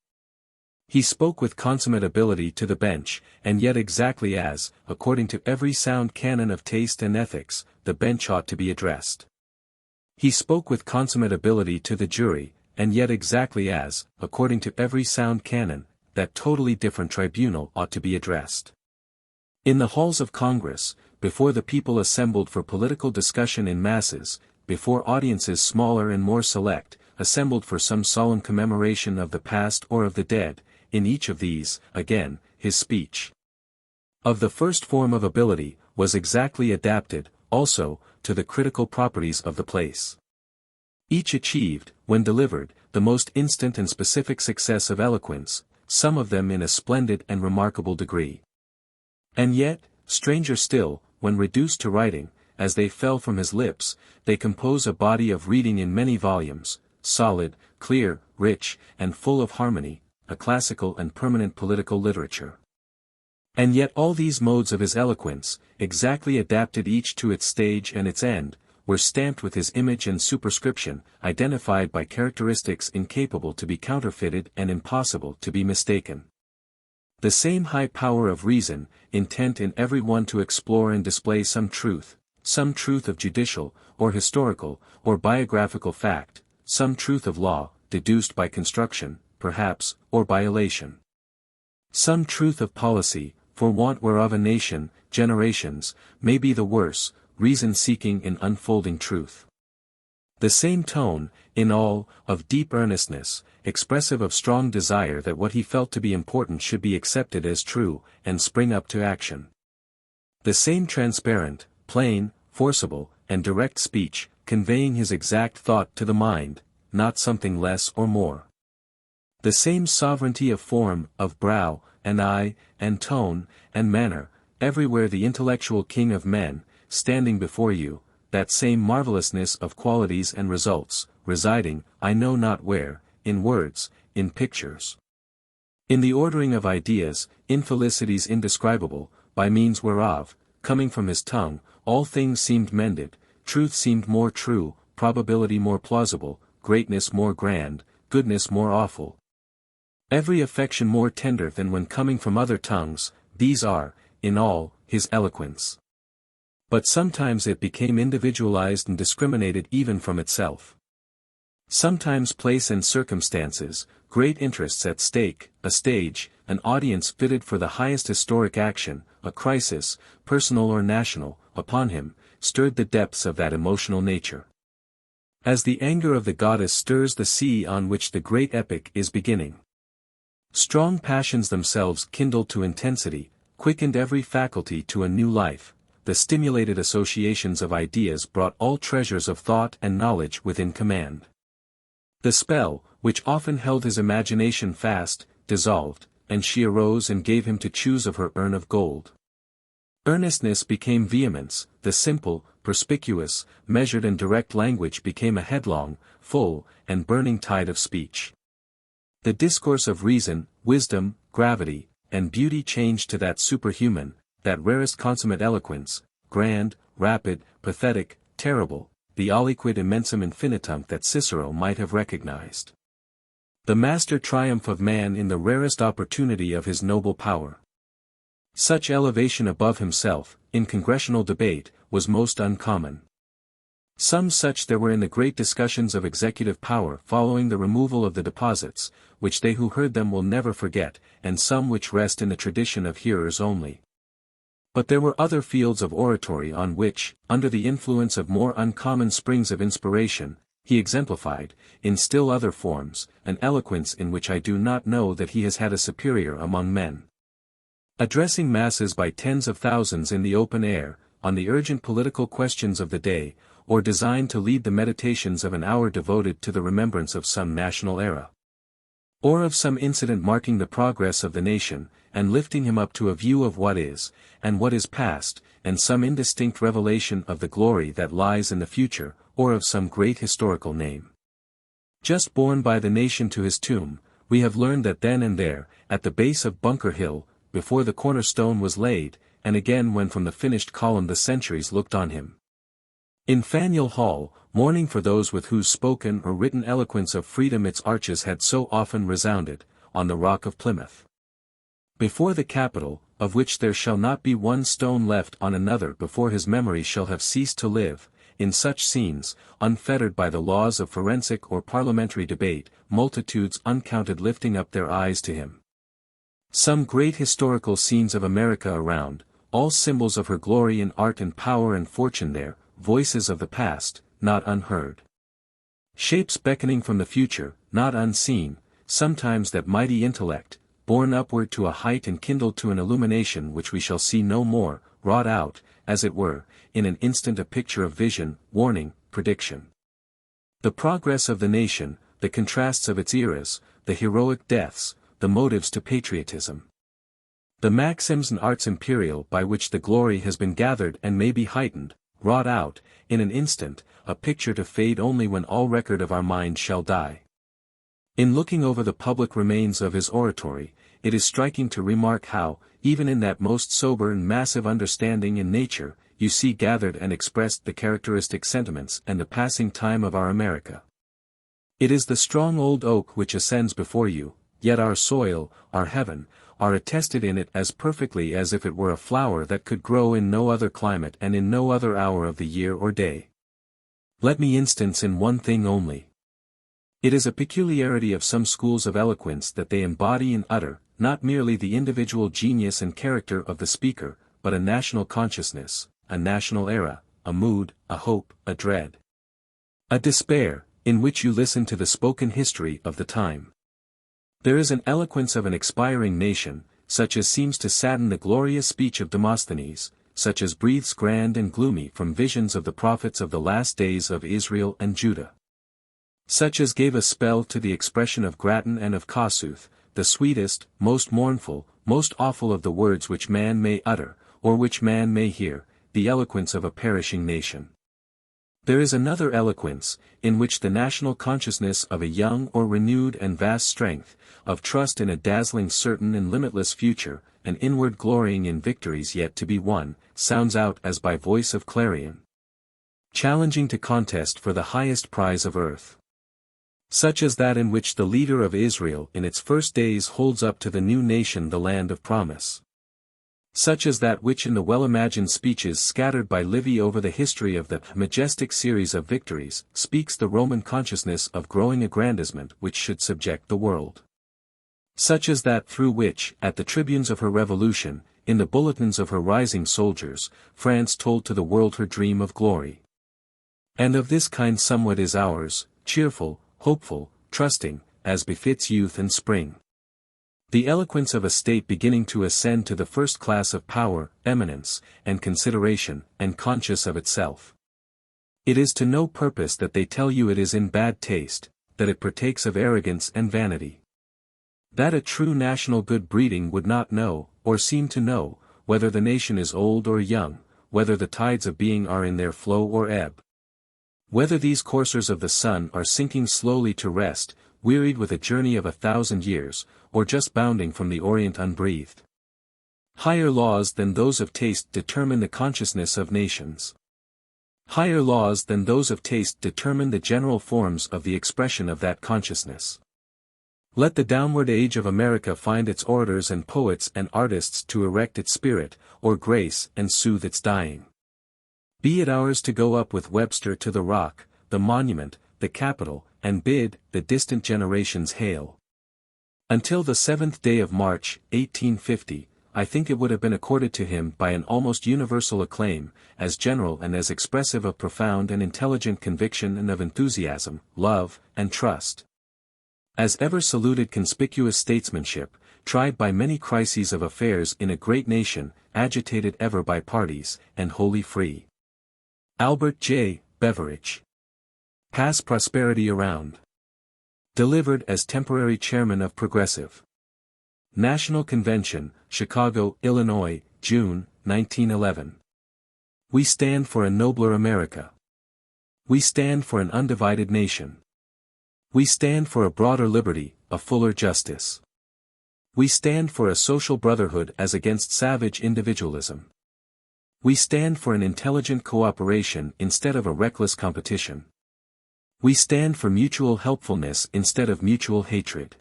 He spoke with consummate ability to the bench, and yet exactly as, according to every sound canon of taste and ethics, the bench ought to be addressed. He spoke with consummate ability to the jury, and yet exactly as, according to every sound canon, that totally different tribunal ought to be addressed. In the halls of Congress, before the people assembled for political discussion in masses, before audiences smaller and more select, assembled for some solemn commemoration of the past or of the dead, in each of these, again, his speech, of the first form of ability, was exactly adapted, also, to the critical properties of the place. Each achieved, when delivered, the most instant and specific success of eloquence, some of them in a splendid and remarkable degree. And yet, stranger still, when reduced to writing, as they fell from his lips, they compose a body of reading in many volumes, solid, clear, rich, and full of harmony, a classical and permanent political literature. And yet all these modes of his eloquence, exactly adapted each to its stage and its end, were stamped with his image and superscription, identified by characteristics incapable to be counterfeited and impossible to be mistaken. The same high power of reason, intent in every one to explore and display some truth of judicial, or historical, or biographical fact, some truth of law, deduced by construction, perhaps, or by elation. Some truth of policy, for want whereof a nation, generations, may be the worse, reason seeking in unfolding truth. The same tone, in all, of deep earnestness, expressive of strong desire that what he felt to be important should be accepted as true, and spring up to action. The same transparent, plain, forcible, and direct speech, conveying his exact thought to the mind, not something less or more. The same sovereignty of form, of brow, and eye, and tone, and manner, everywhere the intellectual king of men, standing before you, that same marvelousness of qualities and results, residing, I know not where, in words, in pictures. In the ordering of ideas, infelicities indescribable, by means whereof, coming from his tongue, all things seemed mended, truth seemed more true, probability more plausible, greatness more grand, goodness more awful. Every affection more tender than when coming from other tongues, these are, in all, his eloquence. But sometimes it became individualized and discriminated even from itself. Sometimes place and circumstances, great interests at stake, a stage, an audience fitted for the highest historic action, a crisis, personal or national, upon him, stirred the depths of that emotional nature. As the anger of the goddess stirs the sea on which the great epic is beginning. Strong passions themselves kindled to intensity, quickened every faculty to a new life, the stimulated associations of ideas brought all treasures of thought and knowledge within command. The spell, which often held his imagination fast, dissolved, and she arose and gave him to choose of her urn of gold. Earnestness became vehemence, the simple, perspicuous, measured and direct language became a headlong, full, and burning tide of speech. The discourse of reason, wisdom, gravity, and beauty changed to that superhuman, that rarest consummate eloquence, grand, rapid, pathetic, terrible, the aliquid immensum infinitum that Cicero might have recognized. The master triumph of man in the rarest opportunity of his noble power. Such elevation above himself, in congressional debate, was most uncommon. Some such there were in the great discussions of executive power following the removal of the deposits, which they who heard them will never forget, and some which rest in the tradition of hearers only. But there were other fields of oratory on which, under the influence of more uncommon springs of inspiration, he exemplified, in still other forms, an eloquence in which I do not know that he has had a superior among men. Addressing masses by tens of thousands in the open air, on the urgent political questions of the day, or designed to lead the meditations of an hour devoted to the remembrance of some national era, or of some incident marking the progress of the nation, and lifting him up to a view of what is, and what is past, and some indistinct revelation of the glory that lies in the future, or of some great historical name. Just borne by the nation to his tomb, we have learned that then and there, at the base of Bunker Hill, before the cornerstone was laid, and again when from the finished column the centuries looked on him. In Faneuil Hall, mourning for those with whose spoken or written eloquence of freedom its arches had so often resounded, on the rock of Plymouth. Before the Capitol, of which there shall not be one stone left on another before his memory shall have ceased to live, in such scenes, unfettered by the laws of forensic or parliamentary debate, multitudes uncounted lifting up their eyes to him. Some great historical scenes of America around, all symbols of her glory in art and power and fortune there, voices of the past, not unheard. Shapes beckoning from the future, not unseen, sometimes that mighty intellect, borne upward to a height and kindled to an illumination which we shall see no more, wrought out, as it were, in an instant a picture of vision, warning, prediction. The progress of the nation, the contrasts of its eras, the heroic deaths, the motives to patriotism. The maxims and arts imperial by which the glory has been gathered and may be heightened, wrought out, in an instant, a picture to fade only when all record of our mind shall die. In looking over the public remains of his oratory, it is striking to remark how, even in that most sober and massive understanding in nature, you see gathered and expressed the characteristic sentiments and the passing time of our America. It is the strong old oak which ascends before you, yet our soil, our heaven, are attested in it as perfectly as if it were a flower that could grow in no other climate and in no other hour of the year or day. Let me instance in one thing only. It is a peculiarity of some schools of eloquence that they embody and utter, not merely the individual genius and character of the speaker, but a national consciousness, a national era, a mood, a hope, a dread, a despair, in which you listen to the spoken history of the time. There is an eloquence of an expiring nation, such as seems to sadden the glorious speech of Demosthenes, such as breathes grand and gloomy from visions of the prophets of the last days of Israel and Judah. Such as gave a spell to the expression of Grattan and of Kossuth, the sweetest, most mournful, most awful of the words which man may utter, or which man may hear, the eloquence of a perishing nation. There is another eloquence, in which the national consciousness of a young or renewed and vast strength, of trust in a dazzling certain and limitless future, an inward glorying in victories yet to be won, sounds out as by voice of clarion, challenging to contest for the highest prize of earth. Such as that in which the leader of Israel in its first days holds up to the new nation the land of promise. Such as that which in the well-imagined speeches scattered by Livy over the history of the majestic series of victories, speaks the Roman consciousness of growing aggrandizement which should subject the world. Such as that through which, at the tribunes of her revolution, in the bulletins of her rising soldiers, France told to the world her dream of glory. And of this kind somewhat is ours, cheerful, hopeful, trusting, as befits youth and spring. The eloquence of a state beginning to ascend to the first class of power, eminence, and consideration, and conscious of itself. It is to no purpose that they tell you it is in bad taste, that it partakes of arrogance and vanity. That a true national good breeding would not know, or seem to know, whether the nation is old or young, whether the tides of being are in their flow or ebb. Whether these coursers of the sun are sinking slowly to rest, wearied with a journey of 1,000 years, or just bounding from the Orient unbreathed. Higher laws than those of taste determine the consciousness of nations. Higher laws than those of taste determine the general forms of the expression of that consciousness. Let the downward age of America find its orators and poets and artists to erect its spirit, or grace and soothe its dying. Be it ours to go up with Webster to the rock, the monument, the Capitol, and bid the distant generations hail. Until the 7th day of March, 1850, I think it would have been accorded to him by an almost universal acclaim, as general and as expressive of profound and intelligent conviction and of enthusiasm, love, and trust. As ever saluted conspicuous statesmanship, tried by many crises of affairs in a great nation, agitated ever by parties, and wholly free. Albert J. Beveridge. Pass prosperity around. Delivered as temporary chairman of Progressive National Convention, Chicago, Illinois, June, 1911. We stand for a nobler America. We stand for an undivided nation. We stand for a broader liberty, a fuller justice. We stand for a social brotherhood as against savage individualism. We stand for an intelligent cooperation instead of a reckless competition. We stand for mutual helpfulness instead of mutual hatred.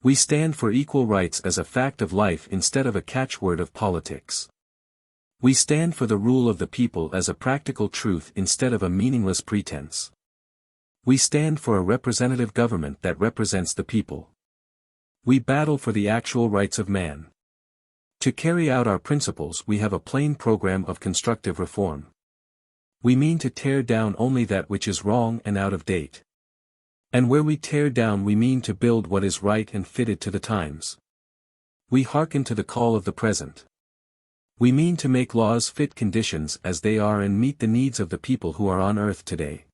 We stand for equal rights as a fact of life instead of a catchword of politics. We stand for the rule of the people as a practical truth instead of a meaningless pretense. We stand for a representative government that represents the people. We battle for the actual rights of man. To carry out our principles we have a plain program of constructive reform. We mean to tear down only that which is wrong and out of date. And where we tear down we mean to build what is right and fitted to the times. We hearken to the call of the present. We mean to make laws fit conditions as they are and meet the needs of the people who are on earth today.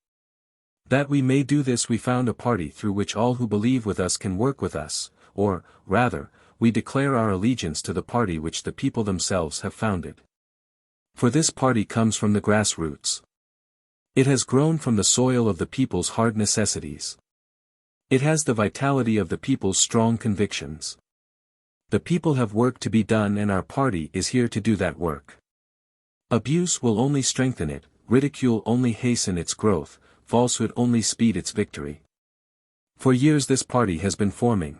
That we may do this we found a party through which all who believe with us can work with us, or, rather, we declare our allegiance to the party which the people themselves have founded. For this party comes from the grassroots. It has grown from the soil of the people's hard necessities. It has the vitality of the people's strong convictions. The people have work to be done and our party is here to do that work. Abuse will only strengthen it, ridicule only hasten its growth, falsehood only speed its victory. For years this party has been forming.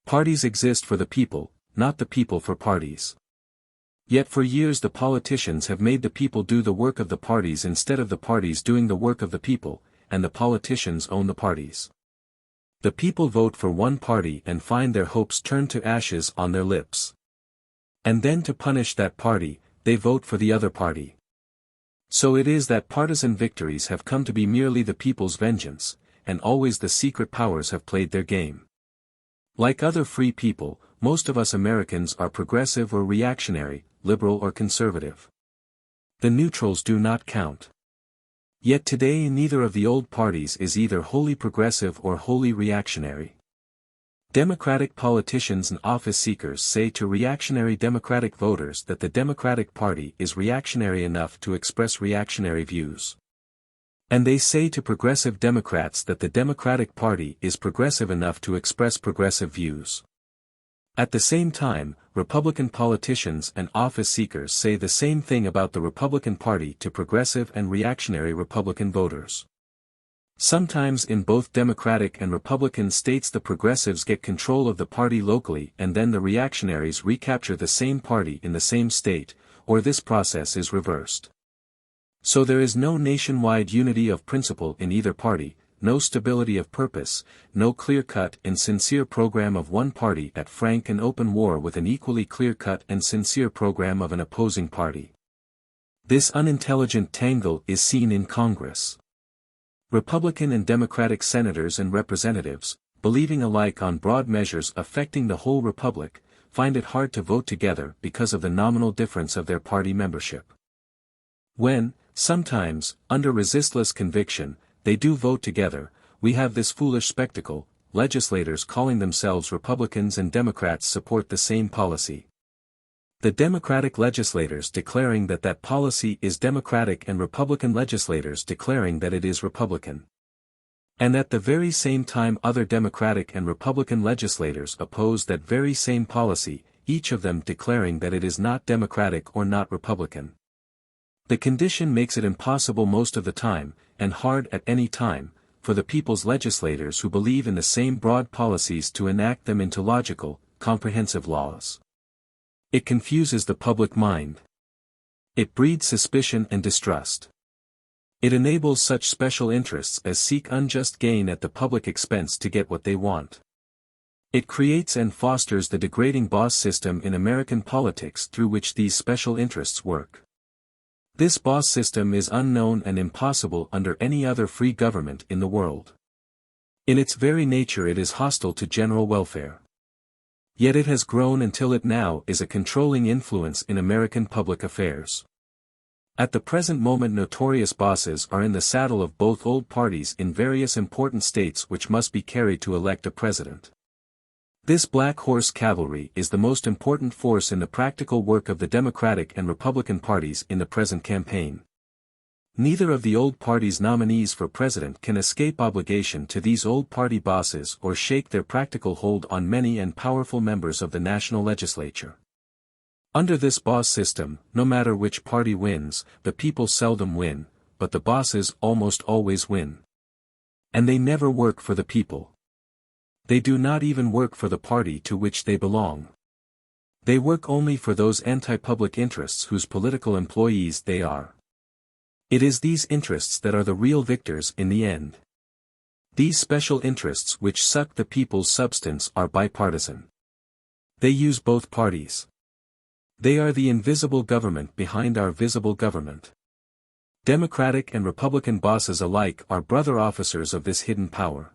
Parties exist for the people, not the people for parties. Yet for years the politicians have made the people do the work of the parties instead of the parties doing the work of the people, and the politicians own the parties. The people vote for one party and find their hopes turned to ashes on their lips. And then to punish that party, they vote for the other party. So it is that partisan victories have come to be merely the people's vengeance, and always the secret powers have played their game. Like other free people, most of us Americans are progressive or reactionary, liberal or conservative. The neutrals do not count. Yet today neither of the old parties is either wholly progressive or wholly reactionary. Democratic politicians and office seekers say to reactionary Democratic voters that the Democratic Party is reactionary enough to express reactionary views. And they say to progressive Democrats that the Democratic Party is progressive enough to express progressive views. At the same time, Republican politicians and office seekers say the same thing about the Republican Party to progressive and reactionary Republican voters. Sometimes in both Democratic and Republican states the progressives get control of the party locally and then the reactionaries recapture the same party in the same state, or this process is reversed. So there is no nationwide unity of principle in either party, no stability of purpose, no clear-cut and sincere program of one party at frank and open war with an equally clear-cut and sincere program of an opposing party. This unintelligent tangle is seen in Congress. Republican and Democratic senators and representatives, believing alike on broad measures affecting the whole republic, find it hard to vote together because of the nominal difference of their party membership. When, sometimes, under resistless conviction, they do vote together, we have this foolish spectacle: legislators calling themselves Republicans and Democrats support the same policy. The Democratic legislators declaring that that policy is Democratic and Republican legislators declaring that it is Republican. And at the very same time other Democratic and Republican legislators oppose that very same policy, each of them declaring that it is not Democratic or not Republican. The condition makes it impossible most of the time, and hard at any time, for the people's legislators who believe in the same broad policies to enact them into logical, comprehensive laws. It confuses the public mind. It breeds suspicion and distrust. It enables such special interests as seek unjust gain at the public expense to get what they want. It creates and fosters the degrading boss system in American politics through which these special interests work. This boss system is unknown and impossible under any other free government in the world. In its very nature it is hostile to general welfare. Yet it has grown until it now is a controlling influence in American public affairs. At the present moment notorious bosses are in the saddle of both old parties in various important states which must be carried to elect a president. This black horse cavalry is the most important force in the practical work of the Democratic and Republican parties in the present campaign. Neither of the old parties' nominees for president can escape obligation to these old party bosses or shake their practical hold on many and powerful members of the national legislature. Under this boss system, no matter which party wins, the people seldom win, but the bosses almost always win. And they never work for the people. They do not even work for the party to which they belong. They work only for those anti-public interests whose political employees they are. It is these interests that are the real victors in the end. These special interests which suck the people's substance are bipartisan. They use both parties. They are the invisible government behind our visible government. Democratic and Republican bosses alike are brother officers of this hidden power.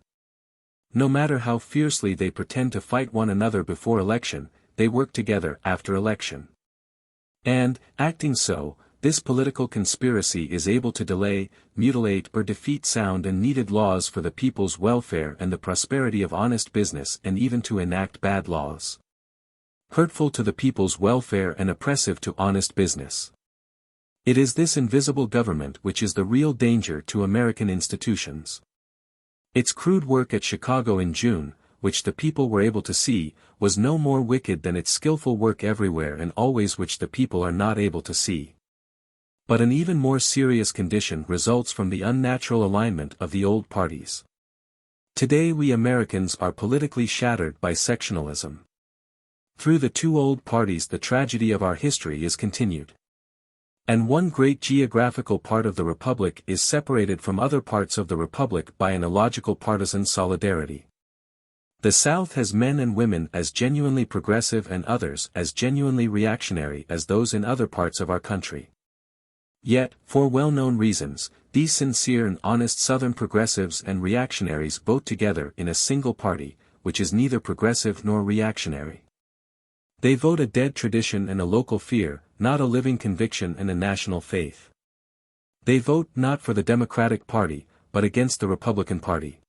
No matter how fiercely they pretend to fight one another before election, they work together after election. And, acting so, this political conspiracy is able to delay, mutilate or defeat sound and needed laws for the people's welfare and the prosperity of honest business and even to enact bad laws. Hurtful to the people's welfare and oppressive to honest business. It is this invisible government which is the real danger to American institutions. Its crude work at Chicago in June, which the people were able to see, was no more wicked than its skillful work everywhere and always which the people are not able to see. But an even more serious condition results from the unnatural alignment of the old parties. Today we Americans are politically shattered by sectionalism. Through the two old parties the tragedy of our history is continued. And one great geographical part of the Republic is separated from other parts of the Republic by an illogical partisan solidarity. The South has men and women as genuinely progressive and others as genuinely reactionary as those in other parts of our country. Yet, for well-known reasons, these sincere and honest Southern progressives and reactionaries vote together in a single party, which is neither progressive nor reactionary. They vote a dead tradition and a local fear, not a living conviction and a national faith. They vote not for the Democratic Party, but against the Republican Party.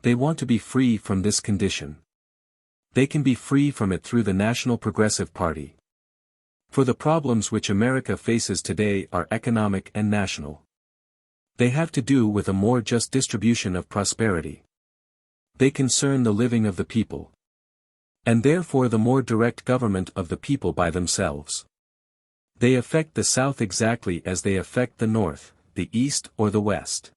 They want to be free from this condition. They can be free from it through the National Progressive Party. For the problems which America faces today are economic and national. They have to do with a more just distribution of prosperity. They concern the living of the people. And therefore the more direct government of the people by themselves. They affect the South exactly as they affect the North, the East or the West.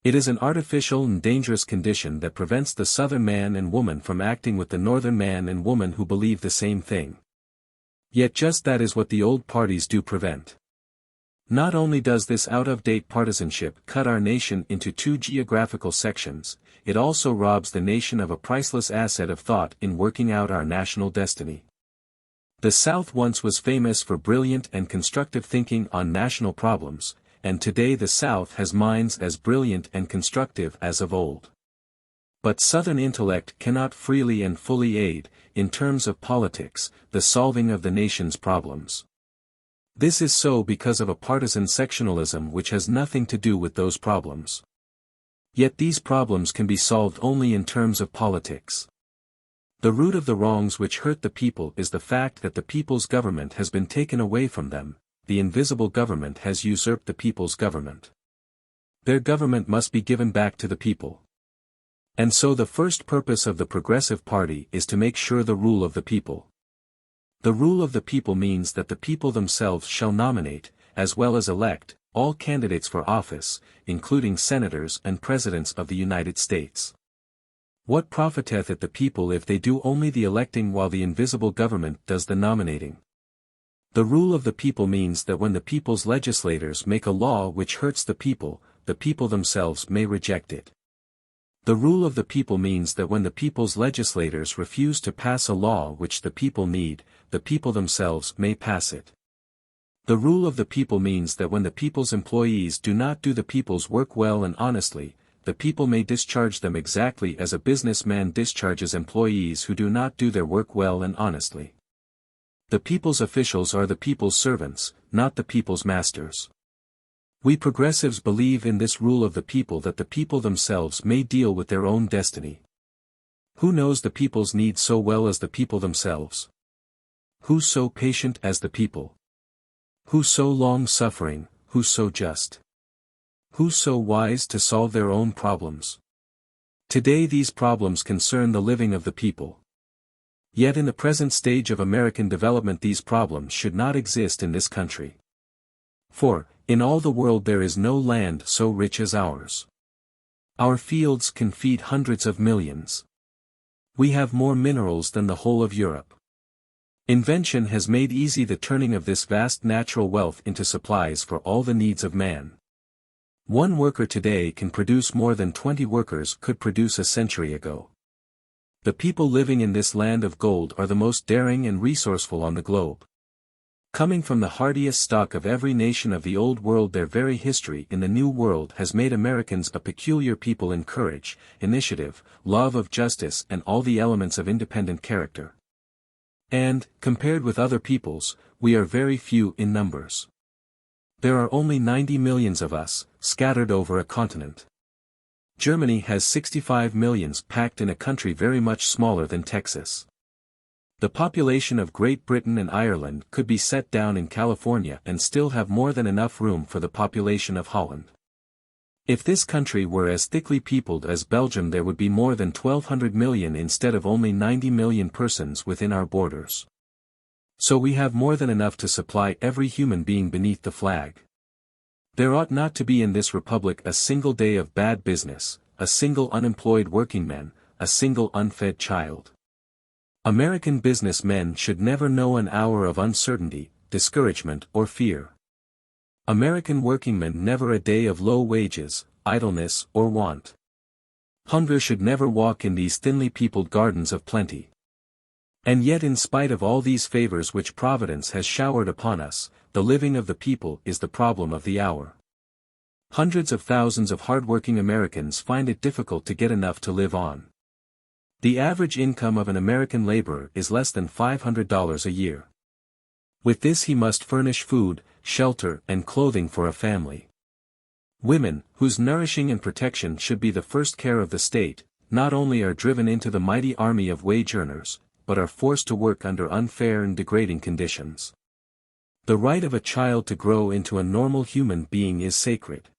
It is an artificial and dangerous condition that prevents the Southern man and woman from acting with the Northern man and woman who believe the same thing. Yet just that is what the old parties do prevent. Not only does this out-of-date partisanship cut our nation into two geographical sections, it also robs the nation of a priceless asset of thought in working out our national destiny. The South once was famous for brilliant and constructive thinking on national problems, and today the South has minds as brilliant and constructive as of old. But Southern intellect cannot freely and fully aid, in terms of politics, the solving of the nation's problems. This is so because of a partisan sectionalism which has nothing to do with those problems. Yet these problems can be solved only in terms of politics. The root of the wrongs which hurt the people is the fact that the people's government has been taken away from them. The invisible government has usurped the people's government. Their government must be given back to the people. And so the first purpose of the Progressive Party is to make sure the rule of the people. The rule of the people means that the people themselves shall nominate, as well as elect, all candidates for office, including senators and presidents of the United States. What profiteth it the people if they do only the electing while the invisible government does the nominating? The rule of the people means that when the people's legislators make a law which hurts the people themselves may reject it. The rule of the people means that when the people's legislators refuse to pass a law which the people need, the people themselves may pass it. The rule of the people means that when the people's employees do not do the people's work well and honestly, the people may discharge them exactly as a businessman discharges employees who do not do their work well and honestly. The people's officials are the people's servants, not the people's masters. We progressives believe in this rule of the people that the people themselves may deal with their own destiny. Who knows the people's needs so well as the people themselves? Who so patient as the people? Who so long-suffering, who so just? Who so wise to solve their own problems? Today these problems concern the living of the people. Yet in the present stage of American development these problems should not exist in this country. For, in all the world there is no land so rich as ours. Our fields can feed hundreds of millions. We have more minerals than the whole of Europe. Invention has made easy the turning of this vast natural wealth into supplies for all the needs of man. One worker today can produce more than 20 workers could produce a century ago. The people living in this land of gold are the most daring and resourceful on the globe. Coming from the hardiest stock of every nation of the Old World, their very history in the New World has made Americans a peculiar people in courage, initiative, love of justice and all the elements of independent character. And, compared with other peoples, we are very few in numbers. There are only 90 millions of us, scattered over a continent. Germany has 65 millions packed in a country very much smaller than Texas. The population of Great Britain and Ireland could be set down in California and still have more than enough room for the population of Holland. If this country were as thickly peopled as Belgium there would be more than 1,200 million instead of only 90 million persons within our borders. So we have more than enough to supply every human being beneath the flag. There ought not to be in this republic a single day of bad business, a single unemployed working man, a single unfed child. American businessmen should never know an hour of uncertainty, discouragement or fear. American workingmen never a day of low wages, idleness or want. Hunger should never walk in these thinly peopled gardens of plenty. And yet in spite of all these favors which Providence has showered upon us, the living of the people is the problem of the hour. Hundreds of thousands of hard-working Americans find it difficult to get enough to live on. The average income of an American laborer is less than $500 a year. With this he must furnish food, shelter, and clothing for a family. Women, whose nourishing and protection should be the first care of the state, not only are driven into the mighty army of wage earners, but are forced to work under unfair and degrading conditions. The right of a child to grow into a normal human being is sacred.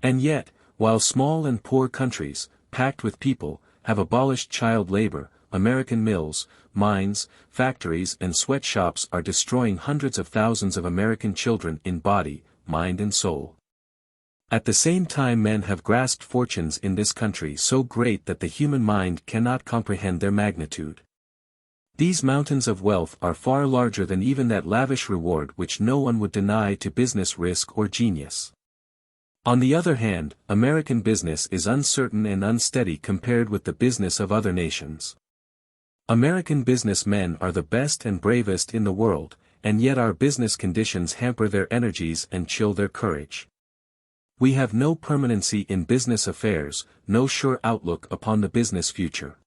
And yet, while small and poor countries, packed with people, have abolished child labor, American mills, mines, factories and sweatshops are destroying hundreds of thousands of American children in body, mind and soul. At the same time men have grasped fortunes in this country so great that the human mind cannot comprehend their magnitude. These mountains of wealth are far larger than even that lavish reward which no one would deny to business risk or genius. On the other hand, American business is uncertain and unsteady compared with the business of other nations. American businessmen are the best and bravest in the world, and yet our business conditions hamper their energies and chill their courage. We have no permanency in business affairs, no sure outlook upon the business future.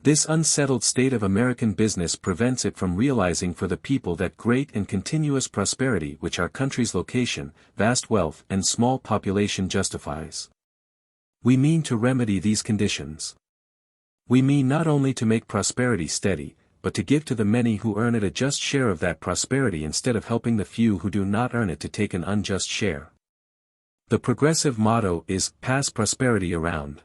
This unsettled state of American business prevents it from realizing for the people that great and continuous prosperity which our country's location, vast wealth and small population justifies. We mean to remedy these conditions. We mean not only to make prosperity steady, but to give to the many who earn it a just share of that prosperity instead of helping the few who do not earn it to take an unjust share. The progressive motto is, pass prosperity around.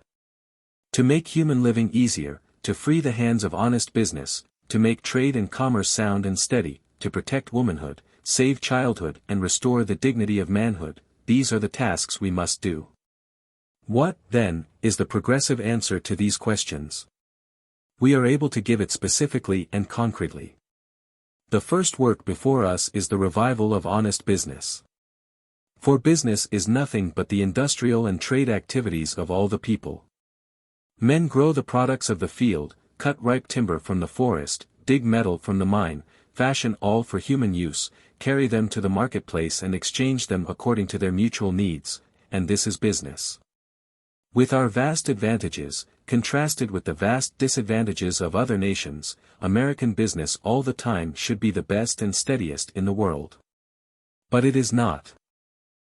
To make human living easier, to free the hands of honest business, to make trade and commerce sound and steady, to protect womanhood, save childhood and restore the dignity of manhood, these are the tasks we must do. What, then, is the progressive answer to these questions? We are able to give it specifically and concretely. The first work before us is the revival of honest business. For business is nothing but the industrial and trade activities of all the people. Men grow the products of the field, cut ripe timber from the forest, dig metal from the mine, fashion all for human use, carry them to the marketplace and exchange them according to their mutual needs, and this is business. With our vast advantages, contrasted with the vast disadvantages of other nations, American business all the time should be the best and steadiest in the world. But it is not.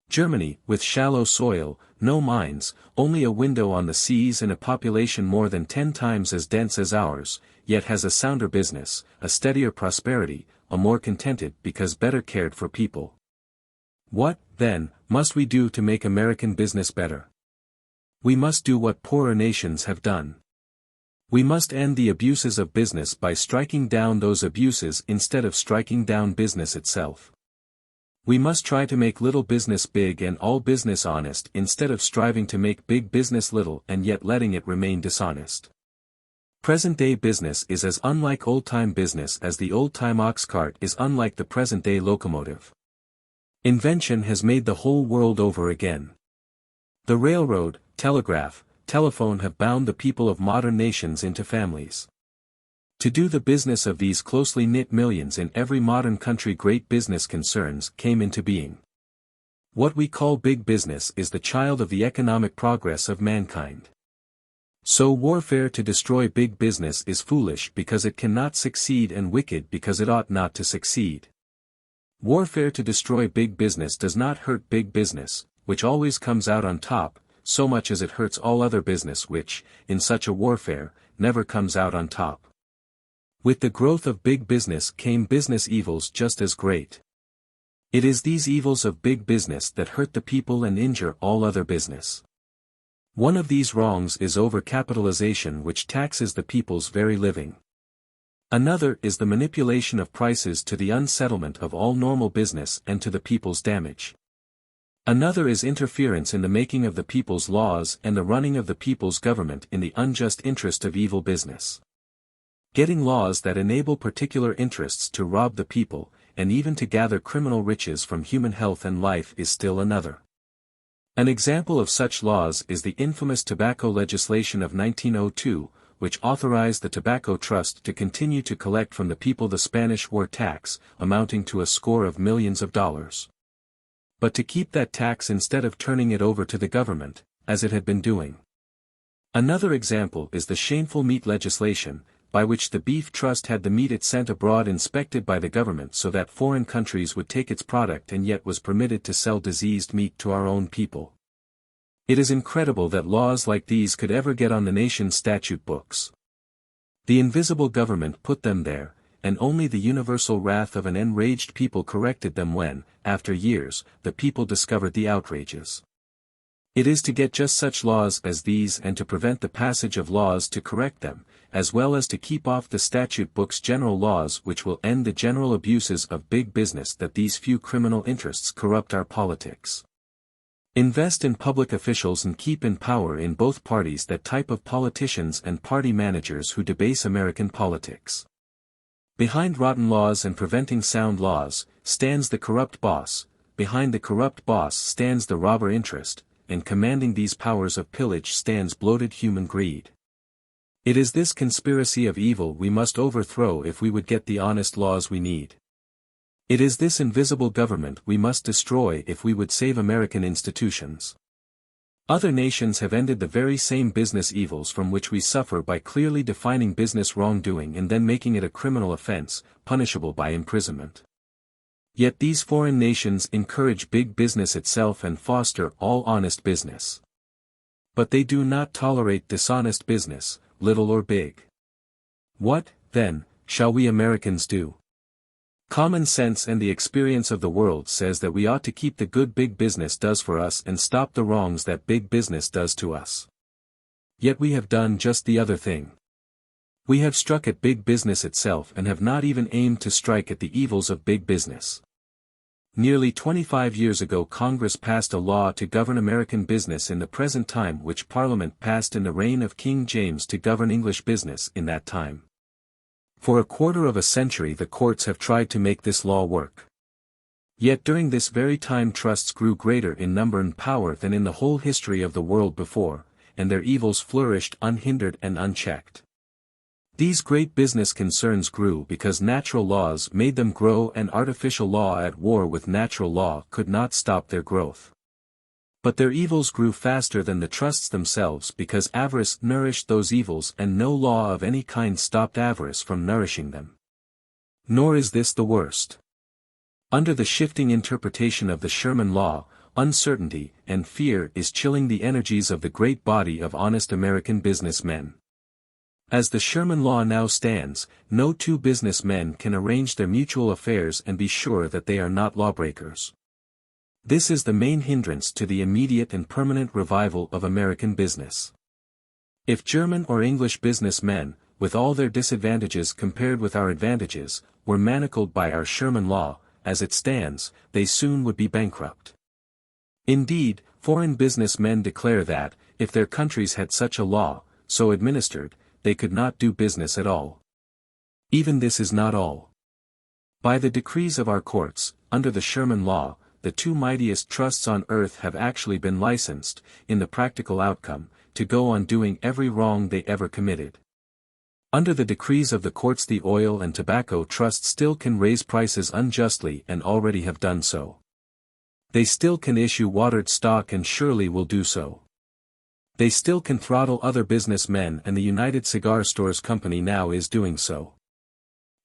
Germany, with shallow soil, no mines, only a window on the seas and a population more than 10 times as dense as ours, yet has a sounder business, a steadier prosperity, a more contented because better cared for people. What, then, must we do to make American business better? We must do what poorer nations have done. We must end the abuses of business by striking down those abuses instead of striking down business itself. We must try to make little business big and all business honest instead of striving to make big business little and yet letting it remain dishonest. Present-day business is as unlike old-time business as the old-time ox cart is unlike the present-day locomotive. Invention has made the whole world over again. The railroad, telegraph, telephone have bound the people of modern nations into families. To do the business of these closely knit millions in every modern country great business concerns came into being. What we call big business is the child of the economic progress of mankind. So warfare to destroy big business is foolish because it cannot succeed and wicked because it ought not to succeed. Warfare to destroy big business does not hurt big business, which always comes out on top, so much as it hurts all other business which, in such a warfare, never comes out on top. With the growth of big business came business evils just as great. It is these evils of big business that hurt the people and injure all other business. One of these wrongs is overcapitalization which taxes the people's very living. Another is the manipulation of prices to the unsettlement of all normal business and to the people's damage. Another is interference in the making of the people's laws and the running of the people's government in the unjust interest of evil business. Getting laws that enable particular interests to rob the people, and even to gather criminal riches from human health and life is still another. An example of such laws is the infamous tobacco legislation of 1902, which authorized the Tobacco Trust to continue to collect from the people the Spanish war tax, amounting to a score of millions of dollars. But to keep that tax instead of turning it over to the government, as it had been doing. Another example is the shameful meat legislation, by which the Beef Trust had the meat it sent abroad inspected by the government so that foreign countries would take its product and yet was permitted to sell diseased meat to our own people. It is incredible that laws like these could ever get on the nation's statute books. The invisible government put them there, and only the universal wrath of an enraged people corrected them when, after years, the people discovered the outrages. It is to get just such laws as these and to prevent the passage of laws to correct them, as well as to keep off the statute books general laws which will end the general abuses of big business that these few criminal interests corrupt our politics. Invest in public officials and keep in power in both parties that type of politicians and party managers who debase American politics. Behind rotten laws and preventing sound laws, stands the corrupt boss, behind the corrupt boss stands the robber interest, and commanding these powers of pillage stands bloated human greed. It is this conspiracy of evil we must overthrow if we would get the honest laws we need. It is this invisible government we must destroy if we would save American institutions. Other nations have ended the very same business evils from which we suffer by clearly defining business wrongdoing and then making it a criminal offense, punishable by imprisonment. Yet these foreign nations encourage big business itself and foster all honest business. But they do not tolerate dishonest business, little or big. What, then, shall we Americans do? Common sense and the experience of the world says that we ought to keep the good big business does for us and stop the wrongs that big business does to us. Yet we have done just the other thing. We have struck at big business itself and have not even aimed to strike at the evils of big business. Nearly 25 years ago Congress passed a law to govern American business in the present time which Parliament passed in the reign of King James to govern English business in that time. For a quarter of a century the courts have tried to make this law work. Yet during this very time trusts grew greater in number and power than in the whole history of the world before, and their evils flourished unhindered and unchecked. These great business concerns grew because natural laws made them grow and artificial law at war with natural law could not stop their growth. But their evils grew faster than the trusts themselves because avarice nourished those evils and no law of any kind stopped avarice from nourishing them. Nor is this the worst. Under the shifting interpretation of the Sherman Law, uncertainty and fear is chilling the energies of the great body of honest American businessmen. As the Sherman Law now stands, no two businessmen can arrange their mutual affairs and be sure that they are not lawbreakers. This is the main hindrance to the immediate and permanent revival of American business. If German or English businessmen, with all their disadvantages compared with our advantages, were manacled by our Sherman Law, as it stands, they soon would be bankrupt. Indeed, foreign businessmen declare that, if their countries had such a law, so administered, they could not do business at all. Even this is not all. By the decrees of our courts, under the Sherman Law, the two mightiest trusts on earth have actually been licensed, in the practical outcome, to go on doing every wrong they ever committed. Under the decrees of the courts the oil and tobacco trusts still can raise prices unjustly and already have done so. They still can issue watered stock and surely will do so. They still can throttle other businessmen and the United Cigar Stores Company now is doing so.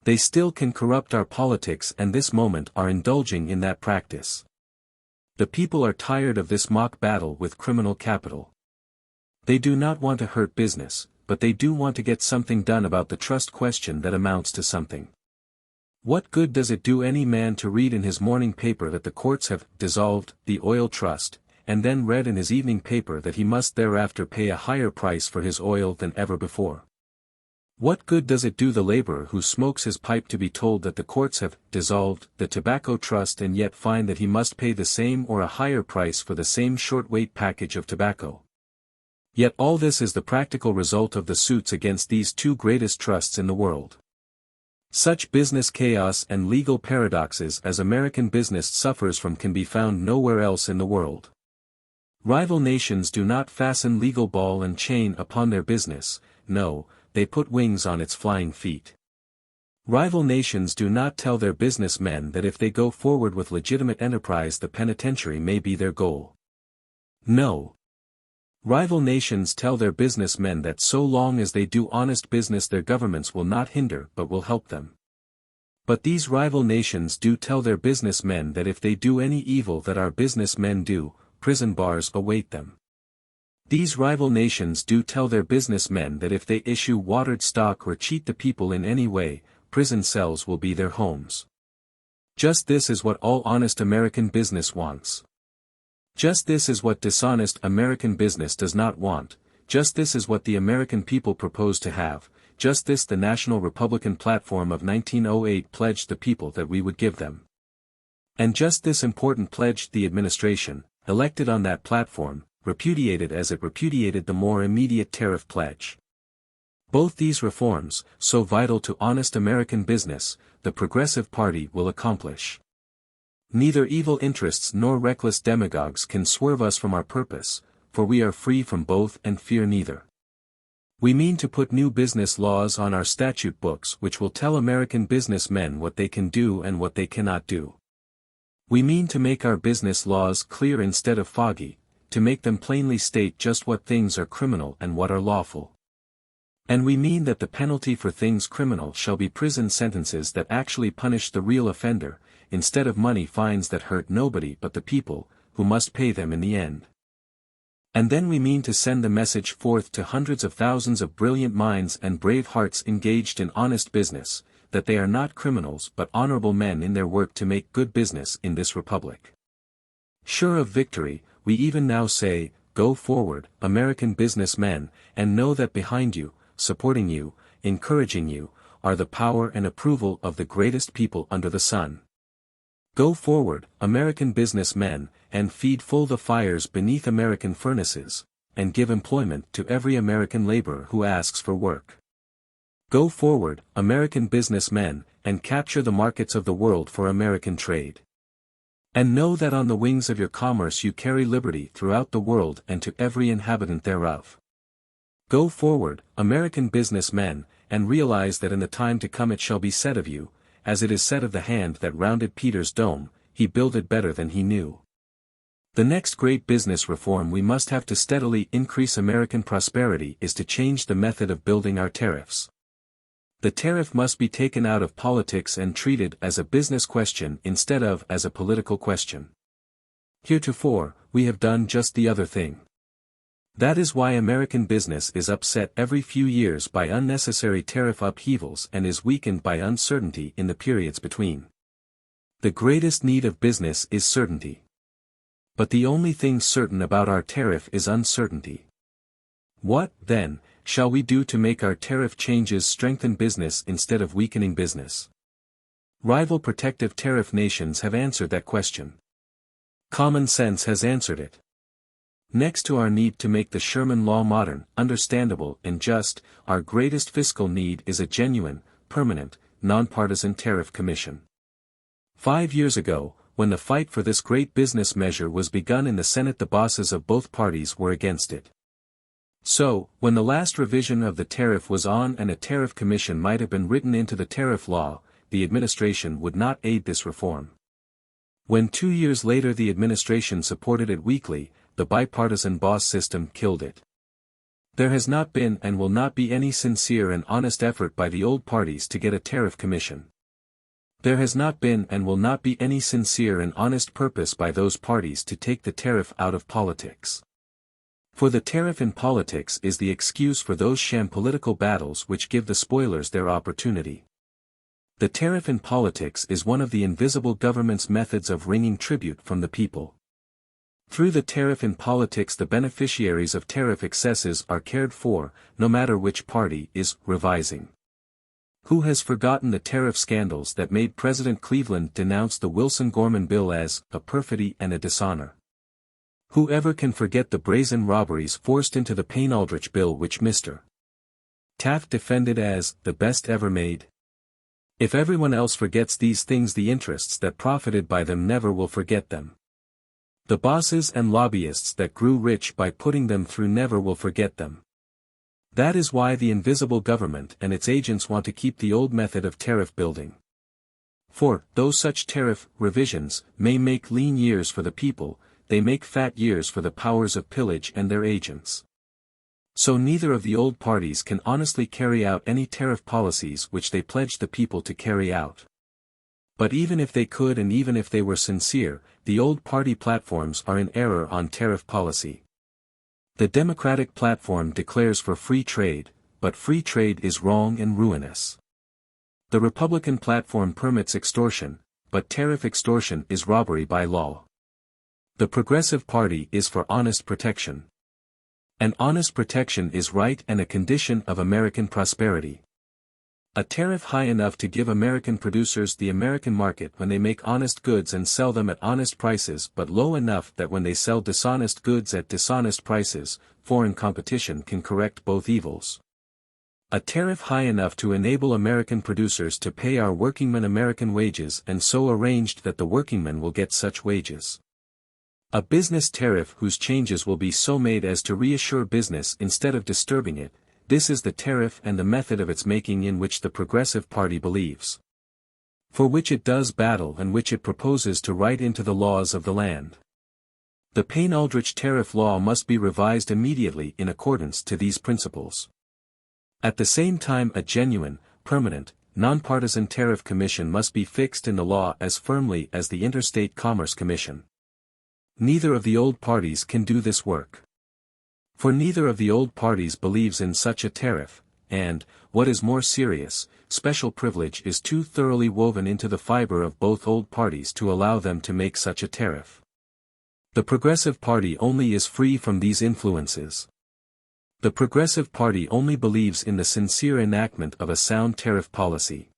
They still can corrupt our politics and this moment are indulging in that practice. The people are tired of this mock battle with criminal capital. They do not want to hurt business, but they do want to get something done about the trust question that amounts to something. What good does it do any man to read in his morning paper that the courts have dissolved the oil trust, and then read in his evening paper that he must thereafter pay a higher price for his oil than ever before? What good does it do the laborer who smokes his pipe to be told that the courts have dissolved the tobacco trust and yet find that he must pay the same or a higher price for the same short-weight package of tobacco? Yet all this is the practical result of the suits against these two greatest trusts in the world. Such business chaos and legal paradoxes as American business suffers from can be found nowhere else in the world. Rival nations do not fasten legal ball and chain upon their business, no, they put wings on its flying feet. Rival nations do not tell their businessmen that if they go forward with legitimate enterprise the penitentiary may be their goal. No. Rival nations tell their businessmen that so long as they do honest business their governments will not hinder but will help them. But these rival nations do tell their businessmen that if they do any evil that our businessmen do, prison bars await them. These rival nations do tell their businessmen that if they issue watered stock or cheat the people in any way, prison cells will be their homes. Just this is what all honest American business wants. Just this is what dishonest American business does not want, just this is what the American people propose to have, just this the National Republican Platform of 1908 pledged the people that we would give them. And just this important pledge the administration, elected on that platform, repudiated as it repudiated the more immediate tariff pledge. Both these reforms, so vital to honest American business, the Progressive Party will accomplish. Neither evil interests nor reckless demagogues can swerve us from our purpose, for we are free from both and fear neither. We mean to put new business laws on our statute books which will tell American businessmen what they can do and what they cannot do. We mean to make our business laws clear instead of foggy, to make them plainly state just what things are criminal and what are lawful. And we mean that the penalty for things criminal shall be prison sentences that actually punish the real offender, instead of money fines that hurt nobody but the people, who must pay them in the end. And then we mean to send the message forth to hundreds of thousands of brilliant minds and brave hearts engaged in honest business, that they are not criminals but honorable men in their work to make good business in this republic. Sure of victory, we even now say, go forward, American businessmen, and know that behind you, supporting you, encouraging you, are the power and approval of the greatest people under the sun. Go forward, American businessmen, and feed full the fires beneath American furnaces, and give employment to every American laborer who asks for work. Go forward, American businessmen, and capture the markets of the world for American trade. And know that on the wings of your commerce you carry liberty throughout the world and to every inhabitant thereof. Go forward, American businessmen, and realize that in the time to come it shall be said of you, as it is said of the hand that rounded Peter's dome, he builded better than he knew. The next great business reform we must have to steadily increase American prosperity is to change the method of building our tariffs. The tariff must be taken out of politics and treated as a business question instead of as a political question. Heretofore, we have done just the other thing. That is why American business is upset every few years by unnecessary tariff upheavals and is weakened by uncertainty in the periods between. The greatest need of business is certainty. But the only thing certain about our tariff is uncertainty. What, then, shall we do to make our tariff changes strengthen business instead of weakening business? Rival protective tariff nations have answered that question. Common sense has answered it. Next to our need to make the Sherman Law modern, understandable, and just, our greatest fiscal need is a genuine, permanent, nonpartisan tariff commission. 5 years ago, when the fight for this great business measure was begun in the Senate, the bosses of both parties were against it. So, when the last revision of the tariff was on and a tariff commission might have been written into the tariff law, the administration would not aid this reform. When 2 years later the administration supported it weakly, the bipartisan boss system killed it. There has not been and will not be any sincere and honest effort by the old parties to get a tariff commission. There has not been and will not be any sincere and honest purpose by those parties to take the tariff out of politics. For the tariff in politics is the excuse for those sham political battles which give the spoilers their opportunity. The tariff in politics is one of the invisible government's methods of wringing tribute from the people. Through the tariff in politics the beneficiaries of tariff excesses are cared for, no matter which party is revising. Who has forgotten the tariff scandals that made President Cleveland denounce the Wilson-Gorman bill as a perfidy and a dishonor? Who ever can forget the brazen robberies forced into the Payne-Aldrich bill which Mr. Taft defended as the best ever made? If everyone else forgets these things, the interests that profited by them never will forget them. The bosses and lobbyists that grew rich by putting them through never will forget them. That is why the invisible government and its agents want to keep the old method of tariff building. For, though such tariff revisions may make lean years for the people, they make fat years for the powers of pillage and their agents. So neither of the old parties can honestly carry out any tariff policies which they pledged the people to carry out. But even if they could and even if they were sincere, the old party platforms are in error on tariff policy. The Democratic platform declares for free trade, but free trade is wrong and ruinous. The Republican platform permits extortion, but tariff extortion is robbery by law. The Progressive Party is for honest protection. And honest protection is right and a condition of American prosperity. A tariff high enough to give American producers the American market when they make honest goods and sell them at honest prices, but low enough that when they sell dishonest goods at dishonest prices, foreign competition can correct both evils. A tariff high enough to enable American producers to pay our workingmen American wages and so arranged that the workingmen will get such wages. A business tariff whose changes will be so made as to reassure business instead of disturbing it, this is the tariff and the method of its making in which the Progressive Party believes. For which it does battle and which it proposes to write into the laws of the land. The Payne-Aldrich tariff law must be revised immediately in accordance to these principles. At the same time a genuine, permanent, nonpartisan tariff commission must be fixed in the law as firmly as the Interstate Commerce Commission. Neither of the old parties can do this work. For neither of the old parties believes in such a tariff, and, what is more serious, special privilege is too thoroughly woven into the fiber of both old parties to allow them to make such a tariff. The Progressive Party only is free from these influences. The Progressive Party only believes in the sincere enactment of a sound tariff policy.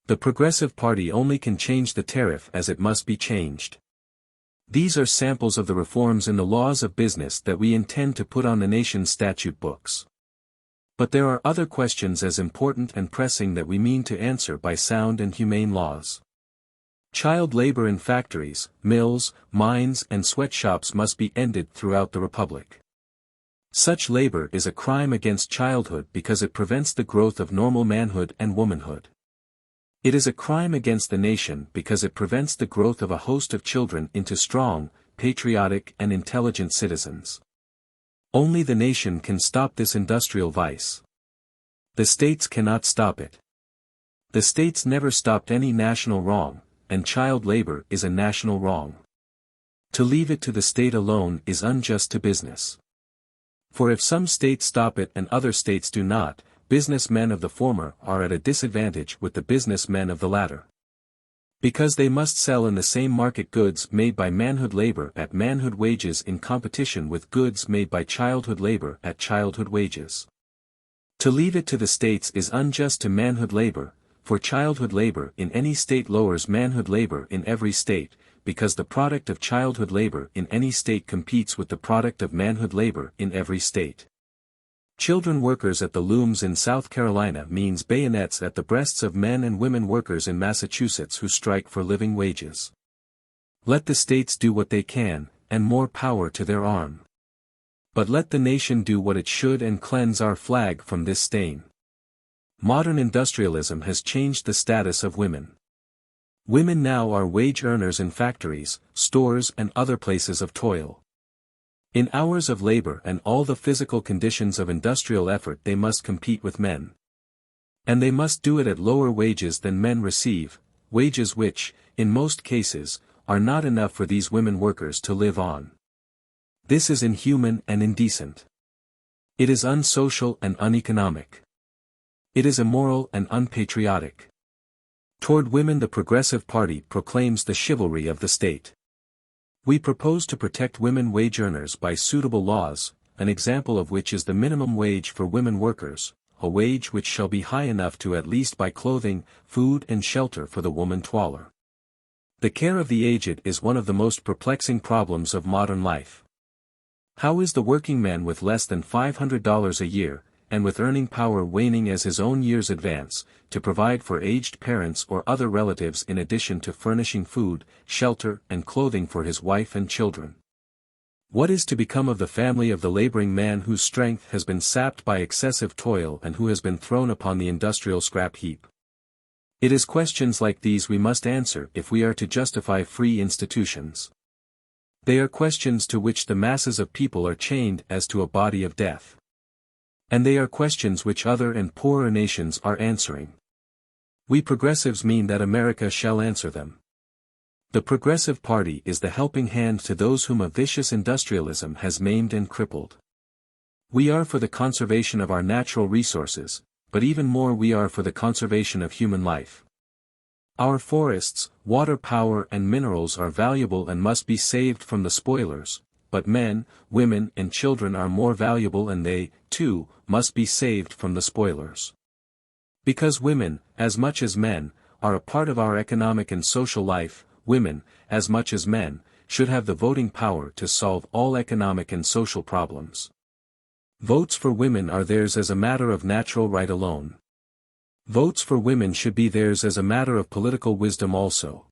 The Progressive Party only can change the tariff as it must be changed. These are samples of the reforms in the laws of business that we intend to put on the nation's statute books. But there are other questions as important and pressing that we mean to answer by sound and humane laws. Child labor in factories, mills, mines and sweatshops must be ended throughout the Republic. Such labor is a crime against childhood because it prevents the growth of normal manhood and womanhood. It is a crime against the nation because it prevents the growth of a host of children into strong, patriotic and intelligent citizens. Only the nation can stop this industrial vice. The states cannot stop it. The states never stopped any national wrong, and child labor is a national wrong. To leave it to the state alone is unjust to business. For if some states stop it and other states do not, businessmen of the former are at a disadvantage with the businessmen of the latter. Because they must sell in the same market goods made by manhood labor at manhood wages in competition with goods made by childhood labor at childhood wages. To leave it to the states is unjust to manhood labor, for childhood labor in any state lowers manhood labor in every state, because the product of childhood labor in any state competes with the product of manhood labor in every state. Children workers at the looms in South Carolina means bayonets at the breasts of men and women workers in Massachusetts who strike for living wages. Let the states do what they can, and more power to their arm. But let the nation do what it should and cleanse our flag from this stain. Modern industrialism has changed the status of women. Women now are wage earners in factories, stores and other places of toil. In hours of labor and all the physical conditions of industrial effort they must compete with men. And they must do it at lower wages than men receive, wages which, in most cases, are not enough for these women workers to live on. This is inhuman and indecent. It is unsocial and uneconomic. It is immoral and unpatriotic. Toward women the Progressive Party proclaims the chivalry of the state. We propose to protect women wage earners by suitable laws, an example of which is the minimum wage for women workers, a wage which shall be high enough to at least buy clothing, food and shelter for the woman toiler. The care of the aged is one of the most perplexing problems of modern life. How is the working man with less than $500 a year, and with earning power waning as his own years advance, to provide for aged parents or other relatives in addition to furnishing food, shelter and clothing for his wife and children? What is to become of the family of the laboring man whose strength has been sapped by excessive toil and who has been thrown upon the industrial scrap heap? It is questions like these we must answer if we are to justify free institutions. They are questions to which the masses of people are chained as to a body of death. And they are questions which other and poorer nations are answering. We progressives mean that America shall answer them. The Progressive Party is the helping hand to those whom a vicious industrialism has maimed and crippled. We are for the conservation of our natural resources, but even more we are for the conservation of human life. Our forests, water power and minerals are valuable and must be saved from the spoilers, but men, women and children are more valuable and they, too, must be saved from the spoilers. Because women, as much as men, are a part of our economic and social life, women, as much as men, should have the voting power to solve all economic and social problems. Votes for women are theirs as a matter of natural right alone. Votes for women should be theirs as a matter of political wisdom also.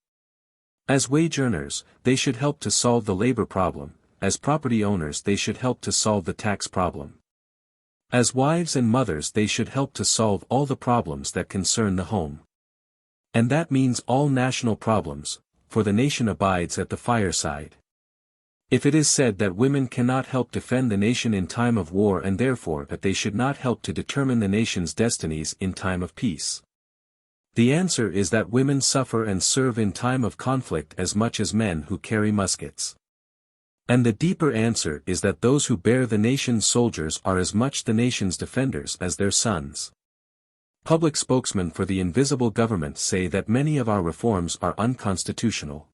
As wage earners, they should help to solve the labor problem. As property owners they should help to solve the tax problem. As wives and mothers they should help to solve all the problems that concern the home. And that means all national problems, for the nation abides at the fireside. If it is said that women cannot help defend the nation in time of war and therefore that they should not help to determine the nation's destinies in time of peace, the answer is that women suffer and serve in time of conflict as much as men who carry muskets. And the deeper answer is that those who bear the nation's soldiers are as much the nation's defenders as their sons. Public spokesmen for the invisible government say that many of our reforms are unconstitutional.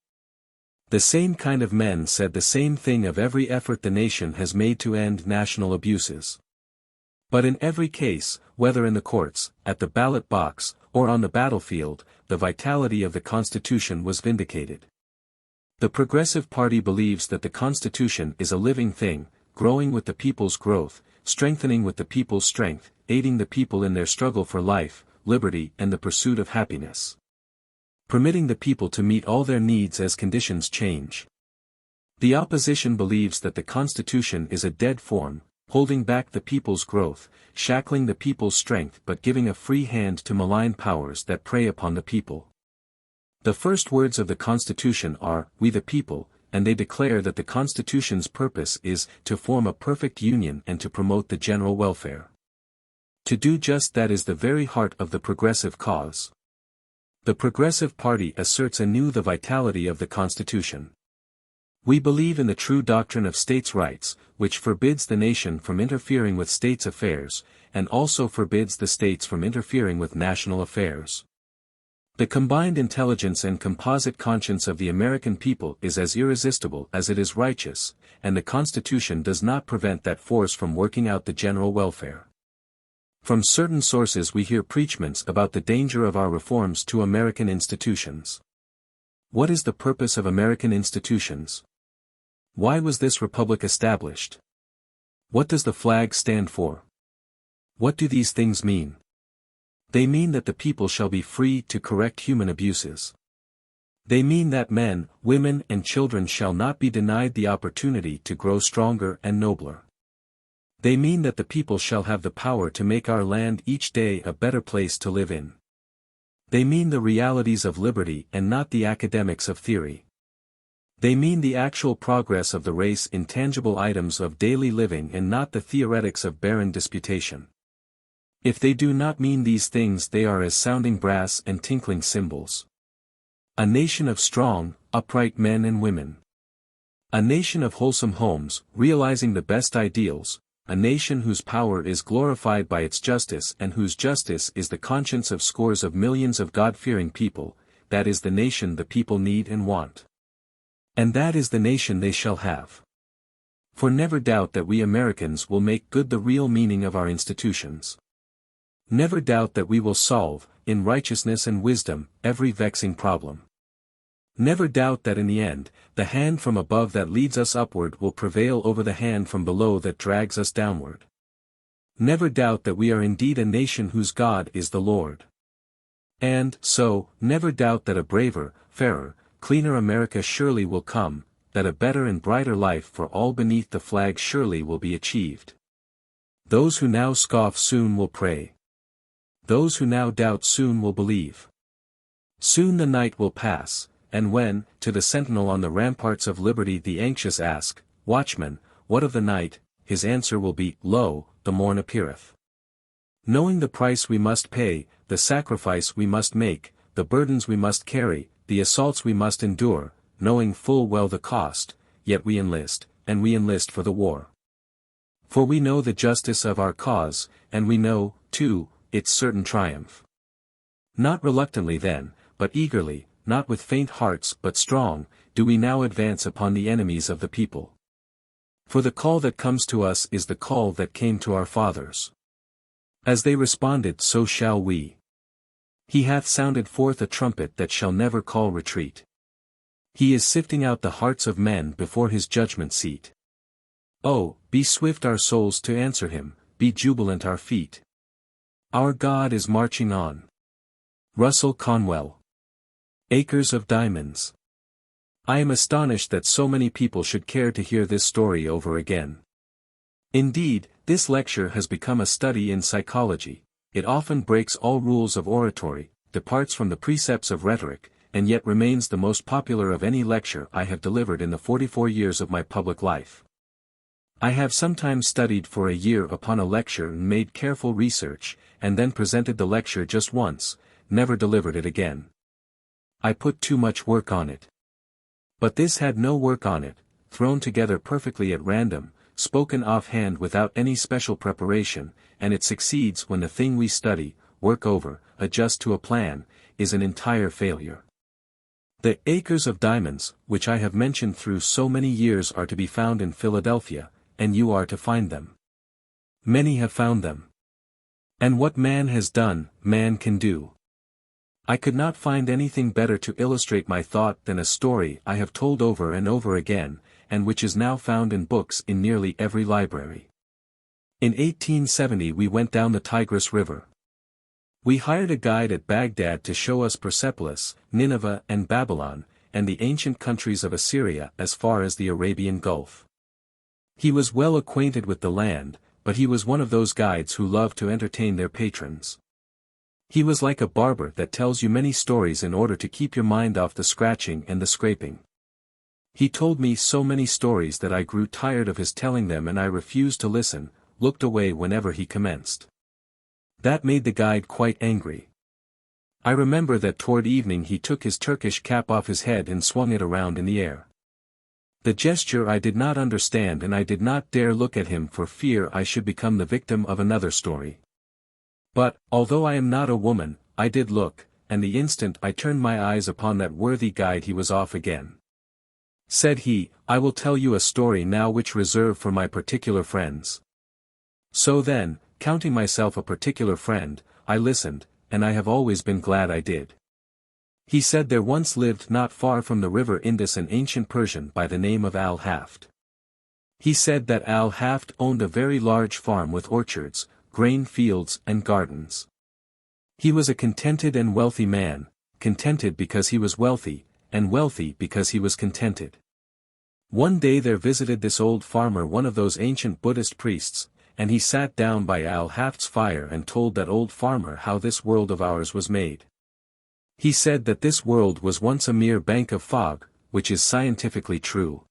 The same kind of men said the same thing of every effort the nation has made to end national abuses. But in every case, whether in the courts, at the ballot box, or on the battlefield, the vitality of the Constitution was vindicated. The Progressive Party believes that the Constitution is a living thing, growing with the people's growth, strengthening with the people's strength, aiding the people in their struggle for life, liberty and the pursuit of happiness, permitting the people to meet all their needs as conditions change. The opposition believes that the Constitution is a dead form, holding back the people's growth, shackling the people's strength but giving a free hand to malign powers that prey upon the people. The first words of the Constitution are, "We the people," and they declare that the Constitution's purpose is to form a perfect union and to promote the general welfare. To do just that is the very heart of the progressive cause. The Progressive Party asserts anew the vitality of the Constitution. We believe in the true doctrine of states' rights, which forbids the nation from interfering with states' affairs, and also forbids the states from interfering with national affairs. The combined intelligence and composite conscience of the American people is as irresistible as it is righteous, and the Constitution does not prevent that force from working out the general welfare. From certain sources we hear preachments about the danger of our reforms to American institutions. What is the purpose of American institutions? Why was this republic established? What does the flag stand for? What do these things mean? They mean that the people shall be free to correct human abuses. They mean that men, women and children shall not be denied the opportunity to grow stronger and nobler. They mean that the people shall have the power to make our land each day a better place to live in. They mean the realities of liberty and not the academics of theory. They mean the actual progress of the race in tangible items of daily living and not the theoretics of barren disputation. If they do not mean these things they are as sounding brass and tinkling cymbals. A nation of strong, upright men and women. A nation of wholesome homes, realizing the best ideals, a nation whose power is glorified by its justice and whose justice is the conscience of scores of millions of God-fearing people, that is the nation the people need and want. And that is the nation they shall have. For never doubt that we Americans will make good the real meaning of our institutions. Never doubt that we will solve, in righteousness and wisdom, every vexing problem. Never doubt that in the end, the hand from above that leads us upward will prevail over the hand from below that drags us downward. Never doubt that we are indeed a nation whose God is the Lord. And, so, never doubt that a braver, fairer, cleaner America surely will come, that a better and brighter life for all beneath the flag surely will be achieved. Those who now scoff soon will pray. Those who now doubt soon will believe. Soon the night will pass, and when, to the sentinel on the ramparts of liberty the anxious ask, "Watchman, what of the night?" his answer will be, "Lo, the morn appeareth." Knowing the price we must pay, the sacrifice we must make, the burdens we must carry, the assaults we must endure, knowing full well the cost, yet we enlist, and we enlist for the war. For we know the justice of our cause, and we know, too, its certain triumph. Not reluctantly then, but eagerly, not with faint hearts but strong, do we now advance upon the enemies of the people. For the call that comes to us is the call that came to our fathers. As they responded so shall we. He hath sounded forth a trumpet that shall never call retreat. He is sifting out the hearts of men before his judgment seat. Oh, be swift our souls to answer him, be jubilant our feet. Our God is marching on. Russell Conwell. Acres of Diamonds. I am astonished that so many people should care to hear this story over again. Indeed, this lecture has become a study in psychology. It often breaks all rules of oratory, departs from the precepts of rhetoric, and yet remains the most popular of any lecture I have delivered in the 44 years of my public life. I have sometimes studied for a year upon a lecture and made careful research, and then presented the lecture just once, never delivered it again. I put too much work on it. But this had no work on it, thrown together perfectly at random, spoken offhand without any special preparation, and it succeeds when the thing we study, work over, adjust to a plan, is an entire failure. The acres of diamonds, which I have mentioned through so many years, are to be found in Philadelphia, and you are to find them. Many have found them. And what man has done, man can do. I could not find anything better to illustrate my thought than a story I have told over and over again, and which is now found in books in nearly every library. In 1870 we went down the Tigris River. We hired a guide at Baghdad to show us Persepolis, Nineveh and Babylon, and the ancient countries of Assyria as far as the Arabian Gulf. He was well acquainted with the land, but he was one of those guides who love to entertain their patrons. He was like a barber that tells you many stories in order to keep your mind off the scratching and the scraping. He told me so many stories that I grew tired of his telling them, and I refused to listen, looked away whenever he commenced. That made the guide quite angry. I remember that toward evening he took his Turkish cap off his head and swung it around in the air. The gesture I did not understand, and I did not dare look at him for fear I should become the victim of another story. But, although I am not a woman, I did look, and the instant I turned my eyes upon that worthy guide he was off again. Said he, "I will tell you a story now which reserve for my particular friends." So then, counting myself a particular friend, I listened, and I have always been glad I did. He said there once lived not far from the river Indus an ancient Persian by the name of Al-Haft. He said that Al-Haft owned a very large farm with orchards, grain fields and gardens. He was a contented and wealthy man, contented because he was wealthy, and wealthy because he was contented. One day there visited this old farmer one of those ancient Buddhist priests, and he sat down by Al-Haft's fire and told that old farmer how this world of ours was made. He said that this world was once a mere bank of fog, which is scientifically true.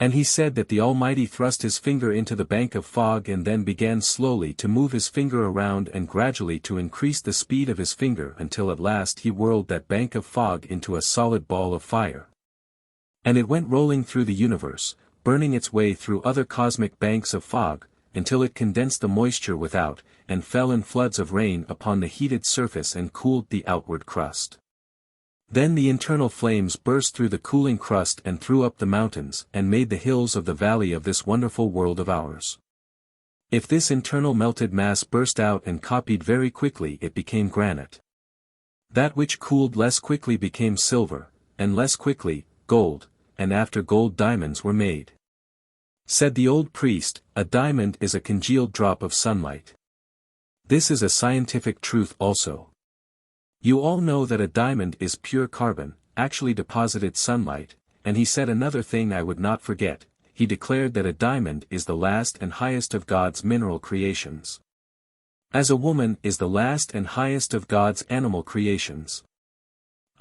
And he said that the Almighty thrust his finger into the bank of fog and then began slowly to move his finger around and gradually to increase the speed of his finger until at last he whirled that bank of fog into a solid ball of fire. And it went rolling through the universe, burning its way through other cosmic banks of fog, until it condensed the moisture without, and fell in floods of rain upon the heated surface and cooled the outward crust. Then the internal flames burst through the cooling crust and threw up the mountains and made the hills of the valley of this wonderful world of ours. If this internal melted mass burst out and copied very quickly, it became granite. That which cooled less quickly became silver, and less quickly, gold, and after gold diamonds were made. Said the old priest, a diamond is a congealed drop of sunlight. This is a scientific truth also. You all know that a diamond is pure carbon, actually deposited sunlight, and he said another thing I would not forget. He declared that a diamond is the last and highest of God's mineral creations. As a woman is the last and highest of God's animal creations.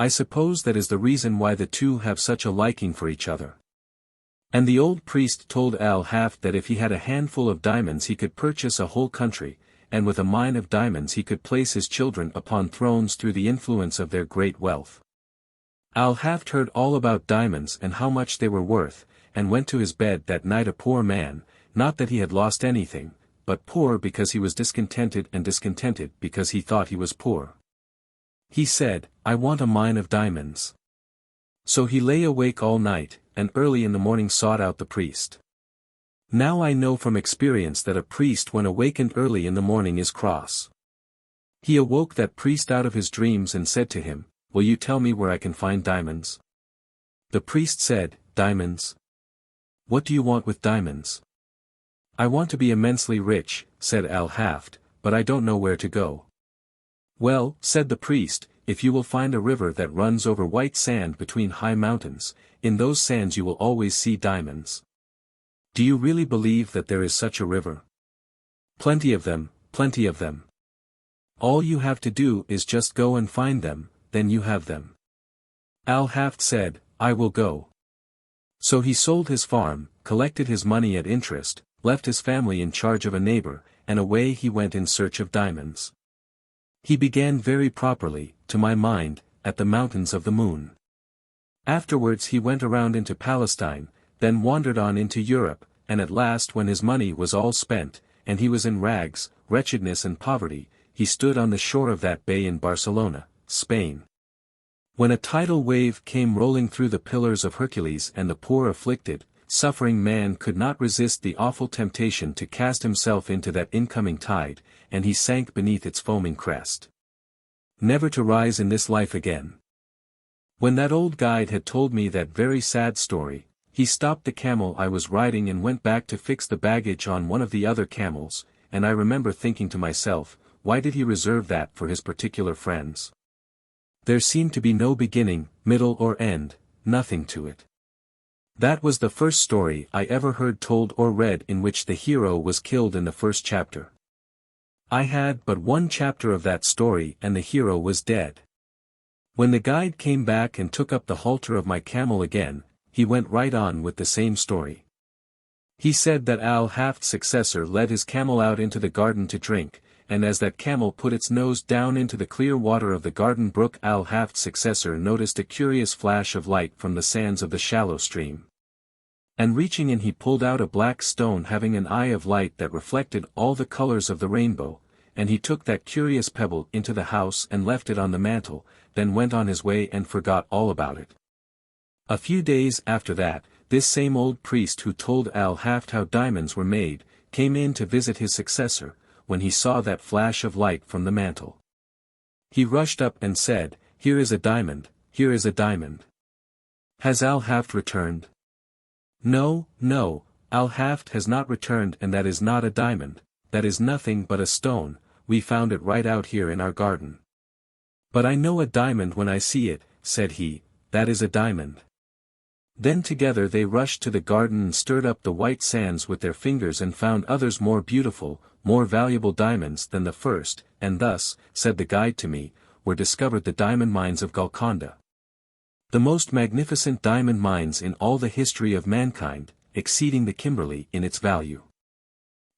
I suppose that is the reason why the two have such a liking for each other. And the old priest told Al-Haft that if he had a handful of diamonds he could purchase a whole country, and with a mine of diamonds he could place his children upon thrones through the influence of their great wealth. Al-Haft heard all about diamonds and how much they were worth, and went to his bed that night a poor man, not that he had lost anything, but poor because he was discontented and discontented because he thought he was poor. He said, "I want a mine of diamonds." So he lay awake all night, and early in the morning sought out the priest. Now I know from experience that a priest when awakened early in the morning is cross. He awoke that priest out of his dreams and said to him, "Will you tell me where I can find diamonds?" The priest said, "Diamonds? What do you want with diamonds?" "I want to be immensely rich," said Al-Haft, "but I don't know where to go." "Well," said the priest, "if you will find a river that runs over white sand between high mountains, in those sands you will always see diamonds." Do you really believe that there is such a river? Plenty of them, plenty of them. All you have to do is just go and find them, then you have them. Al Haft said, I will go. So he sold his farm, collected his money at interest, left his family in charge of a neighbor, and away he went in search of diamonds. He began very properly, to my mind, at the mountains of the moon. Afterwards he went around into Palestine, then wandered on into Europe, and at last when his money was all spent, and he was in rags, wretchedness and poverty, he stood on the shore of that bay in Barcelona, Spain. When a tidal wave came rolling through the Pillars of Hercules and the poor afflicted, suffering man could not resist the awful temptation to cast himself into that incoming tide, and he sank beneath its foaming crest. Never to rise in this life again. When that old guide had told me that very sad story, he stopped the camel I was riding and went back to fix the baggage on one of the other camels, and I remember thinking to myself, why did he reserve that for his particular friends? There seemed to be no beginning, middle or end, nothing to it. That was the first story I ever heard told or read in which the hero was killed in the first chapter. I had but one chapter of that story and the hero was dead. When the guide came back and took up the halter of my camel again, he went right on with the same story. He said that Al Haft's successor led his camel out into the garden to drink, and as that camel put its nose down into the clear water of the garden brook, Al Haft's successor noticed a curious flash of light from the sands of the shallow stream. And reaching in he pulled out a black stone having an eye of light that reflected all the colors of the rainbow, and he took that curious pebble into the house and left it on the mantel, then went on his way and forgot all about it. A few days after that, this same old priest who told Al Haft how diamonds were made, came in to visit his successor, when he saw that flash of light from the mantel. He rushed up and said, "Here is a diamond, here is a diamond. Has Al Haft returned?" "No, no, Al Haft has not returned, and that is not a diamond, that is nothing but a stone, we found it right out here in our garden." "But I know a diamond when I see it," said he, "that is a diamond." Then together they rushed to the garden and stirred up the white sands with their fingers and found others more beautiful, more valuable diamonds than the first, and thus, said the guide to me, were discovered the diamond mines of Golconda. The most magnificent diamond mines in all the history of mankind, exceeding the Kimberley in its value.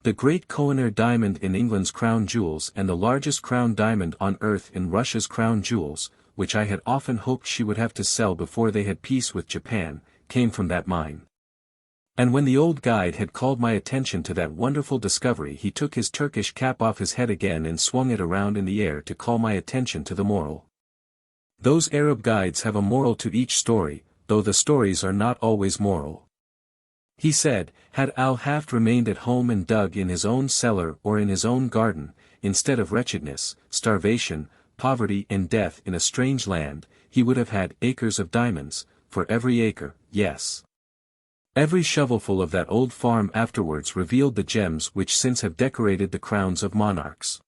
The great Kohinoor diamond in England's crown jewels and the largest crown diamond on earth in Russia's crown jewels, which I had often hoped she would have to sell before they had peace with Japan, came from that mine. And when the old guide had called my attention to that wonderful discovery, he took his Turkish cap off his head again and swung it around in the air to call my attention to the moral. Those Arab guides have a moral to each story, though the stories are not always moral. He said, had Al Haft remained at home and dug in his own cellar or in his own garden, instead of wretchedness, starvation, poverty and death in a strange land, he would have had acres of diamonds, for every acre, yes. Every shovelful of that old farm afterwards revealed the gems which since have decorated the crowns of monarchs.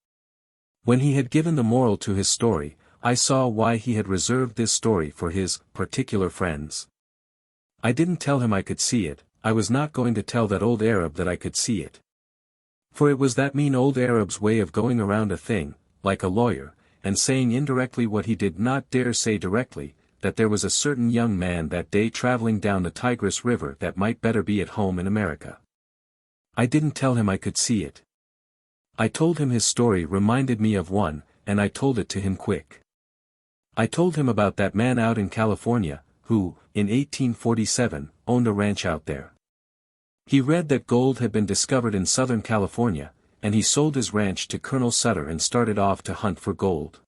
When he had given the moral to his story, I saw why he had reserved this story for his particular friends. I didn't tell him I could see it, I was not going to tell that old Arab that I could see it. For it was that mean old Arab's way of going around a thing, like a lawyer, and saying indirectly what he did not dare say directly, that there was a certain young man that day traveling down the Tigris River that might better be at home in America. I didn't tell him I could see it. I told him his story reminded me of one, and I told it to him quick. I told him about that man out in California, who, in 1847, owned a ranch out there. He read that gold had been discovered in Southern California, and he sold his ranch to Colonel Sutter and started off to hunt for gold.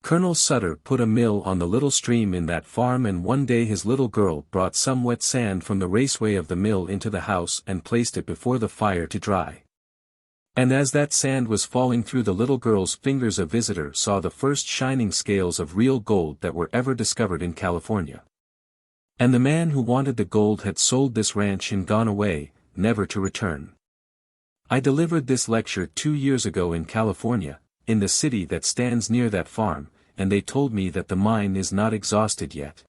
Colonel Sutter put a mill on the little stream in that farm, and one day his little girl brought some wet sand from the raceway of the mill into the house and placed it before the fire to dry. And as that sand was falling through the little girl's fingers, a visitor saw the first shining scales of real gold that were ever discovered in California. And the man who wanted the gold had sold this ranch and gone away, never to return. I delivered this lecture 2 years ago in California, in the city that stands near that farm, and they told me that the mine is not exhausted yet.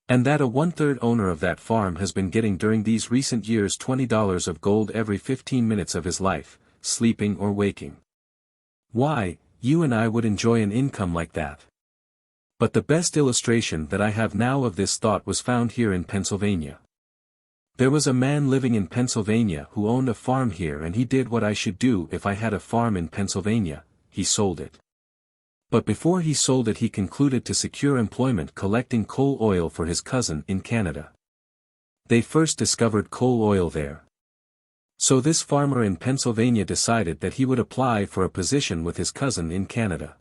And that a one-third owner of that farm has been getting during these recent years $20 of gold every 15 minutes of his life, sleeping or waking. Why, you and I would enjoy an income like that. But the best illustration that I have now of this thought was found here in Pennsylvania. There was a man living in Pennsylvania who owned a farm here, and he did what I should do if I had a farm in Pennsylvania: he sold it. But before he sold it he concluded to secure employment collecting coal oil for his cousin in Canada. They first discovered coal oil there. So this farmer in Pennsylvania decided that he would apply for a position with his cousin in Canada.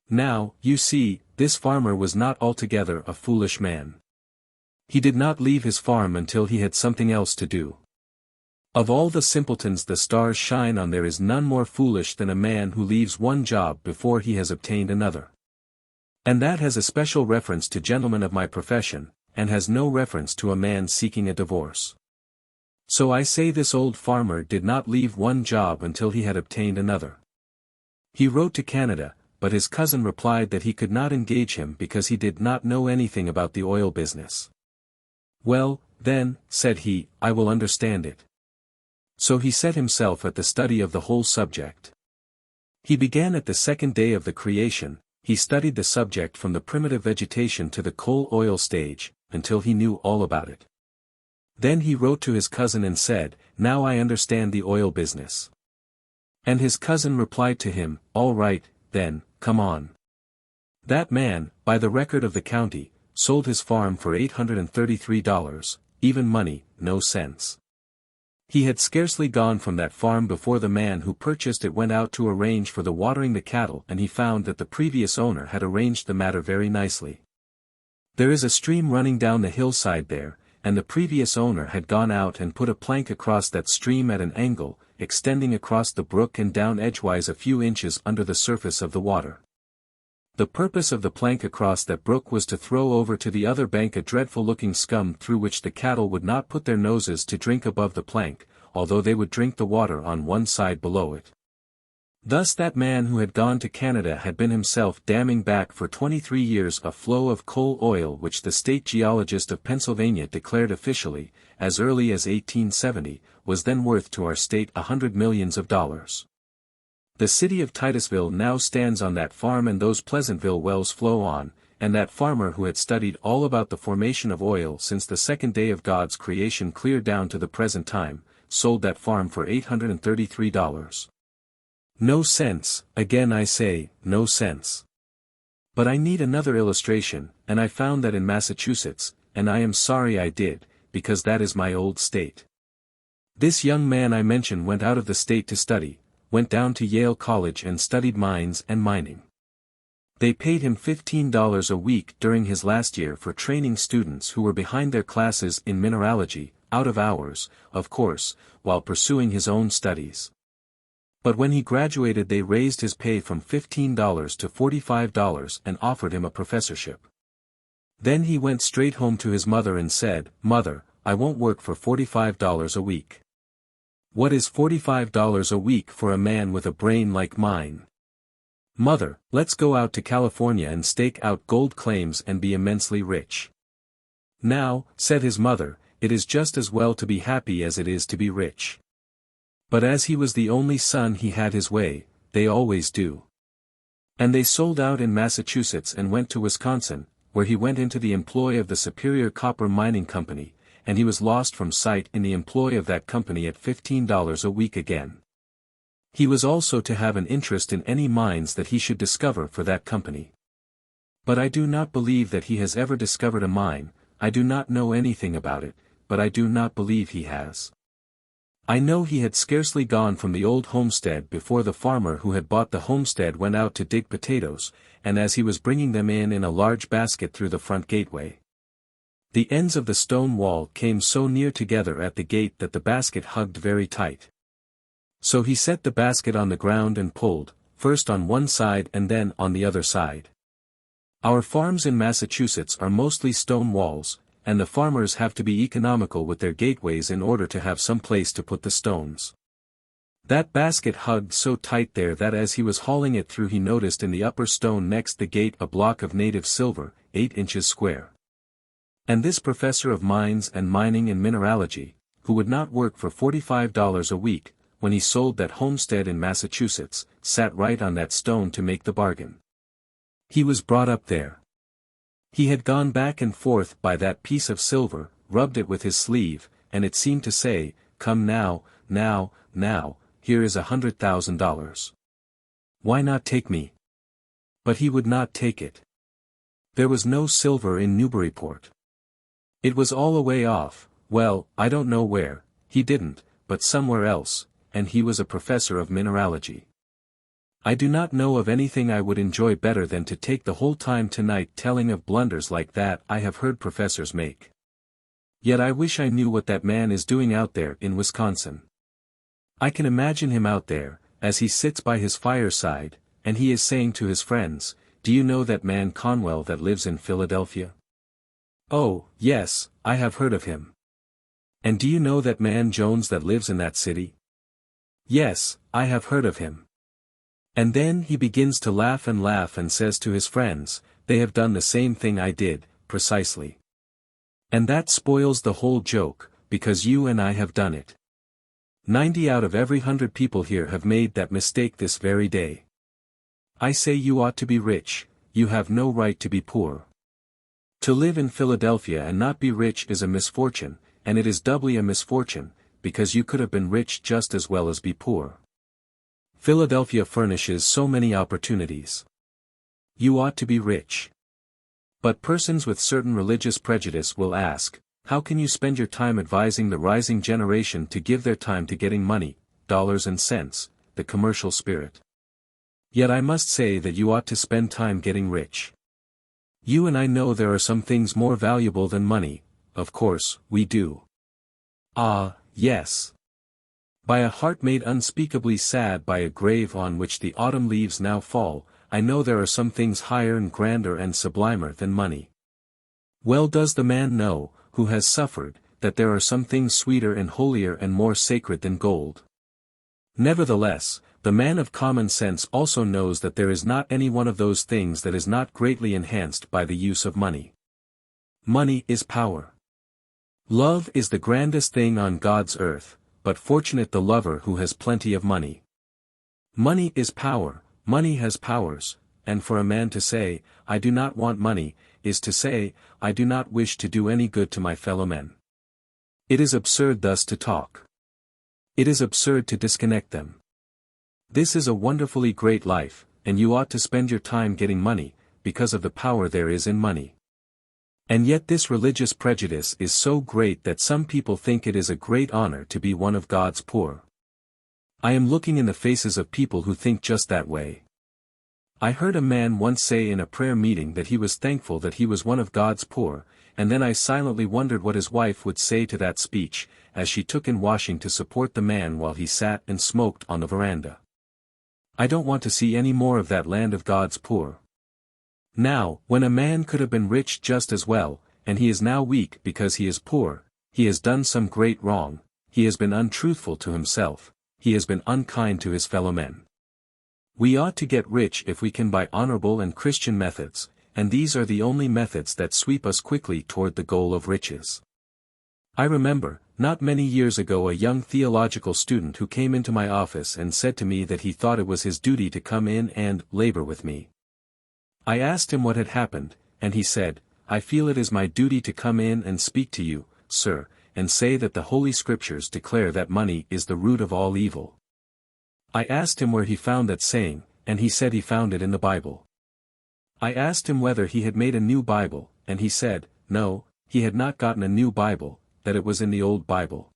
Now, you see, this farmer was not altogether a foolish man. He did not leave his farm until he had something else to do. Of all the simpletons the stars shine on, there is none more foolish than a man who leaves one job before he has obtained another. And that has a special reference to gentlemen of my profession, and has no reference to a man seeking a divorce. So I say this old farmer did not leave one job until he had obtained another. He wrote to Canada, but his cousin replied that he could not engage him because he did not know anything about the oil business. Well, then, said he, I will understand it. So he set himself at the study of the whole subject. He began at the second day of the creation. He studied the subject from the primitive vegetation to the coal oil stage, until he knew all about it. Then he wrote to his cousin and said, now I understand the oil business. And his cousin replied to him, all right, then, come on. That man, by the record of the county, sold his farm for $833, even money, no sense. He had scarcely gone from that farm before the man who purchased it went out to arrange for the watering the cattle, and he found that the previous owner had arranged the matter very nicely. There is a stream running down the hillside there, and the previous owner had gone out and put a plank across that stream at an angle, extending across the brook and down edgewise a few inches under the surface of the water. The purpose of the plank across that brook was to throw over to the other bank a dreadful-looking scum through which the cattle would not put their noses to drink above the plank, although they would drink the water on one side below it. Thus that man who had gone to Canada had been himself damming back for 23 years a flow of coal oil which the state geologist of Pennsylvania declared officially, as early as 1870, was then worth to our state $100 millions. The city of Titusville now stands on that farm, and those Pleasantville wells flow on, and that farmer who had studied all about the formation of oil since the second day of God's creation clear down to the present time, sold that farm for $833. No sense, again I say, no sense. But I need another illustration, and I found that in Massachusetts, and I am sorry I did, because that is my old state. This young man I mention went out of the state to study, went down to Yale College and studied mines and mining. They paid him $15 a week during his last year for training students who were behind their classes in mineralogy, out of hours, of course, while pursuing his own studies. But when he graduated they raised his pay from $15 to $45 and offered him a professorship. Then he went straight home to his mother and said, "Mother, I won't work for $45 a week. What is $45 a week for a man with a brain like mine? Mother, let's go out to California and stake out gold claims and be immensely rich." Now, said his mother, it is just as well to be happy as it is to be rich. But as he was the only son he had his way, they always do. And they sold out in Massachusetts and went to Wisconsin, where he went into the employ of the Superior Copper Mining Company, and he was lost from sight in the employ of that company at $15 a week again. He was also to have an interest in any mines that he should discover for that company. But I do not believe that he has ever discovered a mine. I do not know anything about it, but I do not believe he has. I know he had scarcely gone from the old homestead before the farmer who had bought the homestead went out to dig potatoes, and as he was bringing them in a large basket through the front gateway, the ends of the stone wall came so near together at the gate that the basket hugged very tight. So he set the basket on the ground and pulled, first on one side and then on the other side. Our farms in Massachusetts are mostly stone walls, and the farmers have to be economical with their gateways in order to have some place to put the stones. That basket hugged so tight there that as he was hauling it through he noticed in the upper stone next the gate a block of native silver, 8 inches square. And this professor of mines and mining and mineralogy, who would not work for $45 a week, when he sold that homestead in Massachusetts, sat right on that stone to make the bargain. He was brought up there. He had gone back and forth by that piece of silver, rubbed it with his sleeve, and it seemed to say, "Come now, here is $100,000. Why not take me?" But he would not take it. There was no silver in Newburyport. It was all a way off, well, I don't know where, he didn't, but somewhere else, and he was a professor of mineralogy. I do not know of anything I would enjoy better than to take the whole time tonight telling of blunders like that I have heard professors make. Yet I wish I knew what that man is doing out there in Wisconsin. I can imagine him out there, as he sits by his fireside, and he is saying to his friends, "Do you know that man Conwell that lives in Philadelphia? Oh, yes, I have heard of him. And do you know that man Jones that lives in that city? Yes, I have heard of him." And then he begins to laugh and says to his friends, "They have done the same thing I did, precisely. And that spoils the whole joke, because you and I have done it. 90 out of every 100 people here have made that mistake this very day. I say you ought to be rich, you have no right to be poor. To live in Philadelphia and not be rich is a misfortune, and it is doubly a misfortune, because you could have been rich just as well as be poor. Philadelphia furnishes so many opportunities. You ought to be rich. But persons with certain religious prejudice will ask, how can you spend your time advising the rising generation to give their time to getting money, dollars and cents, the commercial spirit? Yet I must say that you ought to spend time getting rich. You and I know there are some things more valuable than money, of course, we do. Ah, yes. By a heart made unspeakably sad by a grave on which the autumn leaves now fall, I know there are some things higher and grander and sublimer than money. Well does the man know, who has suffered, that there are some things sweeter and holier and more sacred than gold. Nevertheless, the man of common sense also knows that there is not any one of those things that is not greatly enhanced by the use of money. Money is power. Love is the grandest thing on God's earth, but fortunate the lover who has plenty of money. Money is power, money has powers, and for a man to say, "I do not want money," is to say, "I do not wish to do any good to my fellow men." It is absurd thus to talk. It is absurd to disconnect them. This is a wonderfully great life, and you ought to spend your time getting money, because of the power there is in money. And yet this religious prejudice is so great that some people think it is a great honor to be one of God's poor. I am looking in the faces of people who think just that way. I heard a man once say in a prayer meeting that he was thankful that he was one of God's poor, and then I silently wondered what his wife would say to that speech, as she took in washing to support the man while he sat and smoked on the veranda. I don't want to see any more of that land of God's poor. Now, when a man could have been rich just as well, and he is now weak because he is poor, he has done some great wrong, he has been untruthful to himself, he has been unkind to his fellow men. We ought to get rich if we can by honorable and Christian methods, and these are the only methods that sweep us quickly toward the goal of riches. I remember, not many years ago, a young theological student who came into my office and said to me that he thought it was his duty to come in and labor with me. I asked him what had happened, and he said, "I feel it is my duty to come in and speak to you, sir, and say that the Holy Scriptures declare that money is the root of all evil." I asked him where he found that saying, and he said he found it in the Bible. I asked him whether he had made a new Bible, and he said, no, he had not gotten a new Bible, that it was in the old Bible.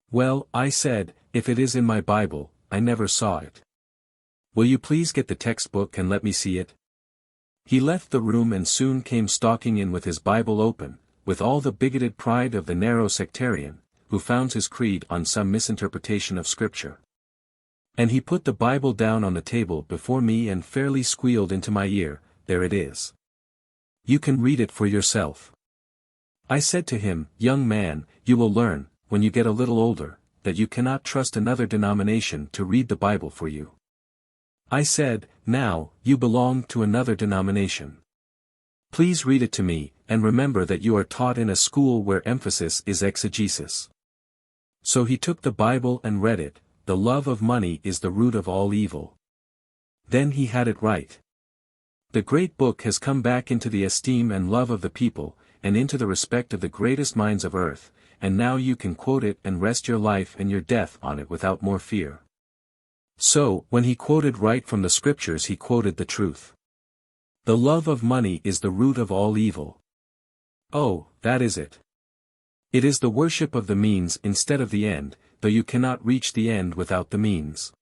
Well, I said, if it is in my Bible, I never saw it. Will you please get the textbook and let me see it? He left the room and soon came stalking in with his Bible open, with all the bigoted pride of the narrow sectarian, who founds his creed on some misinterpretation of Scripture. And he put the Bible down on the table before me and fairly squealed into my ear, "There it is. You can read it for yourself." I said to him, "Young man, you will learn, when you get a little older, that you cannot trust another denomination to read the Bible for you." I said, "Now, you belong to another denomination. Please read it to me, and remember that you are taught in a school where emphasis is exegesis. So he took the Bible and read it, the love of money is the root of all evil. Then he had it right. The great book has come back into the esteem and love of the people, and into the respect of the greatest minds of earth, and now you can quote it and rest your life and your death on it without more fear. So, when he quoted right from the scriptures, he quoted the truth. The love of money is the root of all evil. Oh, that is it. It is the worship of the means instead of the end, though you cannot reach the end without the means.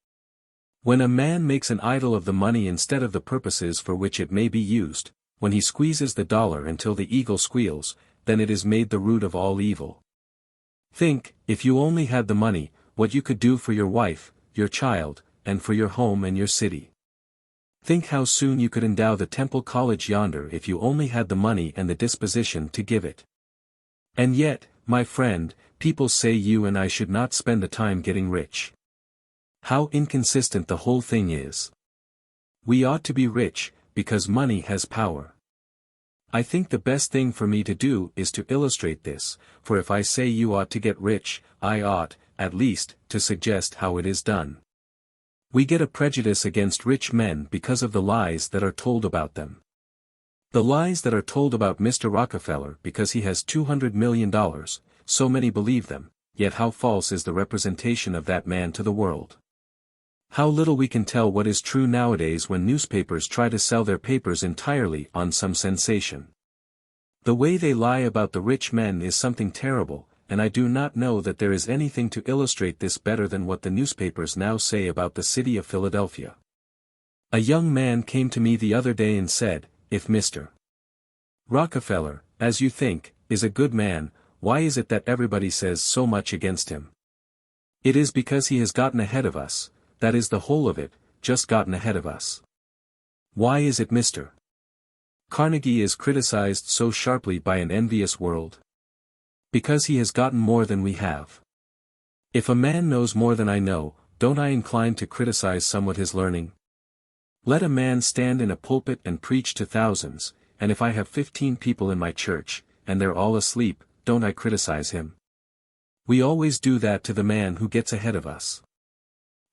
When a man makes an idol of the money instead of the purposes for which it may be used, when he squeezes the dollar until the eagle squeals, then it is made the root of all evil. Think, if you only had the money, what you could do for your wife, your child, and for your home and your city. Think how soon you could endow the Temple College yonder if you only had the money and the disposition to give it. And yet, my friend, people say you and I should not spend the time getting rich. How inconsistent the whole thing is. We ought to be rich, because money has power. I think the best thing for me to do is to illustrate this, for if I say you ought to get rich, I ought, at least, to suggest how it is done. We get a prejudice against rich men because of the lies that are told about them. The lies that are told about Mr. Rockefeller because he has $200 million, so many believe them, yet how false is the representation of that man to the world. How little we can tell what is true nowadays when newspapers try to sell their papers entirely on some sensation. The way they lie about the rich men is something terrible, and I do not know that there is anything to illustrate this better than what the newspapers now say about the city of Philadelphia. A young man came to me the other day and said, "If Mr. Rockefeller, as you think, is a good man, why is it that everybody says so much against him? It is because he has gotten ahead of us, that is the whole of it, just gotten ahead of us. Why is it Mr. Carnegie is criticized so sharply by an envious world? Because he has gotten more than we have. If a man knows more than I know, don't I incline to criticize somewhat his learning? Let a man stand in a pulpit and preach to thousands, and if I have 15 people in my church, and they're all asleep, don't I criticize him? We always do that to the man who gets ahead of us.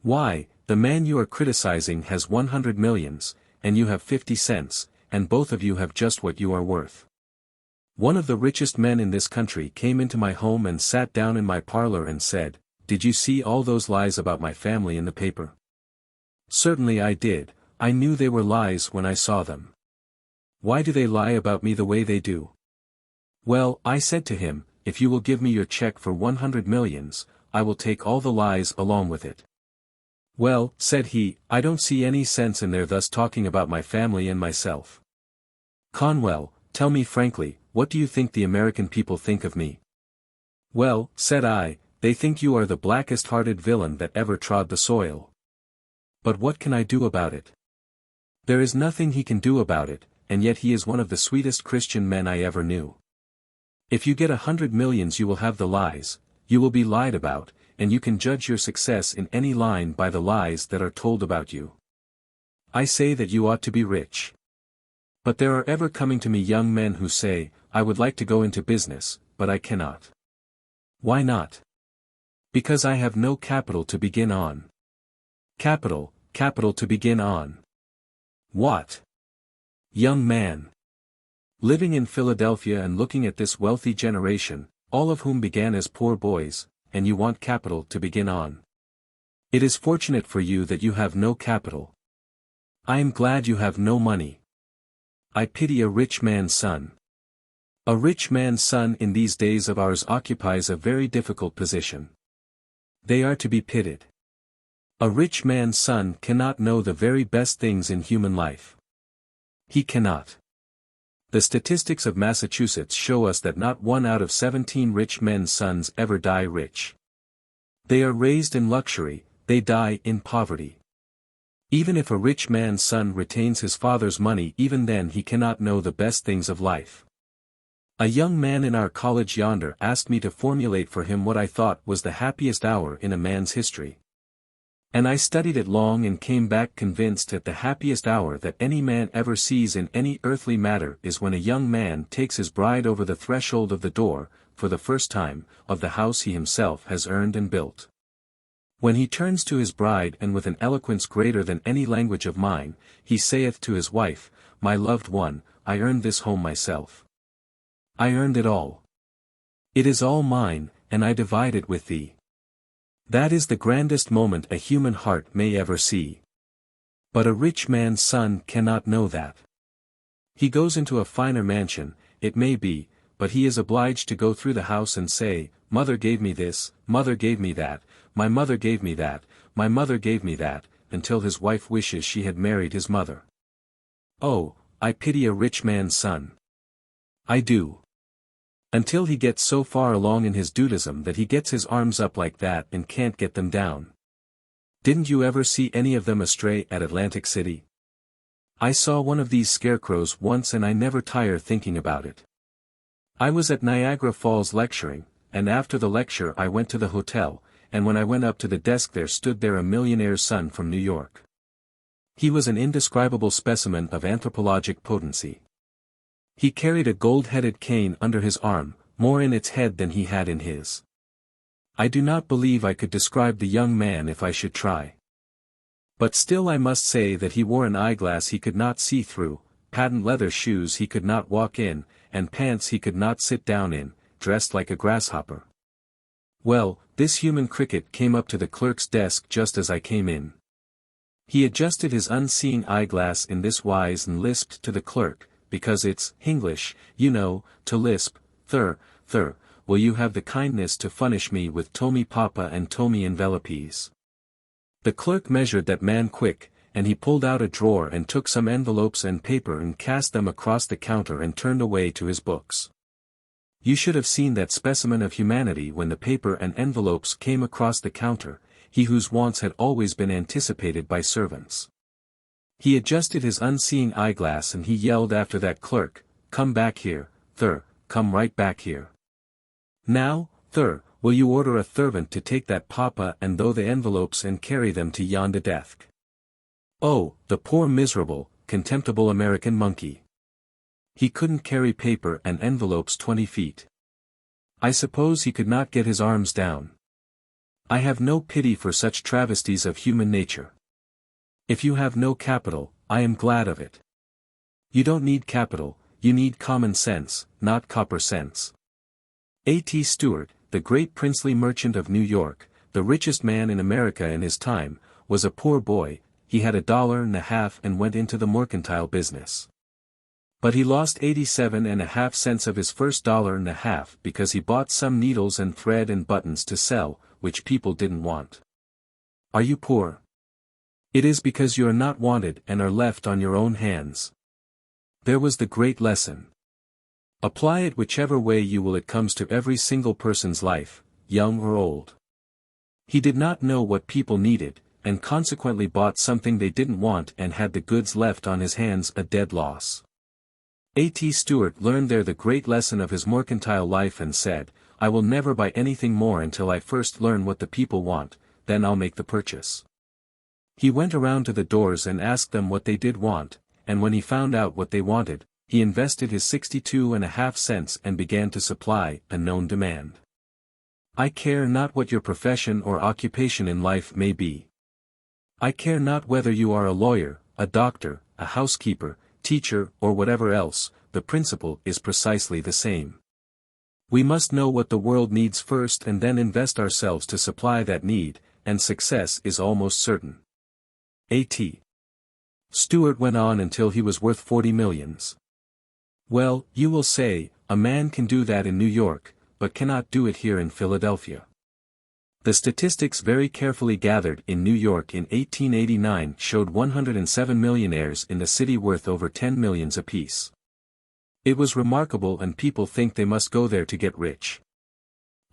Why, the man you are criticizing has 100 millions, and you have 50 cents, and both of you have just what you are worth. One of the richest men in this country came into my home and sat down in my parlor and said, "Did you see all those lies about my family in the paper?" Certainly I did, I knew they were lies when I saw them. Why do they lie about me the way they do? Well, I said to him, if you will give me your check for 100 millions, I will take all the lies along with it. Well, said he, I don't see any sense in their thus talking about my family and myself. Conwell, tell me frankly, what do you think the American people think of me? Well, said I, they think you are the blackest-hearted villain that ever trod the soil. But what can I do about it? There is nothing he can do about it, and yet he is one of the sweetest Christian men I ever knew. If you get 100 millions you will have the lies, you will be lied about, and you can judge your success in any line by the lies that are told about you. I say that you ought to be rich. But there are ever coming to me young men who say, I would like to go into business, but I cannot. Why not? Because I have no capital to begin on. Capital to begin on. What? Young man. Living in Philadelphia and looking at this wealthy generation, all of whom began as poor boys, and you want capital to begin on. It is fortunate for you that you have no capital. I am glad you have no money. I pity a rich man's son. A rich man's son in these days of ours occupies a very difficult position. They are to be pitied. A rich man's son cannot know the very best things in human life. He cannot. The statistics of Massachusetts show us that not 1 out of 17 rich men's sons ever die rich. They are raised in luxury, they die in poverty. Even if a rich man's son retains his father's money, even then he cannot know the best things of life. A young man in our college yonder asked me to formulate for him what I thought was the happiest hour in a man's history. And I studied it long and came back convinced that the happiest hour that any man ever sees in any earthly matter is when a young man takes his bride over the threshold of the door, for the first time, of the house he himself has earned and built. When he turns to his bride and with an eloquence greater than any language of mine, he saith to his wife, My loved one, I earned this home myself. I earned it all. It is all mine, and I divide it with thee. That is the grandest moment a human heart may ever see. But a rich man's son cannot know that. He goes into a finer mansion, it may be, but he is obliged to go through the house and say, Mother gave me this, mother gave me that, my mother gave me that, my mother gave me that, until his wife wishes she had married his mother. Oh, I pity a rich man's son. I do. Until he gets so far along in his dudism that he gets his arms up like that and can't get them down. Didn't you ever see any of them astray at Atlantic City? I saw one of these scarecrows once and I never tire thinking about it. I was at Niagara Falls lecturing, and after the lecture I went to the hotel, and when I went up to the desk there stood there a millionaire's son from New York. He was an indescribable specimen of anthropologic potency. He carried a gold-headed cane under his arm, more in its head than he had in his. I do not believe I could describe the young man if I should try. But still I must say that he wore an eyeglass he could not see through, patent leather shoes he could not walk in, and pants he could not sit down in, dressed like a grasshopper. Well, this human cricket came up to the clerk's desk just as I came in. He adjusted his unseeing eyeglass in this wise and lisped to the clerk, because it's Hinglish, you know, to lisp, Thur, will you have the kindness to furnish me with Tommy Papa and Tommy envelopes? The clerk measured that man quick, and he pulled out a drawer and took some envelopes and paper and cast them across the counter and turned away to his books. You should have seen that specimen of humanity when the paper and envelopes came across the counter, he whose wants had always been anticipated by servants. He adjusted his unseeing eyeglass and he yelled after that clerk, Come back here, Thur, come right back here. Now, Thur, will you order a servant to take that papa and throw the envelopes and carry them to yonder desk? Oh, the poor miserable, contemptible American monkey. He couldn't carry paper and envelopes 20 feet. I suppose he could not get his arms down. I have no pity for such travesties of human nature. If you have no capital, I am glad of it. You don't need capital, you need common sense, not copper cents. A.T. Stewart, the great princely merchant of New York, the richest man in America in his time, was a poor boy. He had $1.50 and went into the mercantile business. But he lost 87.5 cents of his first $1.50 because he bought some needles and thread and buttons to sell, which people didn't want. Are you poor? It is because you are not wanted and are left on your own hands. There was the great lesson. Apply it whichever way you will. It comes to every single person's life, young or old. He did not know what people needed, and consequently bought something they didn't want and had the goods left on his hands a dead loss. A.T. Stewart learned there the great lesson of his mercantile life and said, I will never buy anything more until I first learn what the people want, then I'll make the purchase. He went around to the doors and asked them what they did want, and when he found out what they wanted, he invested his 62.5 cents and began to supply a known demand. I care not what your profession or occupation in life may be. I care not whether you are a lawyer, a doctor, a housekeeper, teacher or whatever else, the principle is precisely the same. We must know what the world needs first and then invest ourselves to supply that need, and success is almost certain. A.T. Stewart went on until he was worth 40 millions. Well, you will say, a man can do that in New York, but cannot do it here in Philadelphia. The statistics very carefully gathered in New York in 1889 showed 107 millionaires in the city worth over 10 millions apiece. It was remarkable and people think they must go there to get rich.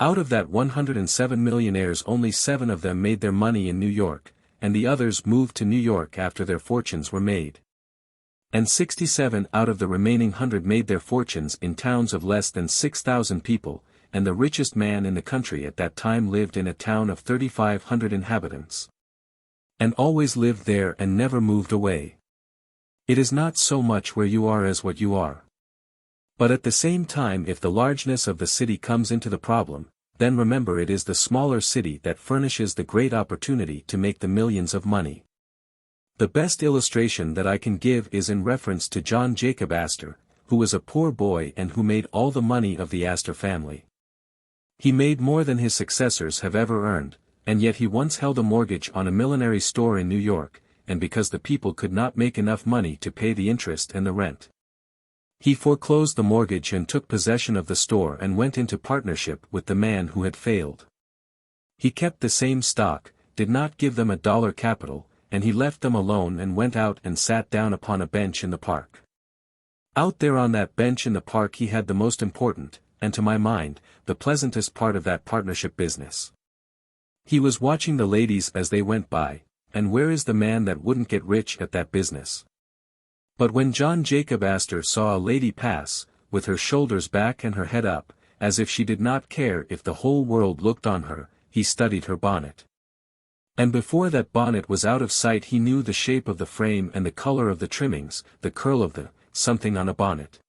Out of that 107 millionaires only 7 of them made their money in New York, and the others moved to New York after their fortunes were made. And 67 out of the remaining 100 made their fortunes in towns of less than 6,000 people, and the richest man in the country at that time lived in a town of 3,500 inhabitants. and always lived there and never moved away. It is not so much where you are as what you are. But at the same time, if the largeness of the city comes into the problem, then remember it is the smaller city that furnishes the great opportunity to make the millions of money. The best illustration that I can give is in reference to John Jacob Astor, who was a poor boy and who made all the money of the Astor family. He made more than his successors have ever earned, and yet he once held a mortgage on a millinery store in New York, and because the people could not make enough money to pay the interest and the rent, he foreclosed the mortgage and took possession of the store and went into partnership with the man who had failed. He kept the same stock, did not give them $1 capital, and he left them alone and went out and sat down upon a bench in the park. Out there on that bench in the park he had the most important, and to my mind, the pleasantest part of that partnership business. He was watching the ladies as they went by, and where is the man that wouldn't get rich at that business? But when John Jacob Astor saw a lady pass, with her shoulders back and her head up, as if she did not care if the whole world looked on her, he studied her bonnet. And before that bonnet was out of sight he knew the shape of the frame and the color of the trimmings, the curl of the something on a bonnet.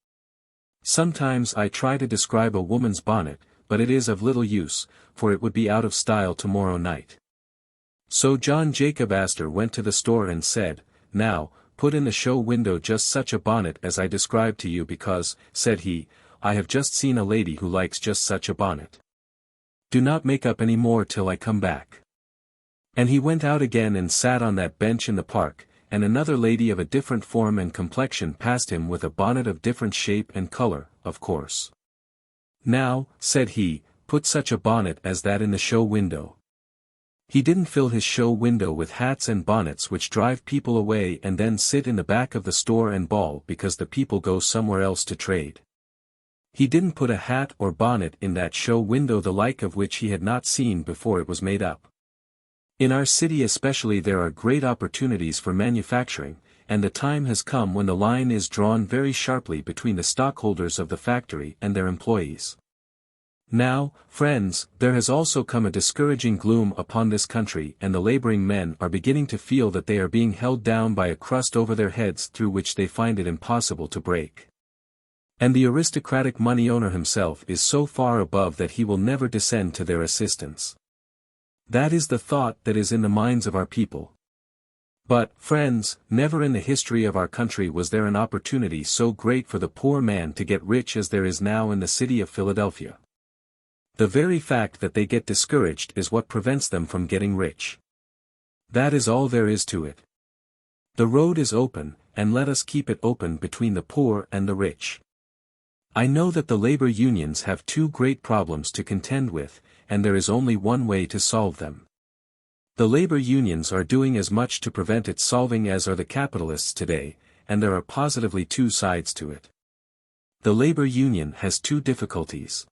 Sometimes I try to describe a woman's bonnet, but it is of little use, for it would be out of style tomorrow night. So John Jacob Astor went to the store and said, "Now, put in the show window just such a bonnet as I described to you because," said he, "I have just seen a lady who likes just such a bonnet. Do not make up any more till I come back." And he went out again and sat on that bench in the park, and another lady of a different form and complexion passed him with a bonnet of different shape and color, of course. "Now," said he, "put such a bonnet as that in the show window." He didn't fill his show window with hats and bonnets which drive people away and then sit in the back of the store and bawl because the people go somewhere else to trade. He didn't put a hat or bonnet in that show window the like of which he had not seen before it was made up. In our city especially there are great opportunities for manufacturing, and the time has come when the line is drawn very sharply between the stockholders of the factory and their employees. Now, friends, there has also come a discouraging gloom upon this country and the laboring men are beginning to feel that they are being held down by a crust over their heads through which they find it impossible to break. And the aristocratic money owner himself is so far above that he will never descend to their assistance. That is the thought that is in the minds of our people. But, friends, never in the history of our country was there an opportunity so great for the poor man to get rich as there is now in the city of Philadelphia. The very fact that they get discouraged is what prevents them from getting rich. That is all there is to it. The road is open, and let us keep it open between the poor and the rich. I know that the labor unions have two great problems to contend with, and there is only one way to solve them. The labor unions are doing as much to prevent its solving as are the capitalists today, and there are positively two sides to it. The labor union has two difficulties.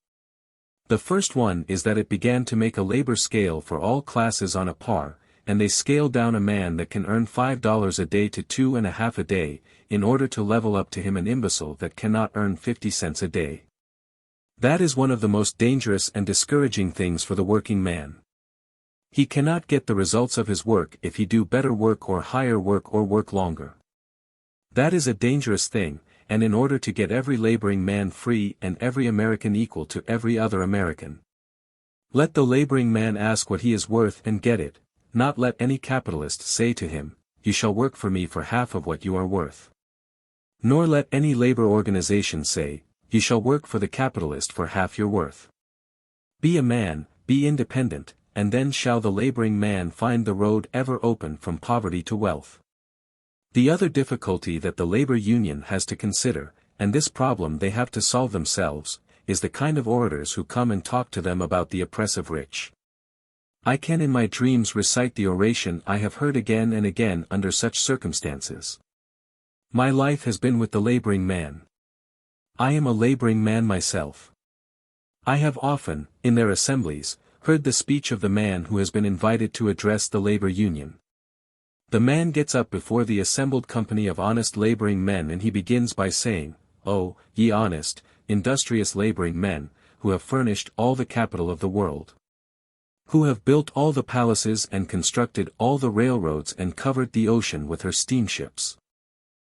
The first one is that it began to make a labor scale for all classes on a par, and they scale down a man that can earn $5 a day to $2.50 a day, in order to level up to him an imbecile that cannot earn 50 cents a day. That is one of the most dangerous and discouraging things for the working man. He cannot get the results of his work if he do better work or higher work or work longer. That is a dangerous thing, and in order to get every laboring man free and every American equal to every other American, let the laboring man ask what he is worth and get it, not let any capitalist say to him, "You shall work for me for half of what you are worth." Nor let any labor organization say, "You shall work for the capitalist for half your worth." Be a man, be independent, and then shall the laboring man find the road ever open from poverty to wealth. The other difficulty that the labor union has to consider, and this problem they have to solve themselves, is the kind of orators who come and talk to them about the oppressive rich. I can in my dreams recite the oration I have heard again and again under such circumstances. My life has been with the laboring man. I am a laboring man myself. I have often, in their assemblies, heard the speech of the man who has been invited to address the labor union. The man gets up before the assembled company of honest laboring men and he begins by saying, "Oh, ye honest, industrious laboring men, who have furnished all the capital of the world. Who have built all the palaces and constructed all the railroads and covered the ocean with her steamships.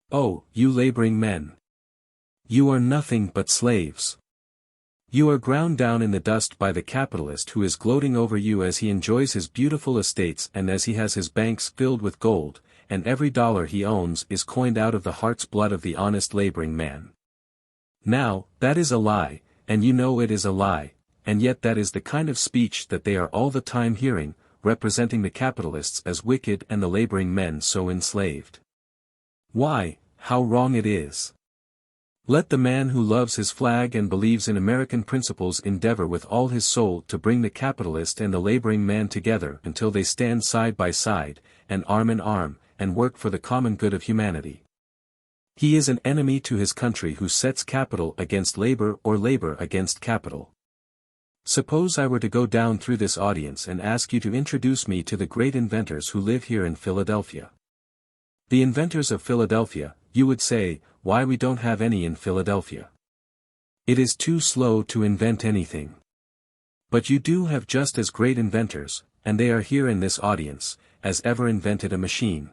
Oh, you laboring men! You are nothing but slaves. You are ground down in the dust by the capitalist who is gloating over you as he enjoys his beautiful estates and as he has his banks filled with gold, and every dollar he owns is coined out of the heart's blood of the honest laboring man. Now, that is a lie, and you know it is a lie, and yet that is the kind of speech that they are all the time hearing, representing the capitalists as wicked and the laboring men so enslaved. Why, how wrong it is! Let the man who loves his flag and believes in American principles endeavor with all his soul to bring the capitalist and the laboring man together until they stand side by side, and arm in arm, and work for the common good of humanity. He is an enemy to his country who sets capital against labor or labor against capital. Suppose I were to go down through this audience and ask you to introduce me to the great inventors who live here in Philadelphia. The inventors of Philadelphia, you would say, why we don't have any in Philadelphia. It is too slow to invent anything. But you do have just as great inventors, and they are here in this audience, as ever invented a machine.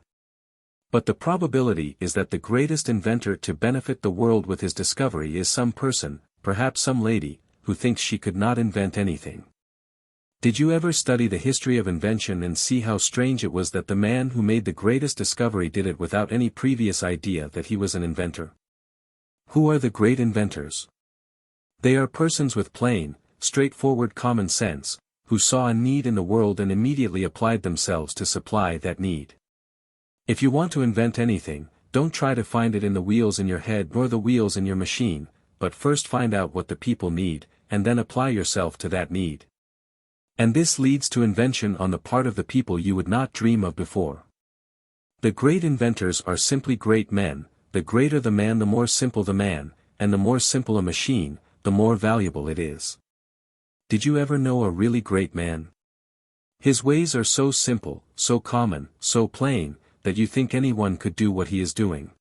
But the probability is that the greatest inventor to benefit the world with his discovery is some person, perhaps some lady, who thinks she could not invent anything. Did you ever study the history of invention and see how strange it was that the man who made the greatest discovery did it without any previous idea that he was an inventor? Who are the great inventors? They are persons with plain, straightforward common sense, who saw a need in the world and immediately applied themselves to supply that need. If you want to invent anything, don't try to find it in the wheels in your head nor the wheels in your machine, but first find out what the people need, and then apply yourself to that need. And this leads to invention on the part of the people you would not dream of before. The great inventors are simply great men, the greater the man the more simple the man, and the more simple a machine, the more valuable it is. Did you ever know a really great man? His ways are so simple, so common, so plain, that you think anyone could do what he is doing.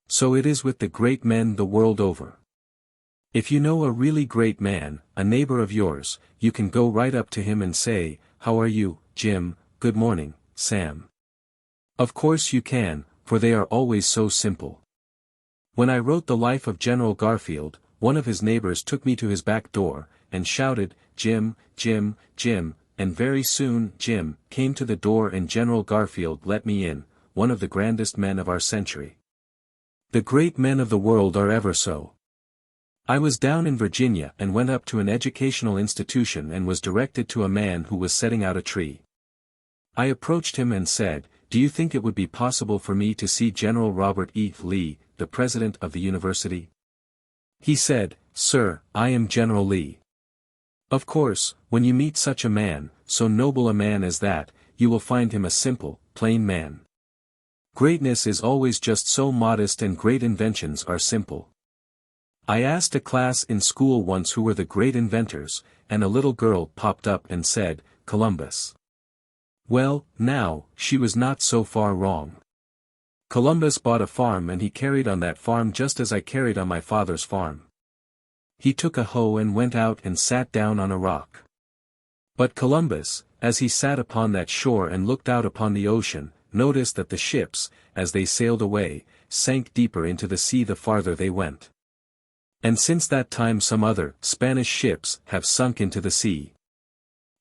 So it is with the great men the world over. If you know a really great man, a neighbor of yours, you can go right up to him and say, "How are you, Jim? Good morning, Sam." Of course you can, for they are always so simple. When I wrote the life of General Garfield, one of his neighbors took me to his back door, and shouted, "Jim, Jim, Jim," and very soon Jim came to the door and General Garfield let me in, one of the grandest men of our century. The great men of the world are ever so. I was down in Virginia and went up to an educational institution and was directed to a man who was setting out a tree. I approached him and said, "Do you think it would be possible for me to see General Robert E. Lee, the president of the university?" He said, "Sir, I am General Lee." Of course, when you meet such a man, so noble a man as that, you will find him a simple, plain man. Greatness is always just so modest and great inventions are simple. I asked a class in school once who were the great inventors, and a little girl popped up and said, "Columbus." Well, now, she was not so far wrong. Columbus bought a farm and he carried on that farm just as I carried on my father's farm. He took a hoe and went out and sat down on a rock. But Columbus, as he sat upon that shore and looked out upon the ocean, noticed that the ships, as they sailed away, sank deeper into the sea the farther they went. And since that time some other Spanish ships have sunk into the sea.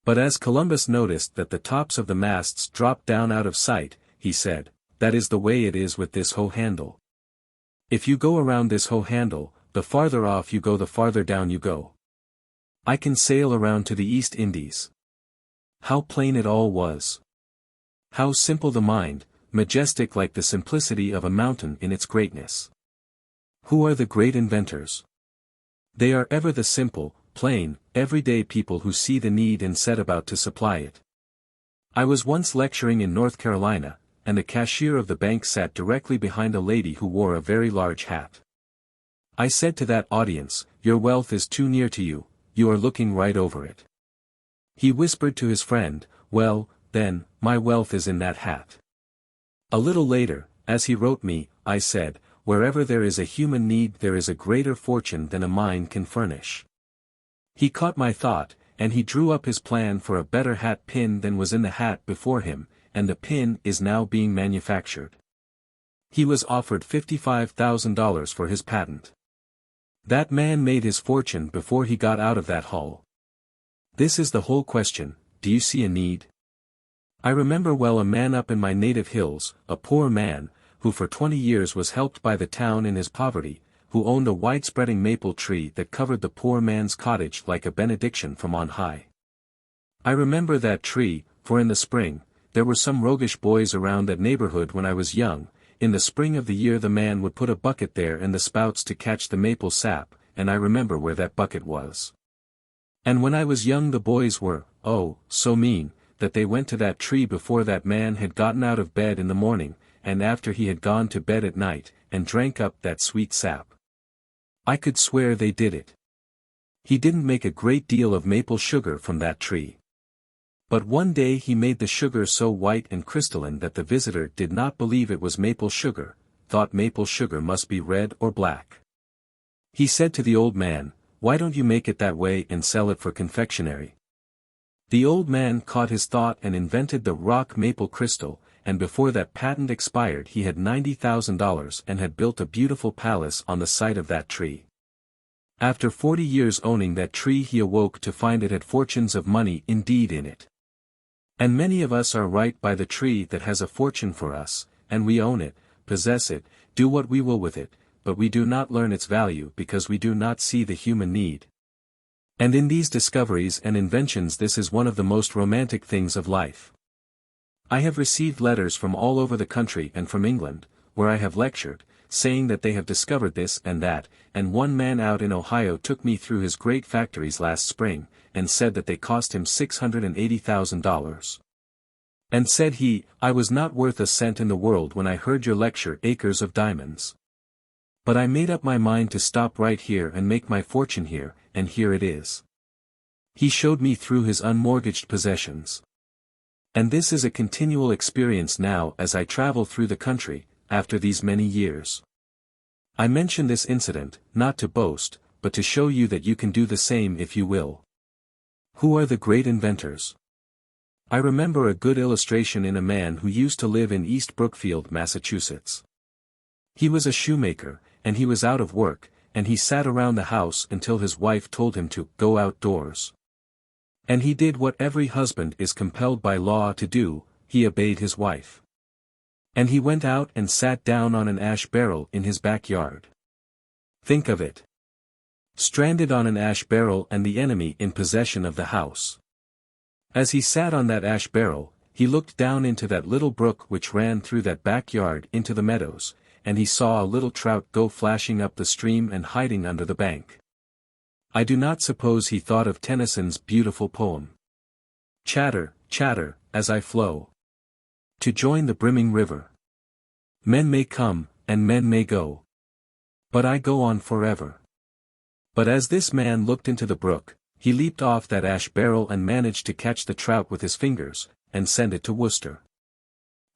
But as Columbus noticed that the tops of the masts dropped down out of sight, he said, "That is the way it is with this hoe handle. If you go around this hoe handle, the farther off you go the farther down you go. I can sail around to the East Indies." How plain it all was. How simple the mind, majestic like the simplicity of a mountain in its greatness. Who are the great inventors? They are ever the simple, plain, everyday people who see the need and set about to supply it. I was once lecturing in North Carolina, and the cashier of the bank sat directly behind a lady who wore a very large hat. I said to that audience, "Your wealth is too near to you, you are looking right over it." He whispered to his friend, "Well, then, my wealth is in that hat." A little later, as he wrote me, I said, "Wherever there is a human need there is a greater fortune than a mine can furnish." He caught my thought, and he drew up his plan for a better hat pin than was in the hat before him, and the pin is now being manufactured. He was offered $55,000 for his patent. That man made his fortune before he got out of that hall. This is the whole question: do you see a need? I remember well a man up in my native hills, a poor man, who for 20 years was helped by the town in his poverty, who owned a wide-spreading maple tree that covered the poor man's cottage like a benediction from on high. I remember that tree, for in the spring, there were some roguish boys around that neighborhood when I was young. In the spring of the year the man would put a bucket there and the spouts to catch the maple sap, and I remember where that bucket was. And when I was young the boys were, oh, so mean, that they went to that tree before that man had gotten out of bed in the morning, and after he had gone to bed at night, and drank up that sweet sap. I could swear they did it. He didn't make a great deal of maple sugar from that tree. But one day he made the sugar so white and crystalline that the visitor did not believe it was maple sugar, thought maple sugar must be red or black. He said to the old man, "Why don't you make it that way and sell it for confectionery?" The old man caught his thought and invented the rock maple crystal, and before that patent expired he had $90,000 and had built a beautiful palace on the site of that tree. After 40 years owning that tree he awoke to find it had fortunes of money indeed in it. And many of us are right by the tree that has a fortune for us, and we own it, possess it, do what we will with it, but we do not learn its value because we do not see the human need. And in these discoveries and inventions this is one of the most romantic things of life. I have received letters from all over the country and from England, where I have lectured, saying that they have discovered this and that, and one man out in Ohio took me through his great factories last spring, and said that they cost him $680,000. And said he, "I was not worth a cent in the world when I heard your lecture Acres of Diamonds. But I made up my mind to stop right here and make my fortune here, and here it is." He showed me through his unmortgaged possessions. And this is a continual experience now as I travel through the country, after these many years. I mention this incident, not to boast, but to show you that you can do the same if you will. Who are the great inventors? I remember a good illustration in a man who used to live in East Brookfield, Massachusetts. He was a shoemaker, and he was out of work, and he sat around the house until his wife told him to go outdoors. And he did what every husband is compelled by law to do, he obeyed his wife. And he went out and sat down on an ash barrel in his backyard. Think of it. Stranded on an ash barrel and the enemy in possession of the house. As he sat on that ash barrel, he looked down into that little brook which ran through that backyard into the meadows, and he saw a little trout go flashing up the stream and hiding under the bank. I do not suppose he thought of Tennyson's beautiful poem. Chatter, chatter, as I flow to join the brimming river. Men may come, and men may go, but I go on forever. But as this man looked into the brook, he leaped off that ash barrel and managed to catch the trout with his fingers, and send it to Worcester.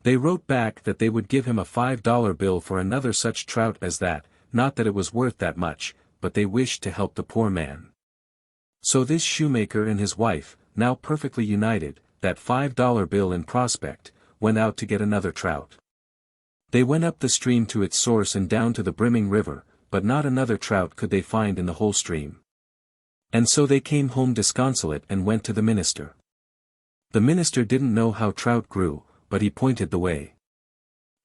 They wrote back that they would give him a $5 bill for another such trout as that, not that it was worth that much, but they wished to help the poor man. So this shoemaker and his wife, now perfectly united, that $5 bill in prospect, went out to get another trout. They went up the stream to its source and down to the brimming river, but not another trout could they find in the whole stream. And so they came home disconsolate and went to the minister. The minister didn't know how trout grew, but he pointed the way.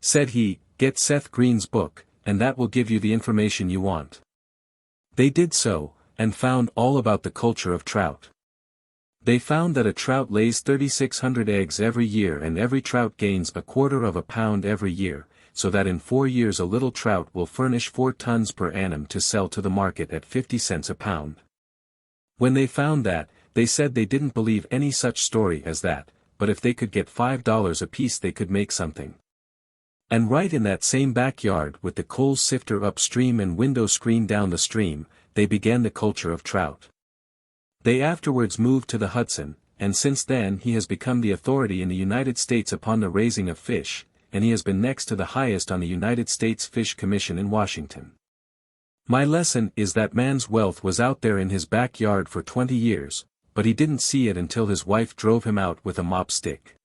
Said he, "Get Seth Green's book, and that will give you the information you want." They did so, and found all about the culture of trout. They found that a trout lays 3,600 eggs every year and every trout gains 1/4 pound every year, so that in 4 years a little trout will furnish 4 tons per annum to sell to the market at 50 cents a pound. When they found that, they said they didn't believe any such story as that, but if they could get $5 apiece they could make something. And right in that same backyard with the coal sifter upstream and window screen down the stream, they began the culture of trout. They afterwards moved to the Hudson, and since then he has become the authority in the United States upon the raising of fish, and he has been next to the highest on the United States Fish Commission in Washington. My lesson is that man's wealth was out there in his backyard for 20 years, but he didn't see it until his wife drove him out with a mop stick.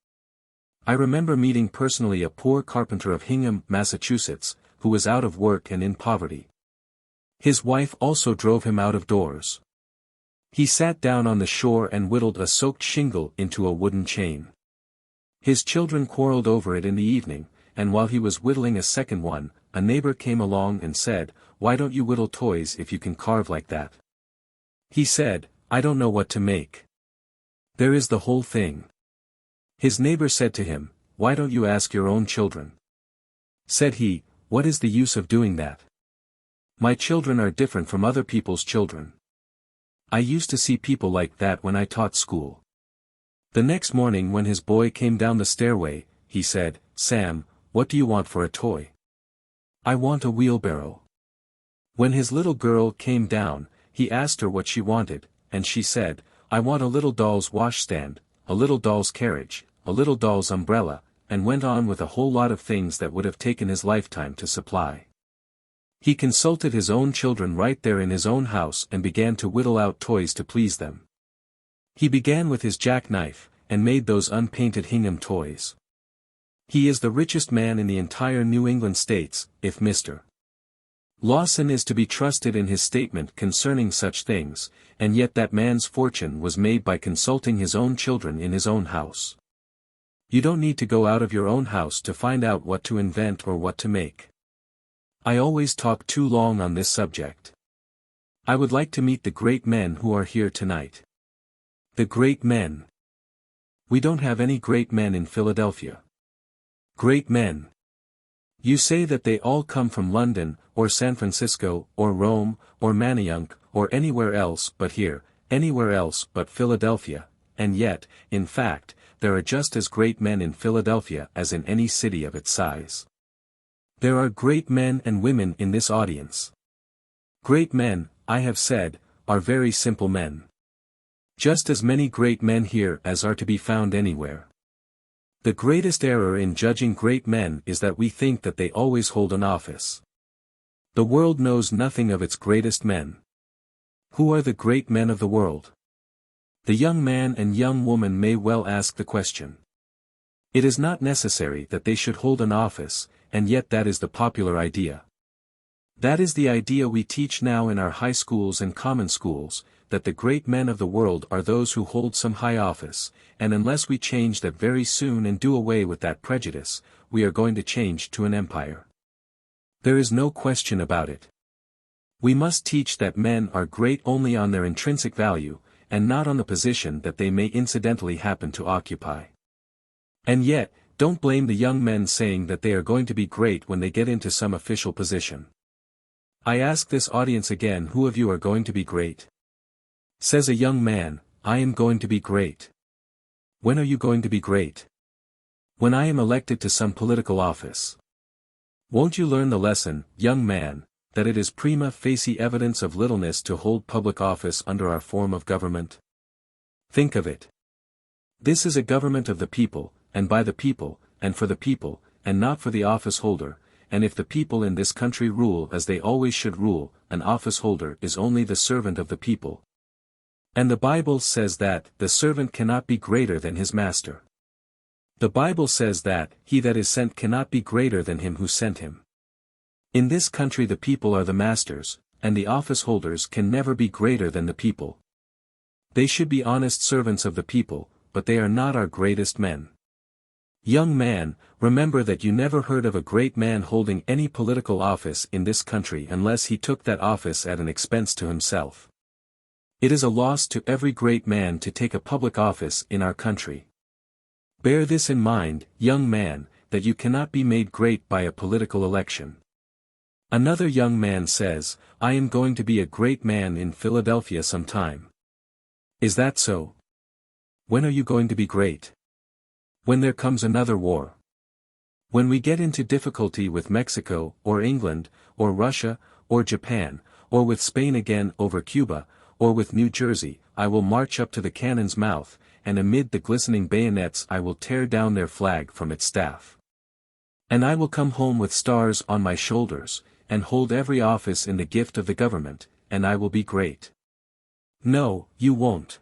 I remember meeting personally a poor carpenter of Hingham, Massachusetts, who was out of work and in poverty. His wife also drove him out of doors. He sat down on the shore and whittled a soaked shingle into a wooden chain. His children quarreled over it in the evening, and while he was whittling a second one, a neighbor came along and said, "Why don't you whittle toys if you can carve like that?" He said, "I don't know what to make. There is the whole thing." His neighbor said to him, "Why don't you ask your own children?" Said he, "What is the use of doing that? My children are different from other people's children. I used to see people like that when I taught school." The next morning when his boy came down the stairway, he said, "Sam, what do you want for a toy?" "I want a wheelbarrow." When his little girl came down, he asked her what she wanted, and she said, "I want a little doll's washstand, a little doll's carriage, a little doll's umbrella," and went on with a whole lot of things that would have taken his lifetime to supply. He consulted his own children right there in his own house and began to whittle out toys to please them. He began with his jackknife, and made those unpainted Hingham toys. He is the richest man in the entire New England states, if Mr. Lawson is to be trusted in his statement concerning such things, and yet that man's fortune was made by consulting his own children in his own house. You don't need to go out of your own house to find out what to invent or what to make. I always talk too long on this subject. I would like to meet the great men who are here tonight. The great men. We don't have any great men in Philadelphia. Great men. You say that they all come from London, or San Francisco, or Rome, or Manayunk, or anywhere else but here, anywhere else but Philadelphia, and yet, in fact, there are just as great men in Philadelphia as in any city of its size. There are great men and women in this audience. Great men, I have said, are very simple men. Just as many great men here as are to be found anywhere. The greatest error in judging great men is that we think that they always hold an office. The world knows nothing of its greatest men. Who are the great men of the world? The young man and young woman may well ask the question. It is not necessary that they should hold an office, and yet that is the popular idea. That is the idea we teach now in our high schools and common schools, that the great men of the world are those who hold some high office, and unless we change that very soon and do away with that prejudice, we are going to change to an empire. There is no question about it. We must teach that men are great only on their intrinsic value, and not on the position that they may incidentally happen to occupy. And yet, don't blame the young men saying that they are going to be great when they get into some official position. I ask this audience again, who of you are going to be great? Says a young man, "I am going to be great." When are you going to be great? When I am elected to some political office. Won't you learn the lesson, young man, that it is prima facie evidence of littleness to hold public office under our form of government? Think of it. This is a government of the people, and by the people, and for the people, and not for the office holder, and if the people in this country rule as they always should rule, an office holder is only the servant of the people. And the Bible says that the servant cannot be greater than his master. The Bible says that he that is sent cannot be greater than him who sent him. In this country the people are the masters, and the office holders can never be greater than the people. They should be honest servants of the people, but they are not our greatest men. Young man, remember that you never heard of a great man holding any political office in this country unless he took that office at an expense to himself. It is a loss to every great man to take a public office in our country. Bear this in mind, young man, that you cannot be made great by a political election. Another young man says, "I am going to be a great man in Philadelphia sometime." Is that so? When are you going to be great? When there comes another war. When we get into difficulty with Mexico, or England, or Russia, or Japan, or with Spain again over Cuba, or with New Jersey, I will march up to the cannon's mouth, and amid the glistening bayonets I will tear down their flag from its staff. And I will come home with stars on my shoulders, and hold every office in the gift of the government, and I will be great. No, you won't.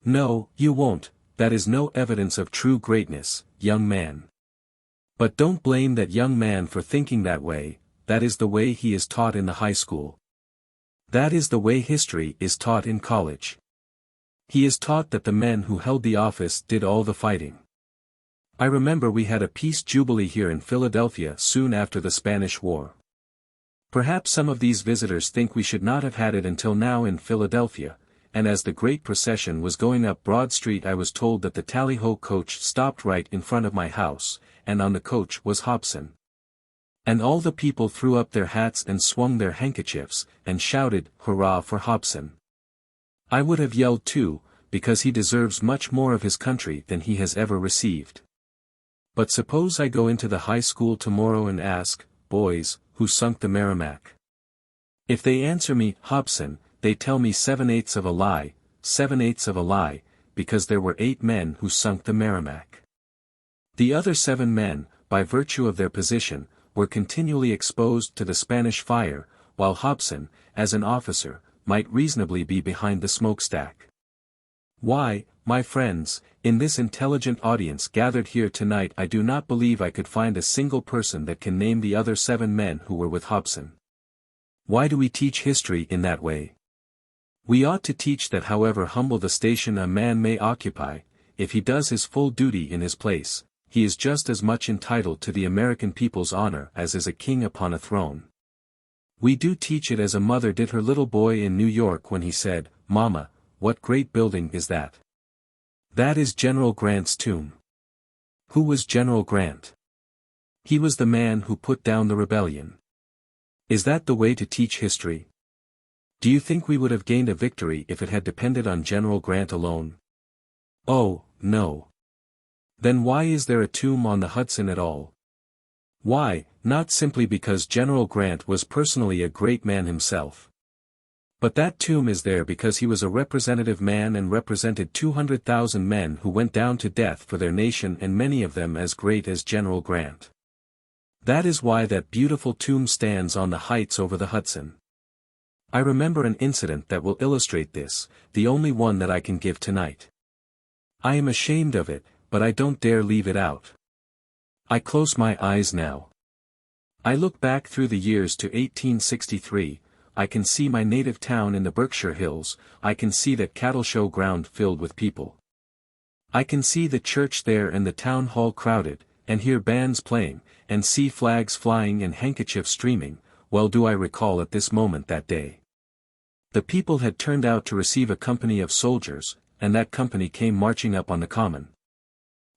No, you won't, that is no evidence of true greatness, young man. But don't blame that young man for thinking that way, that is the way he is taught in the high school. That is the way history is taught in college. He is taught that the men who held the office did all the fighting. I remember we had a peace jubilee here in Philadelphia soon after the Spanish War. Perhaps some of these visitors think we should not have had it until now in Philadelphia, and as the great procession was going up Broad Street I was told that the tally-ho coach stopped right in front of my house, and on the coach was Hobson. And all the people threw up their hats and swung their handkerchiefs, and shouted, "Hurrah for Hobson!" I would have yelled too, because he deserves much more of his country than he has ever received. But suppose I go into the high school tomorrow and ask, "Boys, who sunk the Merrimac?" If they answer me, "Hobson," they tell me 7/8 of a lie, 7/8 of a lie, because there were 8 men who sunk the Merrimac. The other 7 men, by virtue of their position, were continually exposed to the Spanish fire, while Hobson, as an officer, might reasonably be behind the smokestack. Why, my friends, in this intelligent audience gathered here tonight I do not believe I could find a single person that can name the other 7 men who were with Hobson. Why do we teach history in that way? We ought to teach that however humble the station a man may occupy, if he does his full duty in his place, he is just as much entitled to the American people's honor as is a king upon a throne. We do teach it as a mother did her little boy in New York when he said, "Mama, what great building is that?" That is General Grant's tomb. Who was General Grant? He was the man who put down the rebellion. Is that the way to teach history? Do you think we would have gained a victory if it had depended on General Grant alone? Oh, no. Then why is there a tomb on the Hudson at all? Why, not simply because General Grant was personally a great man himself. But that tomb is there because he was a representative man and represented 200,000 men who went down to death for their nation and many of them as great as General Grant. That is why that beautiful tomb stands on the heights over the Hudson. I remember an incident that will illustrate this, the only one that I can give tonight. I am ashamed of it, but I don't dare leave it out. I close my eyes now. I look back through the years to 1863, I can see my native town in the Berkshire Hills, I can see that cattle show ground filled with people. I can see the church there and the town hall crowded, and hear bands playing, and see flags flying and handkerchiefs streaming. Well do I recall at this moment that day. The people had turned out to receive a company of soldiers, and that company came marching up on the common.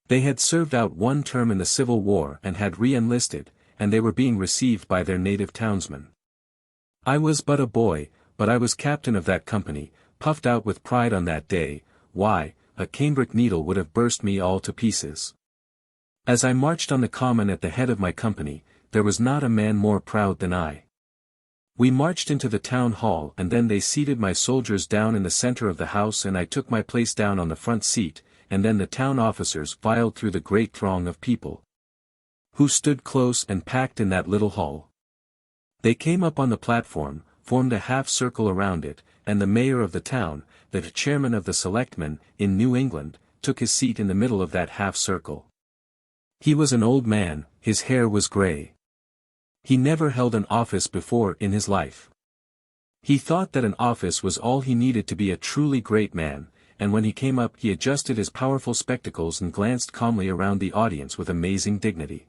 They had served out one term in the Civil War and had re-enlisted, and they were being received by their native townsmen. I was but a boy, but I was captain of that company, puffed out with pride on that day. Why, a cambric needle would have burst me all to pieces. As I marched on the common at the head of my company, there was not a man more proud than I. We marched into the town hall and then they seated my soldiers down in the center of the house and I took my place down on the front seat, and then the town officers filed through the great throng of people who stood close and packed in that little hall. They came up on the platform, formed a half-circle around it, and the mayor of the town, the chairman of the selectmen, in New England, took his seat in the middle of that half-circle. He was an old man, his hair was gray. He never held an office before in his life. He thought that an office was all he needed to be a truly great man, and when he came up he adjusted his powerful spectacles and glanced calmly around the audience with amazing dignity.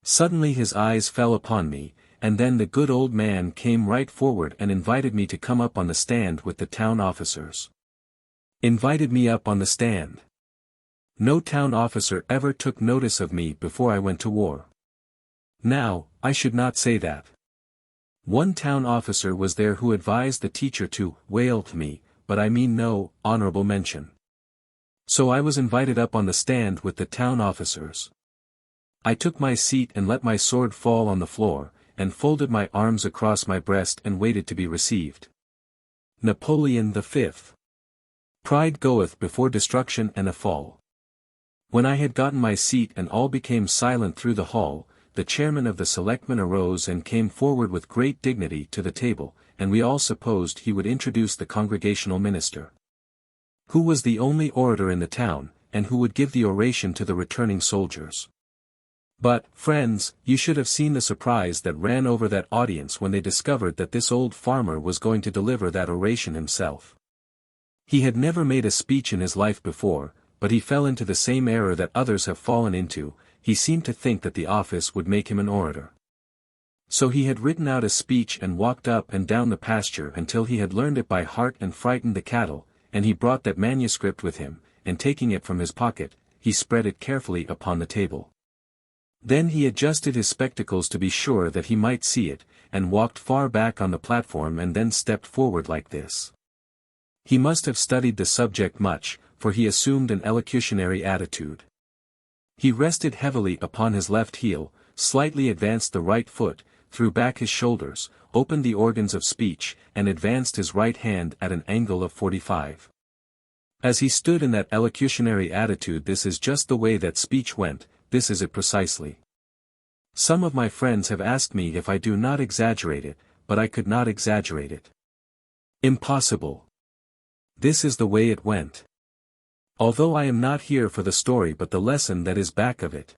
Suddenly his eyes fell upon me, and then the good old man came right forward and invited me to come up on the stand with the town officers. Invited me up on the stand. No town officer ever took notice of me before I went to war. Now, I should not say that. One town officer was there who advised the teacher to whale me, but I mean no honorable mention. So I was invited up on the stand with the town officers. I took my seat and let my sword fall on the floor, and folded my arms across my breast and waited to be received. Napoleon V. Pride goeth before destruction and a fall. When I had gotten my seat and all became silent through the hall, the chairman of the selectmen arose and came forward with great dignity to the table, and we all supposed he would introduce the congregational minister. Who was the only orator in the town, and who would give the oration to the returning soldiers? But, friends, you should have seen the surprise that ran over that audience when they discovered that this old farmer was going to deliver that oration himself. He had never made a speech in his life before, but he fell into the same error that others have fallen into. He seemed to think that the office would make him an orator. So he had written out a speech and walked up and down the pasture until he had learned it by heart and frightened the cattle, and he brought that manuscript with him, and taking it from his pocket, he spread it carefully upon the table. Then he adjusted his spectacles to be sure that he might see it, and walked far back on the platform and then stepped forward like this. He must have studied the subject much, for he assumed an elocutionary attitude. He rested heavily upon his left heel, slightly advanced the right foot, threw back his shoulders, opened the organs of speech, and advanced his right hand at an angle of 45. As he stood in that elocutionary attitude, this is just the way that speech went, this is it precisely. Some of my friends have asked me if I do not exaggerate it, but I could not exaggerate it. Impossible. This is the way it went. Although I am not here for the story but the lesson that is back of it.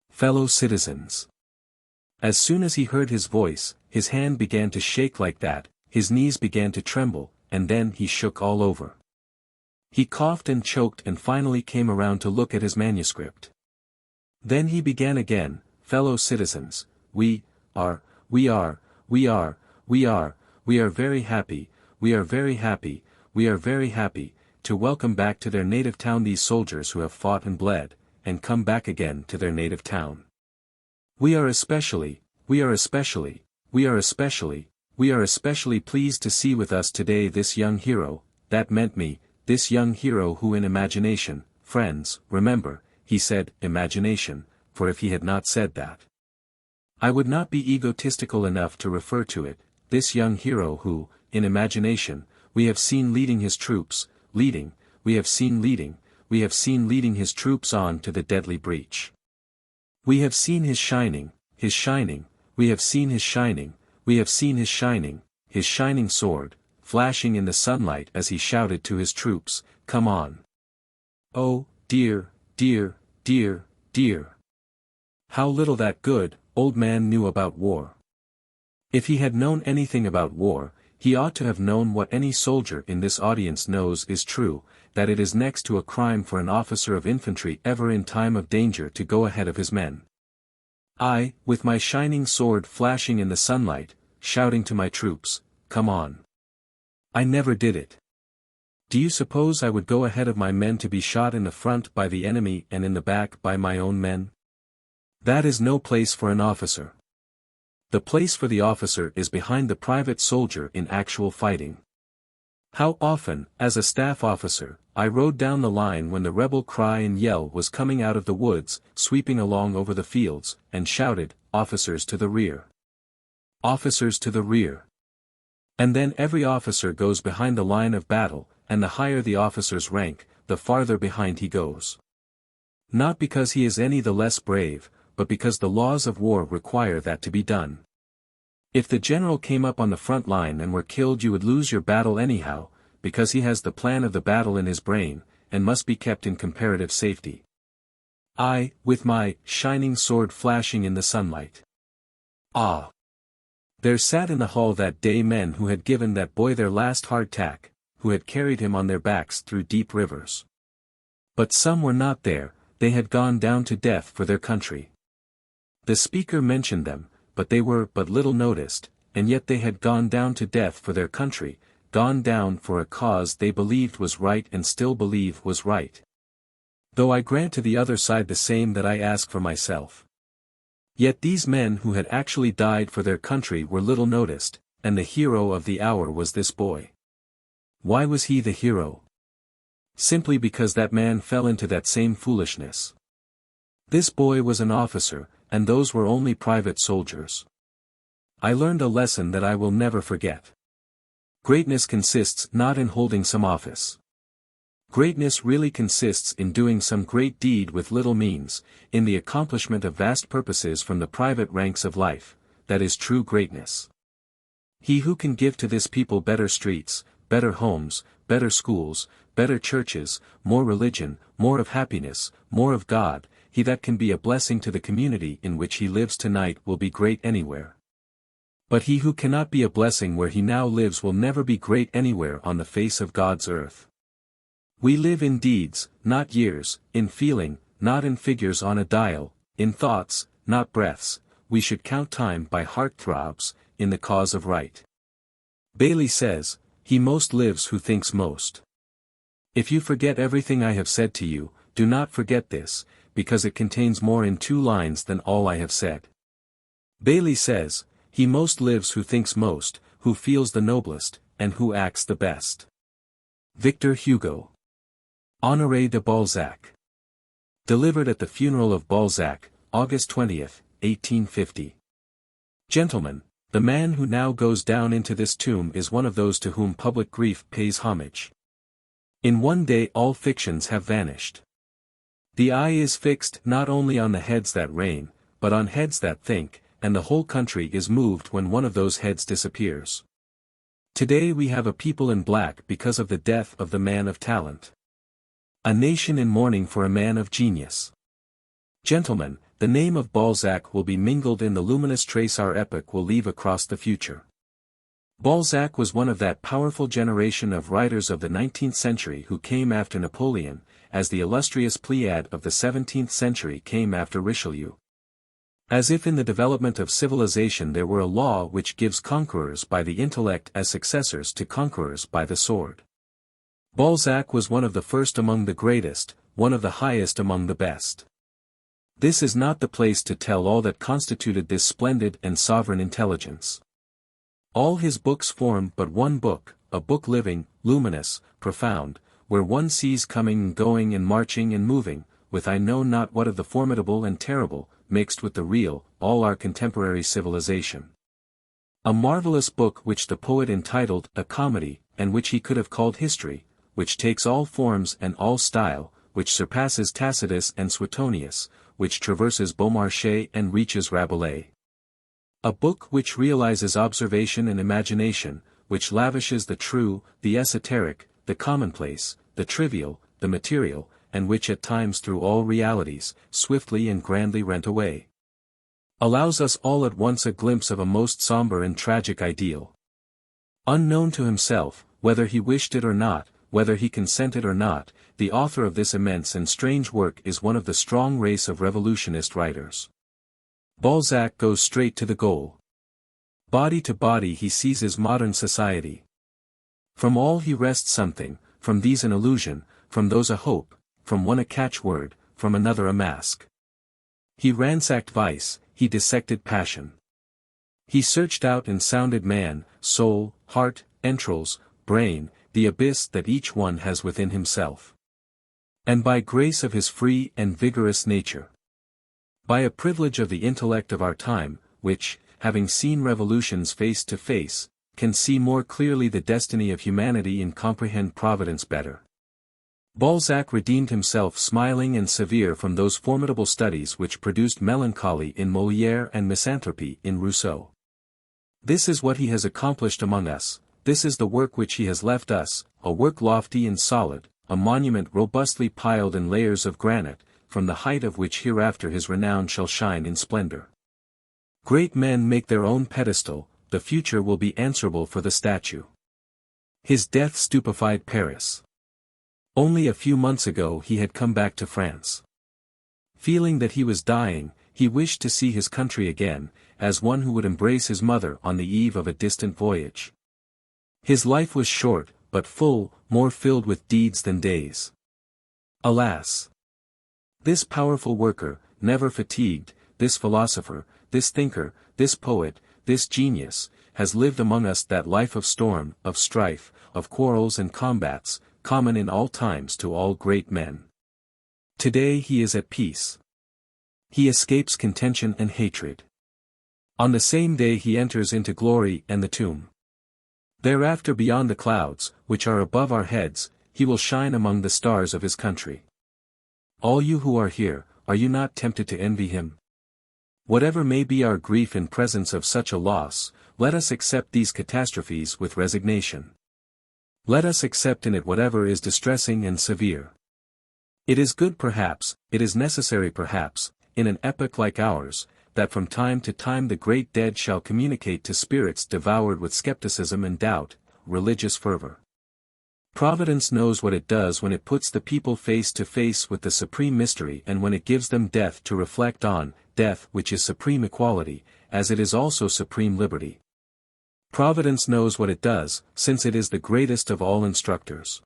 Fellow citizens. As soon as he heard his voice, his hand began to shake like that, his knees began to tremble, and then he shook all over. He coughed and choked and finally came around to look at his manuscript. Then he began again, fellow citizens, we are very happy, we are very happy, to welcome back to their native town these soldiers who have fought and bled, and come back again to their native town. We are especially pleased to see with us today this young hero, that meant me, this young hero who in imagination, friends, remember, he said, imagination, for if he had not said that, I would not be egotistical enough to refer to it, this young hero who, in imagination, we have seen leading his troops, we have seen leading his troops on to the deadly breach. We have seen his shining, we have seen his shining sword, flashing in the sunlight as he shouted to his troops, come on. Oh, dear. How little that good, old man knew about war. If he had known anything about war, he ought to have known what any soldier in this audience knows is true, that it is next to a crime for an officer of infantry ever in time of danger to go ahead of his men. I, with my shining sword flashing in the sunlight, shouting to my troops, come on. I never did it. Do you suppose I would go ahead of my men to be shot in the front by the enemy and in the back by my own men? That is no place for an officer. The place for the officer is behind the private soldier in actual fighting. How often, as a staff officer, I rode down the line when the rebel cry and yell was coming out of the woods, sweeping along over the fields, and shouted, officers to the rear. Officers to the rear. And then every officer goes behind the line of battle, and the higher the officer's rank, the farther behind he goes. Not because he is any the less brave, but because the laws of war require that to be done. If the general came up on the front line and were killed, you would lose your battle anyhow, because he has the plan of the battle in his brain, and must be kept in comparative safety. I, with my shining sword flashing in the sunlight. Ah! There sat in the hall that day men who had given that boy their last hardtack, who had carried him on their backs through deep rivers. But some were not there, they had gone down to death for their country. The speaker mentioned them, but they were but little noticed, and yet they had gone down to death for their country, gone down for a cause they believed was right and still believe was right. Though I grant to the other side the same that I ask for myself. Yet these men who had actually died for their country were little noticed, and the hero of the hour was this boy. Why was he the hero? Simply because that man fell into that same foolishness. This boy was an officer, and those were only private soldiers. I learned a lesson that I will never forget. Greatness consists not in holding some office. Greatness really consists in doing some great deed with little means, in the accomplishment of vast purposes from the private ranks of life, that is true greatness. He who can give to this people better streets, better homes, better schools, better churches, more religion, more of happiness, more of God. He that can be a blessing to the community in which he lives tonight will be great anywhere. But he who cannot be a blessing where he now lives will never be great anywhere on the face of God's earth. We live in deeds, not years, in feeling, not in figures on a dial, in thoughts, not breaths. We should count time by heart throbs, in the cause of right. Bailey says, "He most lives who thinks most." If you forget everything I have said to you, do not forget this, because it contains more in 2 lines than all I have said. Bailey says, "He most lives who thinks most, who feels the noblest, and who acts the best." Victor Hugo. Honoré de Balzac. Delivered at the funeral of Balzac, August 20, 1850. Gentlemen, the man who now goes down into this tomb is one of those to whom public grief pays homage. In one day all fictions have vanished. The eye is fixed not only on the heads that reign, but on heads that think, and the whole country is moved when one of those heads disappears. Today we have a people in black because of the death of the man of talent. A nation in mourning for a man of genius. Gentlemen, the name of Balzac will be mingled in the luminous trace our epoch will leave across the future. Balzac was one of that powerful generation of writers of the 19th century who came after Napoleon, as the illustrious Pleiad of the 17th century came after Richelieu. As if in the development of civilization there were a law which gives conquerors by the intellect as successors to conquerors by the sword. Balzac was one of the first among the greatest, one of the highest among the best. This is not the place to tell all that constituted this splendid and sovereign intelligence. All his books form but one book, a book living, luminous, profound, where one sees coming and going and marching and moving, with I know not what of the formidable and terrible, mixed with the real, all our contemporary civilization. A marvelous book which the poet entitled A Comedy, and which he could have called History, which takes all forms and all style, which surpasses Tacitus and Suetonius, which traverses Beaumarchais and reaches Rabelais. A book which realizes observation and imagination, which lavishes the true, the esoteric, the commonplace, the trivial, the material, and which at times through all realities, swiftly and grandly rent away. Allows us all at once a glimpse of a most somber and tragic ideal. Unknown to himself, whether he wished it or not, whether he consented or not, the author of this immense and strange work is one of the strong race of revolutionist writers. Balzac goes straight to the goal. Body to body he seizes modern society. From all he wrests something, from these an illusion, from those a hope, from one a catchword, from another a mask. He ransacked vice, he dissected passion. He searched out and sounded man, soul, heart, entrails, brain, the abyss that each one has within himself. And by grace of his free and vigorous nature, by a privilege of the intellect of our time, which, having seen revolutions face to face, can see more clearly the destiny of humanity and comprehend providence better, Balzac redeemed himself smiling and severe from those formidable studies which produced melancholy in Molière and misanthropy in Rousseau. This is what he has accomplished among us, this is the work which he has left us, a work lofty and solid, a monument robustly piled in layers of granite, from the height of which hereafter his renown shall shine in splendor. Great men make their own pedestal, the future will be answerable for the statue. His death stupefied Paris. Only a few months ago he had come back to France. Feeling that he was dying, he wished to see his country again, as one who would embrace his mother on the eve of a distant voyage. His life was short, but full, more filled with deeds than days. Alas! This powerful worker, never fatigued, this philosopher, this thinker, this poet, this genius, has lived among us that life of storm, of strife, of quarrels and combats, common in all times to all great men. Today he is at peace. He escapes contention and hatred. On the same day he enters into glory and the tomb. Thereafter beyond the clouds, which are above our heads, he will shine among the stars of his country. All you who are here, are you not tempted to envy him? Whatever may be our grief in presence of such a loss, let us accept these catastrophes with resignation. Let us accept in it whatever is distressing and severe. It is good perhaps, it is necessary perhaps, in an epoch like ours, that from time to time the great dead shall communicate to spirits devoured with skepticism and doubt, religious fervor. Providence knows what it does when it puts the people face to face with the supreme mystery and when it gives them death to reflect on, death which is supreme equality, as it is also supreme liberty. Providence knows what it does, since it is the greatest of all instructors.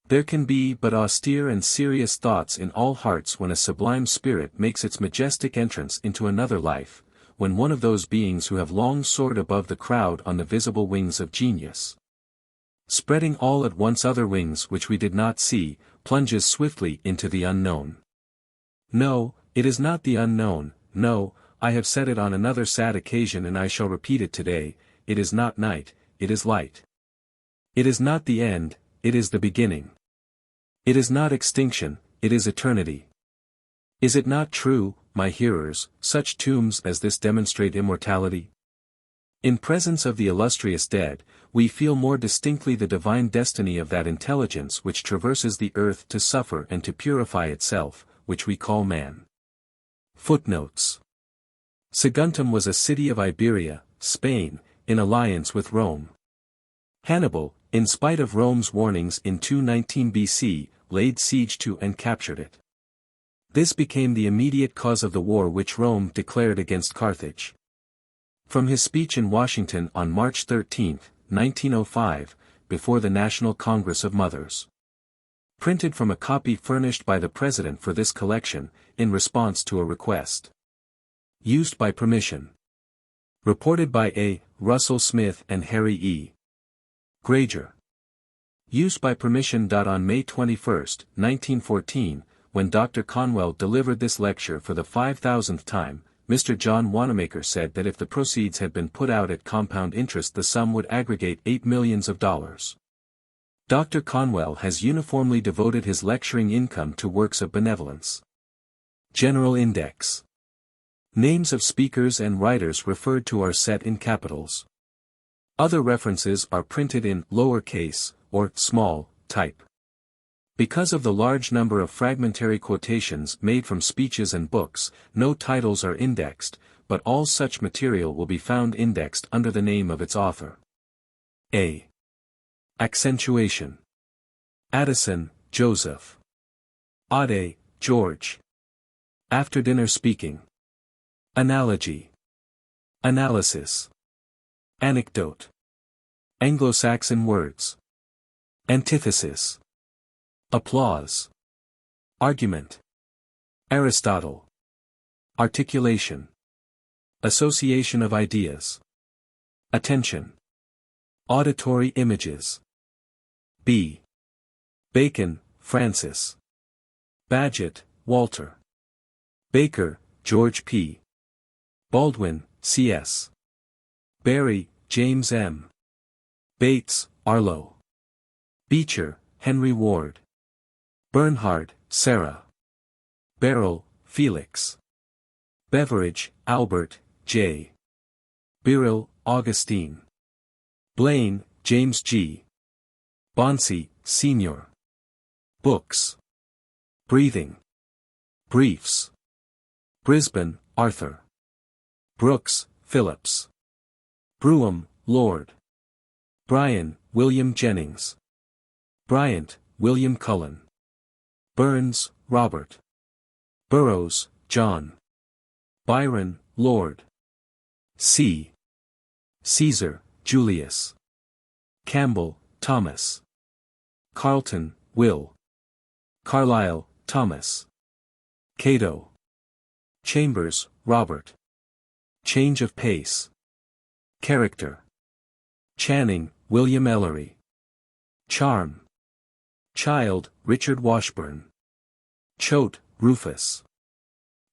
There can be but austere and serious thoughts in all hearts when a sublime spirit makes its majestic entrance into another life, when one of those beings who have long soared above the crowd on the visible wings of genius, spreading all at once other wings which we did not see, plunges swiftly into the unknown. No, it is not the unknown, no, I have said it on another sad occasion and I shall repeat it today, it is not night, it is light. It is not the end, it is the beginning. It is not extinction, it is eternity. Is it not true, my hearers, such tombs as this demonstrate immortality? In presence of the illustrious dead, we feel more distinctly the divine destiny of that intelligence which traverses the earth to suffer and to purify itself, which we call man. Footnotes. Saguntum was a city of Iberia, Spain, in alliance with Rome. Hannibal, in spite of Rome's warnings in 219 BC, laid siege to and captured it. This became the immediate cause of the war which Rome declared against Carthage. From his speech in Washington on March 13, 1905, before the National Congress of Mothers. Printed from a copy furnished by the President for this collection, in response to a request. Used by permission. Reported by A. Russell Smith and Harry E. Granger. Used by permission. On May 21, 1914, when Dr. Conwell delivered this lecture for the 5,000th time, Mr. John Wanamaker said that if the proceeds had been put out at compound interest the sum would aggregate $8 million. Dr. Conwell has uniformly devoted his lecturing income to works of benevolence. General Index. Names of speakers and writers referred to are set in capitals. Other references are printed in lowercase, or small, type. Because of the large number of fragmentary quotations made from speeches and books, no titles are indexed, but all such material will be found indexed under the name of its author. A. Accentuation. Addison, Joseph. Ade, George. After dinner speaking. Analogy. Analysis. Anecdote. Anglo-Saxon words. Antithesis. Applause. Argument. Aristotle. Articulation. Association of ideas. Attention. Auditory images. B. Bacon, Francis. Badgett, Walter. Baker, George P. Baldwin, C.S. Barry, James M. Bates, Arlo. Beecher, Henry Ward. Bernhard, Sarah. Beryl, Felix. Beveridge, Albert, J. Birrell, Augustine. Blaine, James G. Bonsi, Sr. Books. Breathing. Briefs. Brisbane, Arthur. Brooks, Phillips. Brougham, Lord. Bryan, William Jennings. Bryant, William Cullen. Burns, Robert. Burroughs, John. Byron, Lord. C. Caesar, Julius. Campbell, Thomas. Carlton, Will. Carlyle, Thomas. Cato. Chambers, Robert. Change of pace. Character. Channing, William Ellery. Charm. Child, Richard Washburn. Choate, Rufus.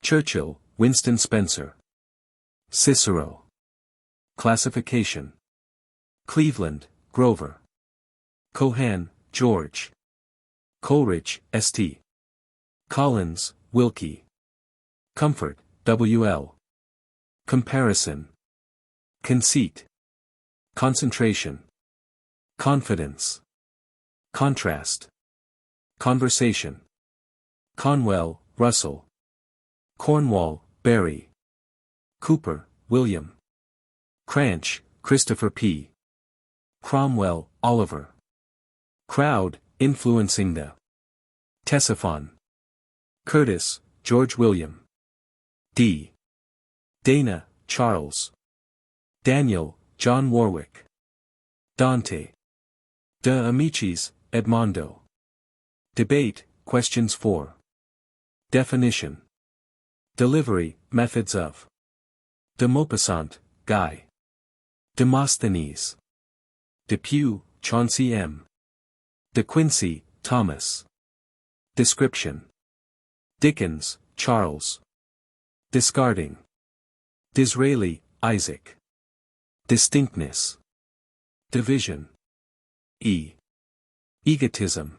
Churchill, Winston Spencer. Cicero. Classification. Cleveland, Grover. Cohan, George. Coleridge, St. Collins, Wilkie. Comfort, W.L. Comparison. Conceit. Concentration. Confidence. Contrast. Conversation. Conwell, Russell. Cornwall, Barry. Cooper, William. Cranch, Christopher P. Cromwell, Oliver. Crowd, influencing the. Ctesiphon. Curtis, George William. D. Dana, Charles. Daniel, John Warwick. Dante. De Amicis, Edmondo. Debate, Questions 4. Definition. Delivery, Methods of. De Maupassant, Guy. Demosthenes. Depew, Chauncey M. De Quincey, Thomas. Description. Dickens, Charles. Discarding. Disraeli, Isaac. Distinctness. Division. E. Egotism.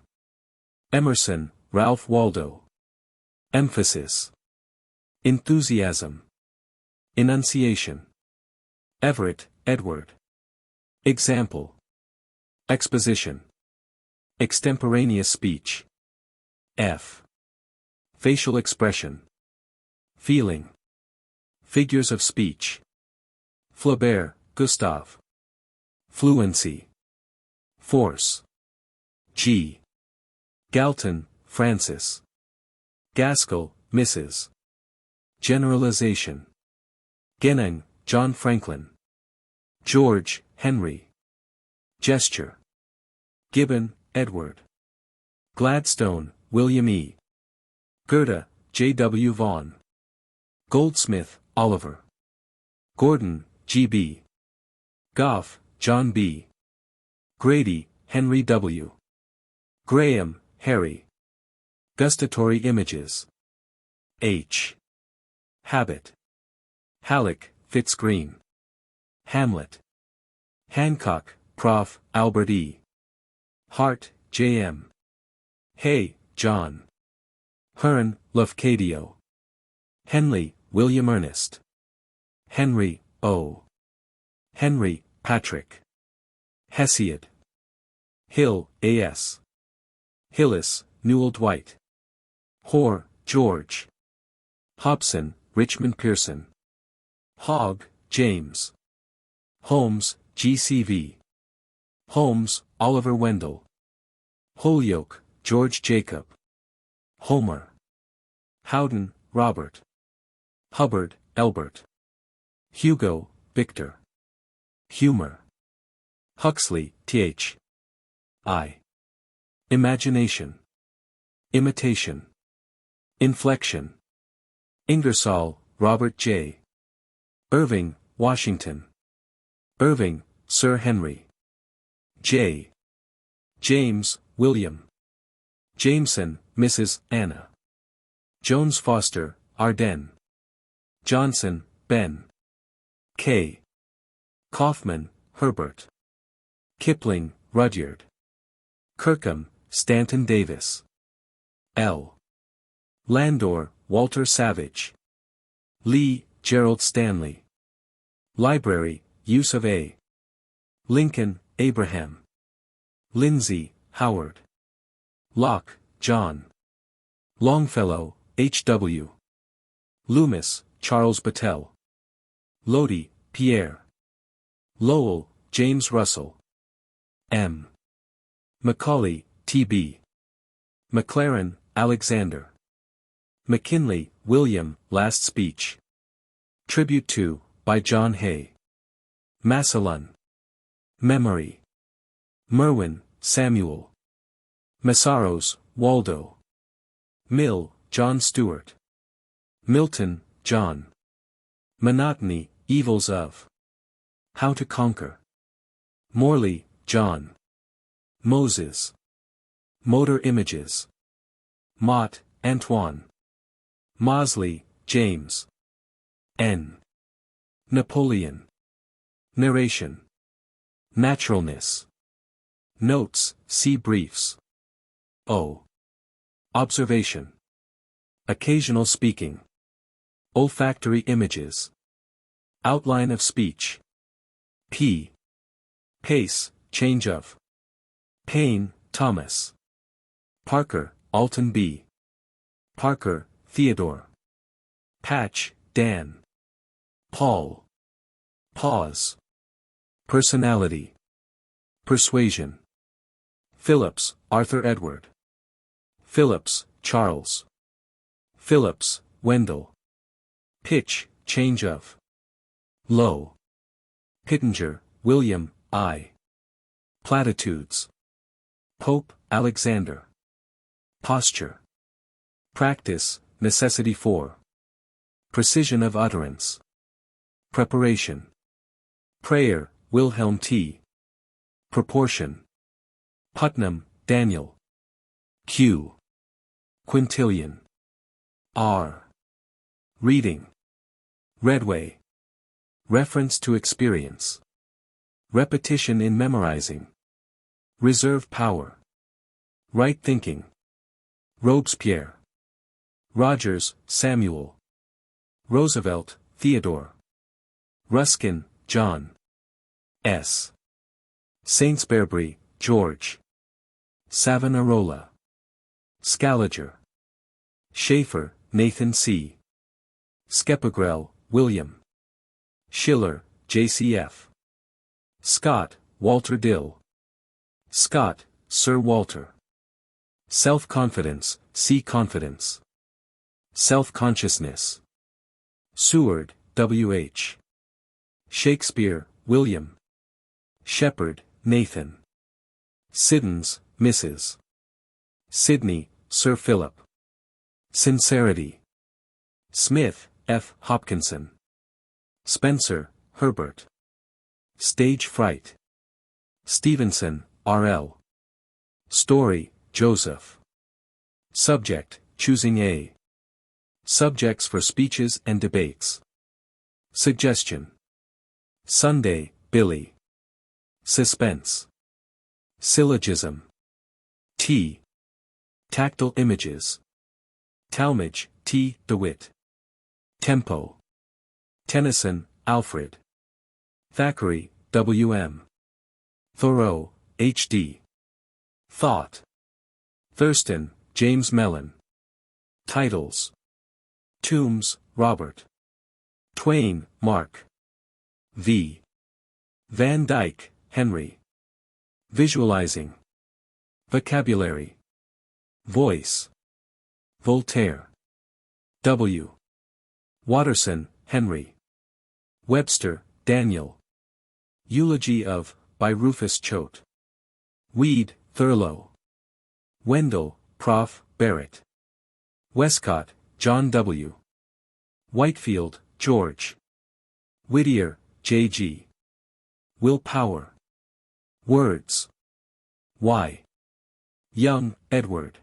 Emerson, Ralph Waldo. Emphasis. Enthusiasm. Enunciation. Everett, Edward. Example. Exposition. Extemporaneous speech. F. Facial expression. Feeling. Figures of speech. Flaubert, Gustave. Fluency. Force. G. Galton, Francis. Gaskell, Mrs. Generalization. Genung, John Franklin. George, Henry. Gesture. Gibbon, Edward. Gladstone, William E. Goethe, J. W. Vaughan. Goldsmith, Oliver. Gordon, G. B. Goff, John B. Grady, Henry W. Graham, Harry. Gustatory images. H. Habit. Halleck, Fitzgreen. Hamlet. Hancock, Prof. Albert E. Hart, J. M. Hay, John. Hearn, Lafcadio. Henley, William Ernest. Henry, O. Henry, Patrick. Hesiod. Hill, A.S. Hillis, Newell Dwight. Hoare, George. Hobson, Richmond Pearson. Hogg, James. Holmes, G.C.V. Holmes, Oliver Wendell. Holyoke, George Jacob. Homer. Howden, Robert. Hubbard, Elbert. Hugo, Victor. Humor. Huxley, Th. I. Imagination. Imitation. Inflection. Ingersoll, Robert J. Irving, Washington. Irving, Sir Henry. J. James, William. Jameson, Mrs. Anna. Jones Foster, Ardennes. Johnson, Ben. K. Kaufman, Herbert. Kipling, Rudyard. Kirkham, Stanton Davis. L. Landor, Walter Savage. Lee, Gerald Stanley. Library, use of A. Lincoln, Abraham. Lindsay, Howard. Locke, John. Longfellow, H. W. Loomis, Charles Battelle. Lodi, Pierre. Lowell, James Russell. M. Macaulay, T. B. McLaren, Alexander. McKinley, William, Last Speech. Tribute to, by John Hay. Massillon. Memory. Merwin, Samuel. Messaros, Waldo. Mill, John Stewart. Milton, John. Monotony, Evils of. How to Conquer. Morley, John. Moses. Motor Images. Mott, Antoine. Mosley, James. N. Napoleon. Narration. Naturalness. Notes, see briefs. O. Observation. Occasional speaking. Olfactory images. Outline of speech. P. Pace, change of. Pain, Thomas. Parker, Alton B. Parker, Theodore. Patch, Dan. Paul. Pause. Personality. Persuasion. Phillips, Arthur Edward. Phillips, Charles. Phillips, Wendell. Pitch, change of. Low. Pittenger, William, I. Platitudes. Pope, Alexander. Posture. Practice, necessity for. Precision of utterance. Preparation. Prayer, Wilhelm T. Proportion. Putnam, Daniel. Q. Quintillion. R. Reading. Redway. Reference to experience. Repetition in memorizing. Reserve power. Right thinking. Robespierre. Rogers, Samuel. Roosevelt, Theodore. Ruskin, John. S. Saintsbury, George. Savonarola. Scaliger. Schaeffer, Nathan C. Skepagrel, William. Schiller, J.C.F. Scott, Walter Dill. Scott, Sir Walter. Self-confidence, see confidence. Self-consciousness. Seward, W.H. Shakespeare, William. Shepherd, Nathan. Siddons, Mrs. Sidney, Sir Philip. Sincerity. Smith, F. Hopkinson. Spencer, Herbert. Stage fright. Stevenson, R.L. Story, Joseph. Subject, choosing A. Subjects for speeches and debates. Suggestion. Sunday, Billy. Suspense. Syllogism. T. Tactile images. Talmage, T. DeWitt. Tempo. Tennyson, Alfred. Thackeray, W.M. Thoreau, H.D. Thought. Thurston, James Mellon. Titles. Toombs, Robert. Twain, Mark. V. Van Dyke, Henry. Visualizing. Vocabulary. Voice. Voltaire. W. Watterson, Henry. Webster, Daniel. Eulogy of, by Rufus Choate. Weed, Thurlow. Wendell, Prof. Barrett. Westcott, John W. Whitefield, George. Whittier, J.G. Will Power. Words. Y. Young, Edward.